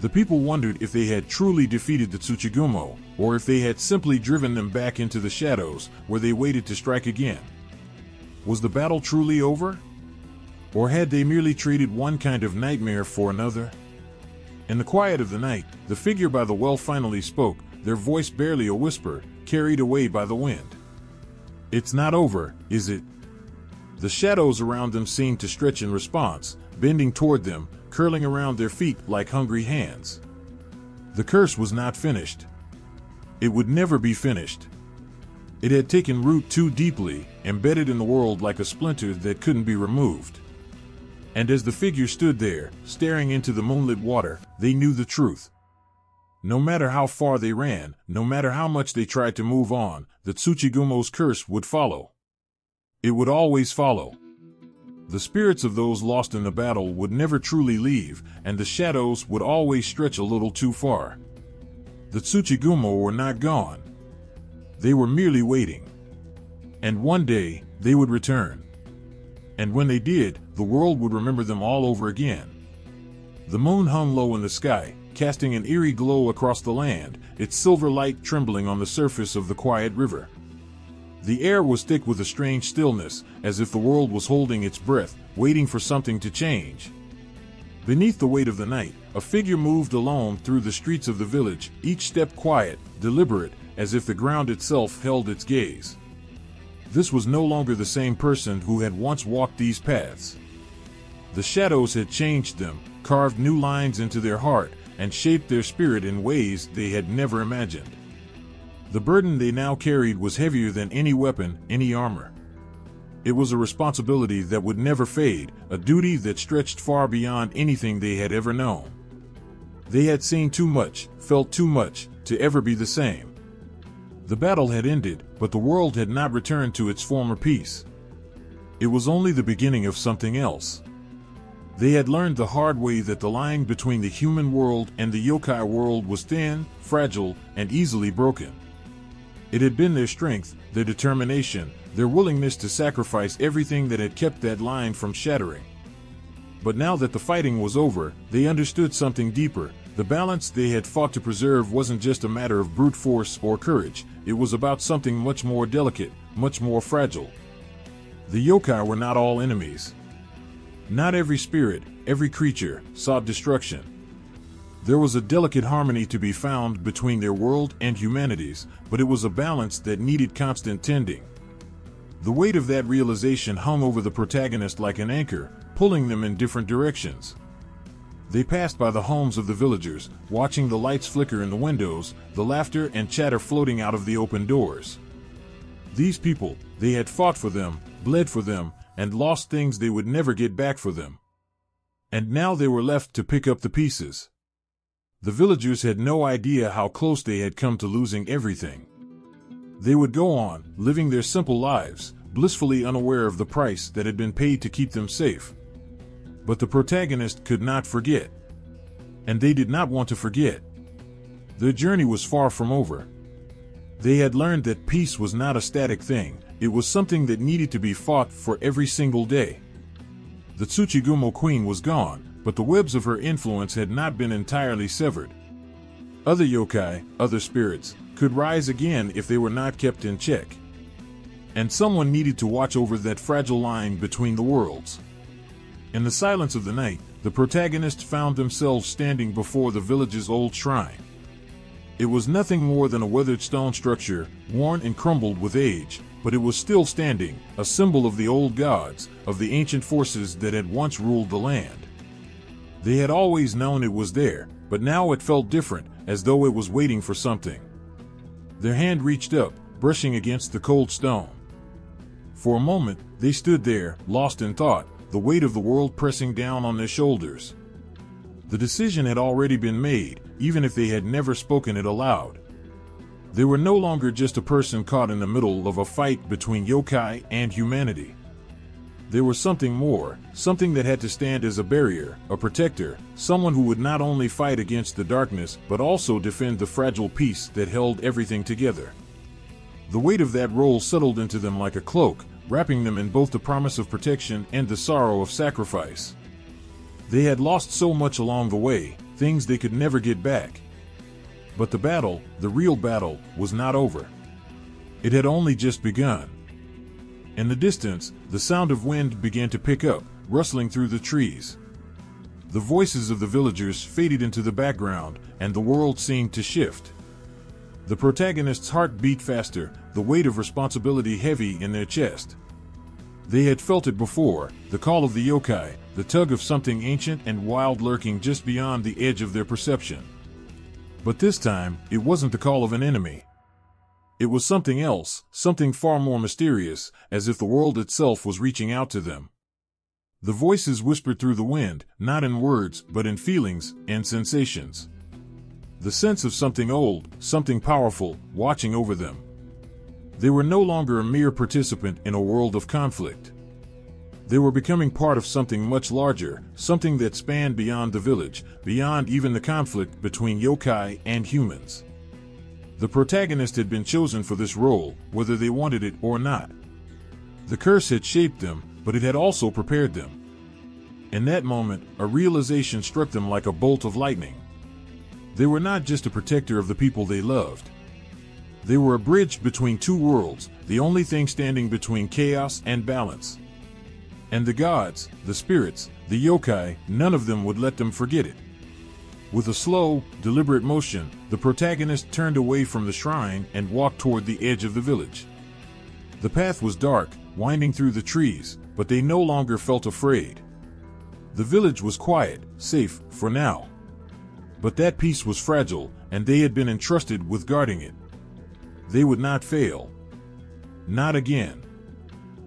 The people wondered if they had truly defeated the Tsuchigumo, or if they had simply driven them back into the shadows, where they waited to strike again. Was the battle truly over? Or had they merely traded one kind of nightmare for another? In the quiet of the night, the figure by the well finally spoke, their voice barely a whisper, carried away by the wind. "It's not over, is it?" The shadows around them seemed to stretch in response, bending toward them, curling around their feet like hungry hands. The curse was not finished. It would never be finished. It had taken root too deeply, embedded in the world like a splinter that couldn't be removed. And as the figure stood there, staring into the moonlit water, they knew the truth. No matter how far they ran, no matter how much they tried to move on, the Tsuchigumo's curse would follow. It would always follow. The spirits of those lost in the battle would never truly leave, and the shadows would always stretch a little too far. The Tsuchigumo were not gone. They were merely waiting. And one day, they would return. And when they did, the world would remember them all over again. The moon hung low in the sky, casting an eerie glow across the land, its silver light trembling on the surface of the quiet river. The air was thick with a strange stillness, as if the world was holding its breath, waiting for something to change. Beneath the weight of the night, a figure moved alone through the streets of the village, each step quiet, deliberate, as if the ground itself held its gaze. This was no longer the same person who had once walked these paths. The shadows had changed them, carved new lines into their heart, and shaped their spirit in ways they had never imagined. The burden they now carried was heavier than any weapon, any armor. It was a responsibility that would never fade, a duty that stretched far beyond anything they had ever known. They had seen too much, felt too much, to ever be the same. The battle had ended, but the world had not returned to its former peace. It was only the beginning of something else. They had learned the hard way that the line between the human world and the yokai world was thin, fragile, and easily broken. It had been their strength, their determination, their willingness to sacrifice everything that had kept that line from shattering. But now that the fighting was over, they understood something deeper. The balance they had fought to preserve wasn't just a matter of brute force or courage, it was about something much more delicate, much more fragile. The yokai were not all enemies. Not every spirit, every creature, sought destruction. There was a delicate harmony to be found between their world and humanity's, but it was a balance that needed constant tending. The weight of that realization hung over the protagonist like an anchor, pulling them in different directions. They passed by the homes of the villagers, watching the lights flicker in the windows, the laughter and chatter floating out of the open doors. These people, they had fought for them, bled for them, and lost things they would never get back for them. And now they were left to pick up the pieces. The villagers had no idea how close they had come to losing everything. They would go on, living their simple lives, blissfully unaware of the price that had been paid to keep them safe. But the protagonist could not forget. And they did not want to forget. Their journey was far from over. They had learned that peace was not a static thing, it was something that needed to be fought for every single day. The Tsuchigumo queen was gone, but the webs of her influence had not been entirely severed. Other yokai, other spirits, could rise again if they were not kept in check. And someone needed to watch over that fragile line between the worlds. In the silence of the night, the protagonists found themselves standing before the village's old shrine. It was nothing more than a weathered stone structure, worn and crumbled with age, but it was still standing, a symbol of the old gods, of the ancient forces that had once ruled the land. They had always known it was there, but now it felt different, as though it was waiting for something. Their hand reached up, brushing against the cold stone. For a moment, they stood there, lost in thought, the weight of the world pressing down on their shoulders. The decision had already been made, even if they had never spoken it aloud. They were no longer just a person caught in the middle of a fight between yokai and humanity. There was something more, something that had to stand as a barrier, a protector, someone who would not only fight against the darkness but also defend the fragile peace that held everything together. The weight of that role settled into them like a cloak, wrapping them in both the promise of protection and the sorrow of sacrifice. They had lost so much along the way, things they could never get back. But the battle, the real battle, was not over. It had only just begun. In the distance, the sound of wind began to pick up, rustling through the trees. The voices of the villagers faded into the background, and the world seemed to shift. The protagonist's heart beat faster, the weight of responsibility heavy in their chest. They had felt it before, the call of the yokai, the tug of something ancient and wild lurking just beyond the edge of their perception. But this time, it wasn't the call of an enemy. It was something else, something far more mysterious, as if the world itself was reaching out to them. The voices whispered through the wind, not in words, but in feelings and sensations. The sense of something old, something powerful, watching over them. They were no longer a mere participant in a world of conflict. They were becoming part of something much larger, something that spanned beyond the village, beyond even the conflict between yokai and humans. The protagonist had been chosen for this role, whether they wanted it or not. The curse had shaped them, but it had also prepared them. In that moment, a realization struck them like a bolt of lightning. They were not just a protector of the people they loved. They were a bridge between two worlds, the only thing standing between chaos and balance. And the gods, the spirits, the yokai, none of them would let them forget it. With a slow, deliberate motion, the protagonist turned away from the shrine and walked toward the edge of the village. The path was dark, winding through the trees, but they no longer felt afraid. The village was quiet, safe, for now. But that peace was fragile, and they had been entrusted with guarding it. They would not fail. Not again.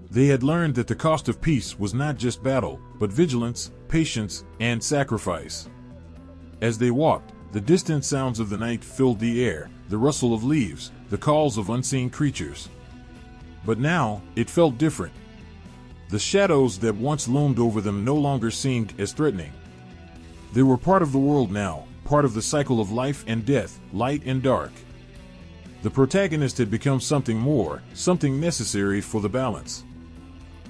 They had learned that the cost of peace was not just battle, but vigilance, patience, and sacrifice. As they walked, the distant sounds of the night filled the air, the rustle of leaves, the calls of unseen creatures. But now, it felt different. The shadows that once loomed over them no longer seemed as threatening. They were part of the world now, part of the cycle of life and death, light and dark. The protagonist had become something more, something necessary for the balance.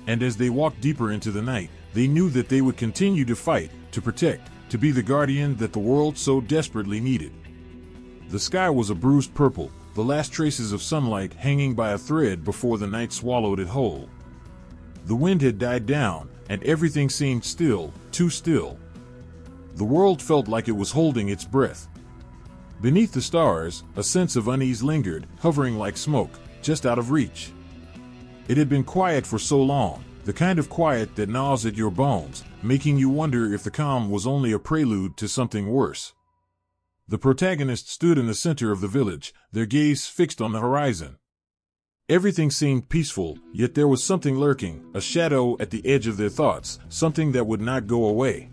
And as they walked deeper into the night, they knew that they would continue to fight, to protect, to be the guardian that the world so desperately needed. The sky was a bruised purple, the last traces of sunlight hanging by a thread before the night swallowed it whole. The wind had died down, and everything seemed still, too still. The world felt like it was holding its breath. Beneath the stars, a sense of unease lingered, hovering like smoke, just out of reach. It had been quiet for so long, the kind of quiet that gnaws at your bones, making you wonder if the calm was only a prelude to something worse. The protagonist stood in the center of the village, their gaze fixed on the horizon. Everything seemed peaceful, yet there was something lurking, a shadow at the edge of their thoughts, something that would not go away.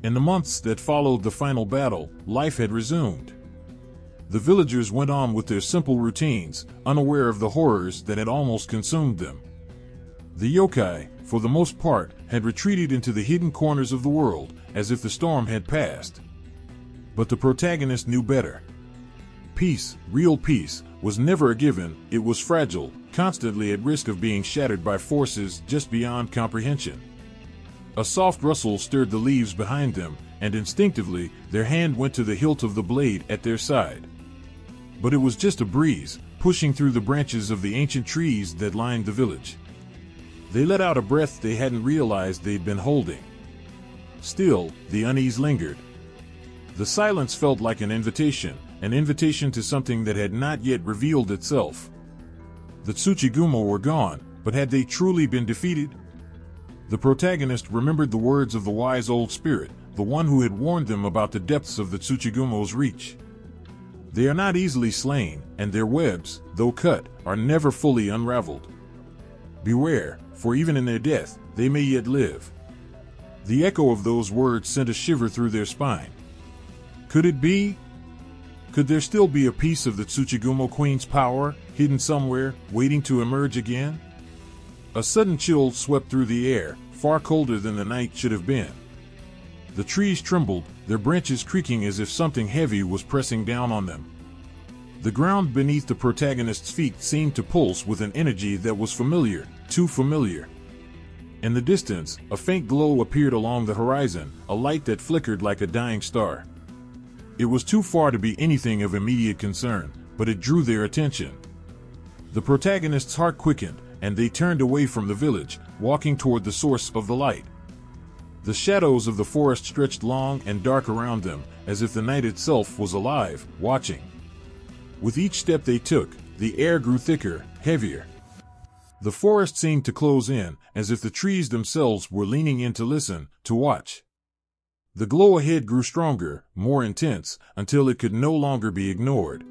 In the months that followed the final battle, life had resumed. The villagers went on with their simple routines, unaware of the horrors that had almost consumed them. The yokai, for the most part, had retreated into the hidden corners of the world, as if the storm had passed. But the protagonist knew better. Peace, real peace, was never a given, it was fragile, constantly at risk of being shattered by forces just beyond comprehension. A soft rustle stirred the leaves behind them, and instinctively, their hand went to the hilt of the blade at their side. But it was just a breeze, pushing through the branches of the ancient trees that lined the village. They let out a breath they hadn't realized they'd been holding. Still, the unease lingered. The silence felt like an invitation to something that had not yet revealed itself. The Tsuchigumo were gone, but had they truly been defeated? The protagonist remembered the words of the wise old spirit, the one who had warned them about the depths of the Tsuchigumo's reach. They are not easily slain, and their webs, though cut, are never fully unraveled. Beware, for even in their death, they may yet live. The echo of those words sent a shiver through their spine. Could it be? Could there still be a piece of the Tsuchigumo Queen's power, hidden somewhere, waiting to emerge again? A sudden chill swept through the air, far colder than the night should have been. The trees trembled, their branches creaking as if something heavy was pressing down on them. The ground beneath the protagonist's feet seemed to pulse with an energy that was familiar, too familiar. In the distance, a faint glow appeared along the horizon, a light that flickered like a dying star. It was too far to be anything of immediate concern, but it drew their attention. The protagonist's heart quickened, and they turned away from the village, walking toward the source of the light. The shadows of the forest stretched long and dark around them, as if the night itself was alive, watching. With each step they took, the air grew thicker, heavier. The forest seemed to close in, as if the trees themselves were leaning in to listen, to watch. The glow ahead grew stronger, more intense, until it could no longer be ignored.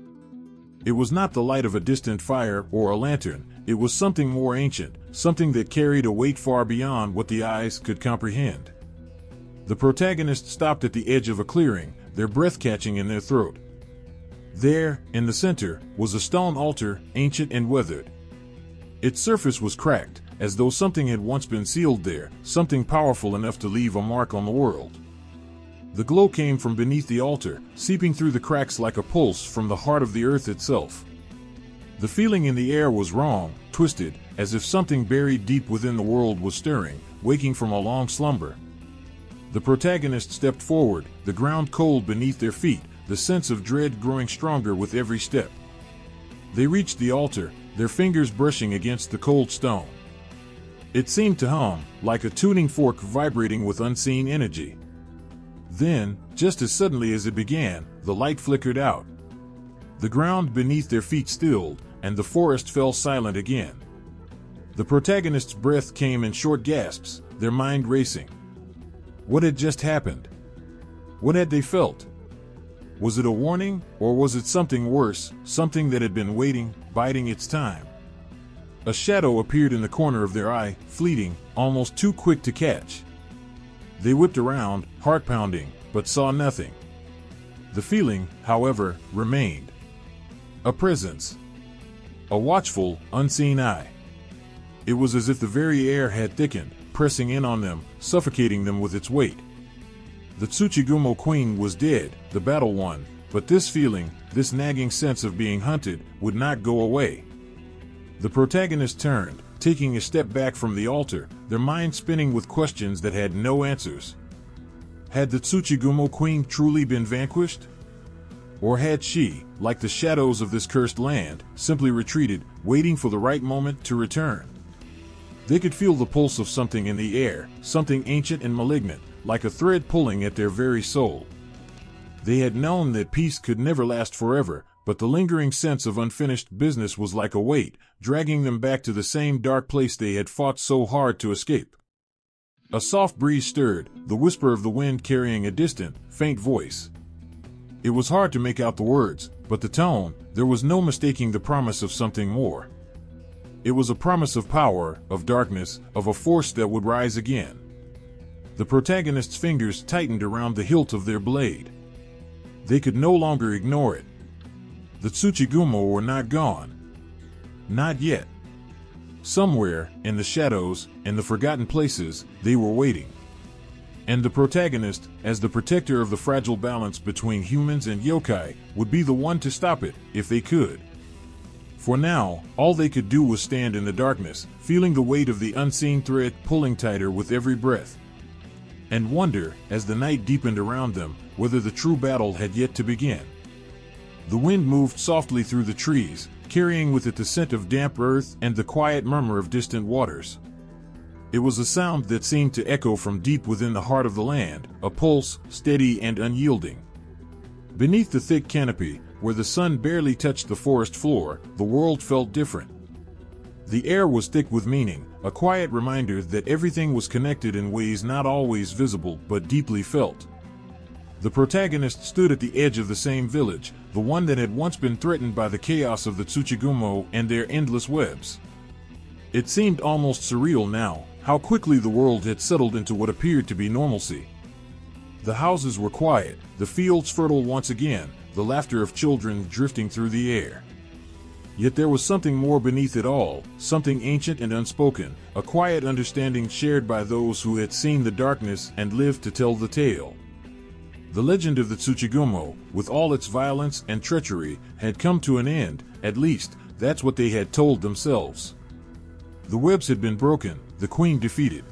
It was not the light of a distant fire or a lantern, it was something more ancient, something that carried a weight far beyond what the eyes could comprehend. The protagonist stopped at the edge of a clearing, their breath catching in their throat. There, in the center, was a stone altar, ancient and weathered. Its surface was cracked, as though something had once been sealed there, something powerful enough to leave a mark on the world. The glow came from beneath the altar, seeping through the cracks like a pulse from the heart of the earth itself. The feeling in the air was wrong, twisted, as if something buried deep within the world was stirring, waking from a long slumber. The protagonist stepped forward, the ground cold beneath their feet, the sense of dread growing stronger with every step. They reached the altar, their fingers brushing against the cold stone. It seemed to hum, like a tuning fork vibrating with unseen energy. Then, just as suddenly as it began, the light flickered out. The ground beneath their feet stilled, and the forest fell silent again. The protagonist's breath came in short gasps, their mind racing. What had just happened? What had they felt? Was it a warning, or was it something worse, something that had been waiting, biding its time? A shadow appeared in the corner of their eye, fleeting, almost too quick to catch. They whipped around, heart pounding, but saw nothing. The feeling, however, remained. A presence. A watchful, unseen eye. It was as if the very air had thickened, pressing in on them, suffocating them with its weight. The Tsuchigumo queen was dead, the battle won, but this feeling, this nagging sense of being hunted, would not go away. The protagonist turned, taking a step back from the altar, their mind spinning with questions that had no answers. Had the Tsuchigumo queen truly been vanquished? Or had she, like the shadows of this cursed land, simply retreated, waiting for the right moment to return? They could feel the pulse of something in the air, something ancient and malignant, like a thread pulling at their very soul. They had known that peace could never last forever, but the lingering sense of unfinished business was like a weight, dragging them back to the same dark place they had fought so hard to escape. A soft breeze stirred, the whisper of the wind carrying a distant, faint voice. It was hard to make out the words, but the tone, there was no mistaking the promise of something more. It was a promise of power, of darkness, of a force that would rise again. The protagonist's fingers tightened around the hilt of their blade. They could no longer ignore it. The Tsuchigumo were not gone. Not yet. Somewhere, in the shadows, in the forgotten places, they were waiting. And the protagonist, as the protector of the fragile balance between humans and yokai, would be the one to stop it, if they could. For now, all they could do was stand in the darkness, feeling the weight of the unseen thread pulling tighter with every breath. And wonder, as the night deepened around them, whether the true battle had yet to begin. The wind moved softly through the trees, carrying with it the scent of damp earth and the quiet murmur of distant waters. It was a sound that seemed to echo from deep within the heart of the land, a pulse, steady and unyielding. Beneath the thick canopy, where the sun barely touched the forest floor, the world felt different. The air was thick with meaning, a quiet reminder that everything was connected in ways not always visible but deeply felt. The protagonist stood at the edge of the same village, the one that had once been threatened by the chaos of the Tsuchigumo and their endless webs. It seemed almost surreal now, how quickly the world had settled into what appeared to be normalcy. The houses were quiet, the fields fertile once again, the laughter of children drifting through the air. Yet there was something more beneath it all, something ancient and unspoken, a quiet understanding shared by those who had seen the darkness and lived to tell the tale. The legend of the Tsuchigumo, with all its violence and treachery, had come to an end, at least, that's what they had told themselves. The webs had been broken, the queen defeated.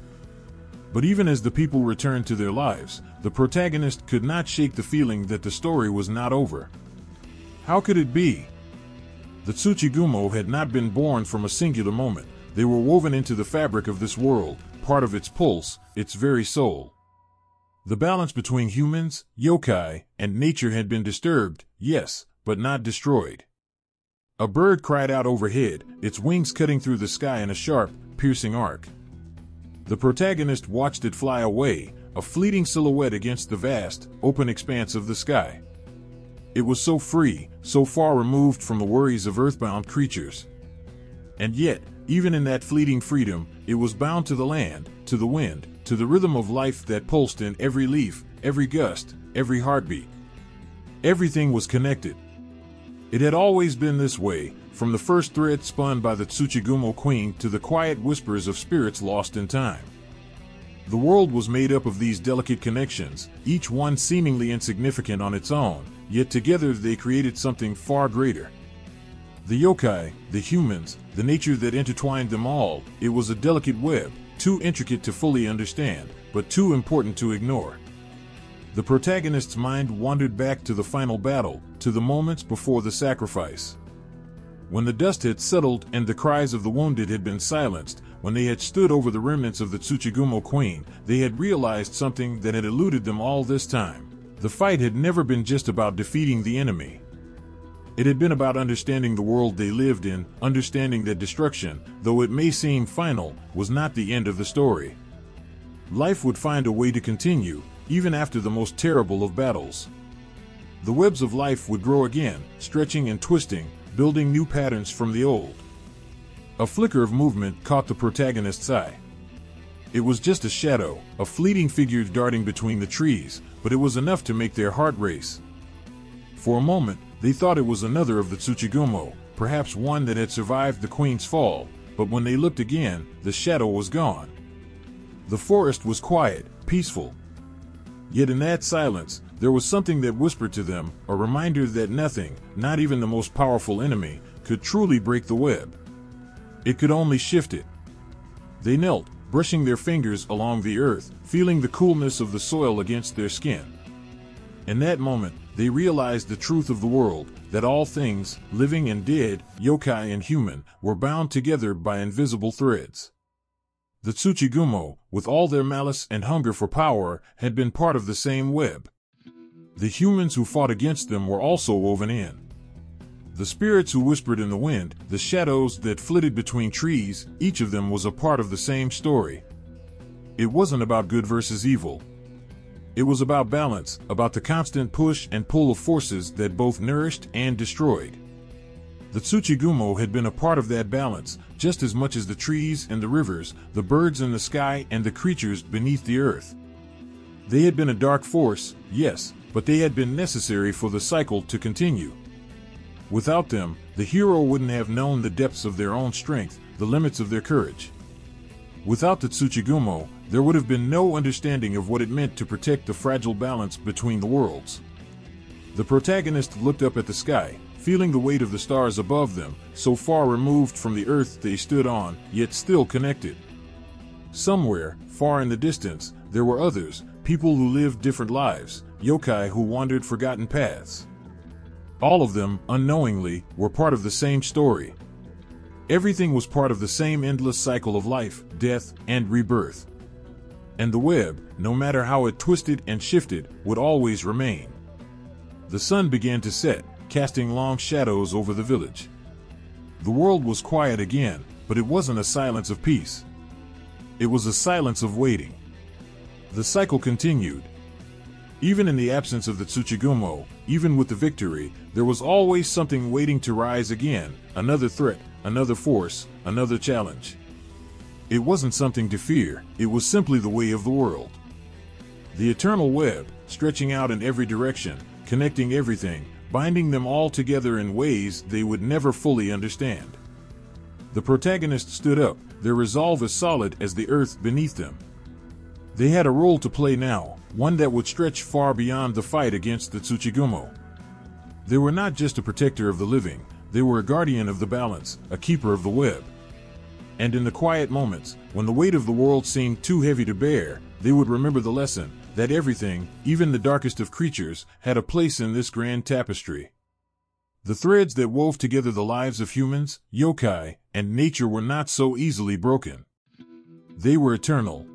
But even as the people returned to their lives, the protagonist could not shake the feeling that the story was not over. How could it be? The Tsuchigumo had not been born from a singular moment. They were woven into the fabric of this world, part of its pulse, its very soul. The balance between humans, yokai, and nature had been disturbed, yes, but not destroyed. A bird cried out overhead, its wings cutting through the sky in a sharp, piercing arc. The protagonist watched it fly away, a fleeting silhouette against the vast, open expanse of the sky. It was so free, so far removed from the worries of earthbound creatures. And yet, even in that fleeting freedom, it was bound to the land, to the wind, to the rhythm of life that pulsed in every leaf, every gust, every heartbeat. Everything was connected. It had always been this way, from the first thread spun by the Tsuchigumo queen to the quiet whispers of spirits lost in time. The world was made up of these delicate connections, each one seemingly insignificant on its own, yet together they created something far greater. The yokai, the humans, the nature that intertwined them all, it was a delicate web, too intricate to fully understand, but too important to ignore. The protagonist's mind wandered back to the final battle, to the moments before the sacrifice. When the dust had settled and the cries of the wounded had been silenced, when they had stood over the remnants of the Tsuchigumo queen, they had realized something that had eluded them all this time. The fight had never been just about defeating the enemy. It had been about understanding the world they lived in, understanding that destruction, though it may seem final, was not the end of the story. Life would find a way to continue, even after the most terrible of battles. The webs of life would grow again, stretching and twisting, building new patterns from the old. A flicker of movement caught the protagonist's eye. It was just a shadow, a fleeting figure darting between the trees, but it was enough to make their heart race. For a moment, they thought it was another of the Tsuchigumo, perhaps one that had survived the queen's fall, but when they looked again, the shadow was gone. The forest was quiet, peaceful. Yet in that silence, there was something that whispered to them, a reminder that nothing, not even the most powerful enemy, could truly break the web. It could only shift it. They knelt, brushing their fingers along the earth, feeling the coolness of the soil against their skin. In that moment, they realized the truth of the world, that all things, living and dead, yokai and human, were bound together by invisible threads. The Tsuchigumo, with all their malice and hunger for power, had been part of the same web. The humans who fought against them were also woven in. The spirits who whispered in the wind, the shadows that flitted between trees, each of them was a part of the same story. It wasn't about good versus evil. It was about balance, about the constant push and pull of forces that both nourished and destroyed. The Tsuchigumo had been a part of that balance, just as much as the trees and the rivers, the birds in the sky and the creatures beneath the earth. They had been a dark force, yes, but they had been necessary for the cycle to continue. Without them, the hero wouldn't have known the depths of their own strength, the limits of their courage. Without the Tsuchigumo, there would have been no understanding of what it meant to protect the fragile balance between the worlds. The protagonist looked up at the sky, feeling the weight of the stars above them, so far removed from the earth they stood on, yet still connected. Somewhere, far in the distance, there were others, people who lived different lives, yokai who wandered forgotten paths. All of them, unknowingly, were part of the same story. Everything was part of the same endless cycle of life, death, and rebirth. And the web, no matter how it twisted and shifted, would always remain. The sun began to set, casting long shadows over the village. The world was quiet again, but it wasn't a silence of peace. It was a silence of waiting. The cycle continued. Even in the absence of the Tsuchigumo, even with the victory, there was always something waiting to rise again, another threat, another force, another challenge. It wasn't something to fear, it was simply the way of the world. The eternal web, stretching out in every direction, connecting everything, binding them all together in ways they would never fully understand. The protagonist stood up, their resolve as solid as the earth beneath them. They had a role to play now, one that would stretch far beyond the fight against the Tsuchigumo. They were not just a protector of the living, they were a guardian of the balance, a keeper of the web. And in the quiet moments, when the weight of the world seemed too heavy to bear, they would remember the lesson, that everything, even the darkest of creatures, had a place in this grand tapestry. The threads that wove together the lives of humans, yokai, and nature were not so easily broken. They were eternal.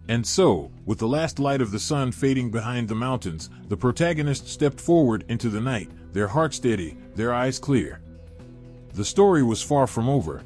And so, with the last light of the sun fading behind the mountains, the protagonist stepped forward into the night, their heart steady, their eyes clear. The story was far from over,